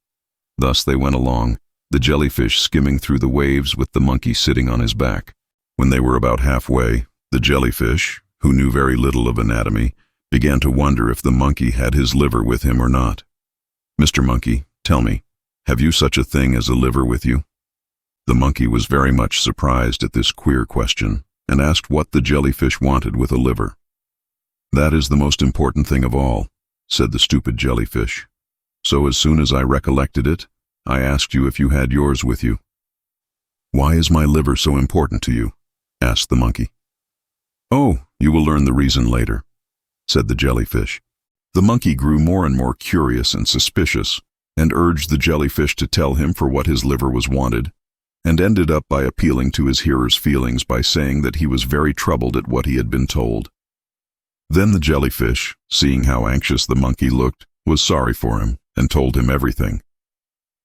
S10: Thus they went along, the jellyfish skimming through the waves with the monkey sitting on his back. When they were about halfway, the jellyfish, who knew very little of anatomy, began to wonder if the monkey had his liver with him or not. "Mr. Monkey, tell me, have you such a thing as a liver with you?" The monkey was very much surprised at this queer question, and asked what the jellyfish wanted with a liver. "That is the most important thing of all," said the stupid jellyfish. "So as soon as I recollected it, I asked you if you had yours with you." "Why is my liver so important to you?" asked the monkey. "Oh, you will learn the reason later," said the jellyfish. The monkey grew more and more curious and suspicious, and urged the jellyfish to tell him for what his liver was wanted, and ended up by appealing to his hearer's feelings by saying that he was very troubled at what he had been told. Then the jellyfish, seeing how anxious the monkey looked, was sorry for him, and told him everything.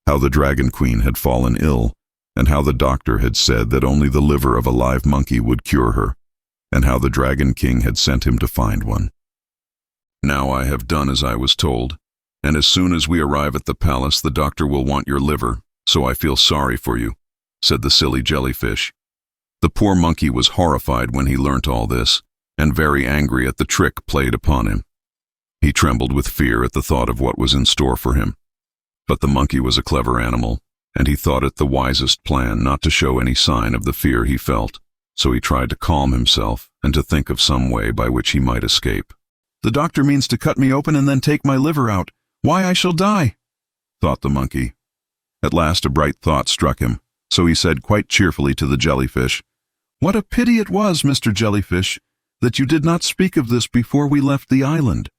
S10: How the Dragon Queen had fallen ill, and how the doctor had said that only the liver of a live monkey would cure her, and how the Dragon King had sent him to find one. "Now I have done as I was told, and as soon as we arrive at the palace the doctor will want your liver, so I feel sorry for you," said the silly jellyfish. The poor monkey was horrified when he learnt all this, and very angry at the trick played upon him. He trembled with fear at the thought of what was in store for him. But the monkey was a clever animal, and he thought it the wisest plan not to show any sign of the fear he felt, so he tried to calm himself and to think of some way by which he might escape. "The doctor means to cut me open and then take my liver out. Why, I shall die," thought the monkey. At last a bright thought struck him, so he said quite cheerfully to the jellyfish, "What a pity it was, Mr. Jellyfish, that you did not speak of this before we left the island.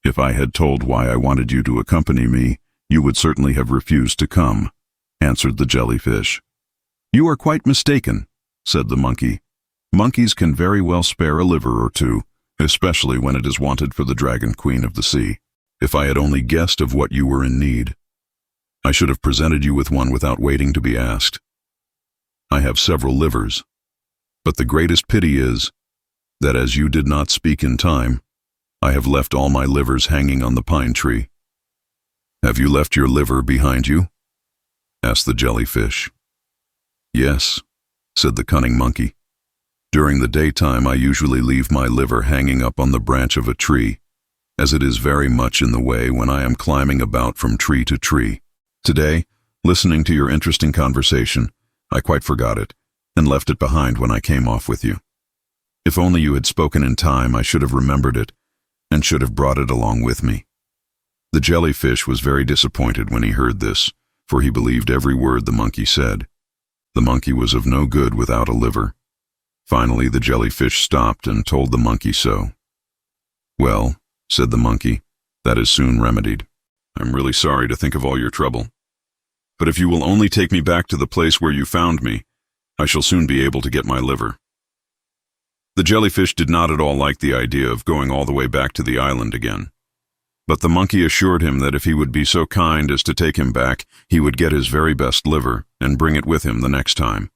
S10: If I had told why I wanted you to accompany me, you would certainly have refused to come," answered the jellyfish. "You are quite mistaken," said the monkey. "Monkeys can very well spare a liver or two, especially when it is wanted for the Dragon Queen of the Sea. If I had only guessed of what you were in need, I should have presented you with one without waiting to be asked. I have several livers, but the greatest pity is that as you did not speak in time, I have left all my livers hanging on the pine tree." "Have you left your liver behind you?" asked the jellyfish. "Yes," said the cunning monkey. "During the daytime I usually leave my liver hanging up on the branch of a tree, as it is very much in the way when I am climbing about from tree to tree. Today, listening to your interesting conversation, I quite forgot it, and left it behind when I came off with you. If only you had spoken in time, I should have remembered it, and should have brought it along with me." The jellyfish was very disappointed when he heard this, for he believed every word the monkey said. The monkey was of no good without a liver. Finally, the jellyfish stopped and told the monkey so. "Well," said the monkey, "that is soon remedied. I'm really sorry to think of all your trouble. But if you will only take me back to the place where you found me, I shall soon be able to get my liver." The jellyfish did not at all like the idea of going all the way back to the island again. But the monkey assured him that if he would be so kind as to take him back, he would get his very best liver and bring it with him the next time.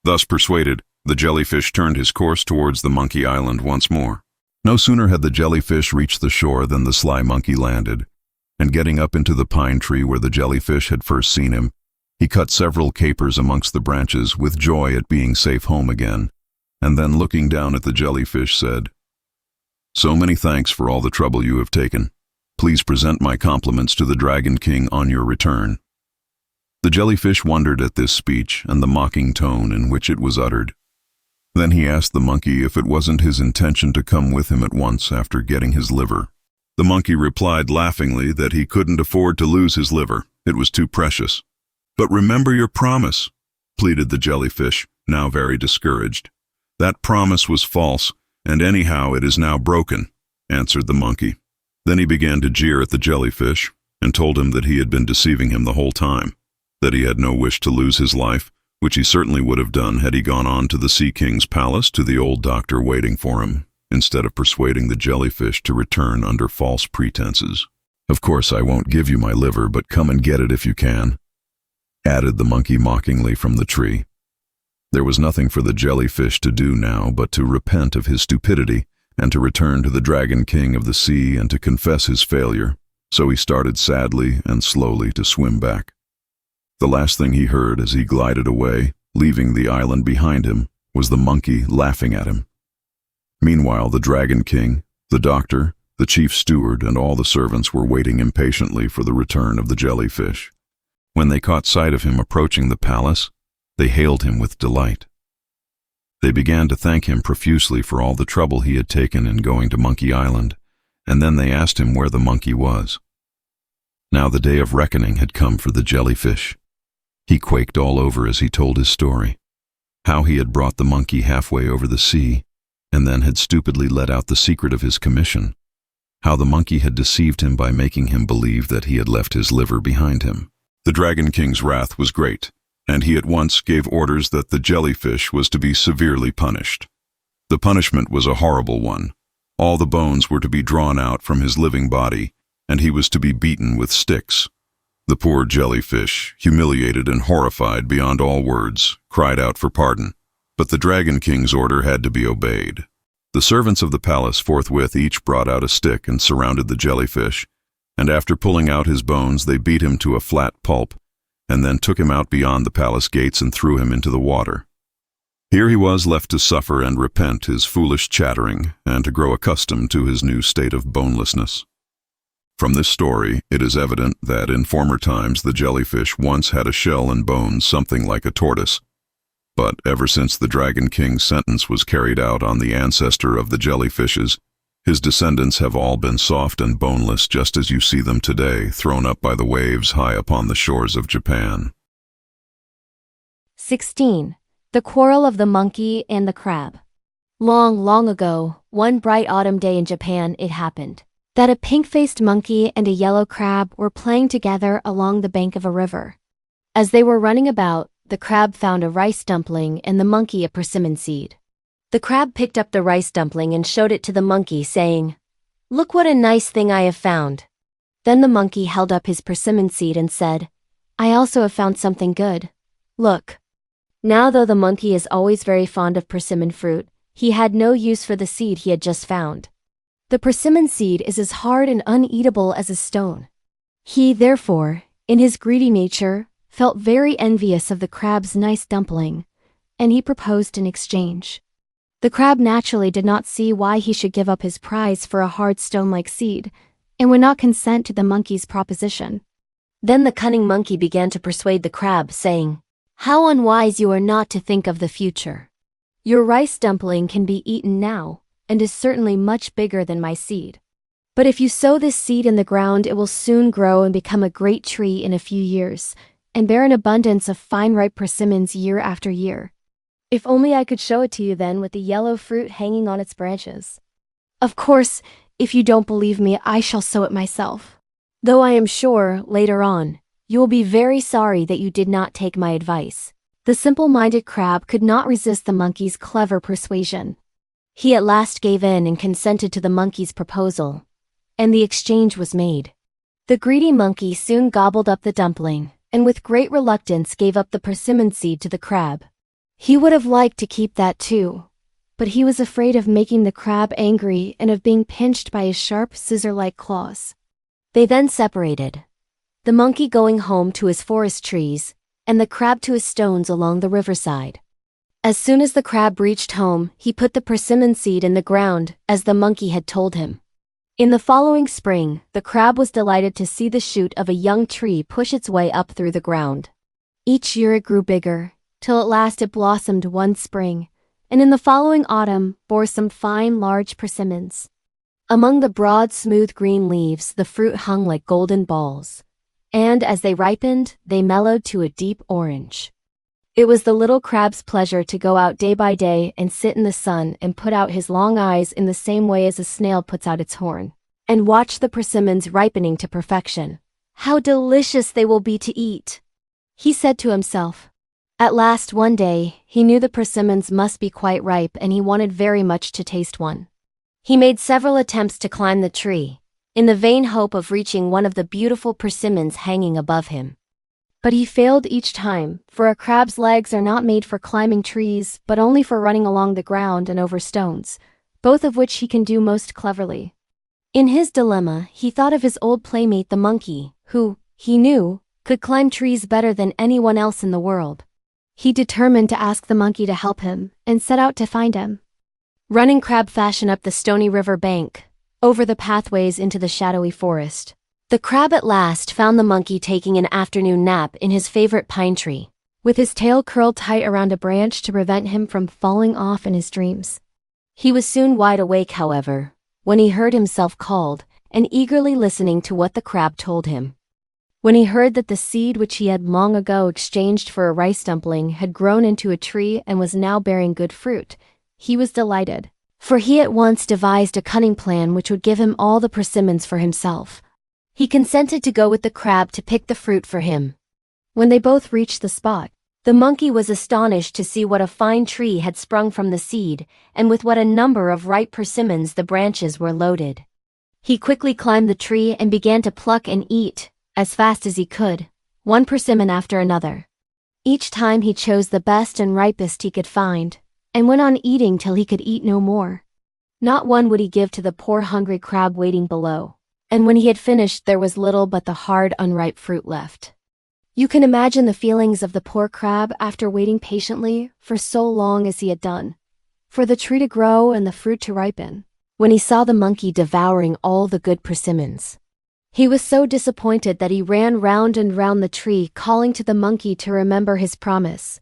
S10: Thus persuaded, the jellyfish turned his course towards the monkey island once more. No sooner had the jellyfish reached the shore than the sly monkey landed, and getting up into the pine tree where the jellyfish had first seen him, he cut several capers amongst the branches with joy at being safe home again, and then looking down at the jellyfish said, So many thanks for all the trouble you have taken. Please present my compliments to the Dragon King on your return." The jellyfish wondered at this speech and the mocking tone in which it was uttered. Then he asked the monkey if it wasn't his intention to come with him at once after getting his liver. The monkey replied laughingly that he couldn't afford to lose his liver. It was too precious. "But remember your promise," pleaded the jellyfish, now very discouraged. "That promise was false, and anyhow it is now broken," answered the monkey. Then he began to jeer at the jellyfish and told him that he had been deceiving him the whole time, that he had no wish to lose his life, which he certainly would have done had he gone on to the Sea King's palace to the old doctor waiting for him, instead of persuading the jellyfish to return under false pretenses. "Of course I won't give you my liver, but come and get it if you can," added the monkey mockingly from the tree. There was nothing for the jellyfish to do now but to repent of his stupidity and to return to the Dragon King of the sea and to confess his failure, so he started sadly and slowly to swim back. The last thing he heard as he glided away, leaving the island behind him, was the monkey laughing at him. Meanwhile, the Dragon King, the doctor, the chief steward, and all the servants were waiting impatiently for the return of the jellyfish. When they caught sight of him approaching the palace, they hailed him with delight. They began to thank him profusely for all the trouble he had taken in going to Monkey Island, and then they asked him where the monkey was. Now the day of reckoning had come for the jellyfish. He quaked all over as he told his story, how he had brought the monkey halfway over the sea, and then had stupidly let out the secret of his commission, how the monkey had deceived him by making him believe that he had left his liver behind him. The Dragon King's wrath was great, and he at once gave orders that the jellyfish was to be severely punished. The punishment was a horrible one. All the bones were to be drawn out from his living body, and he was to be beaten with sticks. The poor jellyfish, humiliated and horrified beyond all words, cried out for pardon, but the Dragon King's order had to be obeyed. The servants of the palace forthwith each brought out a stick and surrounded the jellyfish, and after pulling out his bones they beat him to a flat pulp, and then took him out beyond the palace gates and threw him into the water. Here he was left to suffer and repent his foolish chattering, and to grow accustomed to his new state of bonelessness. From this story, it is evident that in former times the jellyfish once had a shell and bones something like a tortoise, but ever since the Dragon King's sentence was carried out on the ancestor of the jellyfishes, his descendants have all been soft and boneless just as you see them today, thrown up by the waves high upon the shores of Japan.
S5: 16. The Quarrel of the Monkey and the Crab. Long, long ago, one bright autumn day in Japan, it happened that a pink-faced monkey and a yellow crab were playing together along the bank of a river. As they were running about, the crab found a rice dumpling and the monkey a persimmon seed. The crab picked up the rice dumpling and showed it to the monkey, saying, "Look what a nice thing I have found." Then the monkey held up his persimmon seed and said, "I also have found something good. Look." Now, though the monkey is always very fond of persimmon fruit, he had no use for the seed he had just found. The persimmon seed is as hard and uneatable as a stone. He, therefore, in his greedy nature, felt very envious of the crab's nice dumpling, and he proposed an exchange. The crab naturally did not see why he should give up his prize for a hard stone-like seed, and would not consent to the monkey's proposition. Then the cunning monkey began to persuade the crab, saying, "How unwise you are not to think of the future. Your rice dumpling can be eaten now, and is certainly much bigger than my seed. But if you sow this seed in the ground, it will soon grow and become a great tree in a few years, and bear an abundance of fine ripe persimmons year after year. If only I could show it to you then with the yellow fruit hanging on its branches. Of course, if you don't believe me, I shall sow it myself. Though I am sure, later on, you will be very sorry that you did not take my advice." The simple-minded crab could not resist the monkey's clever persuasion. He at last gave in and consented to the monkey's proposal, and the exchange was made. The greedy monkey soon gobbled up the dumpling, and with great reluctance gave up the persimmon seed to the crab. He would have liked to keep that too, but he was afraid of making the crab angry and of being pinched by his sharp scissor-like claws. They then separated, the monkey going home to his forest trees, and the crab to his stones along the riverside. As soon as the crab reached home, he put the persimmon seed in the ground, as the monkey had told him. In the following spring, the crab was delighted to see the shoot of a young tree push its way up through the ground. Each year it grew bigger, till at last it blossomed one spring, and in the following autumn bore some fine large persimmons. Among the broad smooth green leaves the fruit hung like golden balls, and as they ripened, they mellowed to a deep orange. It was the little crab's pleasure to go out day by day and sit in the sun and put out his long eyes in the same way as a snail puts out its horn, and watch the persimmons ripening to perfection. How delicious they will be to eat, he said to himself. At last one day, he knew the persimmons must be quite ripe and he wanted very much to taste one. He made several attempts to climb the tree, in the vain hope of reaching one of the beautiful persimmons hanging above him. But he failed each time, for a crab's legs are not made for climbing trees, but only for running along the ground and over stones, both of which he can do most cleverly. In his dilemma, he thought of his old playmate the monkey, who, he knew, could climb trees better than anyone else in the world. He determined to ask the monkey to help him, and set out to find him. Running crab fashion up the stony river bank, over the pathways into the shadowy forest, the crab at last found the monkey taking an afternoon nap in his favorite pine tree, with his tail curled tight around a branch to prevent him from falling off in his dreams. He was soon wide awake, however, when he heard himself called, and eagerly listening to what the crab told him. When he heard that the seed which he had long ago exchanged for a rice dumpling had grown into a tree and was now bearing good fruit, he was delighted, for he at once devised a cunning plan which would give him all the persimmons for himself. He consented to go with the crab to pick the fruit for him. When they both reached the spot, the monkey was astonished to see what a fine tree had sprung from the seed, and with what a number of ripe persimmons the branches were loaded. He quickly climbed the tree and began to pluck and eat, as fast as he could, one persimmon after another. Each time he chose the best and ripest he could find, and went on eating till he could eat no more. Not one would he give to the poor hungry crab waiting below, and when he had finished there was little but the hard unripe fruit left. You can imagine the feelings of the poor crab after waiting patiently for so long as he had done, for the tree to grow and the fruit to ripen, when he saw the monkey devouring all the good persimmons. He was so disappointed that he ran round and round the tree calling to the monkey to remember his promise.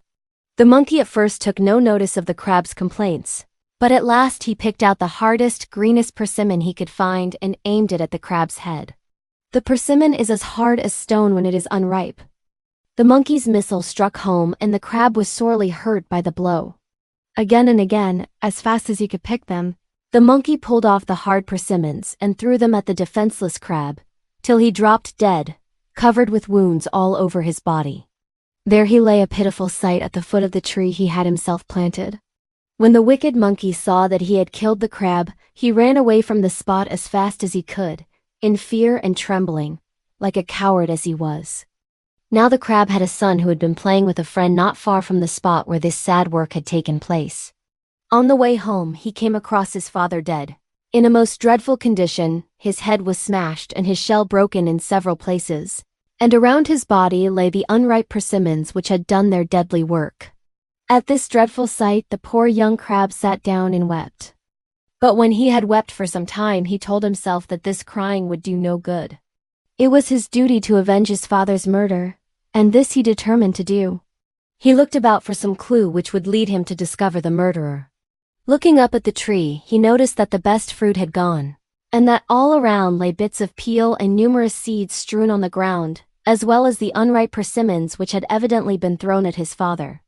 S5: The monkey at first took no notice of the crab's complaints, but at last he picked out the hardest, greenest persimmon he could find and aimed it at the crab's head. The persimmon is as hard as stone when it is unripe. The monkey's missile struck home and the crab was sorely hurt by the blow. Again and again, as fast as he could pick them, the monkey pulled off the hard persimmons and threw them at the defenseless crab, till he dropped dead, covered with wounds all over his body. There he lay a pitiful sight at the foot of the tree he had himself planted. When the wicked monkey saw that he had killed the crab, he ran away from the spot as fast as he could, in fear and trembling, like a coward as he was. Now the crab had a son who had been playing with a friend not far from the spot where this sad work had taken place. On the way home he came across his father dead. In a most dreadful condition, his head was smashed and his shell broken in several places, and around his body lay the unripe persimmons which had done their deadly work. At this dreadful sight the poor young crab sat down and wept. But when he had wept for some time he told himself that this crying would do no good. It was his duty to avenge his father's murder, and this he determined to do. He looked about for some clue which would lead him to discover the murderer. Looking up at the tree, he noticed that the best fruit had gone, and that all around lay bits of peel and numerous seeds strewn on the ground, as well as the unripe persimmons which had evidently been thrown at his father.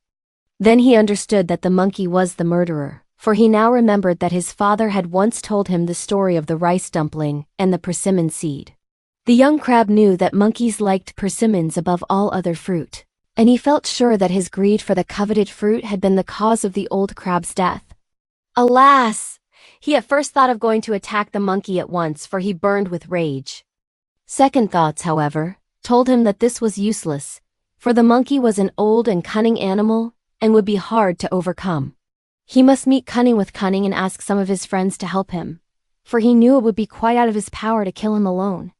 S5: Then he understood that the monkey was the murderer, for he now remembered that his father had once told him the story of the rice dumpling and the persimmon seed. The young crab knew that monkeys liked persimmons above all other fruit, and he felt sure that his greed for the coveted fruit had been the cause of the old crab's death. Alas! He at first thought of going to attack the monkey at once, for he burned with rage. Second thoughts, however, told him that this was useless, for the monkey was an old and cunning animal, and would be hard to overcome. He must meet cunning with cunning and ask some of his friends to help him, for he knew it would be quite out of his power to kill him alone.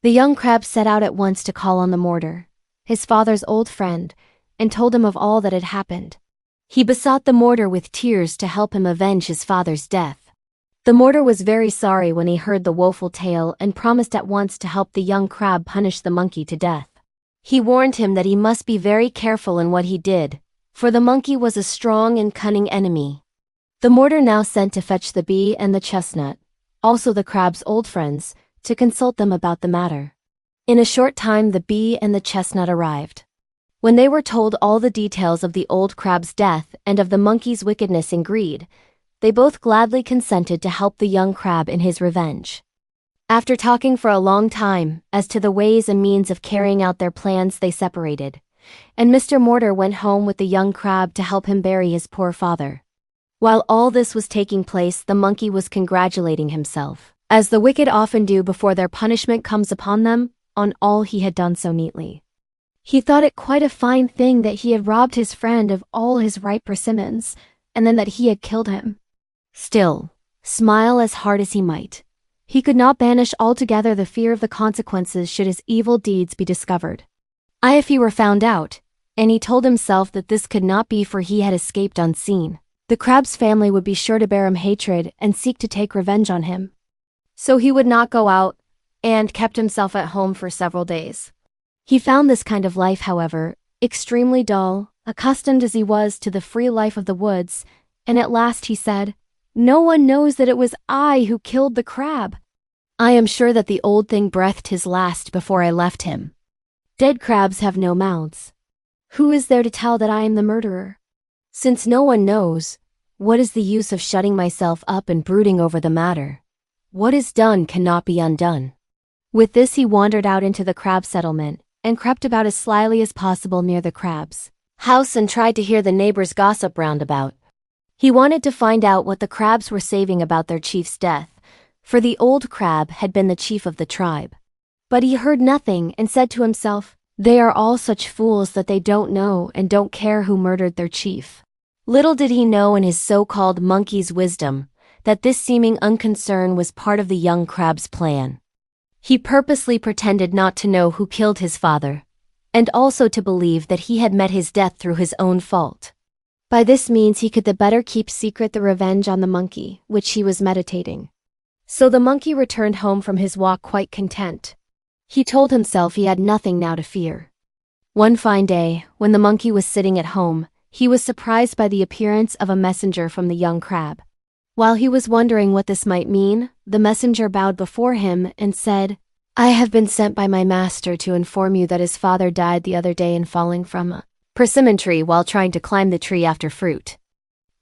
S5: The young crab set out at once to call on the mortar, his father's old friend, and told him of all that had happened. He besought the mortar with tears to help him avenge his father's death. The mortar was very sorry when he heard the woeful tale and promised at once to help the young crab punish the monkey to death. He warned him that he must be very careful in what he did, for the monkey was a strong and cunning enemy. The mortar now sent to fetch the bee and the chestnut, also the crab's old friends, to consult them about the matter. In a short time the bee and the chestnut arrived. When they were told all the details of the old crab's death and of the monkey's wickedness and greed, they both gladly consented to help the young crab in his revenge. After talking for a long time as to the ways and means of carrying out their plans, they separated, and Mr. Mortar went home with the young crab to help him bury his poor father. While all this was taking place, the monkey was congratulating himself, as the wicked often do before their punishment comes upon them, on all he had done so neatly. He thought it quite a fine thing that he had robbed his friend of all his ripe persimmons, and then that he had killed him. Still, smile as hard as he might, he could not banish altogether the fear of the consequences should his evil deeds be discovered. If he were found out, and he told himself that this could not be, for he had escaped unseen, the crab's family would be sure to bear him hatred and seek to take revenge on him. So he would not go out, and kept himself at home for several days. He found this kind of life, however, extremely dull, accustomed as he was to the free life of the woods, and at last he said, "No one knows that it was I who killed the crab. I am sure that the old thing breathed his last before I left him. Dead crabs have no mouths. Who is there to tell that I am the murderer? Since no one knows, what is the use of shutting myself up and brooding over the matter? What is done cannot be undone." With this he wandered out into the crab settlement, and crept about as slyly as possible near the crab's house and tried to hear the neighbors' gossip round about. He wanted to find out what the crabs were saying about their chief's death, for the old crab had been the chief of the tribe. But he heard nothing and said to himself, "They are all such fools that they don't know and don't care who murdered their chief." Little did he know in his so-called monkey's wisdom that this seeming unconcern was part of the young crab's plan. He purposely pretended not to know who killed his father, and also to believe that he had met his death through his own fault. By this means he could the better keep secret the revenge on the monkey, which he was meditating. So the monkey returned home from his walk quite content. He told himself he had nothing now to fear. One fine day, when the monkey was sitting at home, he was surprised by the appearance of a messenger from the young crab. While he was wondering what this might mean, the messenger bowed before him and said, "I have been sent by my master to inform you that his father died the other day in falling from a persimmon tree while trying to climb the tree after fruit.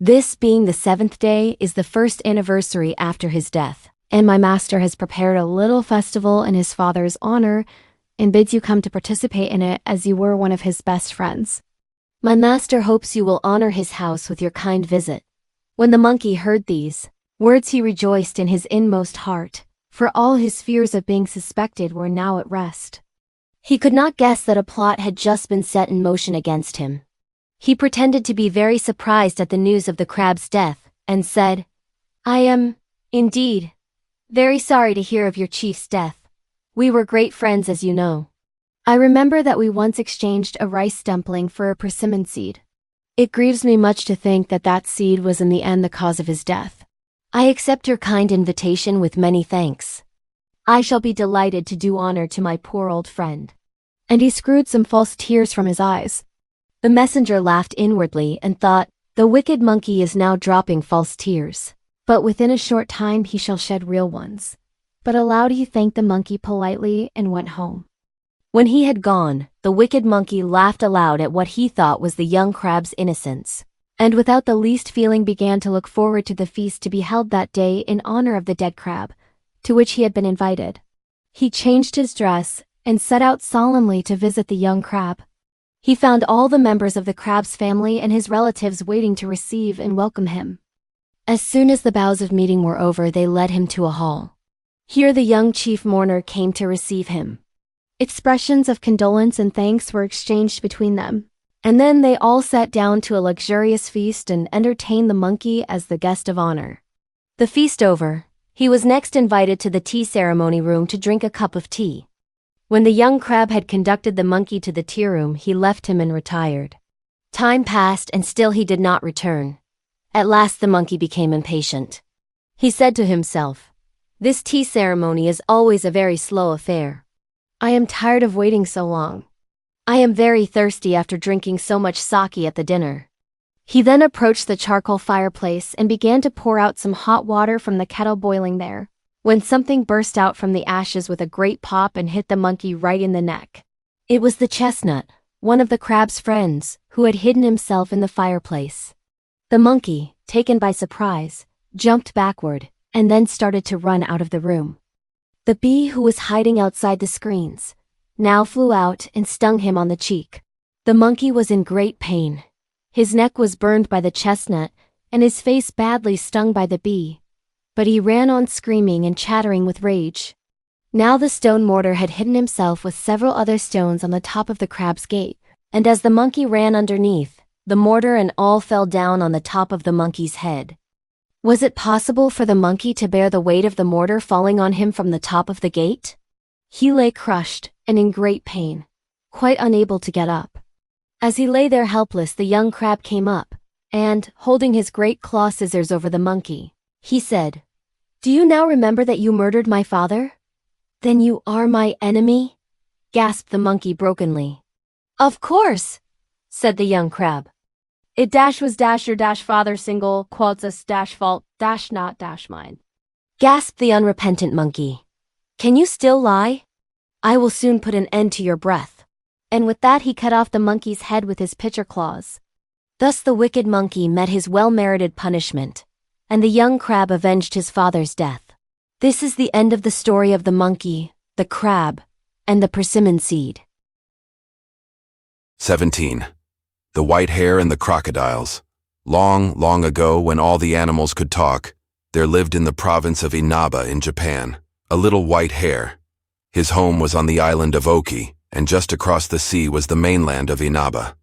S5: This, being the 7th day, is the first anniversary after his death, and my master has prepared a little festival in his father's honor and bids you come to participate in it as you were one of his best friends. My master hopes you will honor his house with your kind visit." When the monkey heard these words, he rejoiced in his inmost heart, for all his fears of being suspected were now at rest. He could not guess that a plot had just been set in motion against him. He pretended to be very surprised at the news of the crab's death, and said, "I am, indeed, very sorry to hear of your chief's death. We were great friends, as you know. I remember that we once exchanged a rice dumpling for a persimmon seed. It grieves me much to think that that seed was in the end the cause of his death. I accept your kind invitation with many thanks. I shall be delighted to do honor to my poor old friend." And he screwed some false tears from his eyes. The messenger laughed inwardly and thought, "The wicked monkey is now dropping false tears, but within a short time he shall shed real ones." But aloud he thanked the monkey politely and went home. When he had gone, the wicked monkey laughed aloud at what he thought was the young crab's innocence, and without the least feeling began to look forward to the feast to be held that day in honor of the dead crab, to which he had been invited. He changed his dress and set out solemnly to visit the young crab. He found all the members of the crab's family and his relatives waiting to receive and welcome him. As soon as the bows of meeting were over, they led him to a hall. Here the young chief mourner came to receive him. Expressions of condolence and thanks were exchanged between them, and then they all sat down to a luxurious feast and entertained the monkey as the guest of honor. The feast over, he was next invited to the tea ceremony room to drink a cup of tea. When the young crab had conducted the monkey to the tea room, he left him and retired. Time passed and still he did not return. At last the monkey became impatient. He said to himself, "This tea ceremony is always a very slow affair. I am tired of waiting so long. I am very thirsty after drinking so much sake at the dinner." He then approached the charcoal fireplace and began to pour out some hot water from the kettle boiling there, when something burst out from the ashes with a great pop and hit the monkey right in the neck. It was the chestnut, one of the crab's friends, who had hidden himself in the fireplace. The monkey, taken by surprise, jumped backward, and then started to run out of the room. The bee who was hiding outside the screens now flew out and stung him on the cheek. The monkey was in great pain. His neck was burned by the chestnut, and his face badly stung by the bee. But he ran on screaming and chattering with rage. Now the stone mortar had hidden himself with several other stones on the top of the crab's gate, and as the monkey ran underneath, the mortar and all fell down on the top of the monkey's head. Was it possible for the monkey to bear the weight of the mortar falling on him from the top of the gate? He lay crushed and in great pain, quite unable to get up. As he lay there helpless, the young crab came up, and, holding his great claw scissors over the monkey, he said, "Do you now remember that you murdered my father? Then you are my enemy?" gasped the monkey brokenly. "Of course," said the young crab. "It was your father single quotes us fault not mine," gasped the unrepentant monkey. "Can you still lie? I will soon put an end to your breath." And with that he cut off the monkey's head with his pitcher claws. Thus the wicked monkey met his well-merited punishment, and the young crab avenged his father's death. This is the end of the story of the monkey, the crab, and the persimmon seed.
S6: 17. The White Hare and the Crocodiles. Long, long ago, when all the animals could talk, there lived in the province of Inaba in Japan a little white hare. His home was on the island of Oki, and just across the sea was the mainland of Inaba.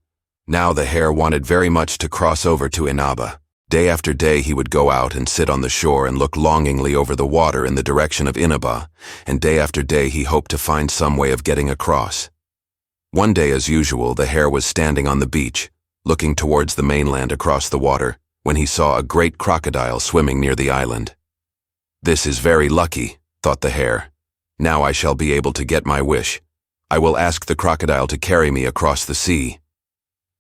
S6: Now the hare wanted very much to cross over to Inaba. Day after day he would go out and sit on the shore and look longingly over the water in the direction of Inaba, and day after day he hoped to find some way of getting across. One day, as usual, the hare was standing on the beach, looking towards the mainland across the water, when he saw a great crocodile swimming near the island. "This is very lucky," thought the hare. "Now I shall be able to get my wish. I will ask the crocodile to carry me across the sea."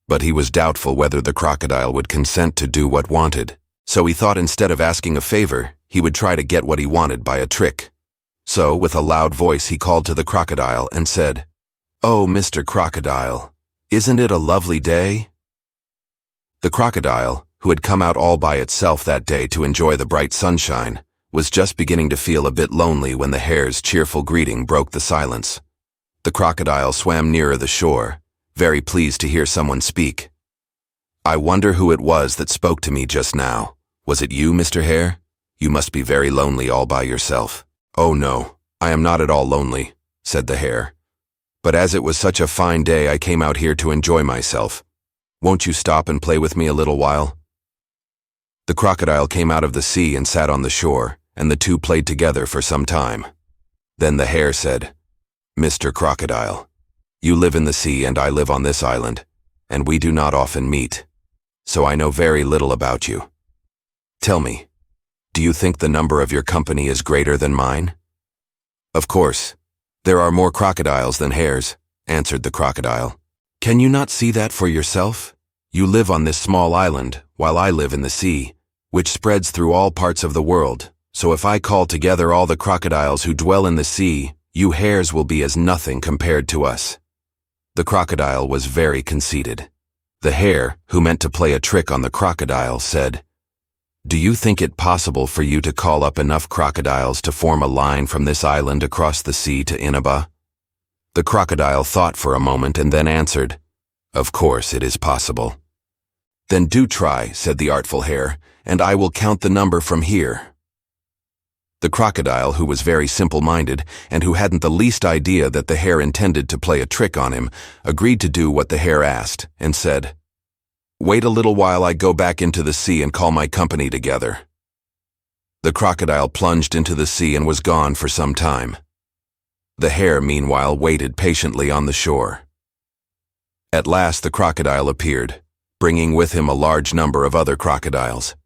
S6: But he was doubtful whether the crocodile would consent to do what wanted, so he thought instead of asking a favor, he would try to get what he wanted by a trick. So, with a loud voice, he called to the crocodile and said, "Oh, Mr. Crocodile, isn't it a lovely day?" The crocodile, who had come out all by itself that day to enjoy the bright sunshine, was just beginning to feel a bit lonely when the hare's cheerful greeting broke the silence. The crocodile swam nearer the shore, very pleased to hear someone speak. "I wonder who it was that spoke to me just now. Was it you, Mr. Hare? You must be very lonely all by yourself." "Oh no, I am not at all lonely," said the hare. "But as it was such a fine day, I came out here to enjoy myself. Won't you stop and play with me a little while?" The crocodile came out of the sea and sat on the shore, and the two played together for some time. Then the hare said, "Mr. Crocodile, you live in the sea and I live on this island, and we do not often meet, so I know very little about you. Tell me, do you think the number of your company is greater than mine?" "Of course, there are more crocodiles than hares," answered the crocodile. "Can you not see that for yourself? You live on this small island, while I live in the sea, which spreads through all parts of the world, so if I call together all the crocodiles who dwell in the sea, you hares will be as nothing compared to us." The crocodile was very conceited. The hare, who meant to play a trick on the crocodile, said, "Do you think it possible for you to call up enough crocodiles to form a line from this island across the sea to Inaba?" The crocodile thought for a moment and then answered, "Of course it is possible." "Then do try," said the artful hare, "and I will count the number from here." The crocodile, who was very simple-minded and who hadn't the least idea that the hare intended to play a trick on him, agreed to do what the hare asked and said, "Wait a little while I go back into the sea and call my company together." The crocodile plunged into the sea and was gone for some time. The hare, meanwhile, waited patiently on the shore. At last the crocodile appeared, bringing with him a large number of other crocodiles.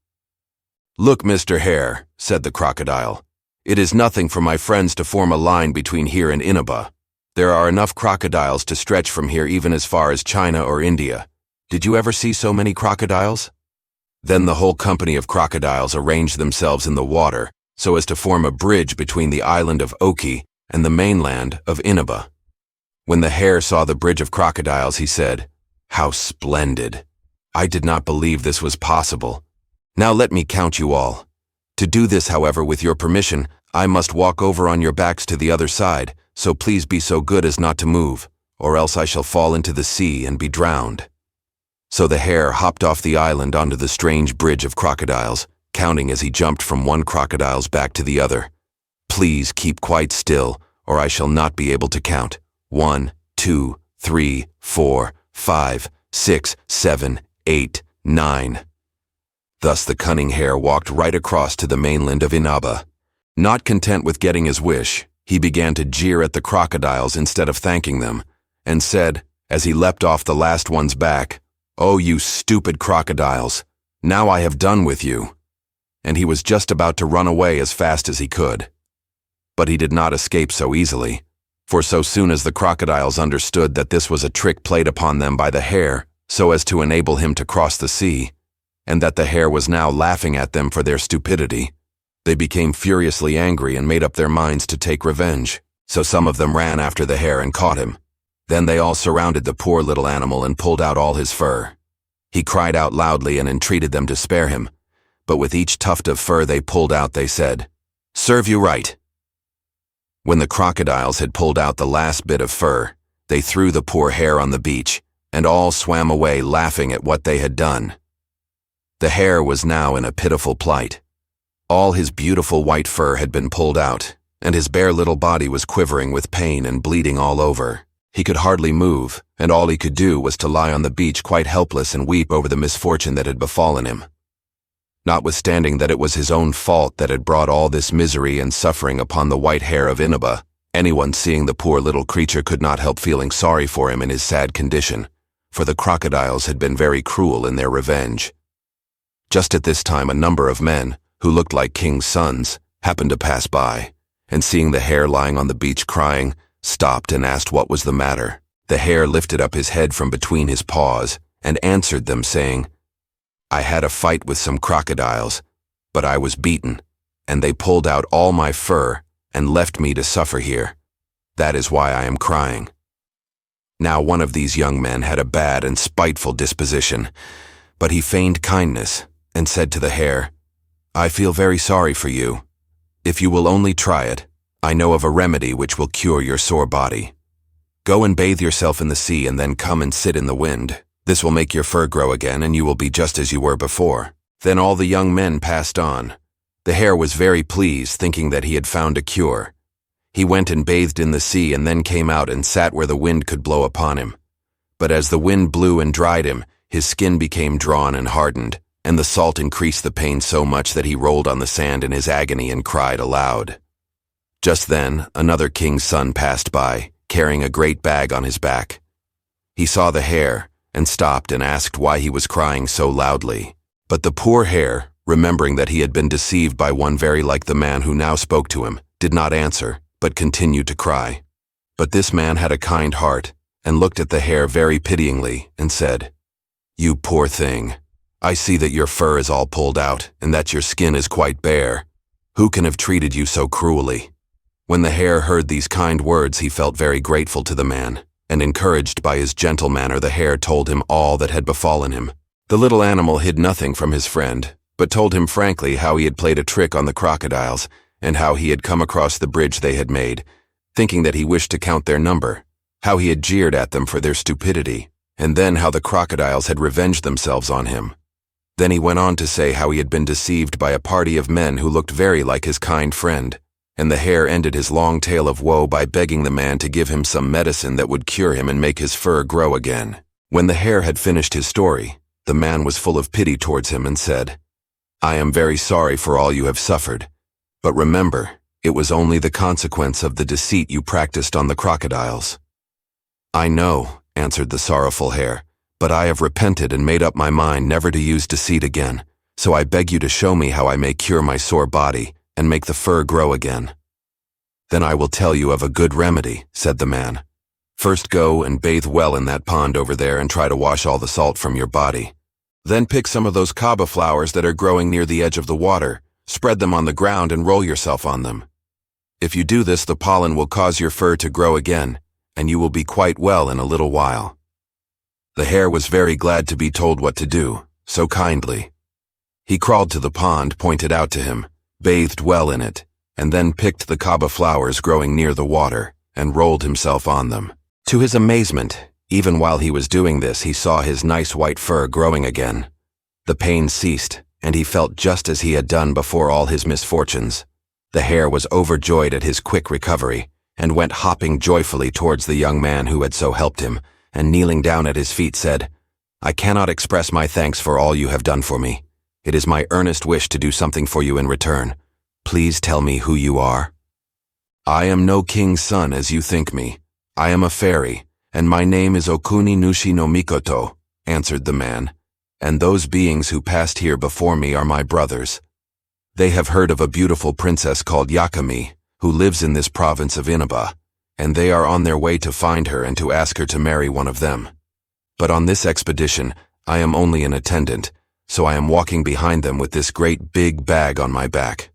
S6: "Look, Mr. Hare," said the crocodile, "it is nothing for my friends to form a line between here and Inaba. There are enough crocodiles to stretch from here even as far as China or India. Did you ever see so many crocodiles?" Then the whole company of crocodiles arranged themselves in the water so as to form a bridge between the island of Oki and the mainland of Inaba. When the hare saw the bridge of crocodiles, he said, "How splendid! I did not believe this was possible. Now let me count you all. To do this, however, with your permission, I must walk over on your backs to the other side, so please be so good as not to move, or else I shall fall into the sea and be drowned." So the hare hopped off the island onto the strange bridge of crocodiles, counting as he jumped from one crocodile's back to the other. "Please keep quite still, or I shall not be able to count. 1, 2, 3, 4, 5, 6, 7, 8, 9. Thus the cunning hare walked right across to the mainland of Inaba. Not content with getting his wish, he began to jeer at the crocodiles instead of thanking them, and said, as he leapt off the last one's back, "Oh, you stupid crocodiles! Now I have done with you." And he was just about to run away as fast as he could. But he did not escape so easily, for so soon as the crocodiles understood that this was a trick played upon them by the hare so as to enable him to cross the sea, and that the hare was now laughing at them for their stupidity, they became furiously angry and made up their minds to take revenge. So some of them ran after the hare and caught him. Then they all surrounded the poor little animal and pulled out all his fur. He cried out loudly and entreated them to spare him, but with each tuft of fur they pulled out, they said, "Serve you right." When the crocodiles had pulled out the last bit of fur, they threw the poor hare on the beach, and all swam away laughing at what they had done. The hare was now in a pitiful plight. All his beautiful white fur had been pulled out, and his bare little body was quivering with pain and bleeding all over. He could hardly move, and all he could do was to lie on the beach quite helpless and weep over the misfortune that had befallen him. Notwithstanding that it was his own fault that had brought all this misery and suffering upon the white hare of Inaba, anyone seeing the poor little creature could not help feeling sorry for him in his sad condition, for the crocodiles had been very cruel in their revenge. Just at this time a number of men, who looked like king's sons, happened to pass by, and seeing the hare lying on the beach crying, stopped and asked what was the matter. The hare lifted up his head from between his paws and answered them, saying, "I had a fight with some crocodiles, but I was beaten, and they pulled out all my fur and left me to suffer here. That is why I am crying." Now one of these young men had a bad and spiteful disposition, but he feigned kindness and said to the hare, "I feel very sorry for you. If you will only try it, I know of a remedy which will cure your sore body. Go and bathe yourself in the sea and then come and sit in the wind. This will make your fur grow again and you will be just as you were before." Then all the young men passed on. The hare was very pleased, thinking that he had found a cure. He went and bathed in the sea and then came out and sat where the wind could blow upon him. But as the wind blew and dried him, his skin became drawn and hardened, and the salt increased the pain so much that he rolled on the sand in his agony and cried aloud. Just then, another king's son passed by, carrying a great bag on his back. He saw the hare, and stopped and asked why he was crying so loudly. But the poor hare, remembering that he had been deceived by one very like the man who now spoke to him, did not answer, but continued to cry. But this man had a kind heart, and looked at the hare very pityingly, and said, "You poor thing, I see that your fur is all pulled out, and that your skin is quite bare. Who can have treated you so cruelly?" When the hare heard these kind words, he felt very grateful to the man, and encouraged by his gentle manner, the hare told him all that had befallen him. The little animal hid nothing from his friend, but told him frankly how he had played a trick on the crocodiles, and how he had come across the bridge they had made, thinking that he wished to count their number, how he had jeered at them for their stupidity, and then how the crocodiles had revenged themselves on him. Then he went on to say how he had been deceived by a party of men who looked very like his kind friend, and the hare ended his long tale of woe by begging the man to give him some medicine that would cure him and make his fur grow again. When the hare had finished his story, the man was full of pity towards him and said, "I am very sorry for all you have suffered, but remember, it was only the consequence of the deceit you practiced on the crocodiles." "I know," answered the sorrowful hare, But I have repented and made up my mind never to use deceit again, so I beg you to show me how I may cure my sore body and make the fur grow again." "Then I will tell you of a good remedy," said the man. "First go and bathe well in that pond over there and try to wash all the salt from your body. Then pick some of those kaba flowers that are growing near the edge of the water, spread them on the ground and roll yourself on them. If you do this, the pollen will cause your fur to grow again, and you will be quite well in a little while." The hare was very glad to be told what to do, so kindly. He crawled to the pond pointed out to him, bathed well in it, and then picked the kaba flowers growing near the water and rolled himself on them. To his amazement, even while he was doing this, he saw his nice white fur growing again. The pain ceased, and he felt just as he had done before all his misfortunes. The hare was overjoyed at his quick recovery, and went hopping joyfully towards the young man who had so helped him, and kneeling down at his feet said, "I cannot express my thanks for all you have done for me. It is my earnest wish to do something for you in return. Please tell me who you are." "I am no king's son as you think me. I am a fairy, and my name is Okuni Nushi no Mikoto," answered the man, "and those beings who passed here before me are my brothers. They have heard of a beautiful princess called Yakami, who lives in this province of Inaba, and they are on their way to find her and to ask her to marry one of them. But on this expedition, I am only an attendant, so I am walking behind them with this great big bag on my back."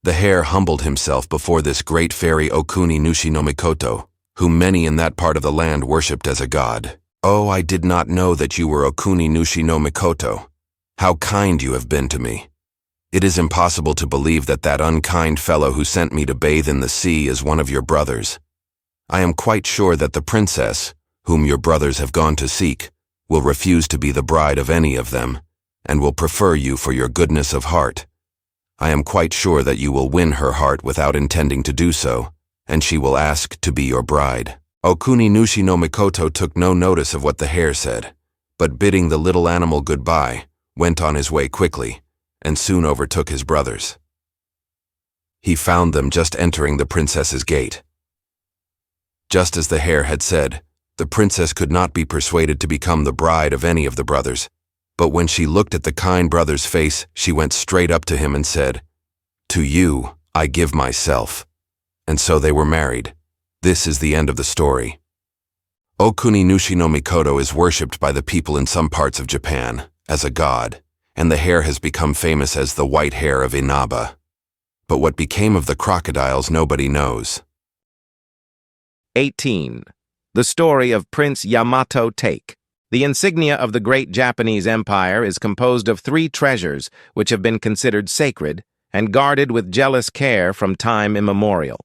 S6: The hare humbled himself before this great fairy Okuni Nushi no Mikoto, whom many in that part of the land worshipped as a god. "Oh, I did not know that you were Okuni Nushi no Mikoto. How kind you have been to me. It is impossible to believe that that unkind fellow who sent me to bathe in the sea is one of your brothers. I am quite sure that the princess, whom your brothers have gone to seek, will refuse to be the bride of any of them, and will prefer you for your goodness of heart. I am quite sure that you will win her heart without intending to do so, and she will ask to be your bride." Okuni Nushi no Mikoto took no notice of what the hare said, but bidding the little animal goodbye, went on his way quickly, and soon overtook his brothers. He found them just entering the princess's gate. Just as the hare had said, the princess could not be persuaded to become the bride of any of the brothers, but when she looked at the kind brother's face, she went straight up to him and said, "To you, I give myself." And so they were married. This is the end of the story. Okuni Nushi no Mikoto is worshipped by the people in some parts of Japan as a god, and the hare has become famous as the white hare of Inaba. But what became of the crocodiles nobody knows.
S11: 18. The story of Prince Yamato Take. The insignia of the great Japanese Empire is composed of 3 treasures which have been considered sacred and guarded with jealous care from time immemorial.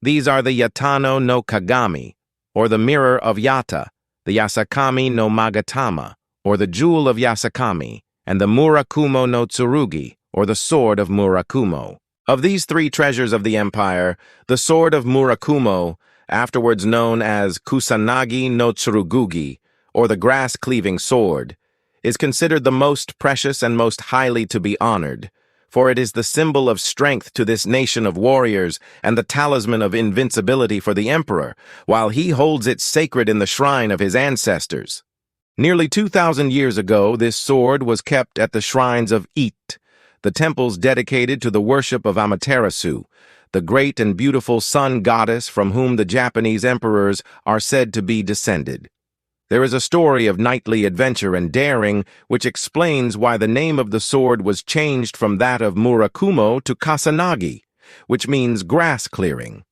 S11: These are the Yatano no Kagami, or the Mirror of Yata, the Yasakami no Magatama, or the Jewel of Yasakami, and the Murakumo no Tsurugi, or the Sword of Murakumo. Of these 3 treasures of the empire, the Sword of Murakumo, afterwards known as Kusanagi no Tsurugugi, or the grass-cleaving sword, is considered the most precious and most highly to be honored, for it is the symbol of strength to this nation of warriors and the talisman of invincibility for the emperor, while he holds it sacred in the shrine of his ancestors. Nearly 2,000 years ago, this sword was kept at the shrines of It, the temples dedicated to the worship of Amaterasu, the great and beautiful sun goddess from whom the Japanese emperors are said to be descended. There is a story of knightly adventure and daring which explains why the name of the sword was changed from that of Murakumo to Kusanagi, which means grass clearing.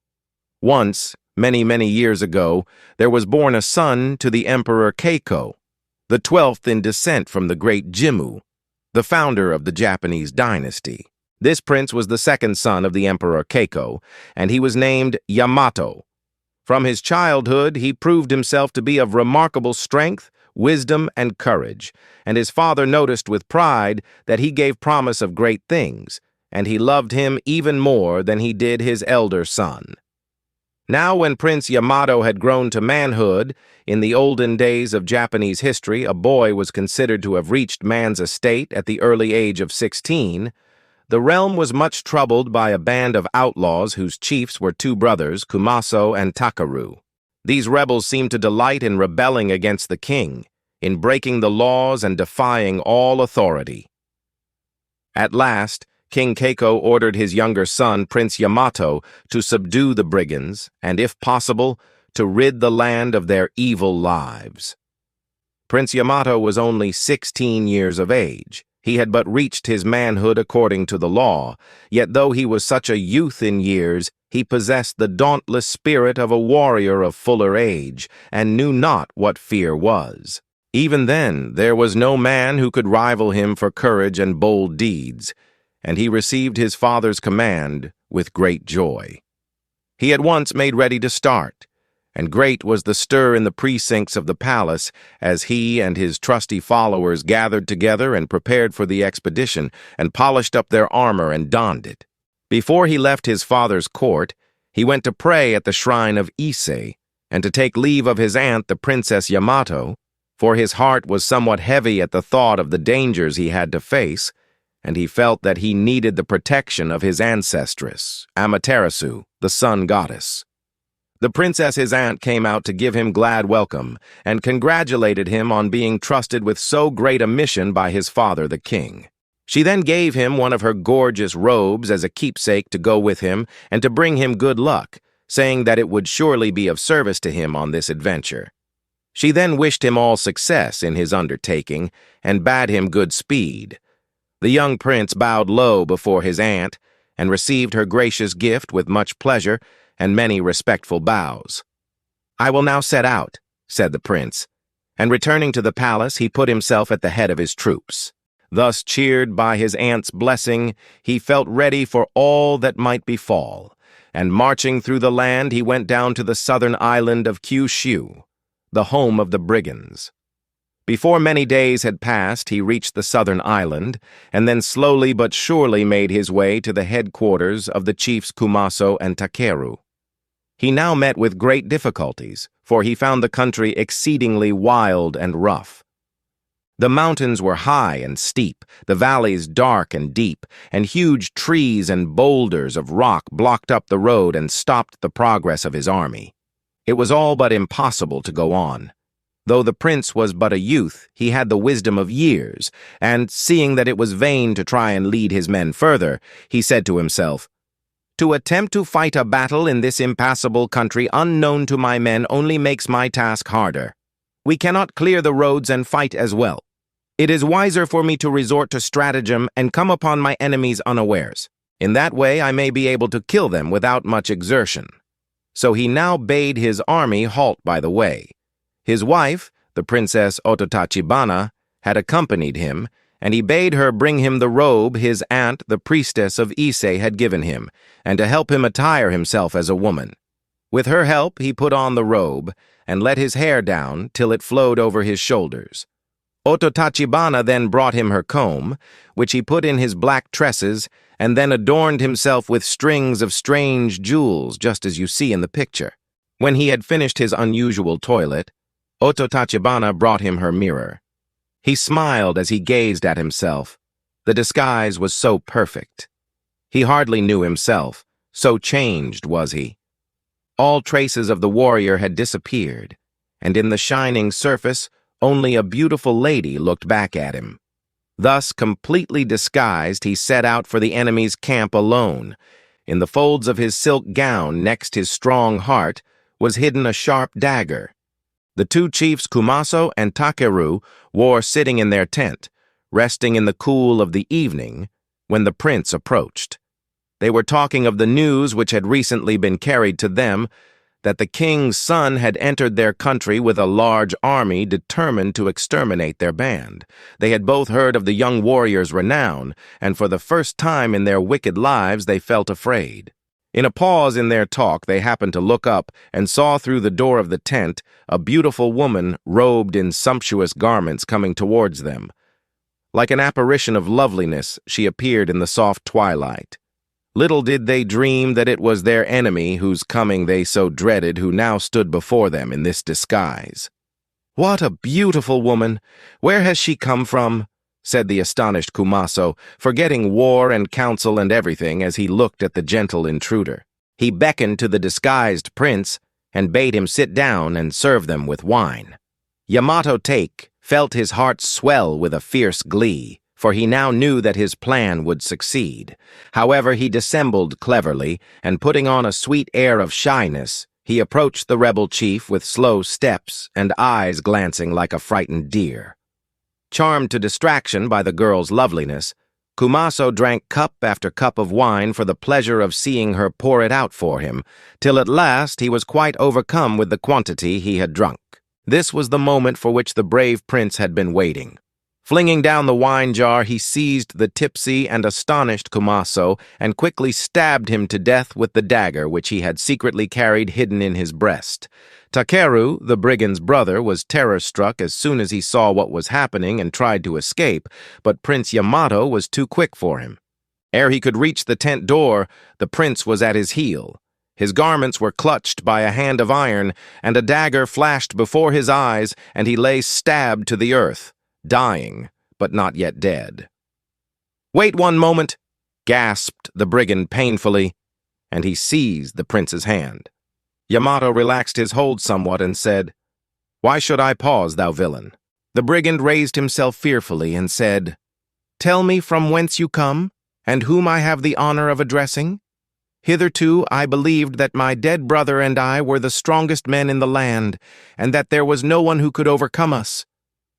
S11: Once, many years ago, there was born a son to the Emperor Keiko, the 12th in descent from the great Jimmu, the founder of the Japanese dynasty. This prince was the second son of the Emperor Keiko, and he was named Yamato. From his childhood, he proved himself to be of remarkable strength, wisdom, and courage, and his father noticed with pride that he gave promise of great things, and he loved him even more than he did his elder son. Now when Prince Yamato had grown to manhood, in the olden days of Japanese history, a boy was considered to have reached man's estate at the early age of 16, the realm was much troubled by a band of outlaws whose chiefs were 2 brothers, Kumaso and Takaru. These rebels seemed to delight in rebelling against the king. in breaking the laws and defying all authority. At last, King Keiko ordered his younger son, Prince Yamato, to subdue the brigands and, if possible, to rid the land of their evil lives. Prince Yamato was only 16 years of age. He had but reached his manhood according to the law, yet though he was such a youth in years, he possessed the dauntless spirit of a warrior of fuller age, and knew not what fear was. Even then, there was no man who could rival him for courage and bold deeds, and he received his father's command with great joy. He at once made ready to start, and great was the stir in the precincts of the palace as he and his trusty followers gathered together and prepared for the expedition and polished up their armor and donned it. Before he left his father's court, he went to pray at the shrine of Ise and to take leave of his aunt, the Princess Yamato, for his heart was somewhat heavy at the thought of the dangers he had to face, and he felt that he needed the protection of his ancestress, Amaterasu, the sun goddess. The princess, his aunt, came out to give him glad welcome and congratulated him on being trusted with so great a mission by his father, the king. She then gave him one of her gorgeous robes as a keepsake to go with him and to bring him good luck, saying that it would surely be of service to him on this adventure. She then wished him all success in his undertaking and bade him good speed. The young prince bowed low before his aunt and received her gracious gift with much pleasure and many respectful bows. "I will now set out," said the prince, and returning to the palace, he put himself at the head of his troops. Thus cheered by his aunt's blessing, he felt ready for all that might befall, and marching through the land, he went down to the southern island of Kyushu, the home of the brigands. Before many days had passed, he reached the southern island, and then slowly but surely made his way to the headquarters of the chiefs Kumaso and Takeru. He now met with great difficulties, for he found the country exceedingly wild and rough. The mountains were high and steep, the valleys dark and deep, and huge trees and boulders of rock blocked up the road and stopped the progress of his army. It was all but impossible to go on. Though the prince was but a youth, he had the wisdom of years, and, seeing that it was vain to try and lead his men further, he said to himself, "To attempt to fight a battle in this impassable country unknown to my men only makes my task harder. We cannot clear the roads and fight as well. It is wiser for me to resort to stratagem and come upon my enemies unawares. In that way I may be able to kill them without much exertion." So he now bade his army halt by the way. His wife, the Princess Ototachibana, had accompanied him, and he bade her bring him the robe his aunt, the priestess of Ise, had given him, and to help him attire himself as a woman. With her help, he put on the robe, and let his hair down till it flowed over his shoulders. Ototachibana then brought him her comb, which he put in his black tresses, and then adorned himself with strings of strange jewels, just as you see in the picture. When he had finished his unusual toilet, Ototachibana brought him her mirror. He smiled as he gazed at himself. The disguise was so perfect. He hardly knew himself, so changed was he. All traces of the warrior had disappeared, and in the shining surface, only a beautiful lady looked back at him. Thus, completely disguised, he set out for the enemy's camp alone. In the folds of his silk gown, next his strong heart, was hidden a sharp dagger. The two chiefs Kumaso and Takeru were sitting in their tent, resting in the cool of the evening, when the prince approached. They were talking of the news which had recently been carried to them, that the king's son had entered their country with a large army determined to exterminate their band. They had both heard of the young warrior's renown, and for the first time in their wicked lives they felt afraid. In a pause in their talk, they happened to look up and saw through the door of the tent a beautiful woman robed in sumptuous garments coming towards them. Like an apparition of loveliness, she appeared in the soft twilight. Little did they dream that it was their enemy whose coming they so dreaded who now stood before them in this disguise. "What a beautiful woman! Where has she come from?" said the astonished Kumaso, forgetting war and counsel and everything as he looked at the gentle intruder. He beckoned to the disguised prince and bade him sit down and serve them with wine. Yamato Take felt his heart swell with a fierce glee, for he now knew that his plan would succeed. However, he dissembled cleverly, and putting on a sweet air of shyness, he approached the rebel chief with slow steps and eyes glancing like a frightened deer. Charmed to distraction by the girl's loveliness, Kumaso drank cup after cup of wine for the pleasure of seeing her pour it out for him, till at last he was quite overcome with the quantity he had drunk. This was the moment for which the brave prince had been waiting. Flinging down the wine jar, he seized the tipsy and astonished Kumaso and quickly stabbed him to death with the dagger which he had secretly carried hidden in his breast. Takeru, the brigand's brother, was terror-struck as soon as he saw what was happening and tried to escape, but Prince Yamato was too quick for him. Ere he could reach the tent door, the prince was at his heel. His garments were clutched by a hand of iron, and a dagger flashed before his eyes, and he lay stabbed to the earth, dying, but not yet dead. "Wait one moment," gasped the brigand painfully, and he seized the prince's hand. Yamato relaxed his hold somewhat and said, "Why should I pause, thou villain?" The brigand raised himself fearfully and said, "Tell me from whence you come, and whom I have the honor of addressing. Hitherto I believed that my dead brother and I were the strongest men in the land, and that there was no one who could overcome us.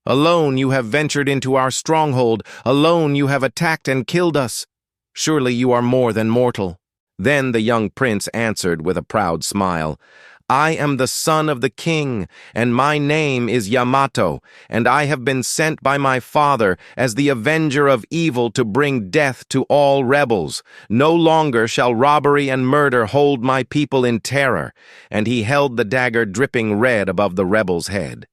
S11: Alone you have ventured into our stronghold, alone you have attacked and killed us. Surely you are more than mortal." Then the young prince answered with a proud smile, "I am the son of the king, and my name is Yamato, and I have been sent by my father as the avenger of evil to bring death to all rebels. No longer shall robbery and murder hold my people in terror." And he held the dagger dripping red above the rebel's head.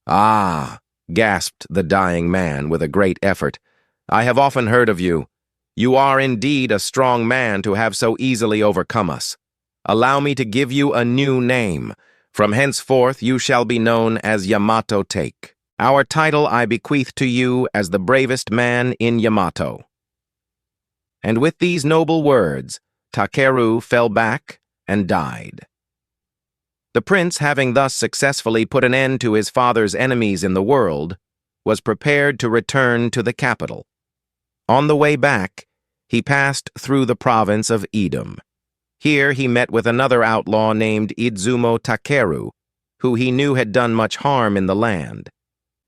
S11: "Ah," gasped the dying man with a great effort, "I have often heard of you. You are indeed a strong man to have so easily overcome us. Allow me to give you a new name. From henceforth you shall be known as Yamato Take. Our title I bequeath to you as the bravest man in Yamato." And with these noble words, Takeru fell back and died. The prince, having thus successfully put an end to his father's enemies in the world, was prepared to return to the capital. On the way back, he passed through the province of Edom. Here he met with another outlaw named Izumo Takeru, who he knew had done much harm in the land.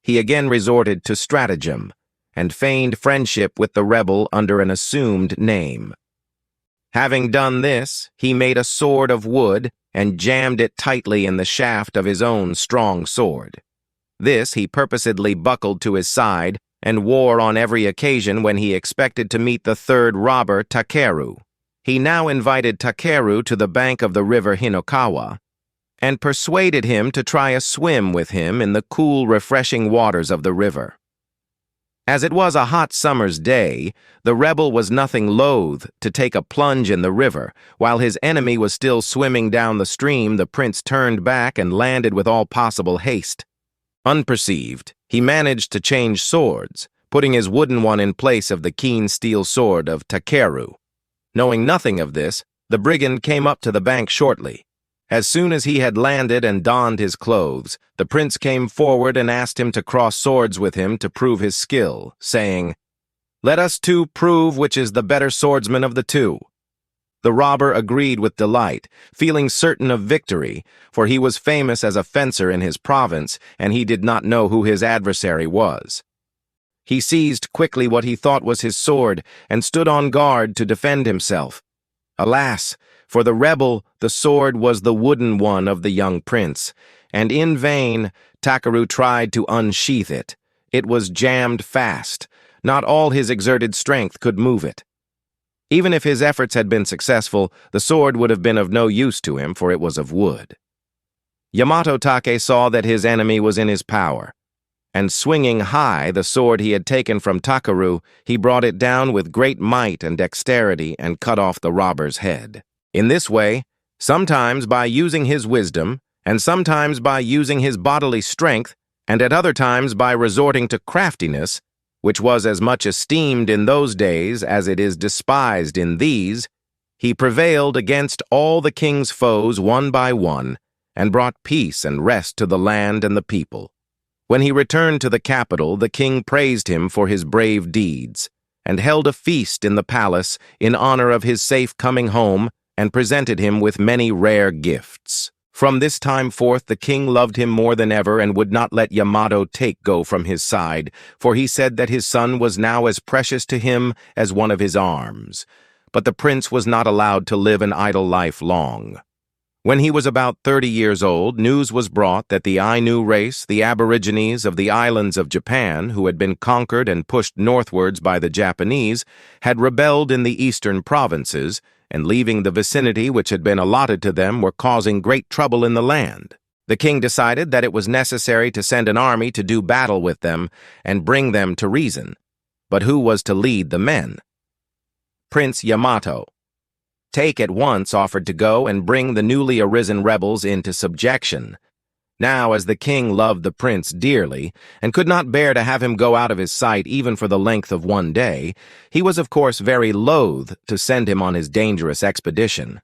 S11: He again resorted to stratagem, and feigned friendship with the rebel under an assumed name. Having done this, he made a sword of wood and jammed it tightly in the shaft of his own strong sword. This he purposedly buckled to his side and wore on every occasion when he expected to meet the third robber, Takeru. He now invited Takeru to the bank of the river Hinokawa and persuaded him to try a swim with him in the cool, refreshing waters of the river. As it was a hot summer's day, the rebel was nothing loath to take a plunge in the river. While his enemy was still swimming down the stream, the prince turned back and landed with all possible haste. Unperceived, he managed to change swords, putting his wooden one in place of the keen steel sword of Takeru. Knowing nothing of this, the brigand came up to the bank shortly. As soon as he had landed and donned his clothes, the prince came forward and asked him to cross swords with him to prove his skill, saying, "Let us two prove which is the better swordsman of the two." The robber agreed with delight, feeling certain of victory, for he was famous as a fencer in his province, and he did not know who his adversary was. He seized quickly what he thought was his sword, and stood on guard to defend himself. Alas, for the rebel, the sword was the wooden one of the young prince, and in vain Takeru tried to unsheath it. It was jammed fast. Not all his exerted strength could move it. Even if his efforts had been successful, the sword would have been of no use to him, for it was of wood. Yamato Take saw that his enemy was in his power, and swinging high the sword he had taken from Takeru, he brought it down with great might and dexterity and cut off the robber's head. In this way, sometimes by using his wisdom, and sometimes by using his bodily strength, and at other times by resorting to craftiness, which was as much esteemed in those days as it is despised in these, he prevailed against all the king's foes one by one, and brought peace and rest to the land and the people. When he returned to the capital, the king praised him for his brave deeds, and held a feast in the palace in honor of his safe coming home, and presented him with many rare gifts. From this time forth the king loved him more than ever, and would not let Yamato Take go from his side, for he said that his son was now as precious to him as one of his arms. But the prince was not allowed to live an idle life long. When he was about 30 years old, news was brought that the Ainu race, the aborigines of the islands of Japan, who had been conquered and pushed northwards by the Japanese, had rebelled in the eastern provinces, and leaving the vicinity which had been allotted to them were causing great trouble in the land. The king decided that it was necessary to send an army to do battle with them and bring them to reason. But who was to lead the men? Prince Yamato Take at once offered to go and bring the newly arisen rebels into subjection. Now, as the king loved the prince dearly, and could not bear to have him go out of his sight even for the length of one day, he was of course very loath to send him on his dangerous expedition.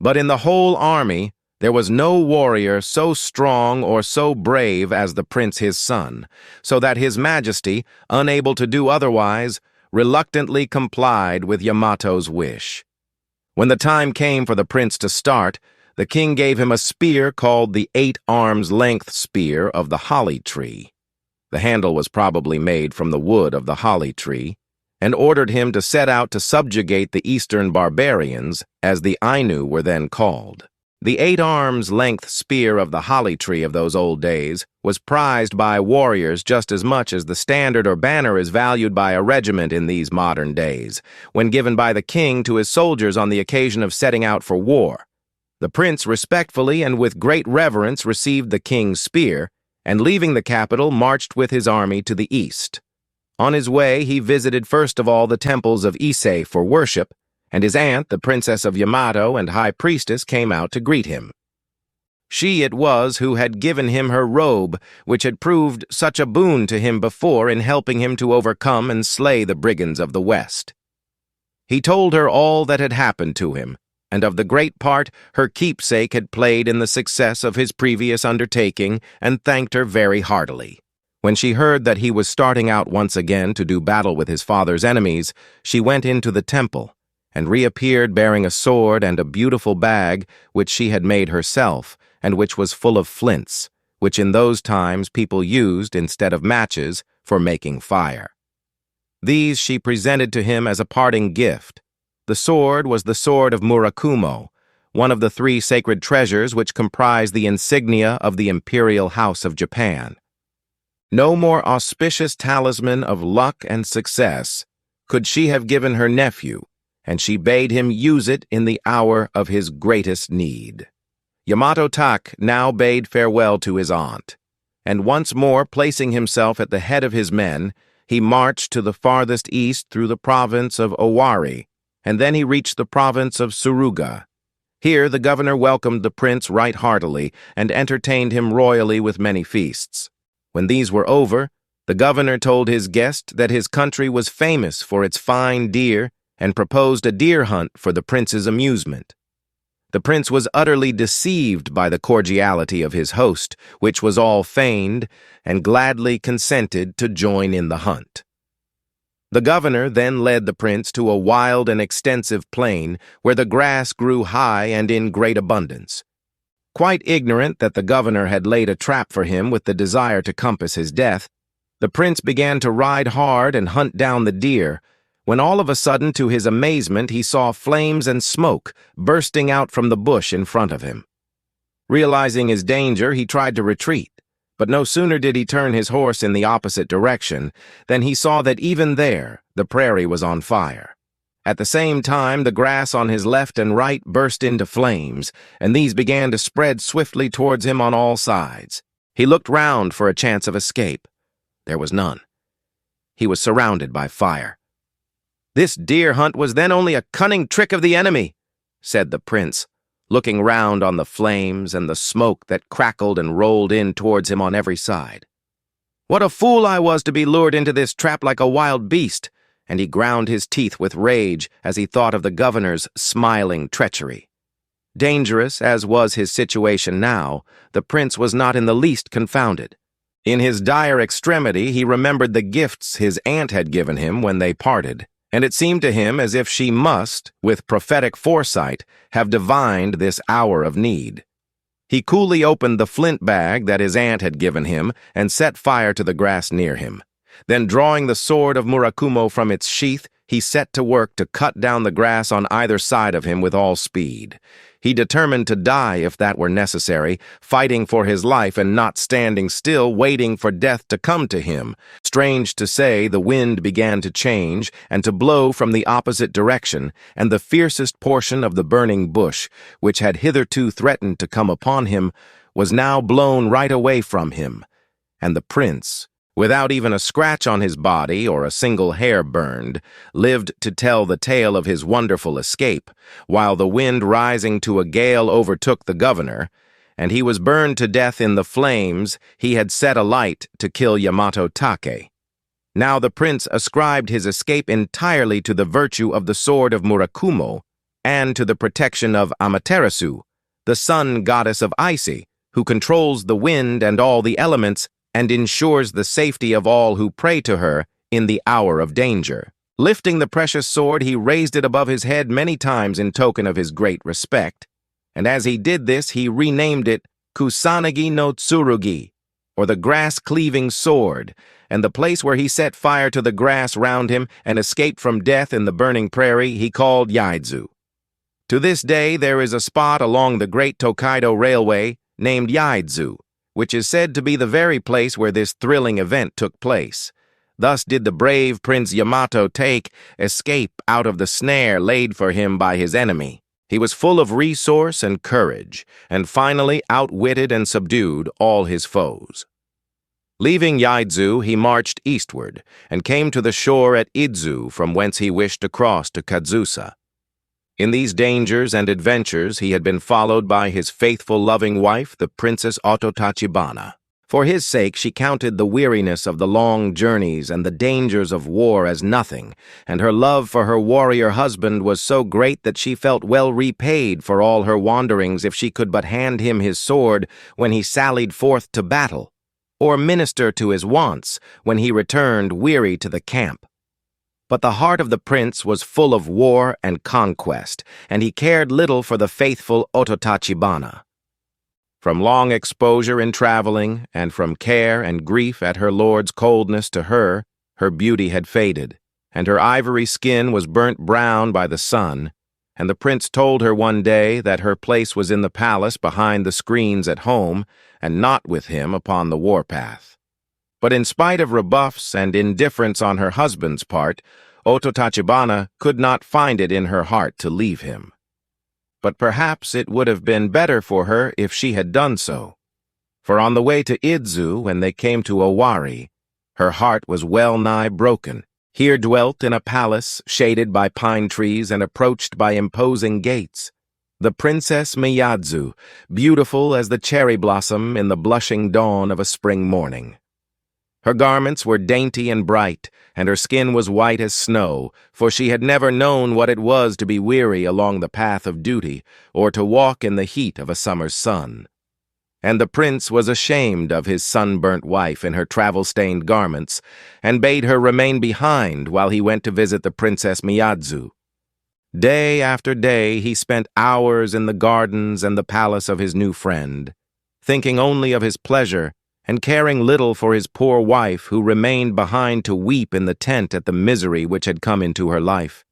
S11: But in the whole army there was no warrior so strong or so brave as the prince his son, so that his majesty, unable to do otherwise, reluctantly complied with Yamato's wish. When the time came for the prince to start, the king gave him a spear called the 8 arms length spear of the holly tree. The handle was probably made from the wood of the holly tree, and ordered him to set out to subjugate the eastern barbarians, as the Ainu were then called. The 8 arms length spear of the holly tree of those old days was prized by warriors just as much as the standard or banner is valued by a regiment in these modern days, when given by the king to his soldiers on the occasion of setting out for war. The prince respectfully and with great reverence received the king's spear, and leaving the capital marched with his army to the east. On his way he visited first of all the temples of Ise for worship, and his aunt, the princess of Yamato and high priestess, came out to greet him. She it was who had given him her robe, which had proved such a boon to him before in helping him to overcome and slay the brigands of the west. He told her all that had happened to him, and of the great part her keepsake had played in the success of his previous undertaking, and thanked her very heartily. When she heard that he was starting out once again to do battle with his father's enemies, she went into the temple, and reappeared bearing a sword and a beautiful bag which she had made herself, and which was full of flints, which in those times people used, instead of matches, for making fire. These she presented to him as a parting gift. The sword was the sword of Murakumo, one of the 3 sacred treasures which comprise the insignia of the imperial house of Japan. No more auspicious talisman of luck and success could she have given her nephew, and she bade him use it in the hour of his greatest need. Yamato Take now bade farewell to his aunt, and once more placing himself at the head of his men, he marched to the farthest east through the province of Owari, and then he reached the province of Suruga. Here the governor welcomed the prince right heartily, and entertained him royally with many feasts. When these were over, the governor told his guest that his country was famous for its fine deer, and proposed a deer hunt for the prince's amusement. The prince was utterly deceived by the cordiality of his host, which was all feigned, and gladly consented to join in the hunt. The governor then led the prince to a wild and extensive plain where the grass grew high and in great abundance. Quite ignorant that the governor had laid a trap for him with the desire to compass his death, the prince began to ride hard and hunt down the deer, when all of a sudden, to his amazement, he saw flames and smoke bursting out from the bush in front of him. Realizing his danger, he tried to retreat. But no sooner did he turn his horse in the opposite direction than he saw that even there the prairie was on fire. At the same time, the grass on his left and right burst into flames, and these began to spread swiftly towards him on all sides. He looked round for a chance of escape. There was none. He was surrounded by fire. "This deer hunt was then only a cunning trick of the enemy," said the prince, looking round on the flames and the smoke that crackled and rolled in towards him on every side. "What a fool I was to be lured into this trap like a wild beast," and he ground his teeth with rage as he thought of the governor's smiling treachery. Dangerous as was his situation now, the prince was not in the least confounded. In his dire extremity, he remembered the gifts his aunt had given him when they parted, and it seemed to him as if she must, with prophetic foresight, have divined this hour of need. He coolly opened the flint bag that his aunt had given him and set fire to the grass near him. Then, drawing the sword of Murakumo from its sheath, he set to work to cut down the grass on either side of him with all speed. He determined to die if that were necessary, fighting for his life and not standing still, waiting for death to come to him. Strange to say, the wind began to change and to blow from the opposite direction, and the fiercest portion of the burning bush, which had hitherto threatened to come upon him, was now blown right away from him. And the prince, without even a scratch on his body or a single hair burned, lived to tell the tale of his wonderful escape, while the wind rising to a gale overtook the governor, and he was burned to death in the flames he had set alight to kill Yamato Take. Now the prince ascribed his escape entirely to the virtue of the sword of Murakumo and to the protection of Amaterasu, the sun goddess of Ise, who controls the wind and all the elements and ensures the safety of all who pray to her in the hour of danger. Lifting the precious sword, he raised it above his head many times in token of his great respect, and as he did this, he renamed it Kusanagi no Tsurugi, or the grass-cleaving sword, and the place where he set fire to the grass round him and escaped from death in the burning prairie he called Yaidzu. To this day, there is a spot along the Great Tokaido Railway named Yaidzu, which is said to be the very place where this thrilling event took place. Thus did the brave Prince Yamato Take escape out of the snare laid for him by his enemy. He was full of resource and courage, and finally outwitted and subdued all his foes. Leaving Yaidzu, he marched eastward, and came to the shore at Idzu, from whence he wished to cross to Kadzusa. In these dangers and adventures he had been followed by his faithful, loving wife, the Princess Ototachibana. For his sake she counted the weariness of the long journeys and the dangers of war as nothing, and her love for her warrior husband was so great that she felt well repaid for all her wanderings if she could but hand him his sword when he sallied forth to battle, or minister to his wants when he returned weary to the camp. But the heart of the prince was full of war and conquest, and he cared little for the faithful Ototachibana. From long exposure in traveling, and from care and grief at her lord's coldness to her, her beauty had faded, and her ivory skin was burnt brown by the sun, and the prince told her one day that her place was in the palace behind the screens at home, and not with him upon the warpath. But in spite of rebuffs and indifference on her husband's part, Ototachibana could not find it in her heart to leave him. But perhaps it would have been better for her if she had done so. For on the way to Idzu, when they came to Owari, her heart was well nigh broken. Here dwelt in a palace shaded by pine trees and approached by imposing gates, the Princess Miyadzu, beautiful as the cherry blossom in the blushing dawn of a spring morning. Her garments were dainty and bright, and her skin was white as snow, for she had never known what it was to be weary along the path of duty, or to walk in the heat of a summer's sun. And the prince was ashamed of his sunburnt wife in her travel-stained garments, and bade her remain behind while he went to visit the Princess Miyadzu. Day after day he spent hours in the gardens and the palace of his new friend, thinking only of his pleasure, and caring little for his poor wife who remained behind to weep in the tent at the misery which had come into her life.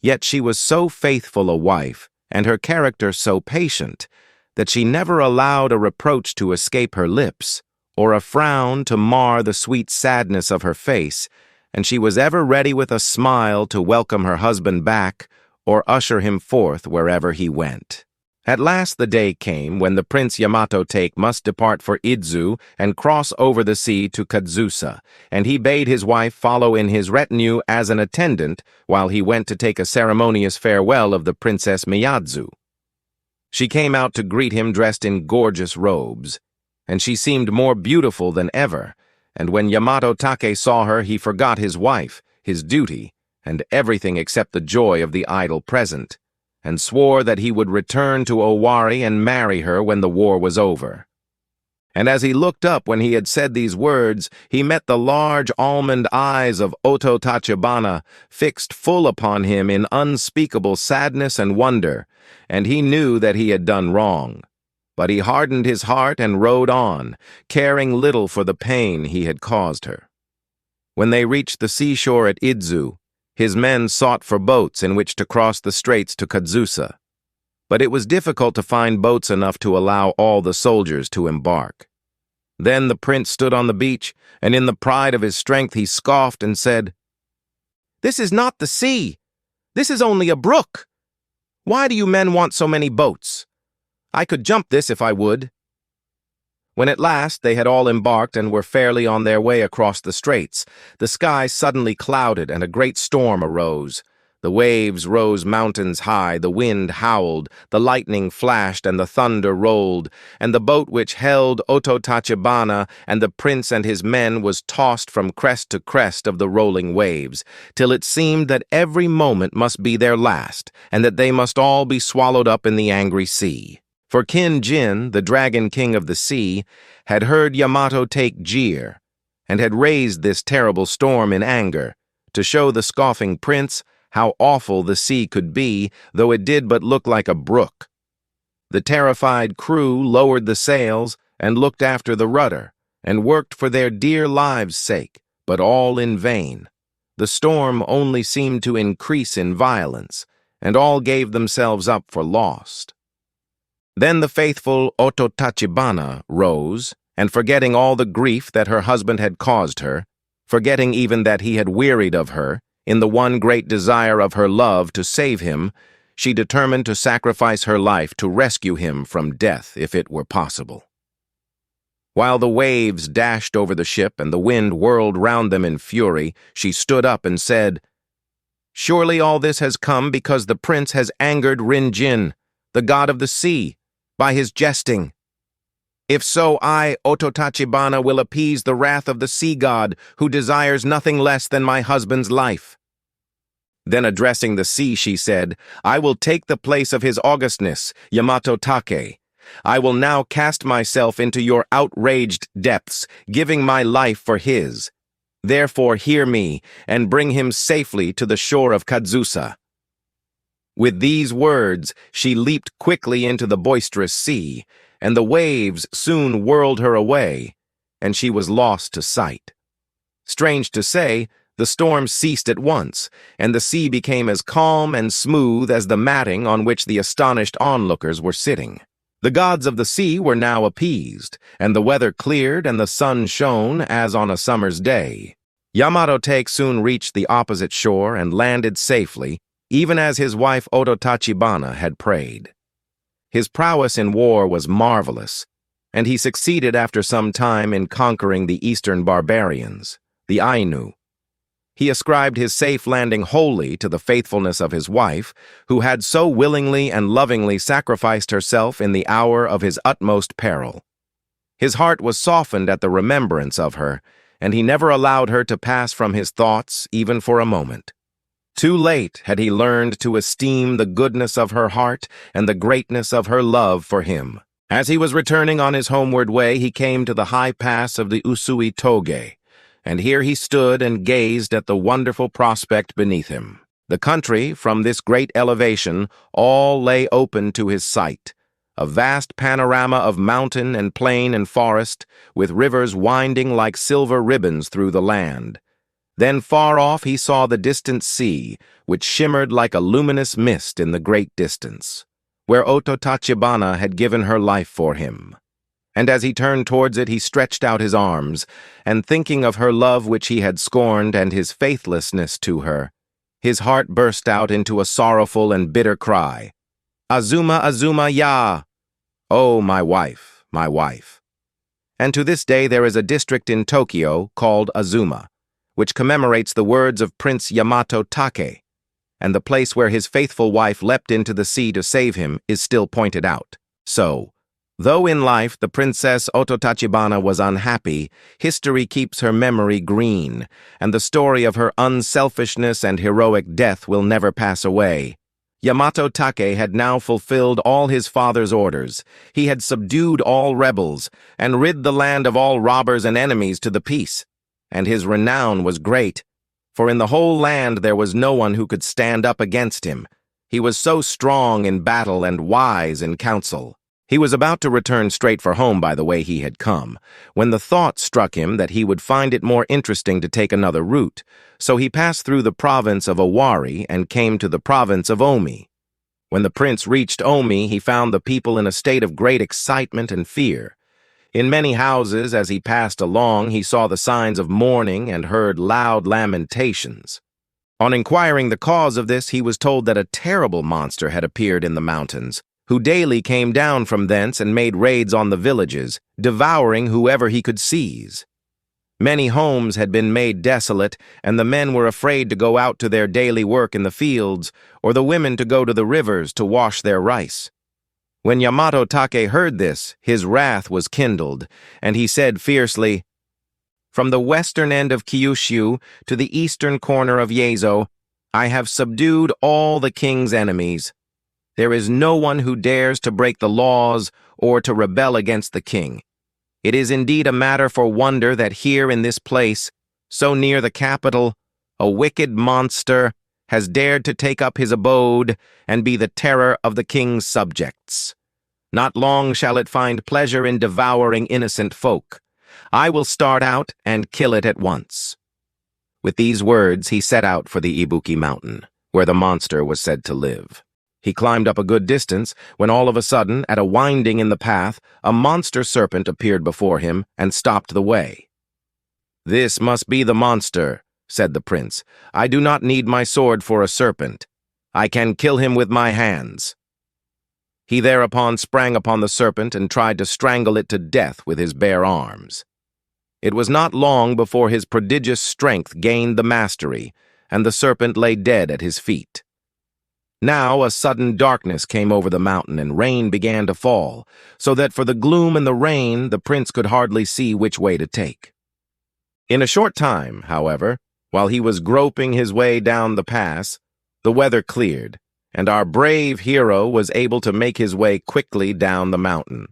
S11: Yet she was so faithful a wife, and her character so patient, that she never allowed a reproach to escape her lips, or a frown to mar the sweet sadness of her face, and she was ever ready with a smile to welcome her husband back, or usher him forth wherever he went. At last the day came when the Prince Yamato Take must depart for Idzu and cross over the sea to Kadzusa, and he bade his wife follow in his retinue as an attendant while he went to take a ceremonious farewell of the Princess Miyadzu. She came out to greet him dressed in gorgeous robes, and she seemed more beautiful than ever, and when Yamato Take saw her he forgot his wife, his duty, and everything except the joy of the idle present, and swore that he would return to Owari and marry her when the war was over. And as he looked up when he had said these words, he met the large almond eyes of Oto Tachibana fixed full upon him in unspeakable sadness and wonder, and he knew that he had done wrong. But he hardened his heart and rode on, caring little for the pain he had caused her. When they reached the seashore at Idzu, his men sought for boats in which to cross the straits to Kadzusa. But it was difficult to find boats enough to allow all the soldiers to embark. Then the prince stood on the beach, and in the pride of his strength he scoffed and said, "This is not the sea. This is only a brook. Why do you men want so many boats? I could jump this if I would." When at last they had all embarked and were fairly on their way across the straits, the sky suddenly clouded and a great storm arose. The waves rose mountains high, the wind howled, the lightning flashed, and the thunder rolled, and the boat which held Oto Tachibana and the prince and his men was tossed from crest to crest of the rolling waves, till it seemed that every moment must be their last, and that they must all be swallowed up in the angry sea. For Jin, the dragon king of the sea, had heard Yamato take jeer, and had raised this terrible storm in anger, to show the scoffing prince how awful the sea could be, though it did but look like a brook. The terrified crew lowered the sails and looked after the rudder, and worked for their dear lives' sake, but all in vain. The storm only seemed to increase in violence, and all gave themselves up for lost. Then the faithful Oto Tachibana rose, and forgetting all the grief that her husband had caused her, forgetting even that he had wearied of her, in the one great desire of her love to save him, she determined to sacrifice her life to rescue him from death if it were possible. While the waves dashed over the ship and the wind whirled round them in fury, she stood up and said, "Surely all this has come because the prince has angered Rinjin, the god of the sea, by his jesting. If so, I, Oto Tachibana, will appease the wrath of the sea god, who desires nothing less than my husband's life." Then addressing the sea, she said, "I will take the place of his augustness, Yamato Take. I will now cast myself into your outraged depths, giving my life for his. Therefore hear me, and bring him safely to the shore of Kadzusa." With these words, she leaped quickly into the boisterous sea, and the waves soon whirled her away, and she was lost to sight. Strange to say, the storm ceased at once, and the sea became as calm and smooth as the matting on which the astonished onlookers were sitting. The gods of the sea were now appeased, and the weather cleared and the sun shone as on a summer's day. Yamato Take soon reached the opposite shore and landed safely, even as his wife Oto Tachibana had prayed. His prowess in war was marvelous, and he succeeded after some time in conquering the eastern barbarians, the Ainu. He ascribed his safe landing wholly to the faithfulness of his wife, who had so willingly and lovingly sacrificed herself in the hour of his utmost peril. His heart was softened at the remembrance of her, and he never allowed her to pass from his thoughts even for a moment. Too late had he learned to esteem the goodness of her heart and the greatness of her love for him. As he was returning on his homeward way, he came to the high pass of the Usui Toge, and here he stood and gazed at the wonderful prospect beneath him. The country, from this great elevation, all lay open to his sight, a vast panorama of mountain and plain and forest, with rivers winding like silver ribbons through the land. Then far off he saw the distant sea, which shimmered like a luminous mist in the great distance, where Oto Tachibana had given her life for him. And as he turned towards it, he stretched out his arms, and thinking of her love which he had scorned and his faithlessness to her, his heart burst out into a sorrowful and bitter cry, "Azuma, Azuma, ya! Oh, my wife, my wife." And to this day there is a district in Tokyo called Azuma, which commemorates the words of Prince Yamato Take, and the place where his faithful wife leapt into the sea to save him is still pointed out. So, though in life the Princess Oto Tachibana was unhappy, history keeps her memory green, and the story of her unselfishness and heroic death will never pass away. Yamato Take had now fulfilled all his father's orders. He had subdued all rebels, and rid the land of all robbers and enemies to the peace. And his renown was great, for in the whole land there was no one who could stand up against him. He was so strong in battle and wise in counsel. He was about to return straight for home by the way he had come, when the thought struck him that he would find it more interesting to take another route, so he passed through the province of Owari and came to the province of Omi. When the prince reached Omi, he found the people in a state of great excitement and fear. In many houses, as he passed along, he saw the signs of mourning and heard loud lamentations. On inquiring the cause of this, he was told that a terrible monster had appeared in the mountains, who daily came down from thence and made raids on the villages, devouring whoever he could seize. Many homes had been made desolate, and the men were afraid to go out to their daily work in the fields, or the women to go to the rivers to wash their rice. When Yamato Take heard this, his wrath was kindled, and he said fiercely, "From the western end of Kyushu to the eastern corner of Yezo, I have subdued all the king's enemies. There is no one who dares to break the laws or to rebel against the king. It is indeed a matter for wonder that here in this place, so near the capital, a wicked monster has dared to take up his abode and be the terror of the king's subjects. Not long shall it find pleasure in devouring innocent folk. I will start out and kill it at once." With these words, he set out for the Ibuki mountain, where the monster was said to live. He climbed up a good distance, when all of a sudden, at a winding in the path, a monster serpent appeared before him and stopped the way. "This must be the monster," said the prince. "I do not need my sword for a serpent. I can kill him with my hands." He thereupon sprang upon the serpent and tried to strangle it to death with his bare arms. It was not long before his prodigious strength gained the mastery, and the serpent lay dead at his feet. Now a sudden darkness came over the mountain, and rain began to fall, so that for the gloom and the rain the prince could hardly see which way to take. In a short time, however, while he was groping his way down the pass, the weather cleared, and our brave hero was able to make his way quickly down the mountain.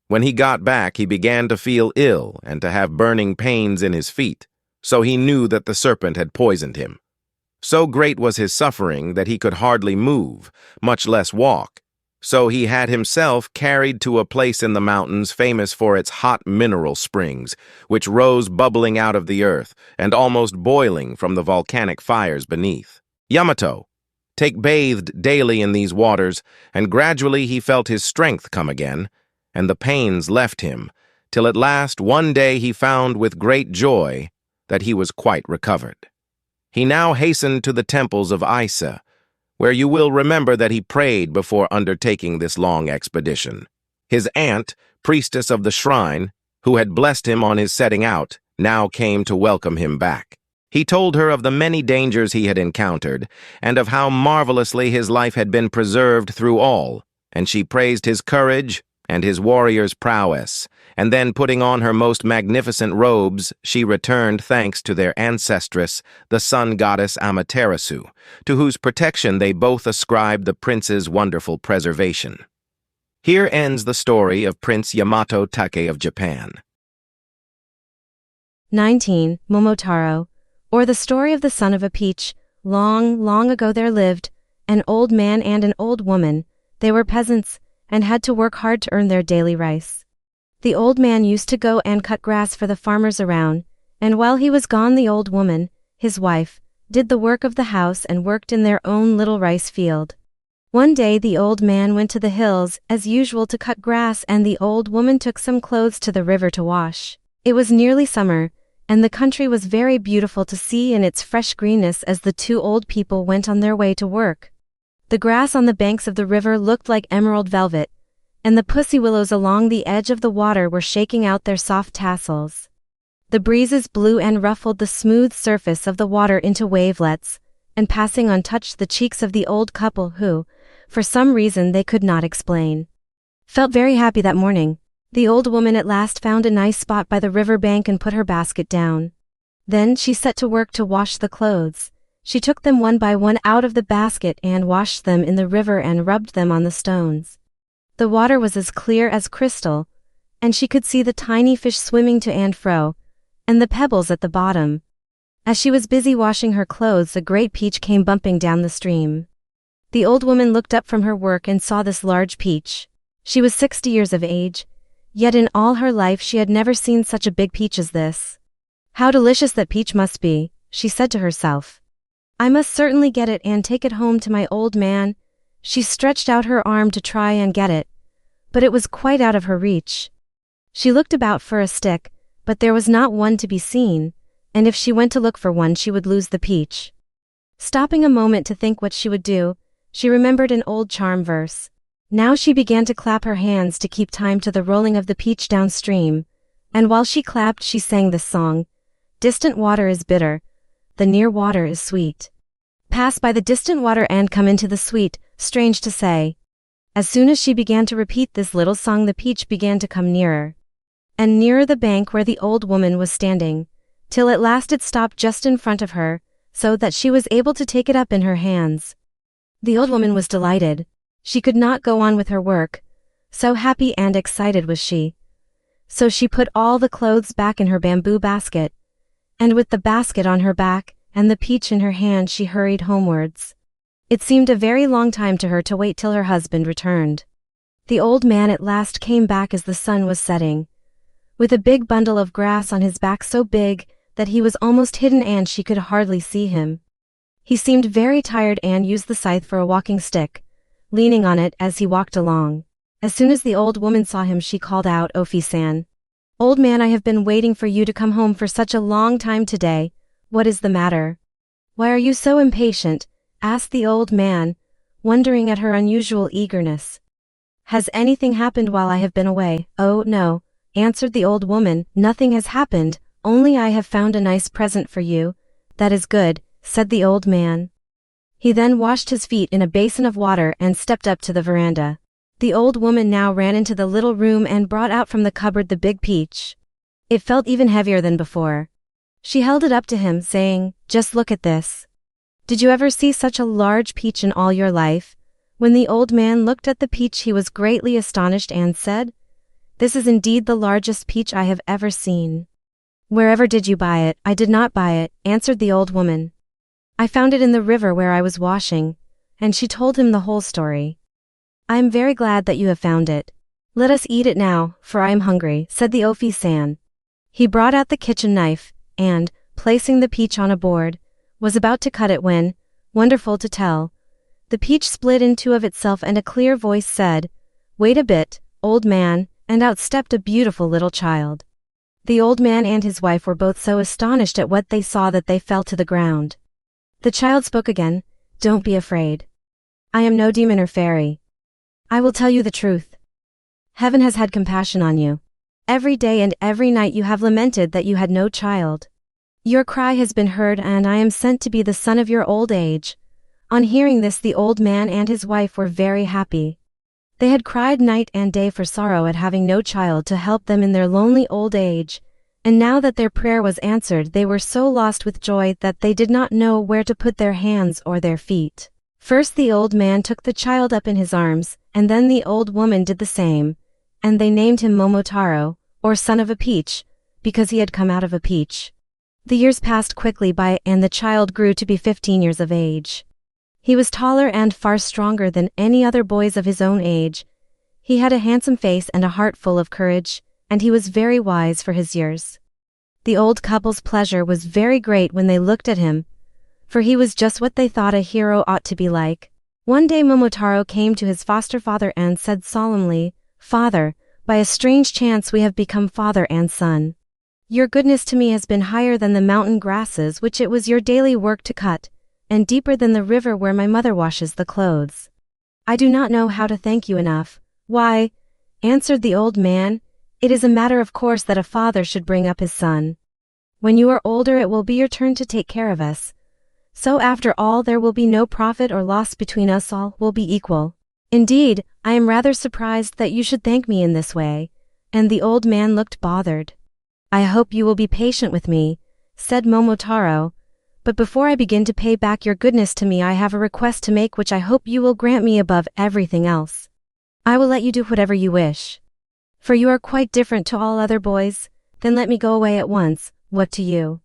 S11: When he got back, he began to feel ill and to have burning pains in his feet, so he knew that the serpent had poisoned him. So great was his suffering that he could hardly move, much less walk, so he had himself carried to a place in the mountains famous for its hot mineral springs, which rose bubbling out of the earth and almost boiling from the volcanic fires beneath. Yamato Take bathed daily in these waters, and gradually he felt his strength come again, and the pains left him, till at last one day he found with great joy that he was quite recovered. He now hastened to the temples of Ise, where you will remember that he prayed before undertaking this long expedition. His aunt, priestess of the shrine, who had blessed him on his setting out, now came to welcome him back. He told her of the many dangers he had encountered, and of how marvelously his life had been preserved through all, and she praised his courage and his warrior's prowess, and then putting on her most magnificent robes, she returned thanks to their ancestress, the sun goddess Amaterasu, to whose protection they both ascribed the prince's wonderful preservation. Here ends the story of Prince Yamato Take of Japan.
S5: 19. Momotaro, or the story of the son of a peach. Long, long ago there lived an old man and an old woman. They were peasants, and had to work hard to earn their daily rice. The old man used to go and cut grass for the farmers around, and while he was gone the old woman, his wife, did the work of the house and worked in their own little rice field. One day the old man went to the hills as usual to cut grass, and the old woman took some clothes to the river to wash. It was nearly summer, and the country was very beautiful to see in its fresh greenness as the two old people went on their way to work. The grass on the banks of the river looked like emerald velvet, and the pussy willows along the edge of the water were shaking out their soft tassels. The breezes blew and ruffled the smooth surface of the water into wavelets, and passing on touched the cheeks of the old couple who, for some reason they could not explain, felt very happy that morning. The old woman at last found a nice spot by the river bank and put her basket down. Then she set to work to wash the clothes. She took them one by one out of the basket and washed them in the river and rubbed them on the stones. The water was as clear as crystal, and she could see the tiny fish swimming to and fro, and the pebbles at the bottom. As she was busy washing her clothes, a great peach came bumping down the stream. The old woman looked up from her work and saw this large peach. She was 60 years of age, yet in all her life she had never seen such a big peach as this. How delicious that peach must be, she said to herself. I must certainly get it and take it home to my old man. She stretched out her arm to try and get it, but it was quite out of her reach. She looked about for a stick, but there was not one to be seen, and if she went to look for one she would lose the peach. Stopping a moment to think what she would do, she remembered an old charm verse. Now she began to clap her hands to keep time to the rolling of the peach downstream, and while she clapped she sang this song. Distant water is bitter, the near water is sweet. Pass by the distant water and come into the sweet, strange to say. As soon as she began to repeat this little song, the peach began to come nearer and nearer the bank where the old woman was standing, till at last it stopped just in front of her, so that she was able to take it up in her hands. The old woman was delighted. She could not go on with her work, so happy and excited was she. So she put all the clothes back in her bamboo basket, and with the basket on her back and the peach in her hand she hurried homewards. It seemed a very long time to her to wait till her husband returned. The old man at last came back as the sun was setting, with a big bundle of grass on his back, so big that he was almost hidden and she could hardly see him. He seemed very tired and used the scythe for a walking stick, leaning on it as he walked along. As soon as the old woman saw him she called out, "Ofi-san. Old man, I have been waiting for you to come home for such a long time today. What is the matter? Why are you so impatient?" asked the old man, wondering at her unusual eagerness. "Has anything happened while I have been away?" "Oh, no," answered the old woman, "nothing has happened, only I have found a nice present for you." "That is good," said the old man. He then washed his feet in a basin of water and stepped up to the veranda. The old woman now ran into the little room and brought out from the cupboard the big peach. It felt even heavier than before. She held it up to him, saying, "Just look at this. Did you ever see such a large peach in all your life?" When the old man looked at the peach he was greatly astonished and said, "This is indeed the largest peach I have ever seen." "Wherever did you buy it?" "I did not buy it," answered the old woman. "I found it in the river where I was washing," and she told him the whole story. "I am very glad that you have found it. Let us eat it now, for I am hungry," said the Ofi-san. He brought out the kitchen knife, and, placing the peach on a board, was about to cut it when, wonderful to tell, the peach split in two of itself and a clear voice said, "Wait a bit, old man," and out stepped a beautiful little child. The old man and his wife were both so astonished at what they saw that they fell to the ground. The child spoke again, "Don't be afraid. I am no demon or fairy. I will tell you the truth. Heaven has had compassion on you. Every day and every night you have lamented that you had no child. Your cry has been heard and I am sent to be the son of your old age." On hearing this the old man and his wife were very happy. They had cried night and day for sorrow at having no child to help them in their lonely old age, and now that their prayer was answered they were so lost with joy that they did not know where to put their hands or their feet. First the old man took the child up in his arms, and then the old woman did the same, and they named him Momotaro, or son of a peach, because he had come out of a peach. The years passed quickly by and the child grew to be 15 years of age. He was taller and far stronger than any other boys of his own age. He had a handsome face and a heart full of courage, and he was very wise for his years. The old couple's pleasure was very great when they looked at him, for he was just what they thought a hero ought to be like. One day Momotaro came to his foster father and said solemnly, "Father, by a strange chance we have become father and son. Your goodness to me has been higher than the mountain grasses which it was your daily work to cut, and deeper than the river where my mother washes the clothes. I do not know how to thank you enough." "Why," answered the old man, "it is a matter of course that a father should bring up his son. When you are older it will be your turn to take care of us. So after all there will be no profit or loss between us, all will be equal. Indeed, I am rather surprised that you should thank me in this way," and the old man looked bothered. "I hope you will be patient with me," said Momotaro,
S9: But before I begin to pay back your goodness to me, I have a request to make which I hope you will grant me above everything else. I will let you do whatever you wish. For you are quite different to all other boys. Then let me go away at once. What do you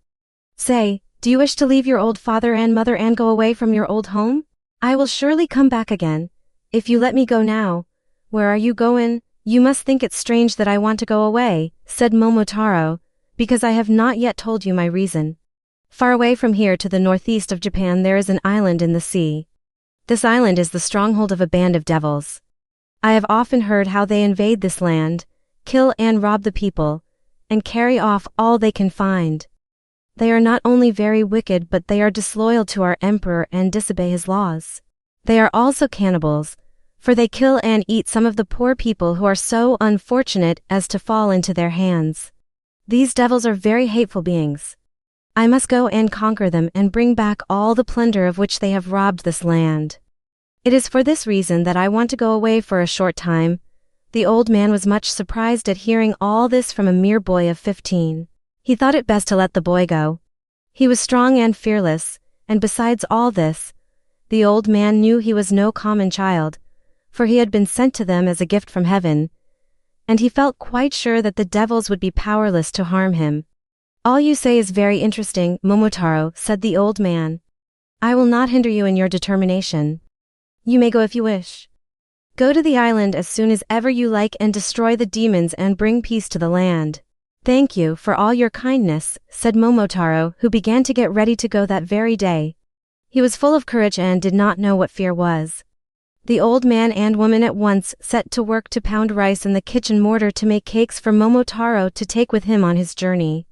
S9: say? Do you wish to leave your old father and mother and go away from your old home? I will surely come back again. If you let me go now. Where are you going? You must think it strange that I want to go away, said Momotaro, because I have not yet told you my reason. Far away from here to the northeast of Japan there is an island in the sea. This island is the stronghold of a band of devils. I have often heard how they invade this land, kill and rob the people, and carry off all they can find. They are not only very wicked but they are disloyal to our emperor and disobey his laws. They are also cannibals, for they kill and eat some of the poor people who are so unfortunate as to fall into their hands. These devils are very hateful beings. I must go and conquer them and bring back all the plunder of which they have robbed this land. It is for this reason that I want to go away for a short time. The old man was much surprised at hearing all this from a mere boy of 15. He thought it best to let the boy go. He was strong and fearless, and besides all this, the old man knew he was no common child, for he had been sent to them as a gift from heaven, and he felt quite sure that the devils would be powerless to harm him. All you say is very interesting, Momotaro, said the old man. I will not hinder you in your determination. You may go if you wish. Go to the island as soon as ever you like and destroy the demons and bring peace to the land. Thank you for all your kindness, said Momotaro, who began to get ready to go that very day. He was full of courage and did not know what fear was. The old man and woman at once set to work to pound rice in the kitchen mortar to make cakes for Momotaro to take with him on his journey.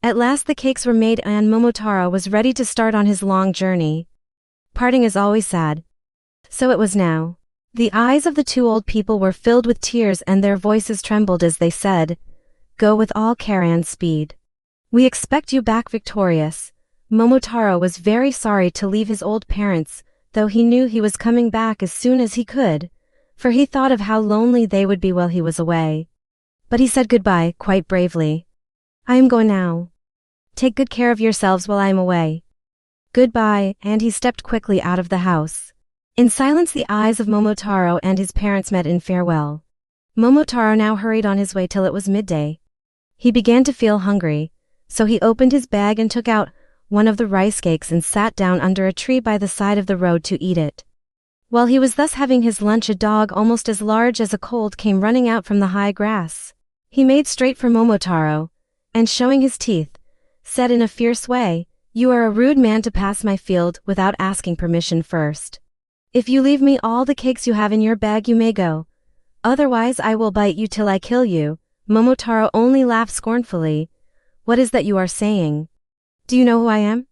S9: At last the cakes were made and Momotaro was ready to start on his long journey. Parting is always sad. So it was now. The eyes of the two old people were filled with tears and their voices trembled as they said, Go with all care and speed. We expect you back victorious. Momotaro was very sorry to leave his old parents, though he knew he was coming back as soon as he could, for he thought of how lonely they would be while he was away. But he said goodbye quite bravely. I am going now. Take good care of yourselves while I am away. Goodbye, and he stepped quickly out of the house. In silence the eyes of Momotaro and his parents met in farewell. Momotaro now hurried on his way till it was midday. He began to feel hungry, so he opened his bag and took out one of the rice cakes and sat down under a tree by the side of the road to eat it. While he was thus having his lunch, a dog almost as large as a colt came running out from the high grass. He made straight for Momotaro, and showing his teeth, said in a fierce way, You are a rude man to pass my field without asking permission first. If you leave me all the cakes you have in your bag you may go. Otherwise I will bite you till I kill you. Momotaro only laughed scornfully. What is that you are saying? Do you know who I am?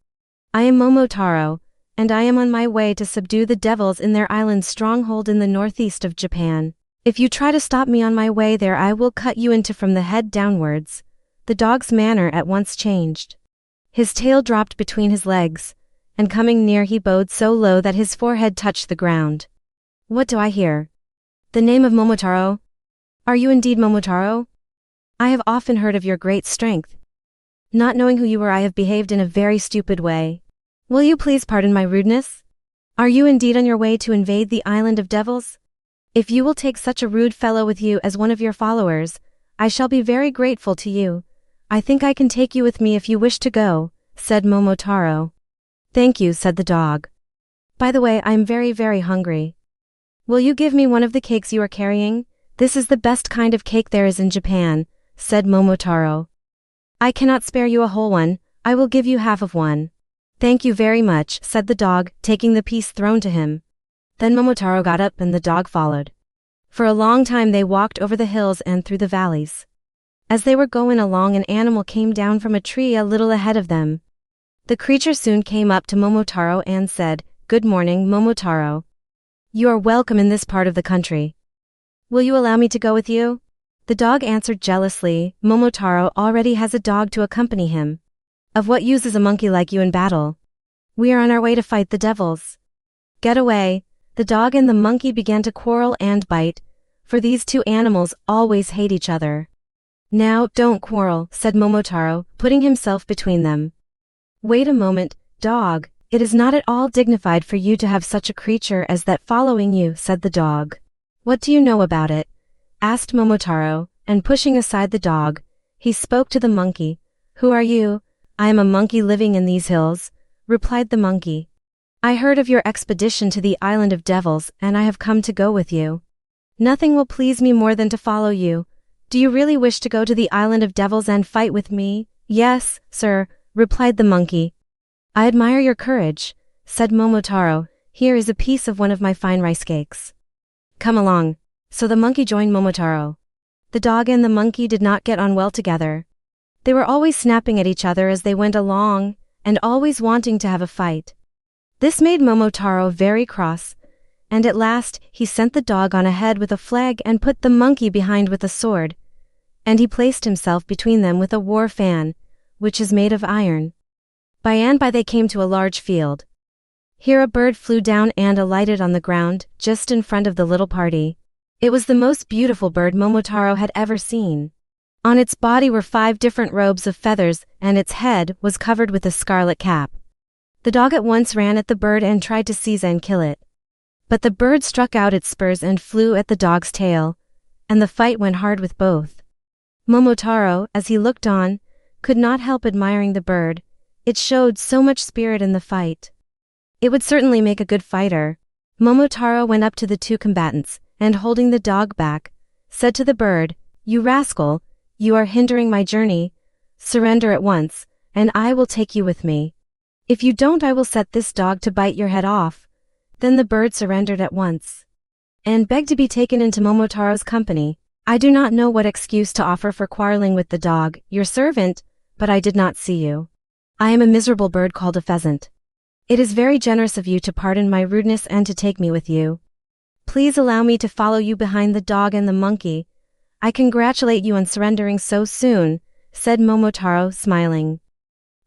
S9: I am Momotaro, and I am on my way to subdue the devils in their island stronghold in the northeast of Japan. If you try to stop me on my way there I will cut you into from the head downwards. The dog's manner at once changed. His tail dropped between his legs, and coming near he bowed so low that his forehead touched the ground. What do I hear? The name of Momotaro? Are you indeed Momotaro? I have often heard of your great strength. Not knowing who you were I have behaved in a very stupid way. Will you please pardon my rudeness? Are you indeed on your way to invade the island of devils? If you will take such a rude fellow with you as one of your followers, I shall be very grateful to you. I think I can take you with me if you wish to go, said Momotaro. Thank you, said the dog. By the way, I am very, very hungry. Will you give me one of the cakes you are carrying? This is the best kind of cake there is in Japan, said Momotaro. I cannot spare you a whole one, I will give you half of one. Thank you very much, said the dog, taking the piece thrown to him. Then Momotaro got up and the dog followed. For a long time they walked over the hills and through the valleys. As they were going along, an animal came down from a tree a little ahead of them. The creature soon came up to Momotaro and said, Good morning, Momotaro. You are welcome in this part of the country. Will you allow me to go with you? The dog answered jealously, Momotaro already has a dog to accompany him. Of what use is a monkey like you in battle? We are on our way to fight the devils. Get away. The dog and the monkey began to quarrel and bite, for these two animals always hate each other. Now, don't quarrel, said Momotaro, putting himself between them. Wait a moment,
S5: "Dog, it is not at all dignified for you to have such a creature as that following you," said the dog. "What do you know about it?" asked Momotaro, and pushing aside the dog, he spoke to the monkey. "Who are you?" "I am a monkey living in these hills," replied the monkey. "I heard of your expedition to the Island of Devils, and I have come to go with you. Nothing will please me more than to follow you. Do you really wish to go to the Island of Devils and fight with me?" "Yes, sir," replied the monkey. "I admire your courage," said Momotaro. "Here is a piece of one of my fine rice cakes. Come along." So the monkey joined Momotaro. The dog and the monkey did not get on well together. They were always snapping at each other as they went along, and always wanting to have a fight. This made Momotaro very cross, and at last he sent the dog on ahead with a flag and put the monkey behind with a sword, and he placed himself between them with a war fan, which is made of iron. By and by they came to a large field. Here a bird flew down and alighted on the ground, just in front of the little party. It was the most beautiful bird Momotaro had ever seen. On its body were 5 different robes of feathers, and its head was covered with a scarlet cap. The dog at once ran at the bird and tried to seize and kill it. But the bird struck out its spurs and flew at the dog's tail, and the fight went hard with both. Momotaro, as he looked on, could not help admiring the bird. It showed so much spirit in the fight. It would certainly make a good fighter. Momotaro went up to the 2 combatants, and holding the dog back, said to the bird, "You rascal, you are hindering my journey. Surrender at once, and I will take you with me. If you don't, I will set this dog to bite your head off." Then the bird surrendered at once, and begged to be taken into Momotaro's company. "I do not know what excuse to offer for quarreling with the dog, your servant, but I did not see you. I am a miserable bird called a pheasant. It is very generous of you to pardon my rudeness and to take me with you. Please allow me to follow you behind the dog and the monkey. I congratulate you on surrendering so soon," said Momotaro, smiling.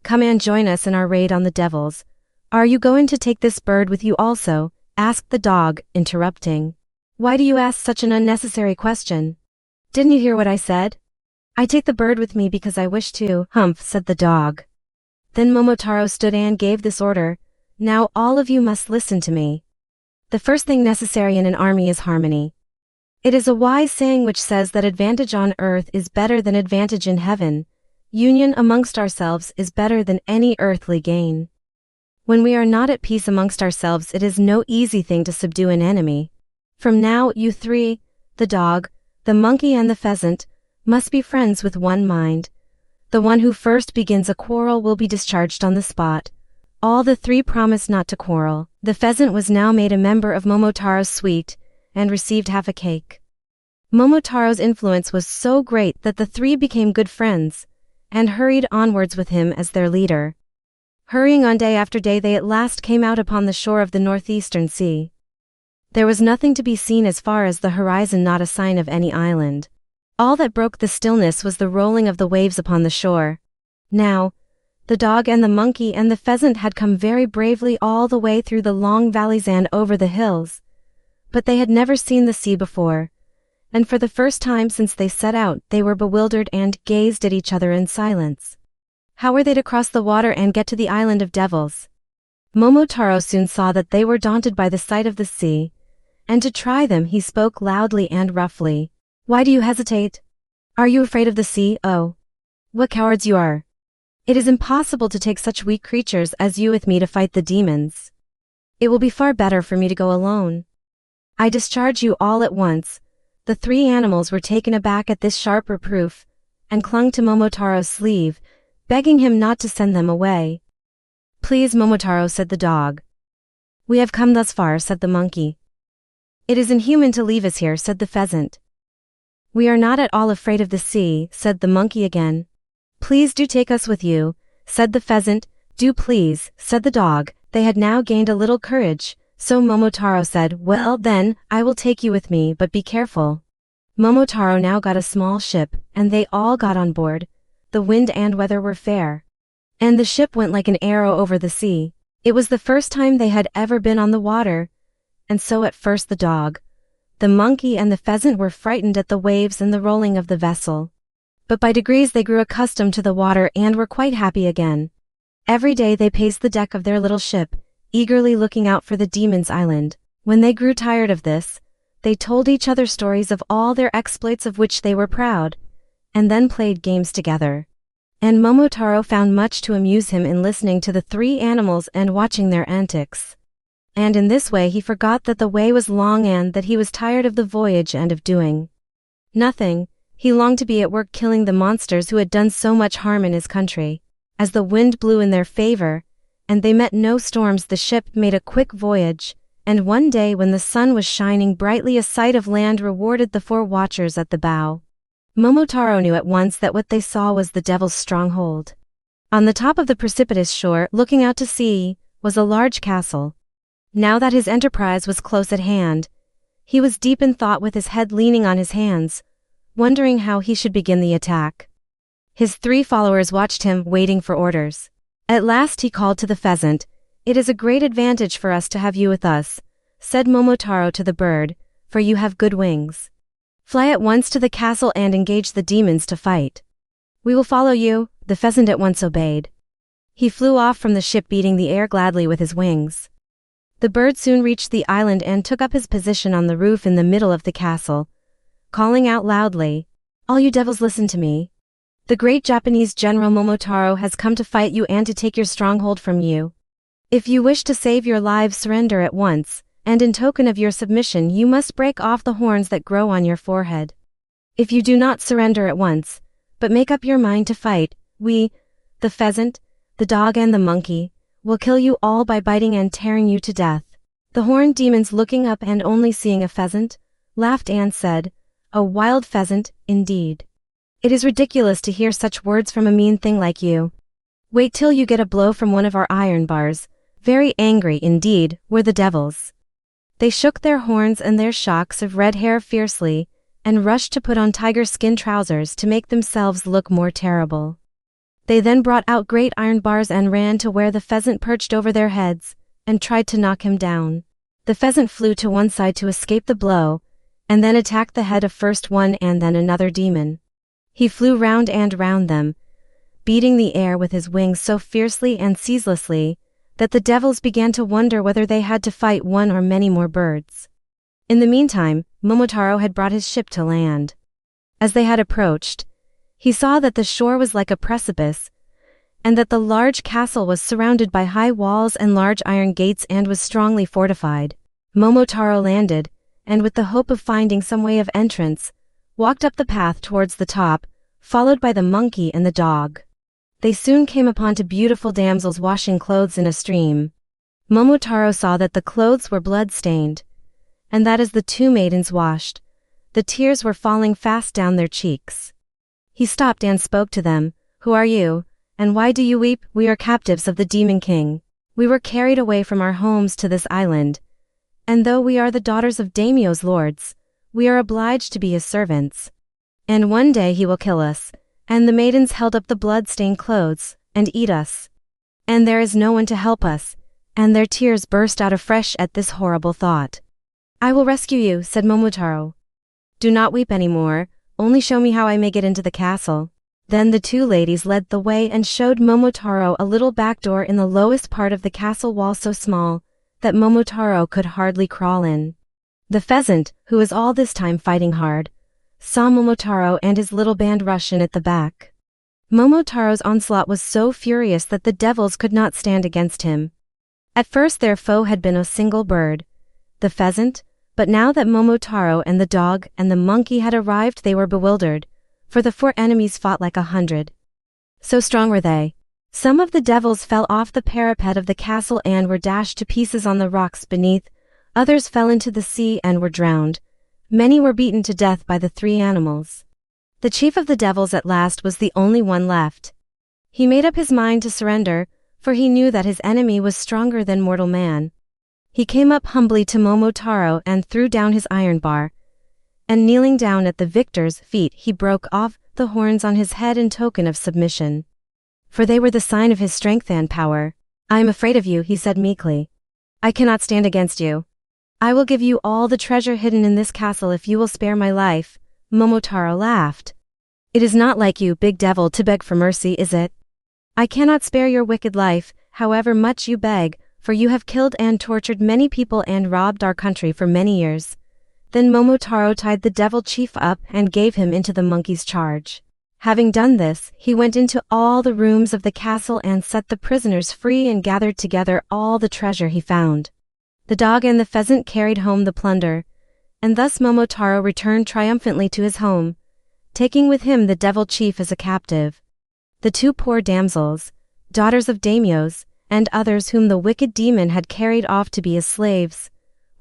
S5: "Come and join us in our raid on the devils." "Are you going to take this bird with you also?" asked the dog, interrupting. "Why do you ask such an unnecessary question? Didn't you hear what I said? I take the bird with me because I wish to." "Humph," said the dog. Then Momotaro stood and gave this order, "Now all of you must listen to me. The first thing necessary in an army is harmony. It is a wise saying which says that advantage on earth is better than advantage in heaven. Union amongst ourselves is better than any earthly gain. When we are not at peace amongst ourselves, it is no easy thing to subdue an enemy. From now, you 3, the dog, the monkey and the pheasant, must be friends with one mind. The one who first begins a quarrel will be discharged on the spot." All the 3 promised not to quarrel. The pheasant was now made a member of Momotaro's suite, and received half a cake. Momotaro's influence was so great that the 3 became good friends, and hurried onwards with him as their leader. Hurrying on day after day, they at last came out upon the shore of the northeastern sea. There was nothing to be seen as far as the horizon, not a sign of any island. All that broke the stillness was the rolling of the waves upon the shore. Now, the dog and the monkey and the pheasant had come very bravely all the way through the long valleys and over the hills, but they had never seen the sea before, and for the first time since they set out they were bewildered and gazed at each other in silence. How were they to cross the water and get to the Island of Devils? Momotaro soon saw that they were daunted by the sight of the sea, and to try them he spoke loudly and roughly. "Why do you hesitate? Are you afraid of the sea? Oh, what cowards you are! It is impossible to take such weak creatures as you with me to fight the demons. It will be far better for me to go alone. I discharge you all at once." The 3 animals were taken aback at this sharp reproof, and clung to Momotaro's sleeve, begging him not to send them away. "Please, Momotaro," said the dog. "We have come thus far," said the monkey. "It is inhuman to leave us here," said the pheasant. "We are not at all afraid of the sea," said the monkey again. "Please do take us with you," said the pheasant. "Do please," said the dog. They had now gained a little courage, so Momotaro said, "Well then, I will take you with me, but be careful." Momotaro now got a small ship, and they all got on board. The wind and weather were fair, and the ship went like an arrow over the sea. It was the first time they had ever been on the water, and so at first the dog, the monkey and the pheasant were frightened at the waves and the rolling of the vessel. But by degrees they grew accustomed to the water and were quite happy again. Every day they paced the deck of their little ship, eagerly looking out for the demon's island. When they grew tired of this, they told each other stories of all their exploits of which they were proud, and then played games together. And Momotaro found much to amuse him in listening to the three animals and watching their antics. And in this way he forgot that the way was long and that he was tired of the voyage and of doing nothing. He longed to be at work killing the monsters who had done so much harm in his country. As the wind blew in their favor, and they met no storms, the ship made a quick voyage, and one day when the sun was shining brightly, a sight of land rewarded the four watchers at the bow. Momotaro knew at once that what they saw was the devil's stronghold. On the top of the precipitous shore, looking out to sea, was a large castle. Now that his enterprise was close at hand, he was deep in thought with his head leaning on his hands, wondering how he should begin the attack. His three followers watched him, waiting for orders. At last he called to the pheasant. "It is a great advantage for us to have you with us," said Momotaro to the bird, "for you have good wings. Fly at once to the castle and engage the demons to fight." "We will follow you," the pheasant at once obeyed. He flew off from the ship, beating the air gladly with his wings. The bird soon reached the island and took up his position on the roof in the middle of the castle, calling out loudly, "All you devils, listen to me. The great Japanese General Momotaro has come to fight you and to take your stronghold from you. If you wish to save your lives, surrender at once, and in token of your submission you must break off the horns that grow on your forehead. If you do not surrender at once, but make up your mind to fight, we, the pheasant, the dog and the monkey, will kill you all by biting and tearing you to death." The horned demons, looking up and only seeing a pheasant, laughed and said, "A wild pheasant, indeed. It is ridiculous to hear such words from a mean thing like you. Wait till you get a blow from one of our iron bars." Very angry indeed were the devils. They shook their horns and their shocks of red hair fiercely, and rushed to put on tiger skin trousers to make themselves look more terrible. They then brought out great iron bars and ran to where the pheasant perched over their heads, and tried to knock him down. The pheasant flew to one side to escape the blow, and then attacked the head of first one and then another demon. He flew round and round them, beating the air with his wings so fiercely and ceaselessly, that the devils began to wonder whether they had to fight one or many more birds. In the meantime, Momotaro had brought his ship to land. As they had approached, he saw that the shore was like a precipice, and that the large castle was surrounded by high walls and large iron gates and was strongly fortified. Momotaro landed, and with the hope of finding some way of entrance, walked up the path towards the top, followed by the monkey and the dog. They soon came upon two beautiful damsels washing clothes in a stream. Momotaro saw that the clothes were blood-stained, and that as the two maidens washed, the tears were falling fast down their cheeks. He stopped and spoke to them. "Who are you, and why do you weep?" "We are captives of the Demon King. We were carried away from our homes to this island, and though we are the daughters of daimyo's lords, we are obliged to be his servants. And one day he will kill us." And the maidens held up the blood-stained clothes, "and eat us. And there is no one to help us," and their tears burst out afresh at this horrible thought. "I will rescue you," said Momotaro. "Do not weep any more, only show me how I may get into the castle." Then the two ladies led the way and showed Momotaro a little back door in the lowest part of the castle wall, so small that Momotaro could hardly crawl in. The pheasant, who was all this time fighting hard, saw Momotaro and his little band rush in at the back. Momotaro's onslaught was so furious that the devils could not stand against him. At first their foe had been a single bird, the pheasant, but now that Momotaro and the dog and the monkey had arrived, they were bewildered, for the four enemies fought like 100. So strong were they. Some of the devils fell off the parapet of the castle and were dashed to pieces on the rocks beneath, others fell into the sea and were drowned. Many were beaten to death by the three animals. The chief of the devils at last was the only one left. He made up his mind to surrender, for he knew that his enemy was stronger than mortal man. He came up humbly to Momotaro and threw down his iron bar, and kneeling down at the victor's feet he broke off the horns on his head in token of submission. For they were the sign of his strength and power. "I am afraid of you," he said meekly. "I cannot stand against you. I will give you all the treasure hidden in this castle if you will spare my life." Momotaro laughed. "It is not like you, big devil, to beg for mercy, is it?
S12: I cannot spare your wicked life, however much you beg, for you have killed and tortured many people and robbed our country for many years. Then Momotaro tied the devil chief up and gave him into the monkey's charge. Having done this, he went into all the rooms of the castle and set the prisoners free and gathered together all the treasure he found. The dog and the pheasant carried home the plunder, and thus Momotaro returned triumphantly to his home, taking with him the devil chief as a captive. The two poor damsels, daughters of daimyos, and others whom the wicked demon had carried off to be his slaves,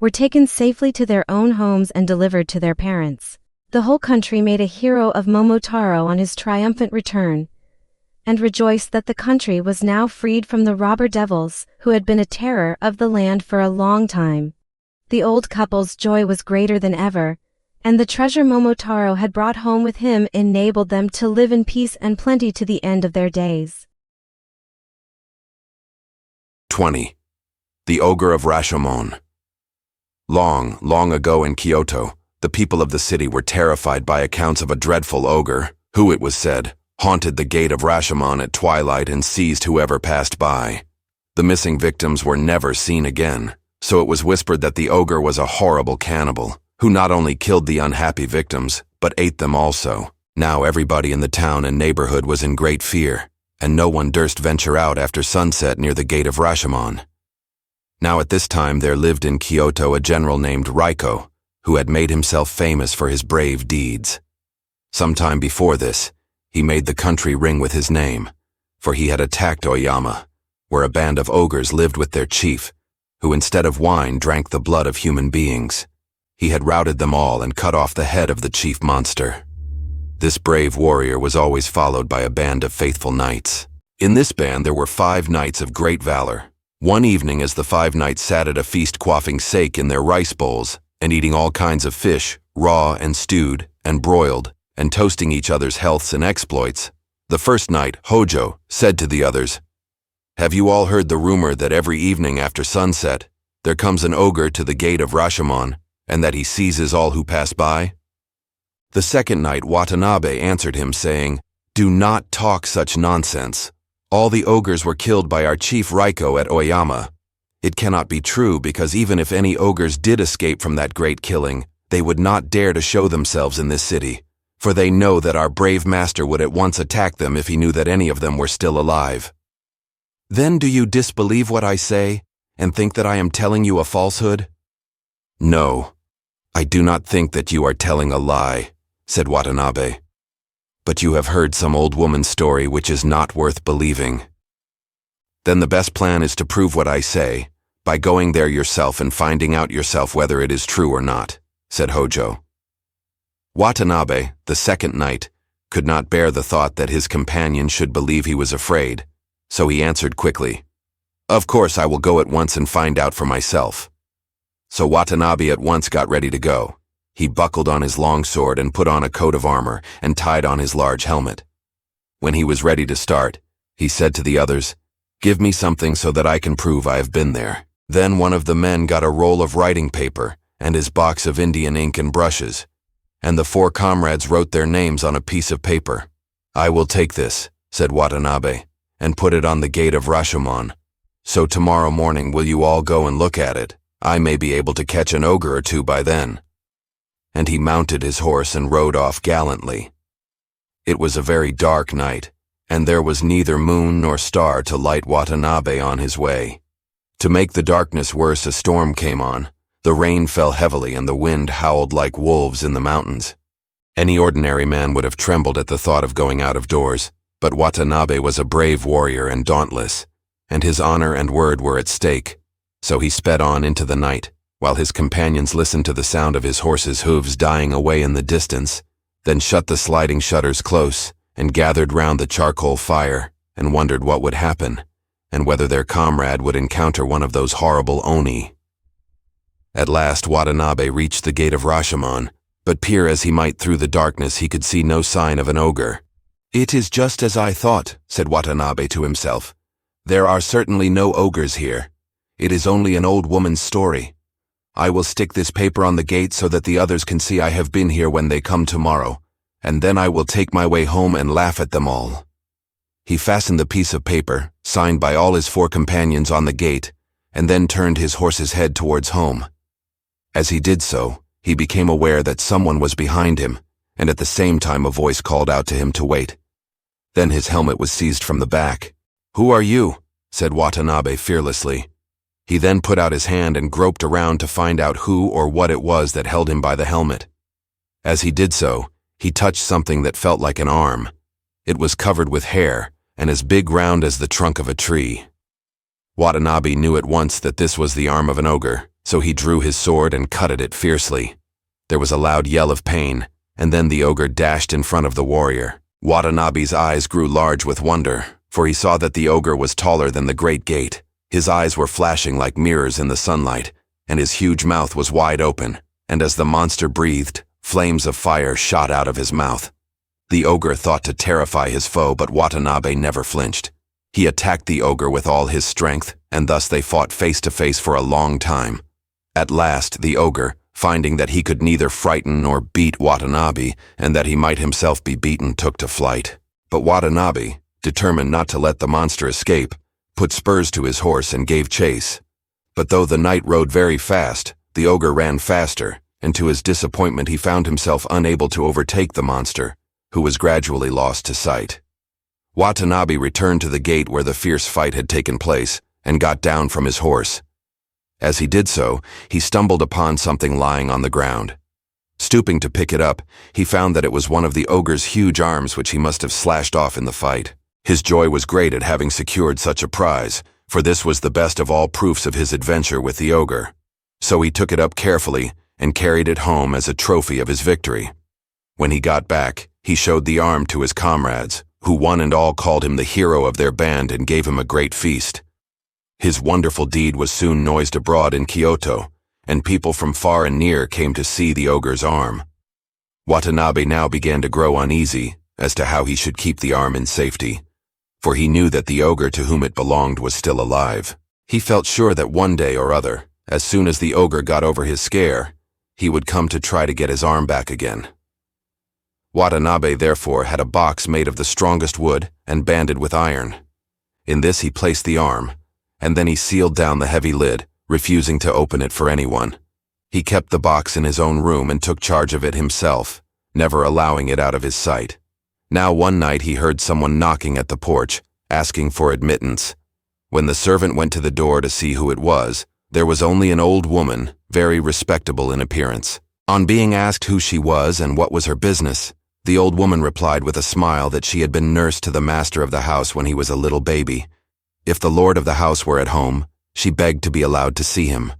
S12: were taken safely to their own homes and delivered to their parents. The whole country made a hero of Momotaro on his triumphant return, and rejoiced that the country was now freed from the robber devils who had been a terror of the land for a long time. The old couple's joy was greater than ever, and the treasure Momotaro had brought home with him enabled them to live in peace and plenty to the end of their days.
S6: 20. The Ogre of Rashomon. Long, long ago in Kyoto, the people of the city were terrified by accounts of a dreadful ogre, who, it was said, haunted the gate of Rashomon at twilight and seized whoever passed by. The missing victims were never seen again, so it was whispered that the ogre was a horrible cannibal, who not only killed the unhappy victims, but ate them also. Now everybody in the town and neighborhood was in great fear, and no one durst venture out after sunset near the gate of Rashomon. Now at this time there lived in Kyoto a general named Raiko, who had made himself famous for his brave deeds. Some time before this, he made the country ring with his name, for he had attacked Oyama, where a band of ogres lived with their chief, who instead of wine drank the blood of human beings. He had routed them all and cut off the head of the chief monster. This brave warrior was always followed by a band of faithful knights. In this band there were 5 knights of great valor. One evening, as the 5 knights sat at a feast quaffing sake in their rice bowls, and eating all kinds of fish, raw and stewed and broiled, and toasting each other's healths and exploits, the first knight, Hojo, said to the others, "Have you all heard the rumor that every evening after sunset, there comes an ogre to the gate of Rashomon, and that he seizes all who pass by?" The second knight, Watanabe, answered him, saying, "Do not talk such nonsense. All the ogres were killed by our chief Raiko at Oyama. It cannot be true, because even if any ogres did escape from that great killing, they would not dare to show themselves in this city, for they know that our brave master would at once attack them if he knew that any of them were still alive. Then do you disbelieve what I say, and think that I am telling you a falsehood?" "No, I do not think that you are telling a lie," said Watanabe. "But you have heard some old woman's story which is not worth believing." "Then the best plan is to prove what I say, by going there yourself and finding out yourself whether it is true or not," said Hojo. Watanabe, the second knight, could not bear the thought that his companion should believe he was afraid, so he answered quickly, "Of course I will go at once and find out for myself." So Watanabe at once got ready to go. He buckled on his long sword and put on a coat of armor and tied on his large helmet. When he was ready to start, he said to the others, "Give me something so that I can prove I have been there." Then one of the men got a roll of writing paper and his box of Indian ink and brushes, and the 4 comrades wrote their names on a piece of paper. "I will take this," said Watanabe, "and put it on the gate of Rashomon. So tomorrow morning will you all go and look at it? I may be able to catch an ogre or 2 by then." And he mounted his horse and rode off gallantly. It was a very dark night, and there was neither moon nor star to light Watanabe on his way. To make the darkness worse, a storm came on. The rain fell heavily and the wind howled like wolves in the mountains. Any ordinary man would have trembled at the thought of going out of doors, but Watanabe was a brave warrior and dauntless, and his honor and word were at stake. So he sped on into the night, while his companions listened to the sound of his horse's hooves dying away in the distance, then shut the sliding shutters close and gathered round the charcoal fire and wondered what would happen, and whether their comrade would encounter one of those horrible oni. At last Watanabe reached the gate of Rashomon, but peer as he might through the darkness he could see no sign of an ogre. "It is just as I thought," said Watanabe to himself. "There are certainly no ogres here. It is only an old woman's story. I will stick this paper on the gate so that the others can see I have been here when they come tomorrow, and then I will take my way home and laugh at them all." He fastened the piece of paper, signed by all his 4 companions, on the gate, and then turned his horse's head towards home. As he did so, he became aware that someone was behind him, and at the same time a voice called out to him to wait. Then his helmet was seized from the back. "Who are you?" said Watanabe fearlessly. He then put out his hand and groped around to find out who or what it was that held him by the helmet. As he did so, he touched something that felt like an arm. It was covered with hair, and as big round as the trunk of a tree. Watanabe knew at once that this was the arm of an ogre, so he drew his sword and cut at it fiercely. There was a loud yell of pain, and then the ogre dashed in front of the warrior. Watanabe's eyes grew large with wonder, for he saw that the ogre was taller than the great gate. His eyes were flashing like mirrors in the sunlight, and his huge mouth was wide open, and as the monster breathed, flames of fire shot out of his mouth. The ogre thought to terrify his foe, but Watanabe never flinched. He attacked the ogre with all his strength, and thus they fought face to face for a long time. At last, the ogre, finding that he could neither frighten nor beat Watanabe, and that he might himself be beaten, took to flight. But Watanabe, determined not to let the monster escape, put spurs to his horse and gave chase. But though the knight rode very fast, the ogre ran faster, and to his disappointment he found himself unable to overtake the monster, who was gradually lost to sight. Watanabe returned to the gate where the fierce fight had taken place, and got down from his horse. As he did so, he stumbled upon something lying on the ground. Stooping to pick it up, he found that it was one of the ogre's huge arms, which he must have slashed off in the fight. His joy was great at having secured such a prize, for this was the best of all proofs of his adventure with the ogre. So he took it up carefully and carried it home as a trophy of his victory. When he got back, he showed the arm to his comrades, who one and all called him the hero of their band and gave him a great feast. His wonderful deed was soon noised abroad in Kyoto, and people from far and near came to see the ogre's arm. Watanabe now began to grow uneasy as to how he should keep the arm in safety, for he knew that the ogre to whom it belonged was still alive. He felt sure that one day or other, as soon as the ogre got over his scare, he would come to try to get his arm back again. Watanabe therefore had a box made of the strongest wood and banded with iron. In this he placed the arm, and then he sealed down the heavy lid, refusing to open it for anyone. He kept the box in his own room and took charge of it himself, never allowing it out of his sight. Now one night he heard someone knocking at the porch, asking for admittance. When the servant went to the door to see who it was, there was only an old woman, very respectable in appearance. On being asked who she was and what was her business, the old woman replied with a smile that she had been nurse to the master of the house when he was a little baby. If the lord of the house were at home, she begged to be allowed to see him.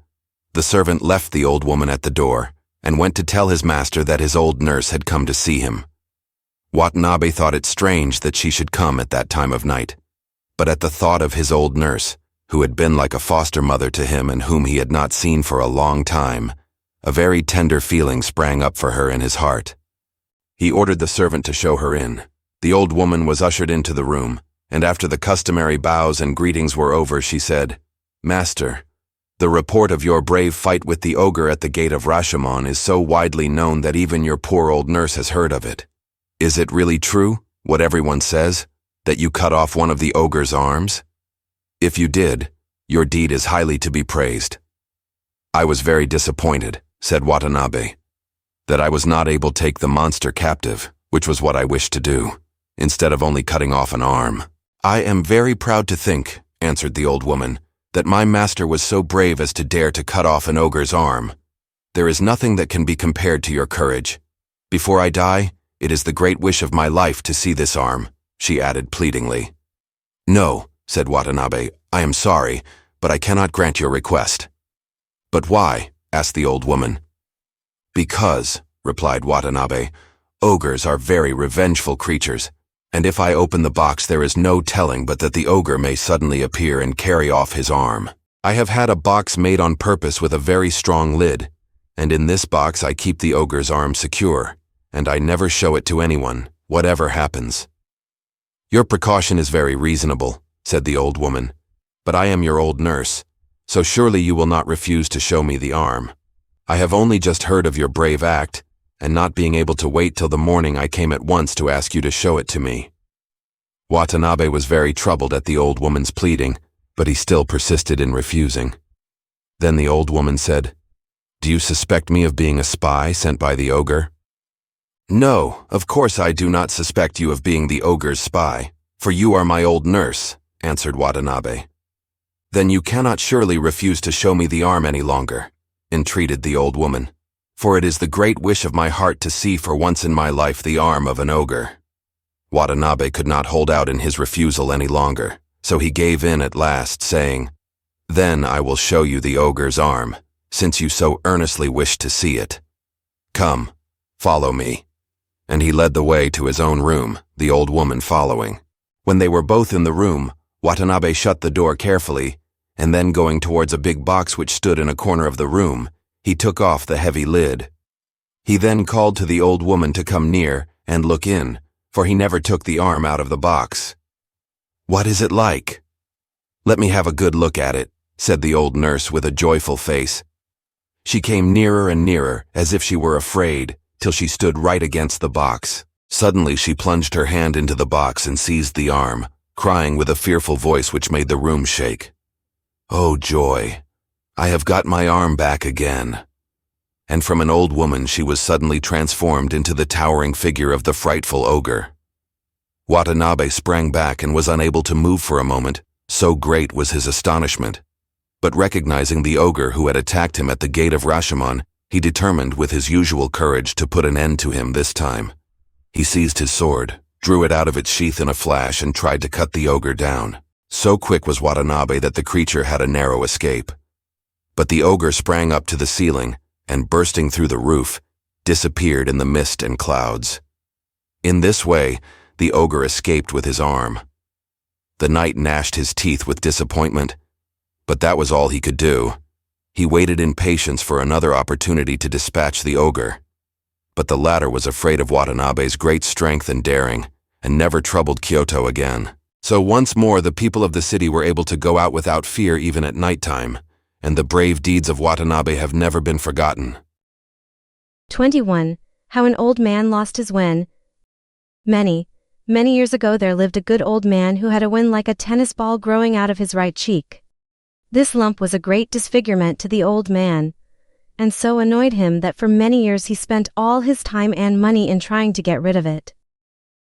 S6: The servant left the old woman at the door and went to tell his master that his old nurse had come to see him. Watanabe thought it strange that she should come at that time of night, but at the thought of his old nurse, who had been like a foster mother to him and whom he had not seen for a long time, a very tender feeling sprang up for her in his heart. He ordered the servant to show her in. The old woman was ushered into the room, and after the customary bows and greetings were over, she said, "Master, the report of your brave fight with the ogre at the gate of Rashomon is so widely known that even your poor old nurse has heard of it. Is it really true, what everyone says, that you cut off one of the ogre's arms? If you did, your deed is highly to be praised." "I was very disappointed," said Watanabe, "that I was not able to take the monster captive, which was what I wished to do, instead of only cutting off an arm." "I am very proud to think," answered the old woman, "that my master was so brave as to dare to cut off an ogre's arm. There is nothing that can be compared to your courage. Before I die, it is the great wish of my life to see this arm," she added pleadingly. "No," said Watanabe, "I am sorry, but I cannot grant your request." "But why?" asked the old woman. "Because," replied Watanabe, "ogres are very revengeful creatures, and if I open the box there is no telling but that the ogre may suddenly appear and carry off his arm. I have had a box made on purpose with a very strong lid, and in this box I keep the ogre's arm secure, and I never show it to anyone, whatever happens." "Your precaution is very reasonable," said the old woman, "but I am your old nurse, so surely you will not refuse to show me the arm. I have only just heard of your brave act, and not being able to wait till the morning I came at once to ask you to show it to me." Watanabe was very troubled at the old woman's pleading, but he still persisted in refusing. Then the old woman said, "Do you suspect me of being a spy sent by the ogre?" "No, of course I do not suspect you of being the ogre's spy, for you are my old nurse," answered Watanabe. "Then you cannot surely refuse to show me the arm any longer," entreated the old woman, "for it is the great wish of my heart to see for once in my life the arm of an ogre." Watanabe could not hold out in his refusal any longer, so he gave in at last, saying, "Then I will show you the ogre's arm, since you so earnestly wish to see it. Come, follow me." And he led the way to his own room, the old woman following. When they were both in the room, Watanabe shut the door carefully, and then going towards a big box which stood in a corner of the room, he took off the heavy lid. He then called to the old woman to come near and look in, for he never took the arm out of the box. "What is it like?" "Let me have a good look at it," said the old nurse with a joyful face. She came nearer and nearer, as if she were afraid, till she stood right against the box. Suddenly she plunged her hand into the box and seized the arm, crying with a fearful voice which made the room shake, "Oh joy! I have got my arm back again." And from an old woman she was suddenly transformed into the towering figure of the frightful ogre. Watanabe sprang back and was unable to move for a moment, so great was his astonishment. But recognizing the ogre who had attacked him at the gate of Rashomon, he determined with his usual courage to put an end to him this time. He seized his sword, drew it out of its sheath in a flash, and tried to cut the ogre down. So quick was Watanabe that the creature had a narrow escape. But the ogre sprang up to the ceiling, and bursting through the roof, disappeared in the mist and clouds. In this way, the ogre escaped with his arm. The knight gnashed his teeth with disappointment, but that was all he could do. He waited in patience for another opportunity to dispatch the ogre. But the latter was afraid of Watanabe's great strength and daring, and never troubled Kyoto again. So once more the people of the city were able to go out without fear even at nighttime, and the brave deeds of Watanabe have never been forgotten.
S12: 21. How an old man lost his wen. Many years ago there lived a good old man who had a wen like a tennis ball growing out of his right cheek. This lump was a great disfigurement to the old man, and so annoyed him that for many years he spent all his time and money in trying to get rid of it.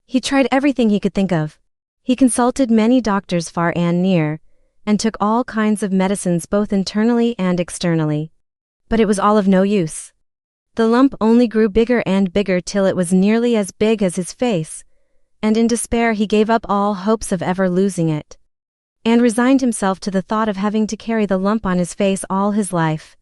S12: He tried everything he could think of. He consulted many doctors far and near, and took all kinds of medicines both internally and externally. But it was all of no use. The lump only grew bigger and bigger till it was nearly as big as his face, and in despair he gave up all hopes of ever losing it, and resigned himself to the thought of having to carry the lump on his face all his life.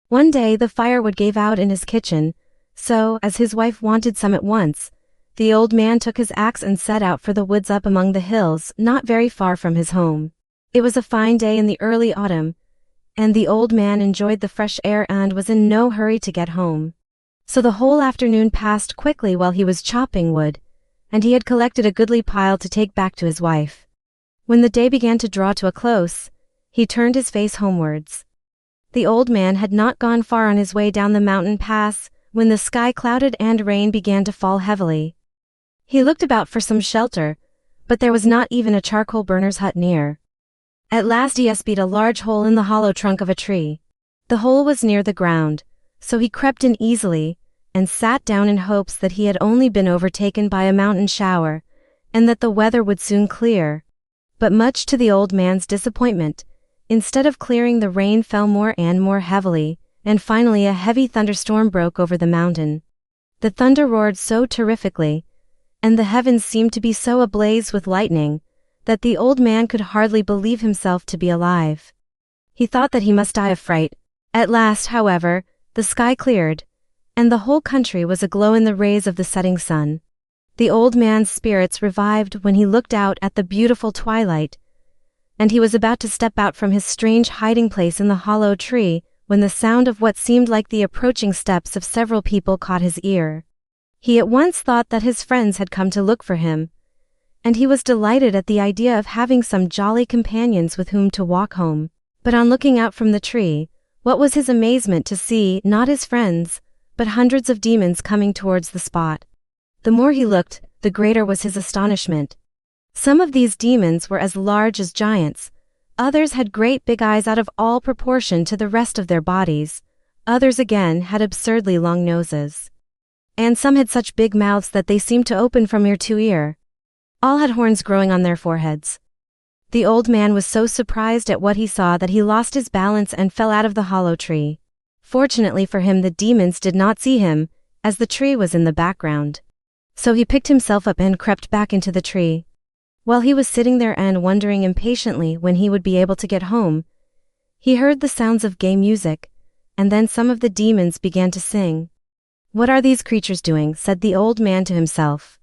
S12: One day the firewood gave out in his kitchen, so, as his wife wanted some at once, the old man took his axe and set out for the woods up among the hills not very far from his home. It was a fine day in the early autumn, and the old man enjoyed the fresh air and was in no hurry to get home. So the whole afternoon passed quickly while he was chopping wood, and he had collected a goodly pile to take back to his wife. When the day began to draw to a close, he turned his face homewards. The old man had not gone far on his way down the mountain pass when the sky clouded and rain began to fall heavily. He looked about for some shelter, but there was not even a charcoal burner's hut near. At last he espied a large hole in the hollow trunk of a tree. The hole was near the ground, so he crept in easily, and sat down in hopes that he had only been overtaken by a mountain shower, and that the weather would soon clear. But much to the old man's disappointment, instead of clearing, the rain fell more and more heavily, and finally a heavy thunderstorm broke over the mountain. The thunder roared so terrifically, and the heavens seemed to be so ablaze with lightning, that the old man could hardly believe himself to be alive. He thought that he must die of fright. At last, however, the sky cleared, and the whole country was aglow in the rays of the setting sun. The old man's spirits revived when he looked out at the beautiful twilight, and he was about to step out from his strange hiding place in the hollow tree, when the sound of what seemed like the approaching steps of several people caught his ear. He at once thought that his friends had come to look for him, and he was delighted at the idea of having some jolly companions with whom to walk home. But on looking out from the tree, what was his amazement to see, not his friends, but hundreds of demons coming towards the spot. The more he looked, the greater was his astonishment. Some of these demons were as large as giants. Others had great big eyes out of all proportion to the rest of their bodies. Others again had absurdly long noses. And some had such big mouths that they seemed to open from ear to ear. All had horns growing on their foreheads. The old man was so surprised at what he saw that he lost his balance and fell out of the hollow tree. Fortunately for him, the demons did not see him, as the tree was in the background. So he picked himself up and crept back into the tree. While he was sitting there and wondering impatiently when he would be able to get home, he heard the sounds of gay music, and then some of the demons began to sing. "What are these creatures doing?" said the old man to himself.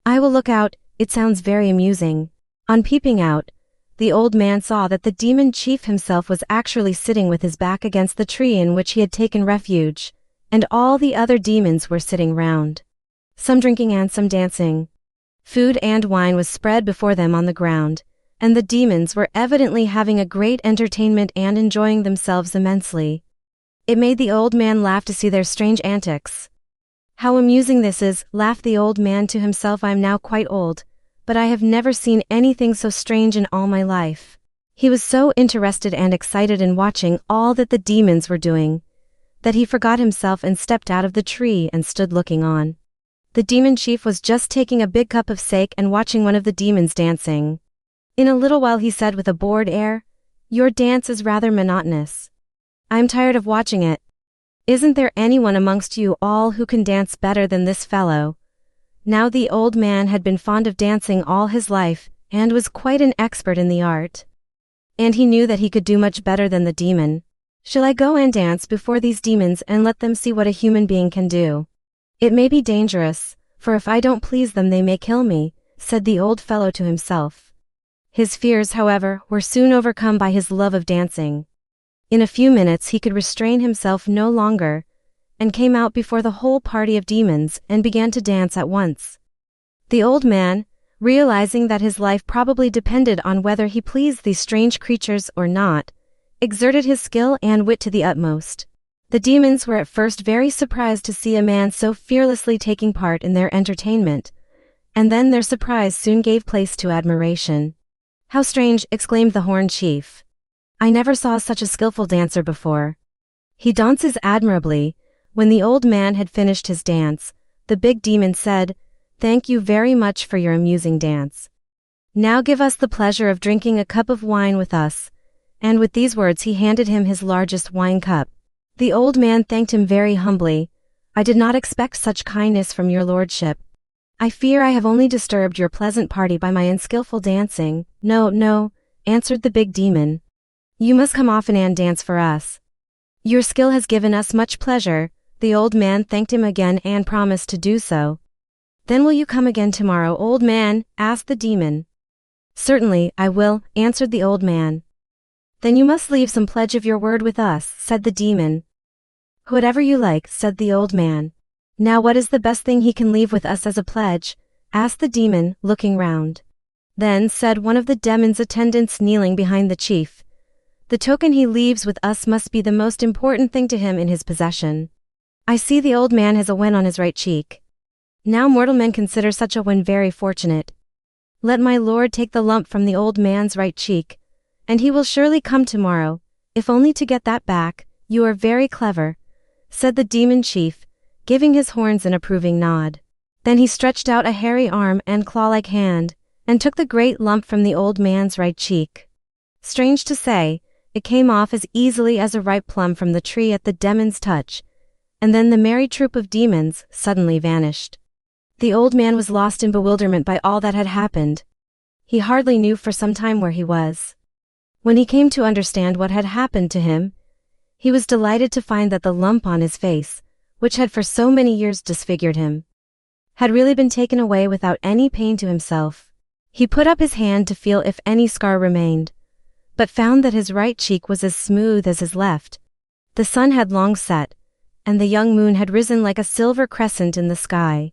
S12: "I will look out, it sounds very amusing." On peeping out, the old man saw that the demon chief himself was actually sitting with his back against the tree in which he had taken refuge, and all the other demons were sitting round, some drinking and some dancing. Food and wine was spread before them on the ground, and the demons were evidently having a great entertainment and enjoying themselves immensely. It made the old man laugh to see their strange antics. "How amusing this is," laughed the old man to himself. "I am now quite old, but I have never seen anything so strange in all my life." He was so interested and excited in watching all that the demons were doing, that he forgot himself and stepped out of the tree and stood looking on. The demon chief was just taking a big cup of sake and watching one of the demons dancing. In a little while he said with a bored air, "Your dance is rather monotonous. I'm tired of watching it. Isn't there anyone amongst you all who can dance better than this fellow?" Now the old man had been fond of dancing all his life, and was quite an expert in the art. And he knew that he could do much better than the demon. "Shall I go and dance before these demons and let them see what a human being can do? It may be dangerous, for if I don't please them they may kill me," said the old fellow to himself. His fears, however, were soon overcome by his love of dancing. In a few minutes he could restrain himself no longer, and came out before the whole party of demons and began to dance at once. The old man, realizing that his life probably depended on whether he pleased these strange creatures or not, exerted his skill and wit to the utmost. The demons were at first very surprised to see a man so fearlessly taking part in their entertainment, and then their surprise soon gave place to admiration. "How strange!" exclaimed the horned chief. "I never saw such a skillful dancer before. He dances admirably." When the old man had finished his dance, the big demon said, "Thank you very much for your amusing dance. Now give us the pleasure of drinking a cup of wine with us." And with these words he handed him his largest wine cup. The old man thanked him very humbly. "I did not expect such kindness from your lordship. I fear I have only disturbed your pleasant party by my unskillful dancing." "No, no," answered the big demon. "You must come often and dance for us. Your skill has given us much pleasure." The old man thanked him again and promised to do so. "Then will you come again tomorrow, old man?" asked the demon. "Certainly, I will," answered the old man. "Then you must leave some pledge of your word with us," said the demon. "Whatever you like," said the old man. "Now what is the best thing he can leave with us as a pledge?" asked the demon, looking round. Then said one of the demon's attendants kneeling behind the chief, "The token he leaves with us must be the most important thing to him in his possession. I see the old man has a wen on his right cheek. Now mortal men consider such a wen very fortunate. Let my lord take the lump from the old man's right cheek, and he will surely come tomorrow, if only to get that back." "You are very clever," said the demon chief, giving his horns an approving nod. Then he stretched out a hairy arm and claw-like hand, and took the great lump from the old man's right cheek. Strange to say, it came off as easily as a ripe plum from the tree at the demon's touch, and then the merry troop of demons suddenly vanished. The old man was lost in bewilderment by all that had happened. He hardly knew for some time where he was. When he came to understand what had happened to him, he was delighted to find that the lump on his face, which had for so many years disfigured him, had really been taken away without any pain to himself. He put up his hand to feel if any scar remained, but found that his right cheek was as smooth as his left. The sun had long set, and the young moon had risen like a silver crescent in the sky.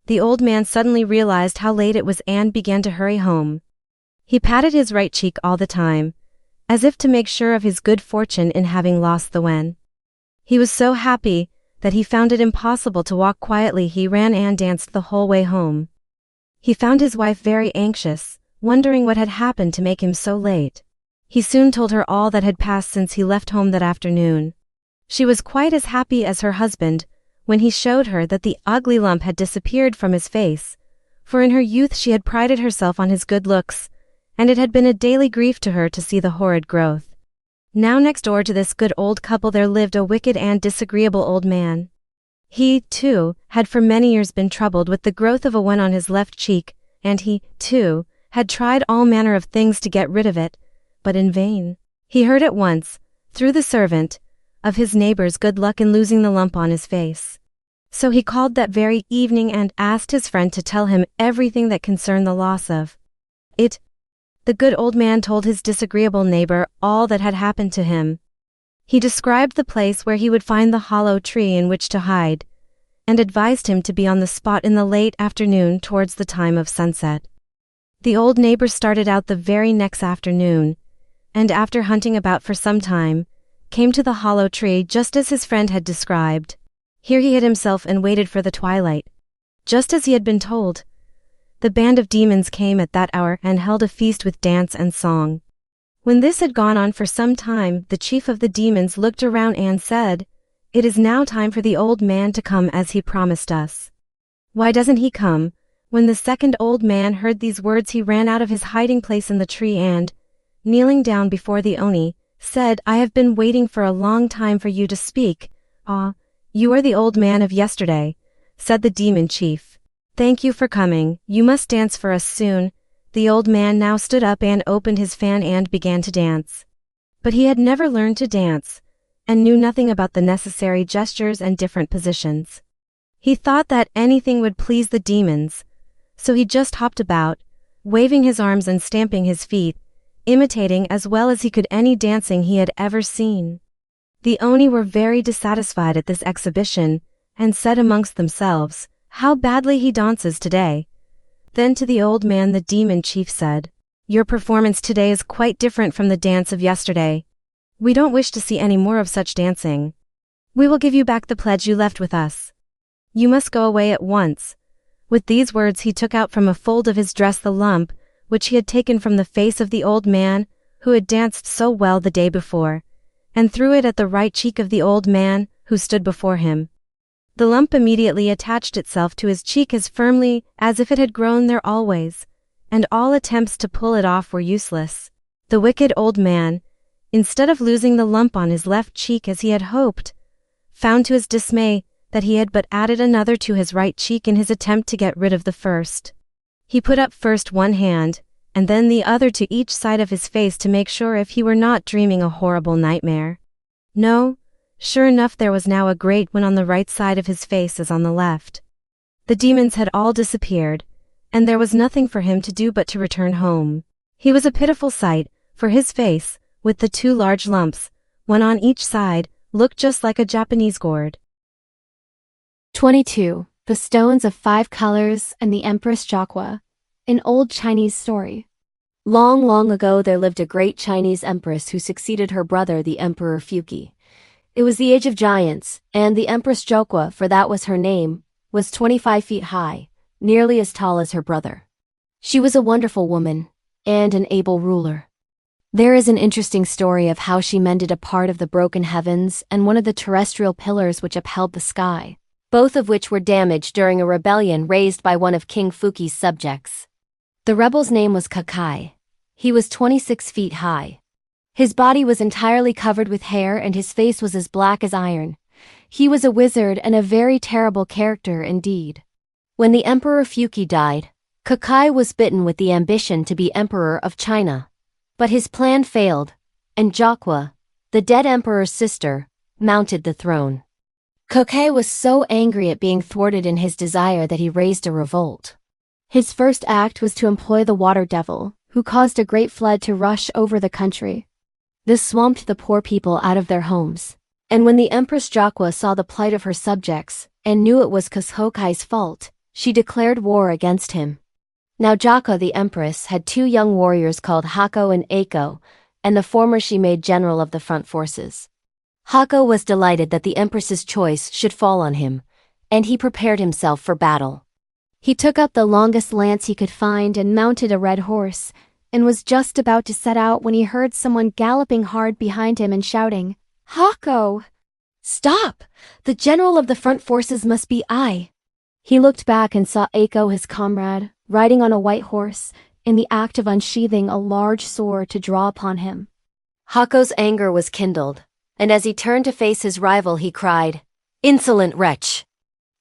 S12: The old man suddenly realized how late it was and began to hurry home. He patted his right cheek all the time, as if to make sure of his good fortune in having lost the wen. He was so happy that he found it impossible to walk quietly. He ran and danced the whole way home. He found his wife very anxious, wondering what had happened to make him so late. He soon told her all that had passed since he left home that afternoon. She was quite as happy as her husband when he showed her that the ugly lump had disappeared from his face, for in her youth she had prided herself on his good looks, and it had been a daily grief to her to see the horrid growth. Now next door to this good old couple there lived a wicked and disagreeable old man. He, too, had for many years been troubled with the growth of a one on his left cheek, and he, too, had tried all manner of things to get rid of it, but in vain. He heard at once, through the servant, of his neighbor's good luck in losing the lump on his face. So he called that very evening and asked his friend to tell him everything that concerned the loss of it. The good old man told his disagreeable neighbor all that had happened to him. He described the place where he would find the hollow tree in which to hide, and advised him to be on the spot in the late afternoon towards the time of sunset. The old neighbor started out the very next afternoon, and after hunting about for some time, came to the hollow tree just as his friend had described. Here he hid himself and waited for the twilight. Just as he had been told, the band of demons came at that hour and held a feast with dance and song. When this had gone on for some time, the chief of the demons looked around and said, "It is now time for the old man to come as he promised us. Why doesn't he come?" When the second old man heard these words he ran out of his hiding place in the tree and, kneeling down before the Oni, said, "I have been waiting for a long time for you to speak." "Ah, you are the old man of yesterday," said the demon chief. "Thank you for coming, you must dance for us soon." The old man now stood up and opened his fan and began to dance. But he had never learned to dance, and knew nothing about the necessary gestures and different positions. He thought that anything would please the demons, so he just hopped about, waving his arms and stamping his feet, imitating as well as he could any dancing he had ever seen. The Oni were very dissatisfied at this exhibition, and said amongst themselves, "How badly he dances today." Then to the old man the demon chief said, "Your performance today is quite different from the dance of yesterday. We don't wish to see any more of such dancing. We will give you back the pledge you left with us. You must go away at once." With these words he took out from a fold of his dress the lump, which he had taken from the face of the old man, who had danced so well the day before, and threw it at the right cheek of the old man, who stood before him. The lump immediately attached itself to his cheek as firmly as if it had grown there always, and all attempts to pull it off were useless. The wicked old man, instead of losing the lump on his left cheek as he had hoped, found to his dismay that he had but added another to his right cheek in his attempt to get rid of the first. He put up first one hand, and then the other to each side of his face to make sure if he were not dreaming a horrible nightmare. No, sure enough there was now a great one on the right side of his face as on the left. The demons had all disappeared, and there was nothing for him to do but to return home. He was a pitiful sight, for his face, with the two large lumps, one on each side, looked just like a Japanese gourd.
S5: 22. The Stones of Five Colors and the Empress Jokwa. An old Chinese story. Long, long ago there lived a great Chinese empress who succeeded her brother the Emperor Fuki. It was the age of giants, and the Empress Jokwa, for that was her name, was 25 feet high, nearly as tall as her brother. She was a wonderful woman, and an able ruler. There is an interesting story of how she mended a part of the broken heavens and one of the terrestrial pillars which upheld the sky, both of which were damaged during a rebellion raised by one of King Fuki's subjects. The rebel's name was Kakai. He was 26 feet high. His body was entirely covered with hair and his face was as black as iron. He was a wizard and a very terrible character indeed. When the Emperor Fuki died, Kakai was bitten with the ambition to be Emperor of China. But his plan failed, and Jokwa, the dead emperor's sister, mounted the throne. Kakai was so angry at being thwarted in his desire that he raised a revolt. His first act was to employ the water devil, who caused a great flood to rush over the country. This swamped the poor people out of their homes. And when the Empress Jokwa saw the plight of her subjects, and knew it was Kakai's fault, she declared war against him. Now Jokwa the Empress had two young warriors called Hako and Ako, and the former she made general of the front forces. Hako was delighted that the Empress's choice should fall on him, and he prepared himself for battle. He took up the longest lance he could find and mounted a red horse, and was just about to set out when he heard someone galloping hard behind him and shouting, "Hako! Stop! The general of the front forces must be I." He looked back and saw Eiko, his comrade, riding on a white horse, in the act of unsheathing a large sword to draw upon him. Hako's anger was kindled, and as he turned to face his rival he cried, "Insolent wretch!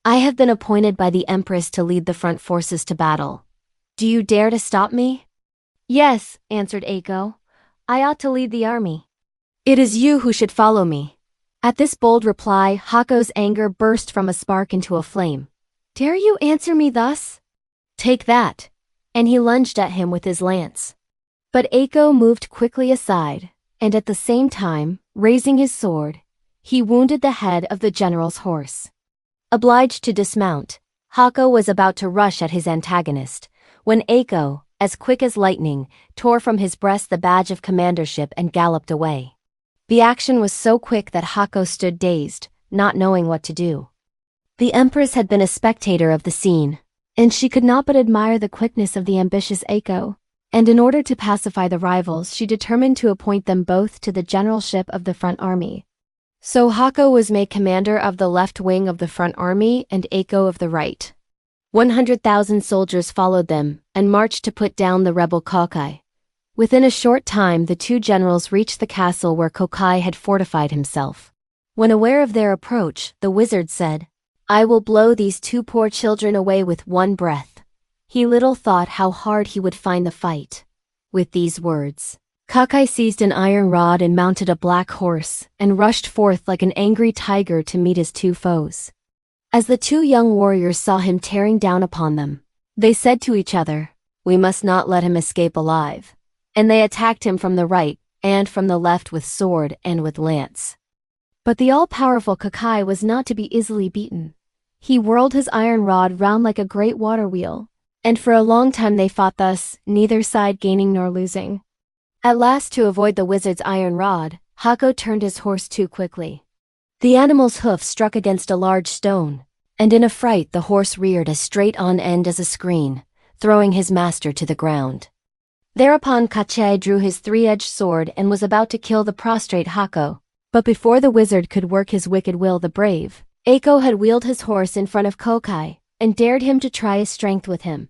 S5: I have been appointed by the Empress to lead the front forces to battle. Do you dare to stop me?" "Yes," answered Eiko. "I ought to lead the army. It is you who should follow me." At this bold reply, Hako's anger burst from a spark into a flame. "Dare you answer me thus? Take that!" And he lunged at him with his lance. But Eiko moved quickly aside, and at the same time, raising his sword, he wounded the head of the general's horse. Obliged to dismount, Hako was about to rush at his antagonist, when Eiko, as quick as lightning, tore from his breast the badge of commandership and galloped away. The action was so quick that Hako stood dazed, not knowing what to do. The Empress had been a spectator of the scene, and she could not but admire the quickness of the ambitious Eiko, and in order to pacify the rivals she determined to appoint them both to the generalship of the front army. So Hako was made commander of the left wing of the front army and Eiko of the right. 100,000 soldiers followed them and marched to put down the rebel Kokai. Within a short time the two generals reached the castle where Kokai had fortified himself. When aware of their approach, the wizard said, "I will blow these two poor children away with one breath." He little thought how hard he would find the fight. With these words, Kokai seized an iron rod and mounted a black horse, and rushed forth like an angry tiger to meet his two foes. As the two young warriors saw him tearing down upon them, they said to each other, "We must not let him escape alive." And they attacked him from the right and from the left with sword and with lance. But the all-powerful Kokai was not to be easily beaten. He whirled his iron rod round like a great water wheel, and for a long time they fought thus, neither side gaining nor losing. At last, to avoid the wizard's iron rod, Hako turned his horse too quickly. The animal's hoof struck against a large stone, and in a fright the horse reared as straight on end as a screen, throwing his master to the ground. Thereupon Kachai drew his three-edged sword and was about to kill the prostrate Hako, but before the wizard could work his wicked will, the brave Eiko had wheeled his horse in front of Kokai and dared him to try his strength with him,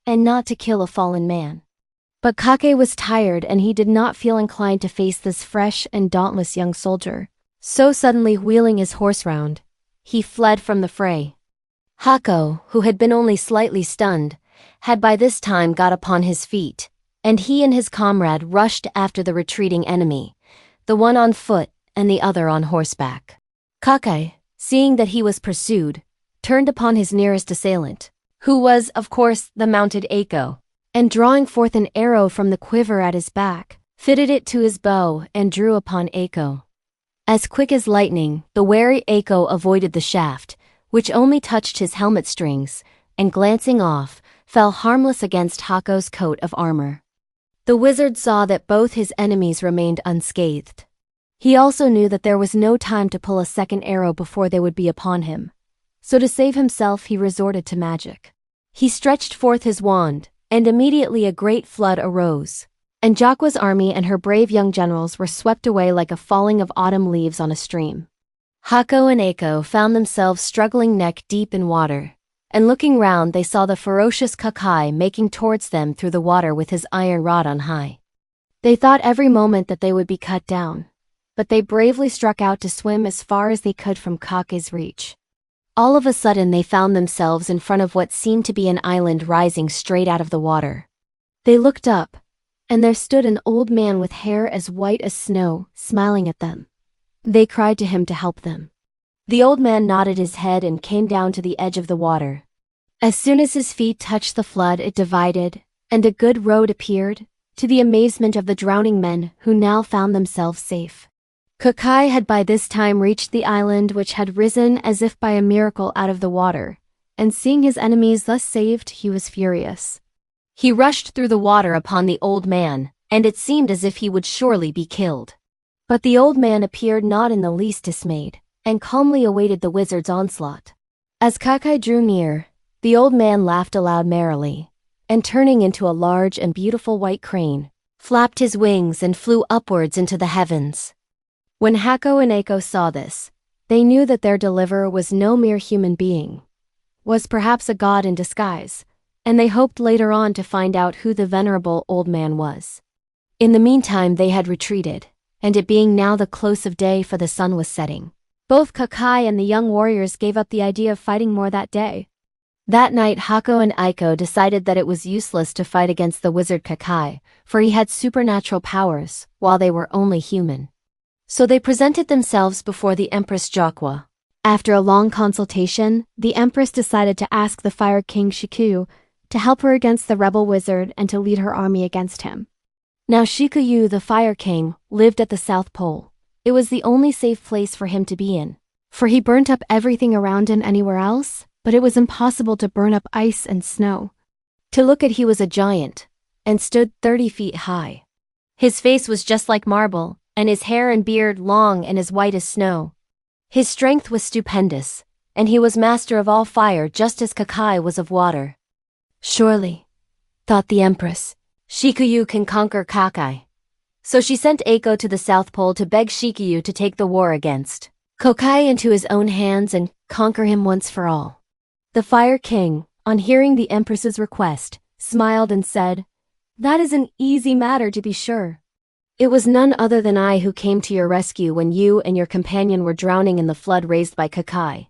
S5: and not to kill a fallen man. But Kake was tired and he did not feel inclined to face this fresh and dauntless young soldier. So suddenly wheeling his horse round, he fled from the fray. Hako, who had been only slightly stunned, had by this time got upon his feet, and he and his comrade rushed after the retreating enemy, the one on foot and the other on horseback. Kake, seeing that he was pursued, turned upon his nearest assailant, who was, of course, the mounted Eiko, and drawing forth an arrow from the quiver at his back, fitted it to his bow and drew upon Eiko. As quick as lightning, the wary Eiko avoided the shaft, which only touched his helmet strings, and glancing off, fell harmless against Hako's coat of armor. The wizard saw that both his enemies remained unscathed. He also knew that there was no time to pull a second arrow before they would be upon him. So to save himself he resorted to magic. He stretched forth his wand, and immediately a great flood arose, and Jaqa's army and her brave young generals were swept away like a falling of autumn leaves on a stream. Hako and Eiko found themselves struggling neck-deep in water, and looking round they saw the ferocious Kokai making towards them through the water with his iron rod on high. They thought every moment that they would be cut down, but they bravely struck out to swim as far as they could from Kake's reach. All of a sudden they found themselves in front of what seemed to be an island rising straight out of the water. They looked up, and there stood an old man with hair as white as snow, smiling at them. They cried to him to help them. The old man nodded his head and came down to the edge of the water. As soon as his feet touched the flood it divided, and a good road appeared, to the amazement of the drowning men who now found themselves safe. Kokai had by this time reached the island, which had risen as if by a miracle out of the water, and seeing his enemies thus saved he was furious. He rushed through the water upon the old man, and it seemed as if he would surely be killed. But the old man appeared not in the least dismayed, and calmly awaited the wizard's onslaught. As Kokai drew near, The old man laughed aloud merrily, and turning into a large and beautiful white crane, flapped his wings and flew upwards into the heavens. When Hako and Eiko saw this, they knew that their deliverer was no mere human being, was perhaps a god in disguise, and they hoped later on to find out who the venerable old man was. In the meantime they had retreated, and it being now the close of day for the sun was setting. Both Kakai and the young warriors gave up the idea of fighting more that day. That night Hako and Eiko decided that it was useless to fight against the wizard Kakai, for he had supernatural powers, while they were only human. So they presented themselves before the Empress Jokwa. After a long consultation, the Empress decided to ask the Fire King Shikuyu to help her against the rebel wizard and to lead her army against him. Now Shikuyu, the Fire King, lived at the South Pole. It was the only safe place for him to be in, for he burnt up everything around him anywhere else, but it was impossible to burn up ice and snow. To look at, he was a giant, and stood 30 feet high. His face was just like marble, and his hair and beard long and as white as snow. His strength was stupendous, and he was master of all fire just as Kakai was of water. Surely, thought the Empress, Shikuyu can conquer Kakai. So she sent Eiko to the South Pole to beg Shikuyu to take the war against Kakai into his own hands and conquer him once for all. The Fire King, on hearing the Empress's request, smiled and said, "That is an easy matter to be sure. It was none other than I who came to your rescue when you and your companion were drowning in the flood raised by Kakai."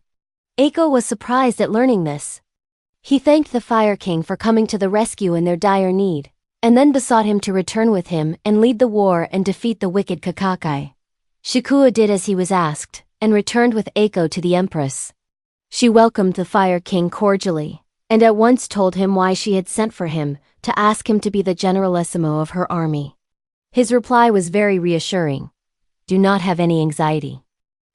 S5: Eiko was surprised at learning this. He thanked the Fire King for coming to the rescue in their dire need, and then besought him to return with him and lead the war and defeat the wicked Kakakai. Shikuyu did as he was asked, and returned with Eiko to the Empress. She welcomed the Fire King cordially, and at once told him why she had sent for him, to ask him to be the generalissimo of her army. His reply was very reassuring. "Do not have any anxiety.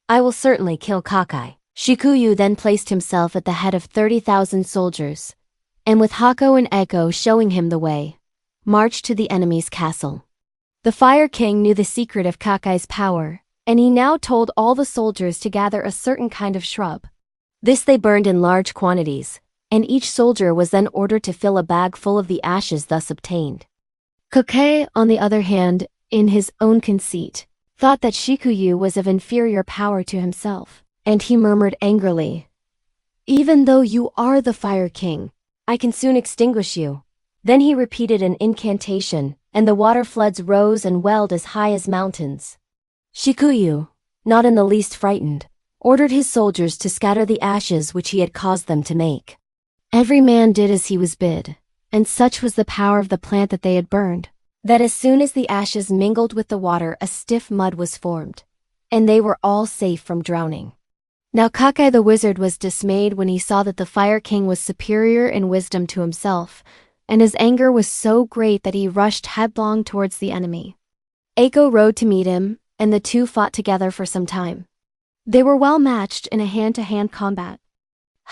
S5: I will certainly kill Kakai." Shikuyu then placed himself at the head of 30,000 soldiers, and with Hako and Eiko showing him the way, marched to the enemy's castle. The Fire King knew the secret of Kakai's power, and he now told all the soldiers to gather a certain kind of shrub. This they burned in large quantities, and each soldier was then ordered to fill a bag full of the ashes thus obtained. Kakai, on the other hand, in his own conceit, thought that Shikuyu was of inferior power to himself, and he murmured angrily, "Even though you are the Fire King, I can soon extinguish you." Then he repeated an incantation, and the water floods rose and welled as high as mountains. Shikuyu, not in the least frightened, ordered his soldiers to scatter the ashes which he had caused them to make. Every man did as he was bid, and such was the power of the plant that they had burned, that as soon as the ashes mingled with the water a stiff mud was formed, and they were all safe from drowning. Now Kakai the wizard was dismayed when he saw that the Fire King was superior in wisdom to himself, and his anger was so great that he rushed headlong towards the enemy. Eiko rode to meet him, and the two fought together for some time. They were well matched in a hand-to-hand combat.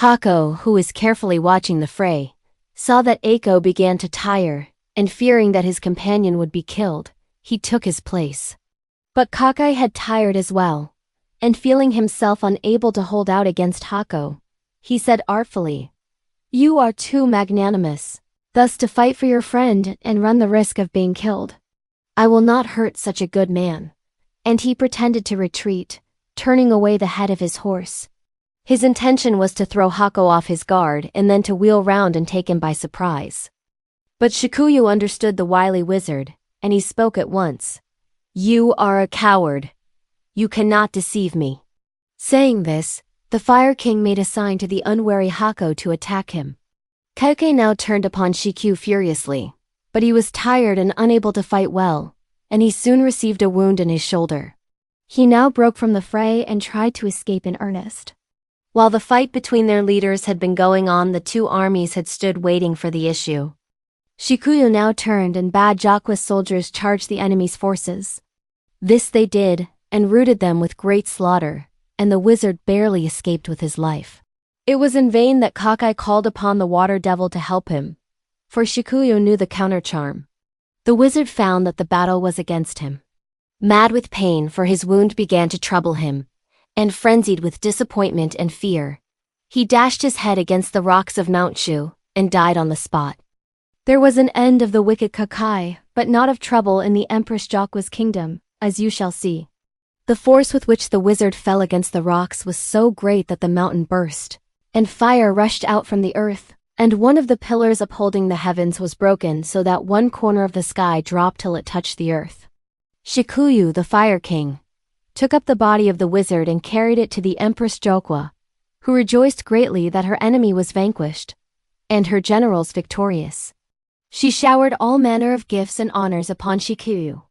S5: Hako, who was carefully watching the fray, saw that Eiko began to tire, and fearing that his companion would be killed, he took his place. But Kakai had tired as well, and feeling himself unable to hold out against Hako, he said artfully, "You are too magnanimous, thus to fight for your friend and run the risk of being killed. I will not hurt such a good man." And he pretended to retreat, turning away the head of his horse. His intention was to throw Hako off his guard and then to wheel round and take him by surprise. But Shikuyu understood the wily wizard, and he spoke at once. "You are a coward. You cannot deceive me." Saying this, the Fire King made a sign to the unwary Hako to attack him. Kakai now turned upon Shikuyu furiously, but he was tired and unable to fight well, and he soon received a wound in his shoulder. He now broke from the fray and tried to escape in earnest. While the fight between their leaders had been going on, the two armies had stood waiting for the issue. Shikuyu now turned and bade Jokwa's soldiers charge the enemy's forces. This they did, and routed them with great slaughter, and the wizard barely escaped with his life. It was in vain that Kakai called upon the water devil to help him, for Shikuyu knew the counter-charm. The wizard found that the battle was against him. Mad with pain, for his wound began to trouble him, and frenzied with disappointment and fear, He dashed his head against the rocks of Mount Shu and died on the spot. There was an end of the wicked Kakai, but not of trouble in the Empress Jokwa's kingdom, as you shall see. The force with which the wizard fell against the rocks was so great that the mountain burst, and fire rushed out from the earth, and one of the pillars upholding the heavens was broken so that one corner of the sky dropped till it touched the earth. Shikuyu, the Fire King, took up the body of the wizard and carried it to the Empress Jokwa, who rejoiced greatly that her enemy was vanquished, and her generals victorious. She showered all manner of gifts and honors upon Shikuyu.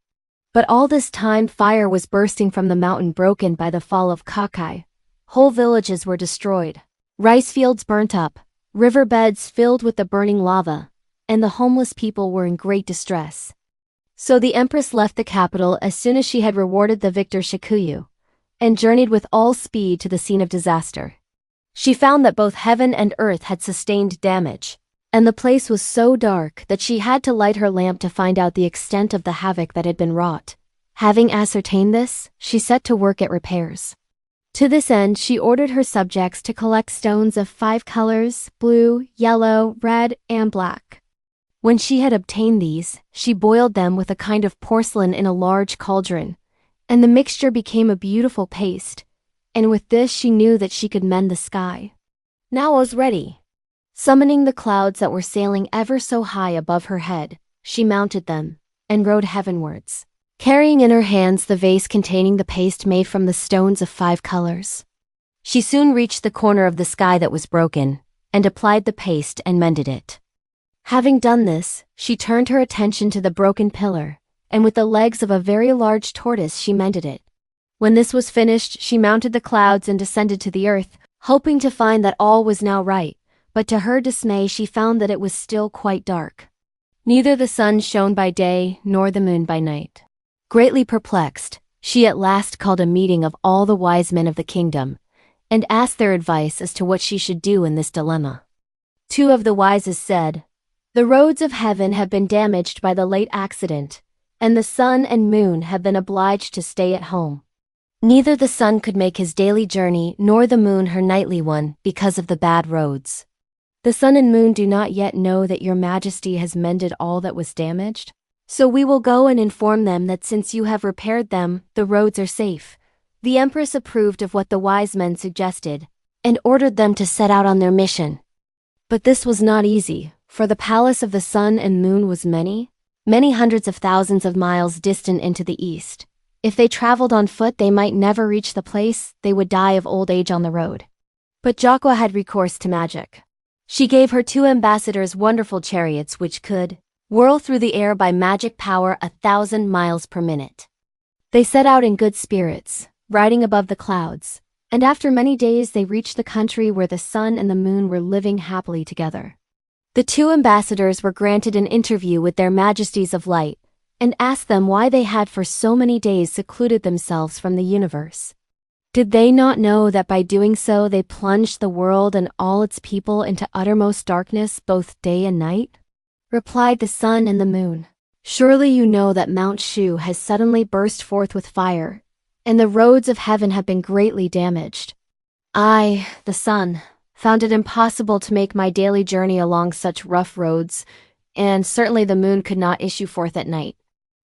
S5: But all this time fire was bursting from the mountain broken by the fall of Kakai. Whole villages were destroyed, rice fields burnt up, riverbeds filled with the burning lava, and the homeless people were in great distress. So the empress left the capital as soon as she had rewarded the victor Shikuyu, and journeyed with all speed to the scene of disaster. She found that both heaven and earth had sustained damage, and the place was so dark that she had to light her lamp to find out the extent of the havoc that had been wrought. Having ascertained this, she set to work at repairs. To this end, she ordered her subjects to collect stones of 5 colors: blue, yellow, red, and black. When she had obtained these, she boiled them with a kind of porcelain in a large cauldron, and the mixture became a beautiful paste, and with this she knew that she could mend the sky. Now was ready. Summoning the clouds that were sailing ever so high above her head, she mounted them, and rode heavenwards, carrying in her hands the vase containing the paste made from the stones of 5 colors. She soon reached the corner of the sky that was broken, and applied the paste and mended it. Having done this, she turned her attention to the broken pillar, and with the legs of a very large tortoise she mended it. When this was finished, she mounted the clouds and descended to the earth, hoping to find that all was now right, but to her dismay she found that it was still quite dark. Neither the sun shone by day nor the moon by night. Greatly perplexed, she at last called a meeting of all the wise men of the kingdom, and asked their advice as to what she should do in this dilemma. 2 of the wisest said, "The roads of heaven have been damaged by the late accident, and the sun and moon have been obliged to stay at home. Neither the sun could make his daily journey nor the moon her nightly one because of the bad roads. The sun and moon do not yet know that your majesty has mended all that was damaged. So we will go and inform them that since you have repaired them, the roads are safe." The empress approved of what the wise men suggested, and ordered them to set out on their mission. But this was not easy, for the palace of the sun and moon was many hundreds of thousands of miles distant into the east. If they traveled on foot they might never reach the place, they would die of old age on the road. But Jokwa had recourse to magic. She gave her 2 ambassadors wonderful chariots which could whirl through the air by magic power 1,000 miles per minute. They set out in good spirits, riding above the clouds, and after many days they reached the country where the sun and the moon were living happily together. The 2 ambassadors were granted an interview with their majesties of light, and asked them why they had for so many days secluded themselves from the universe. Did they not know that by doing so they plunged the world and all its people into uttermost darkness both day and night? Replied the sun and the moon, "Surely you know that Mount Shu has suddenly burst forth with fire, and the roads of heaven have been greatly damaged. I, the sun, found it impossible to make my daily journey along such rough roads, and certainly the moon could not issue forth at night.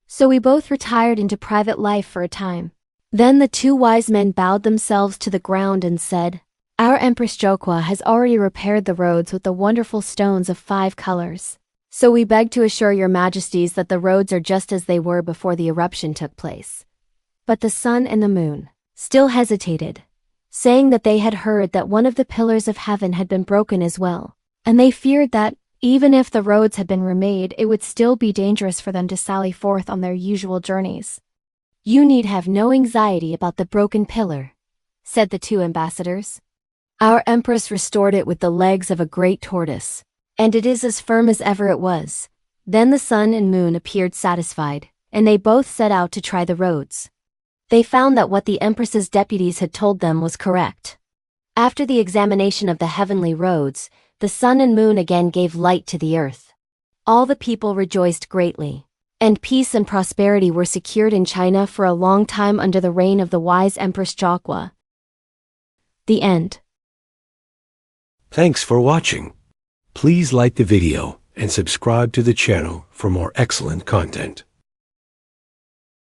S5: So we both retired into private life for a time." Then the 2 wise men bowed themselves to the ground and said, "Our Empress Jokwa has already repaired the roads with the wonderful stones of 5 colors. So we beg to assure your majesties that the roads are just as they were before the eruption took place." But the sun and the moon still hesitated, saying that they had heard that one of the pillars of heaven had been broken as well, and they feared that, even if the roads had been remade, it would still be dangerous for them to sally forth on their usual journeys. "You need have no anxiety about the broken pillar," said the 2 ambassadors. "Our empress restored it with the legs of a great tortoise, and it is as firm as ever it was." Then the sun and moon appeared satisfied, and they both set out to try the roads. They found that what the empress's deputies had told them was correct. After the examination of the heavenly roads, the sun and moon again gave light to the earth. All the people rejoiced greatly, and peace and prosperity were secured in China for a long time under the reign of the wise Empress Jokwa. The end.
S13: Thanks for watching. Please like the video and subscribe to the channel for more excellent content.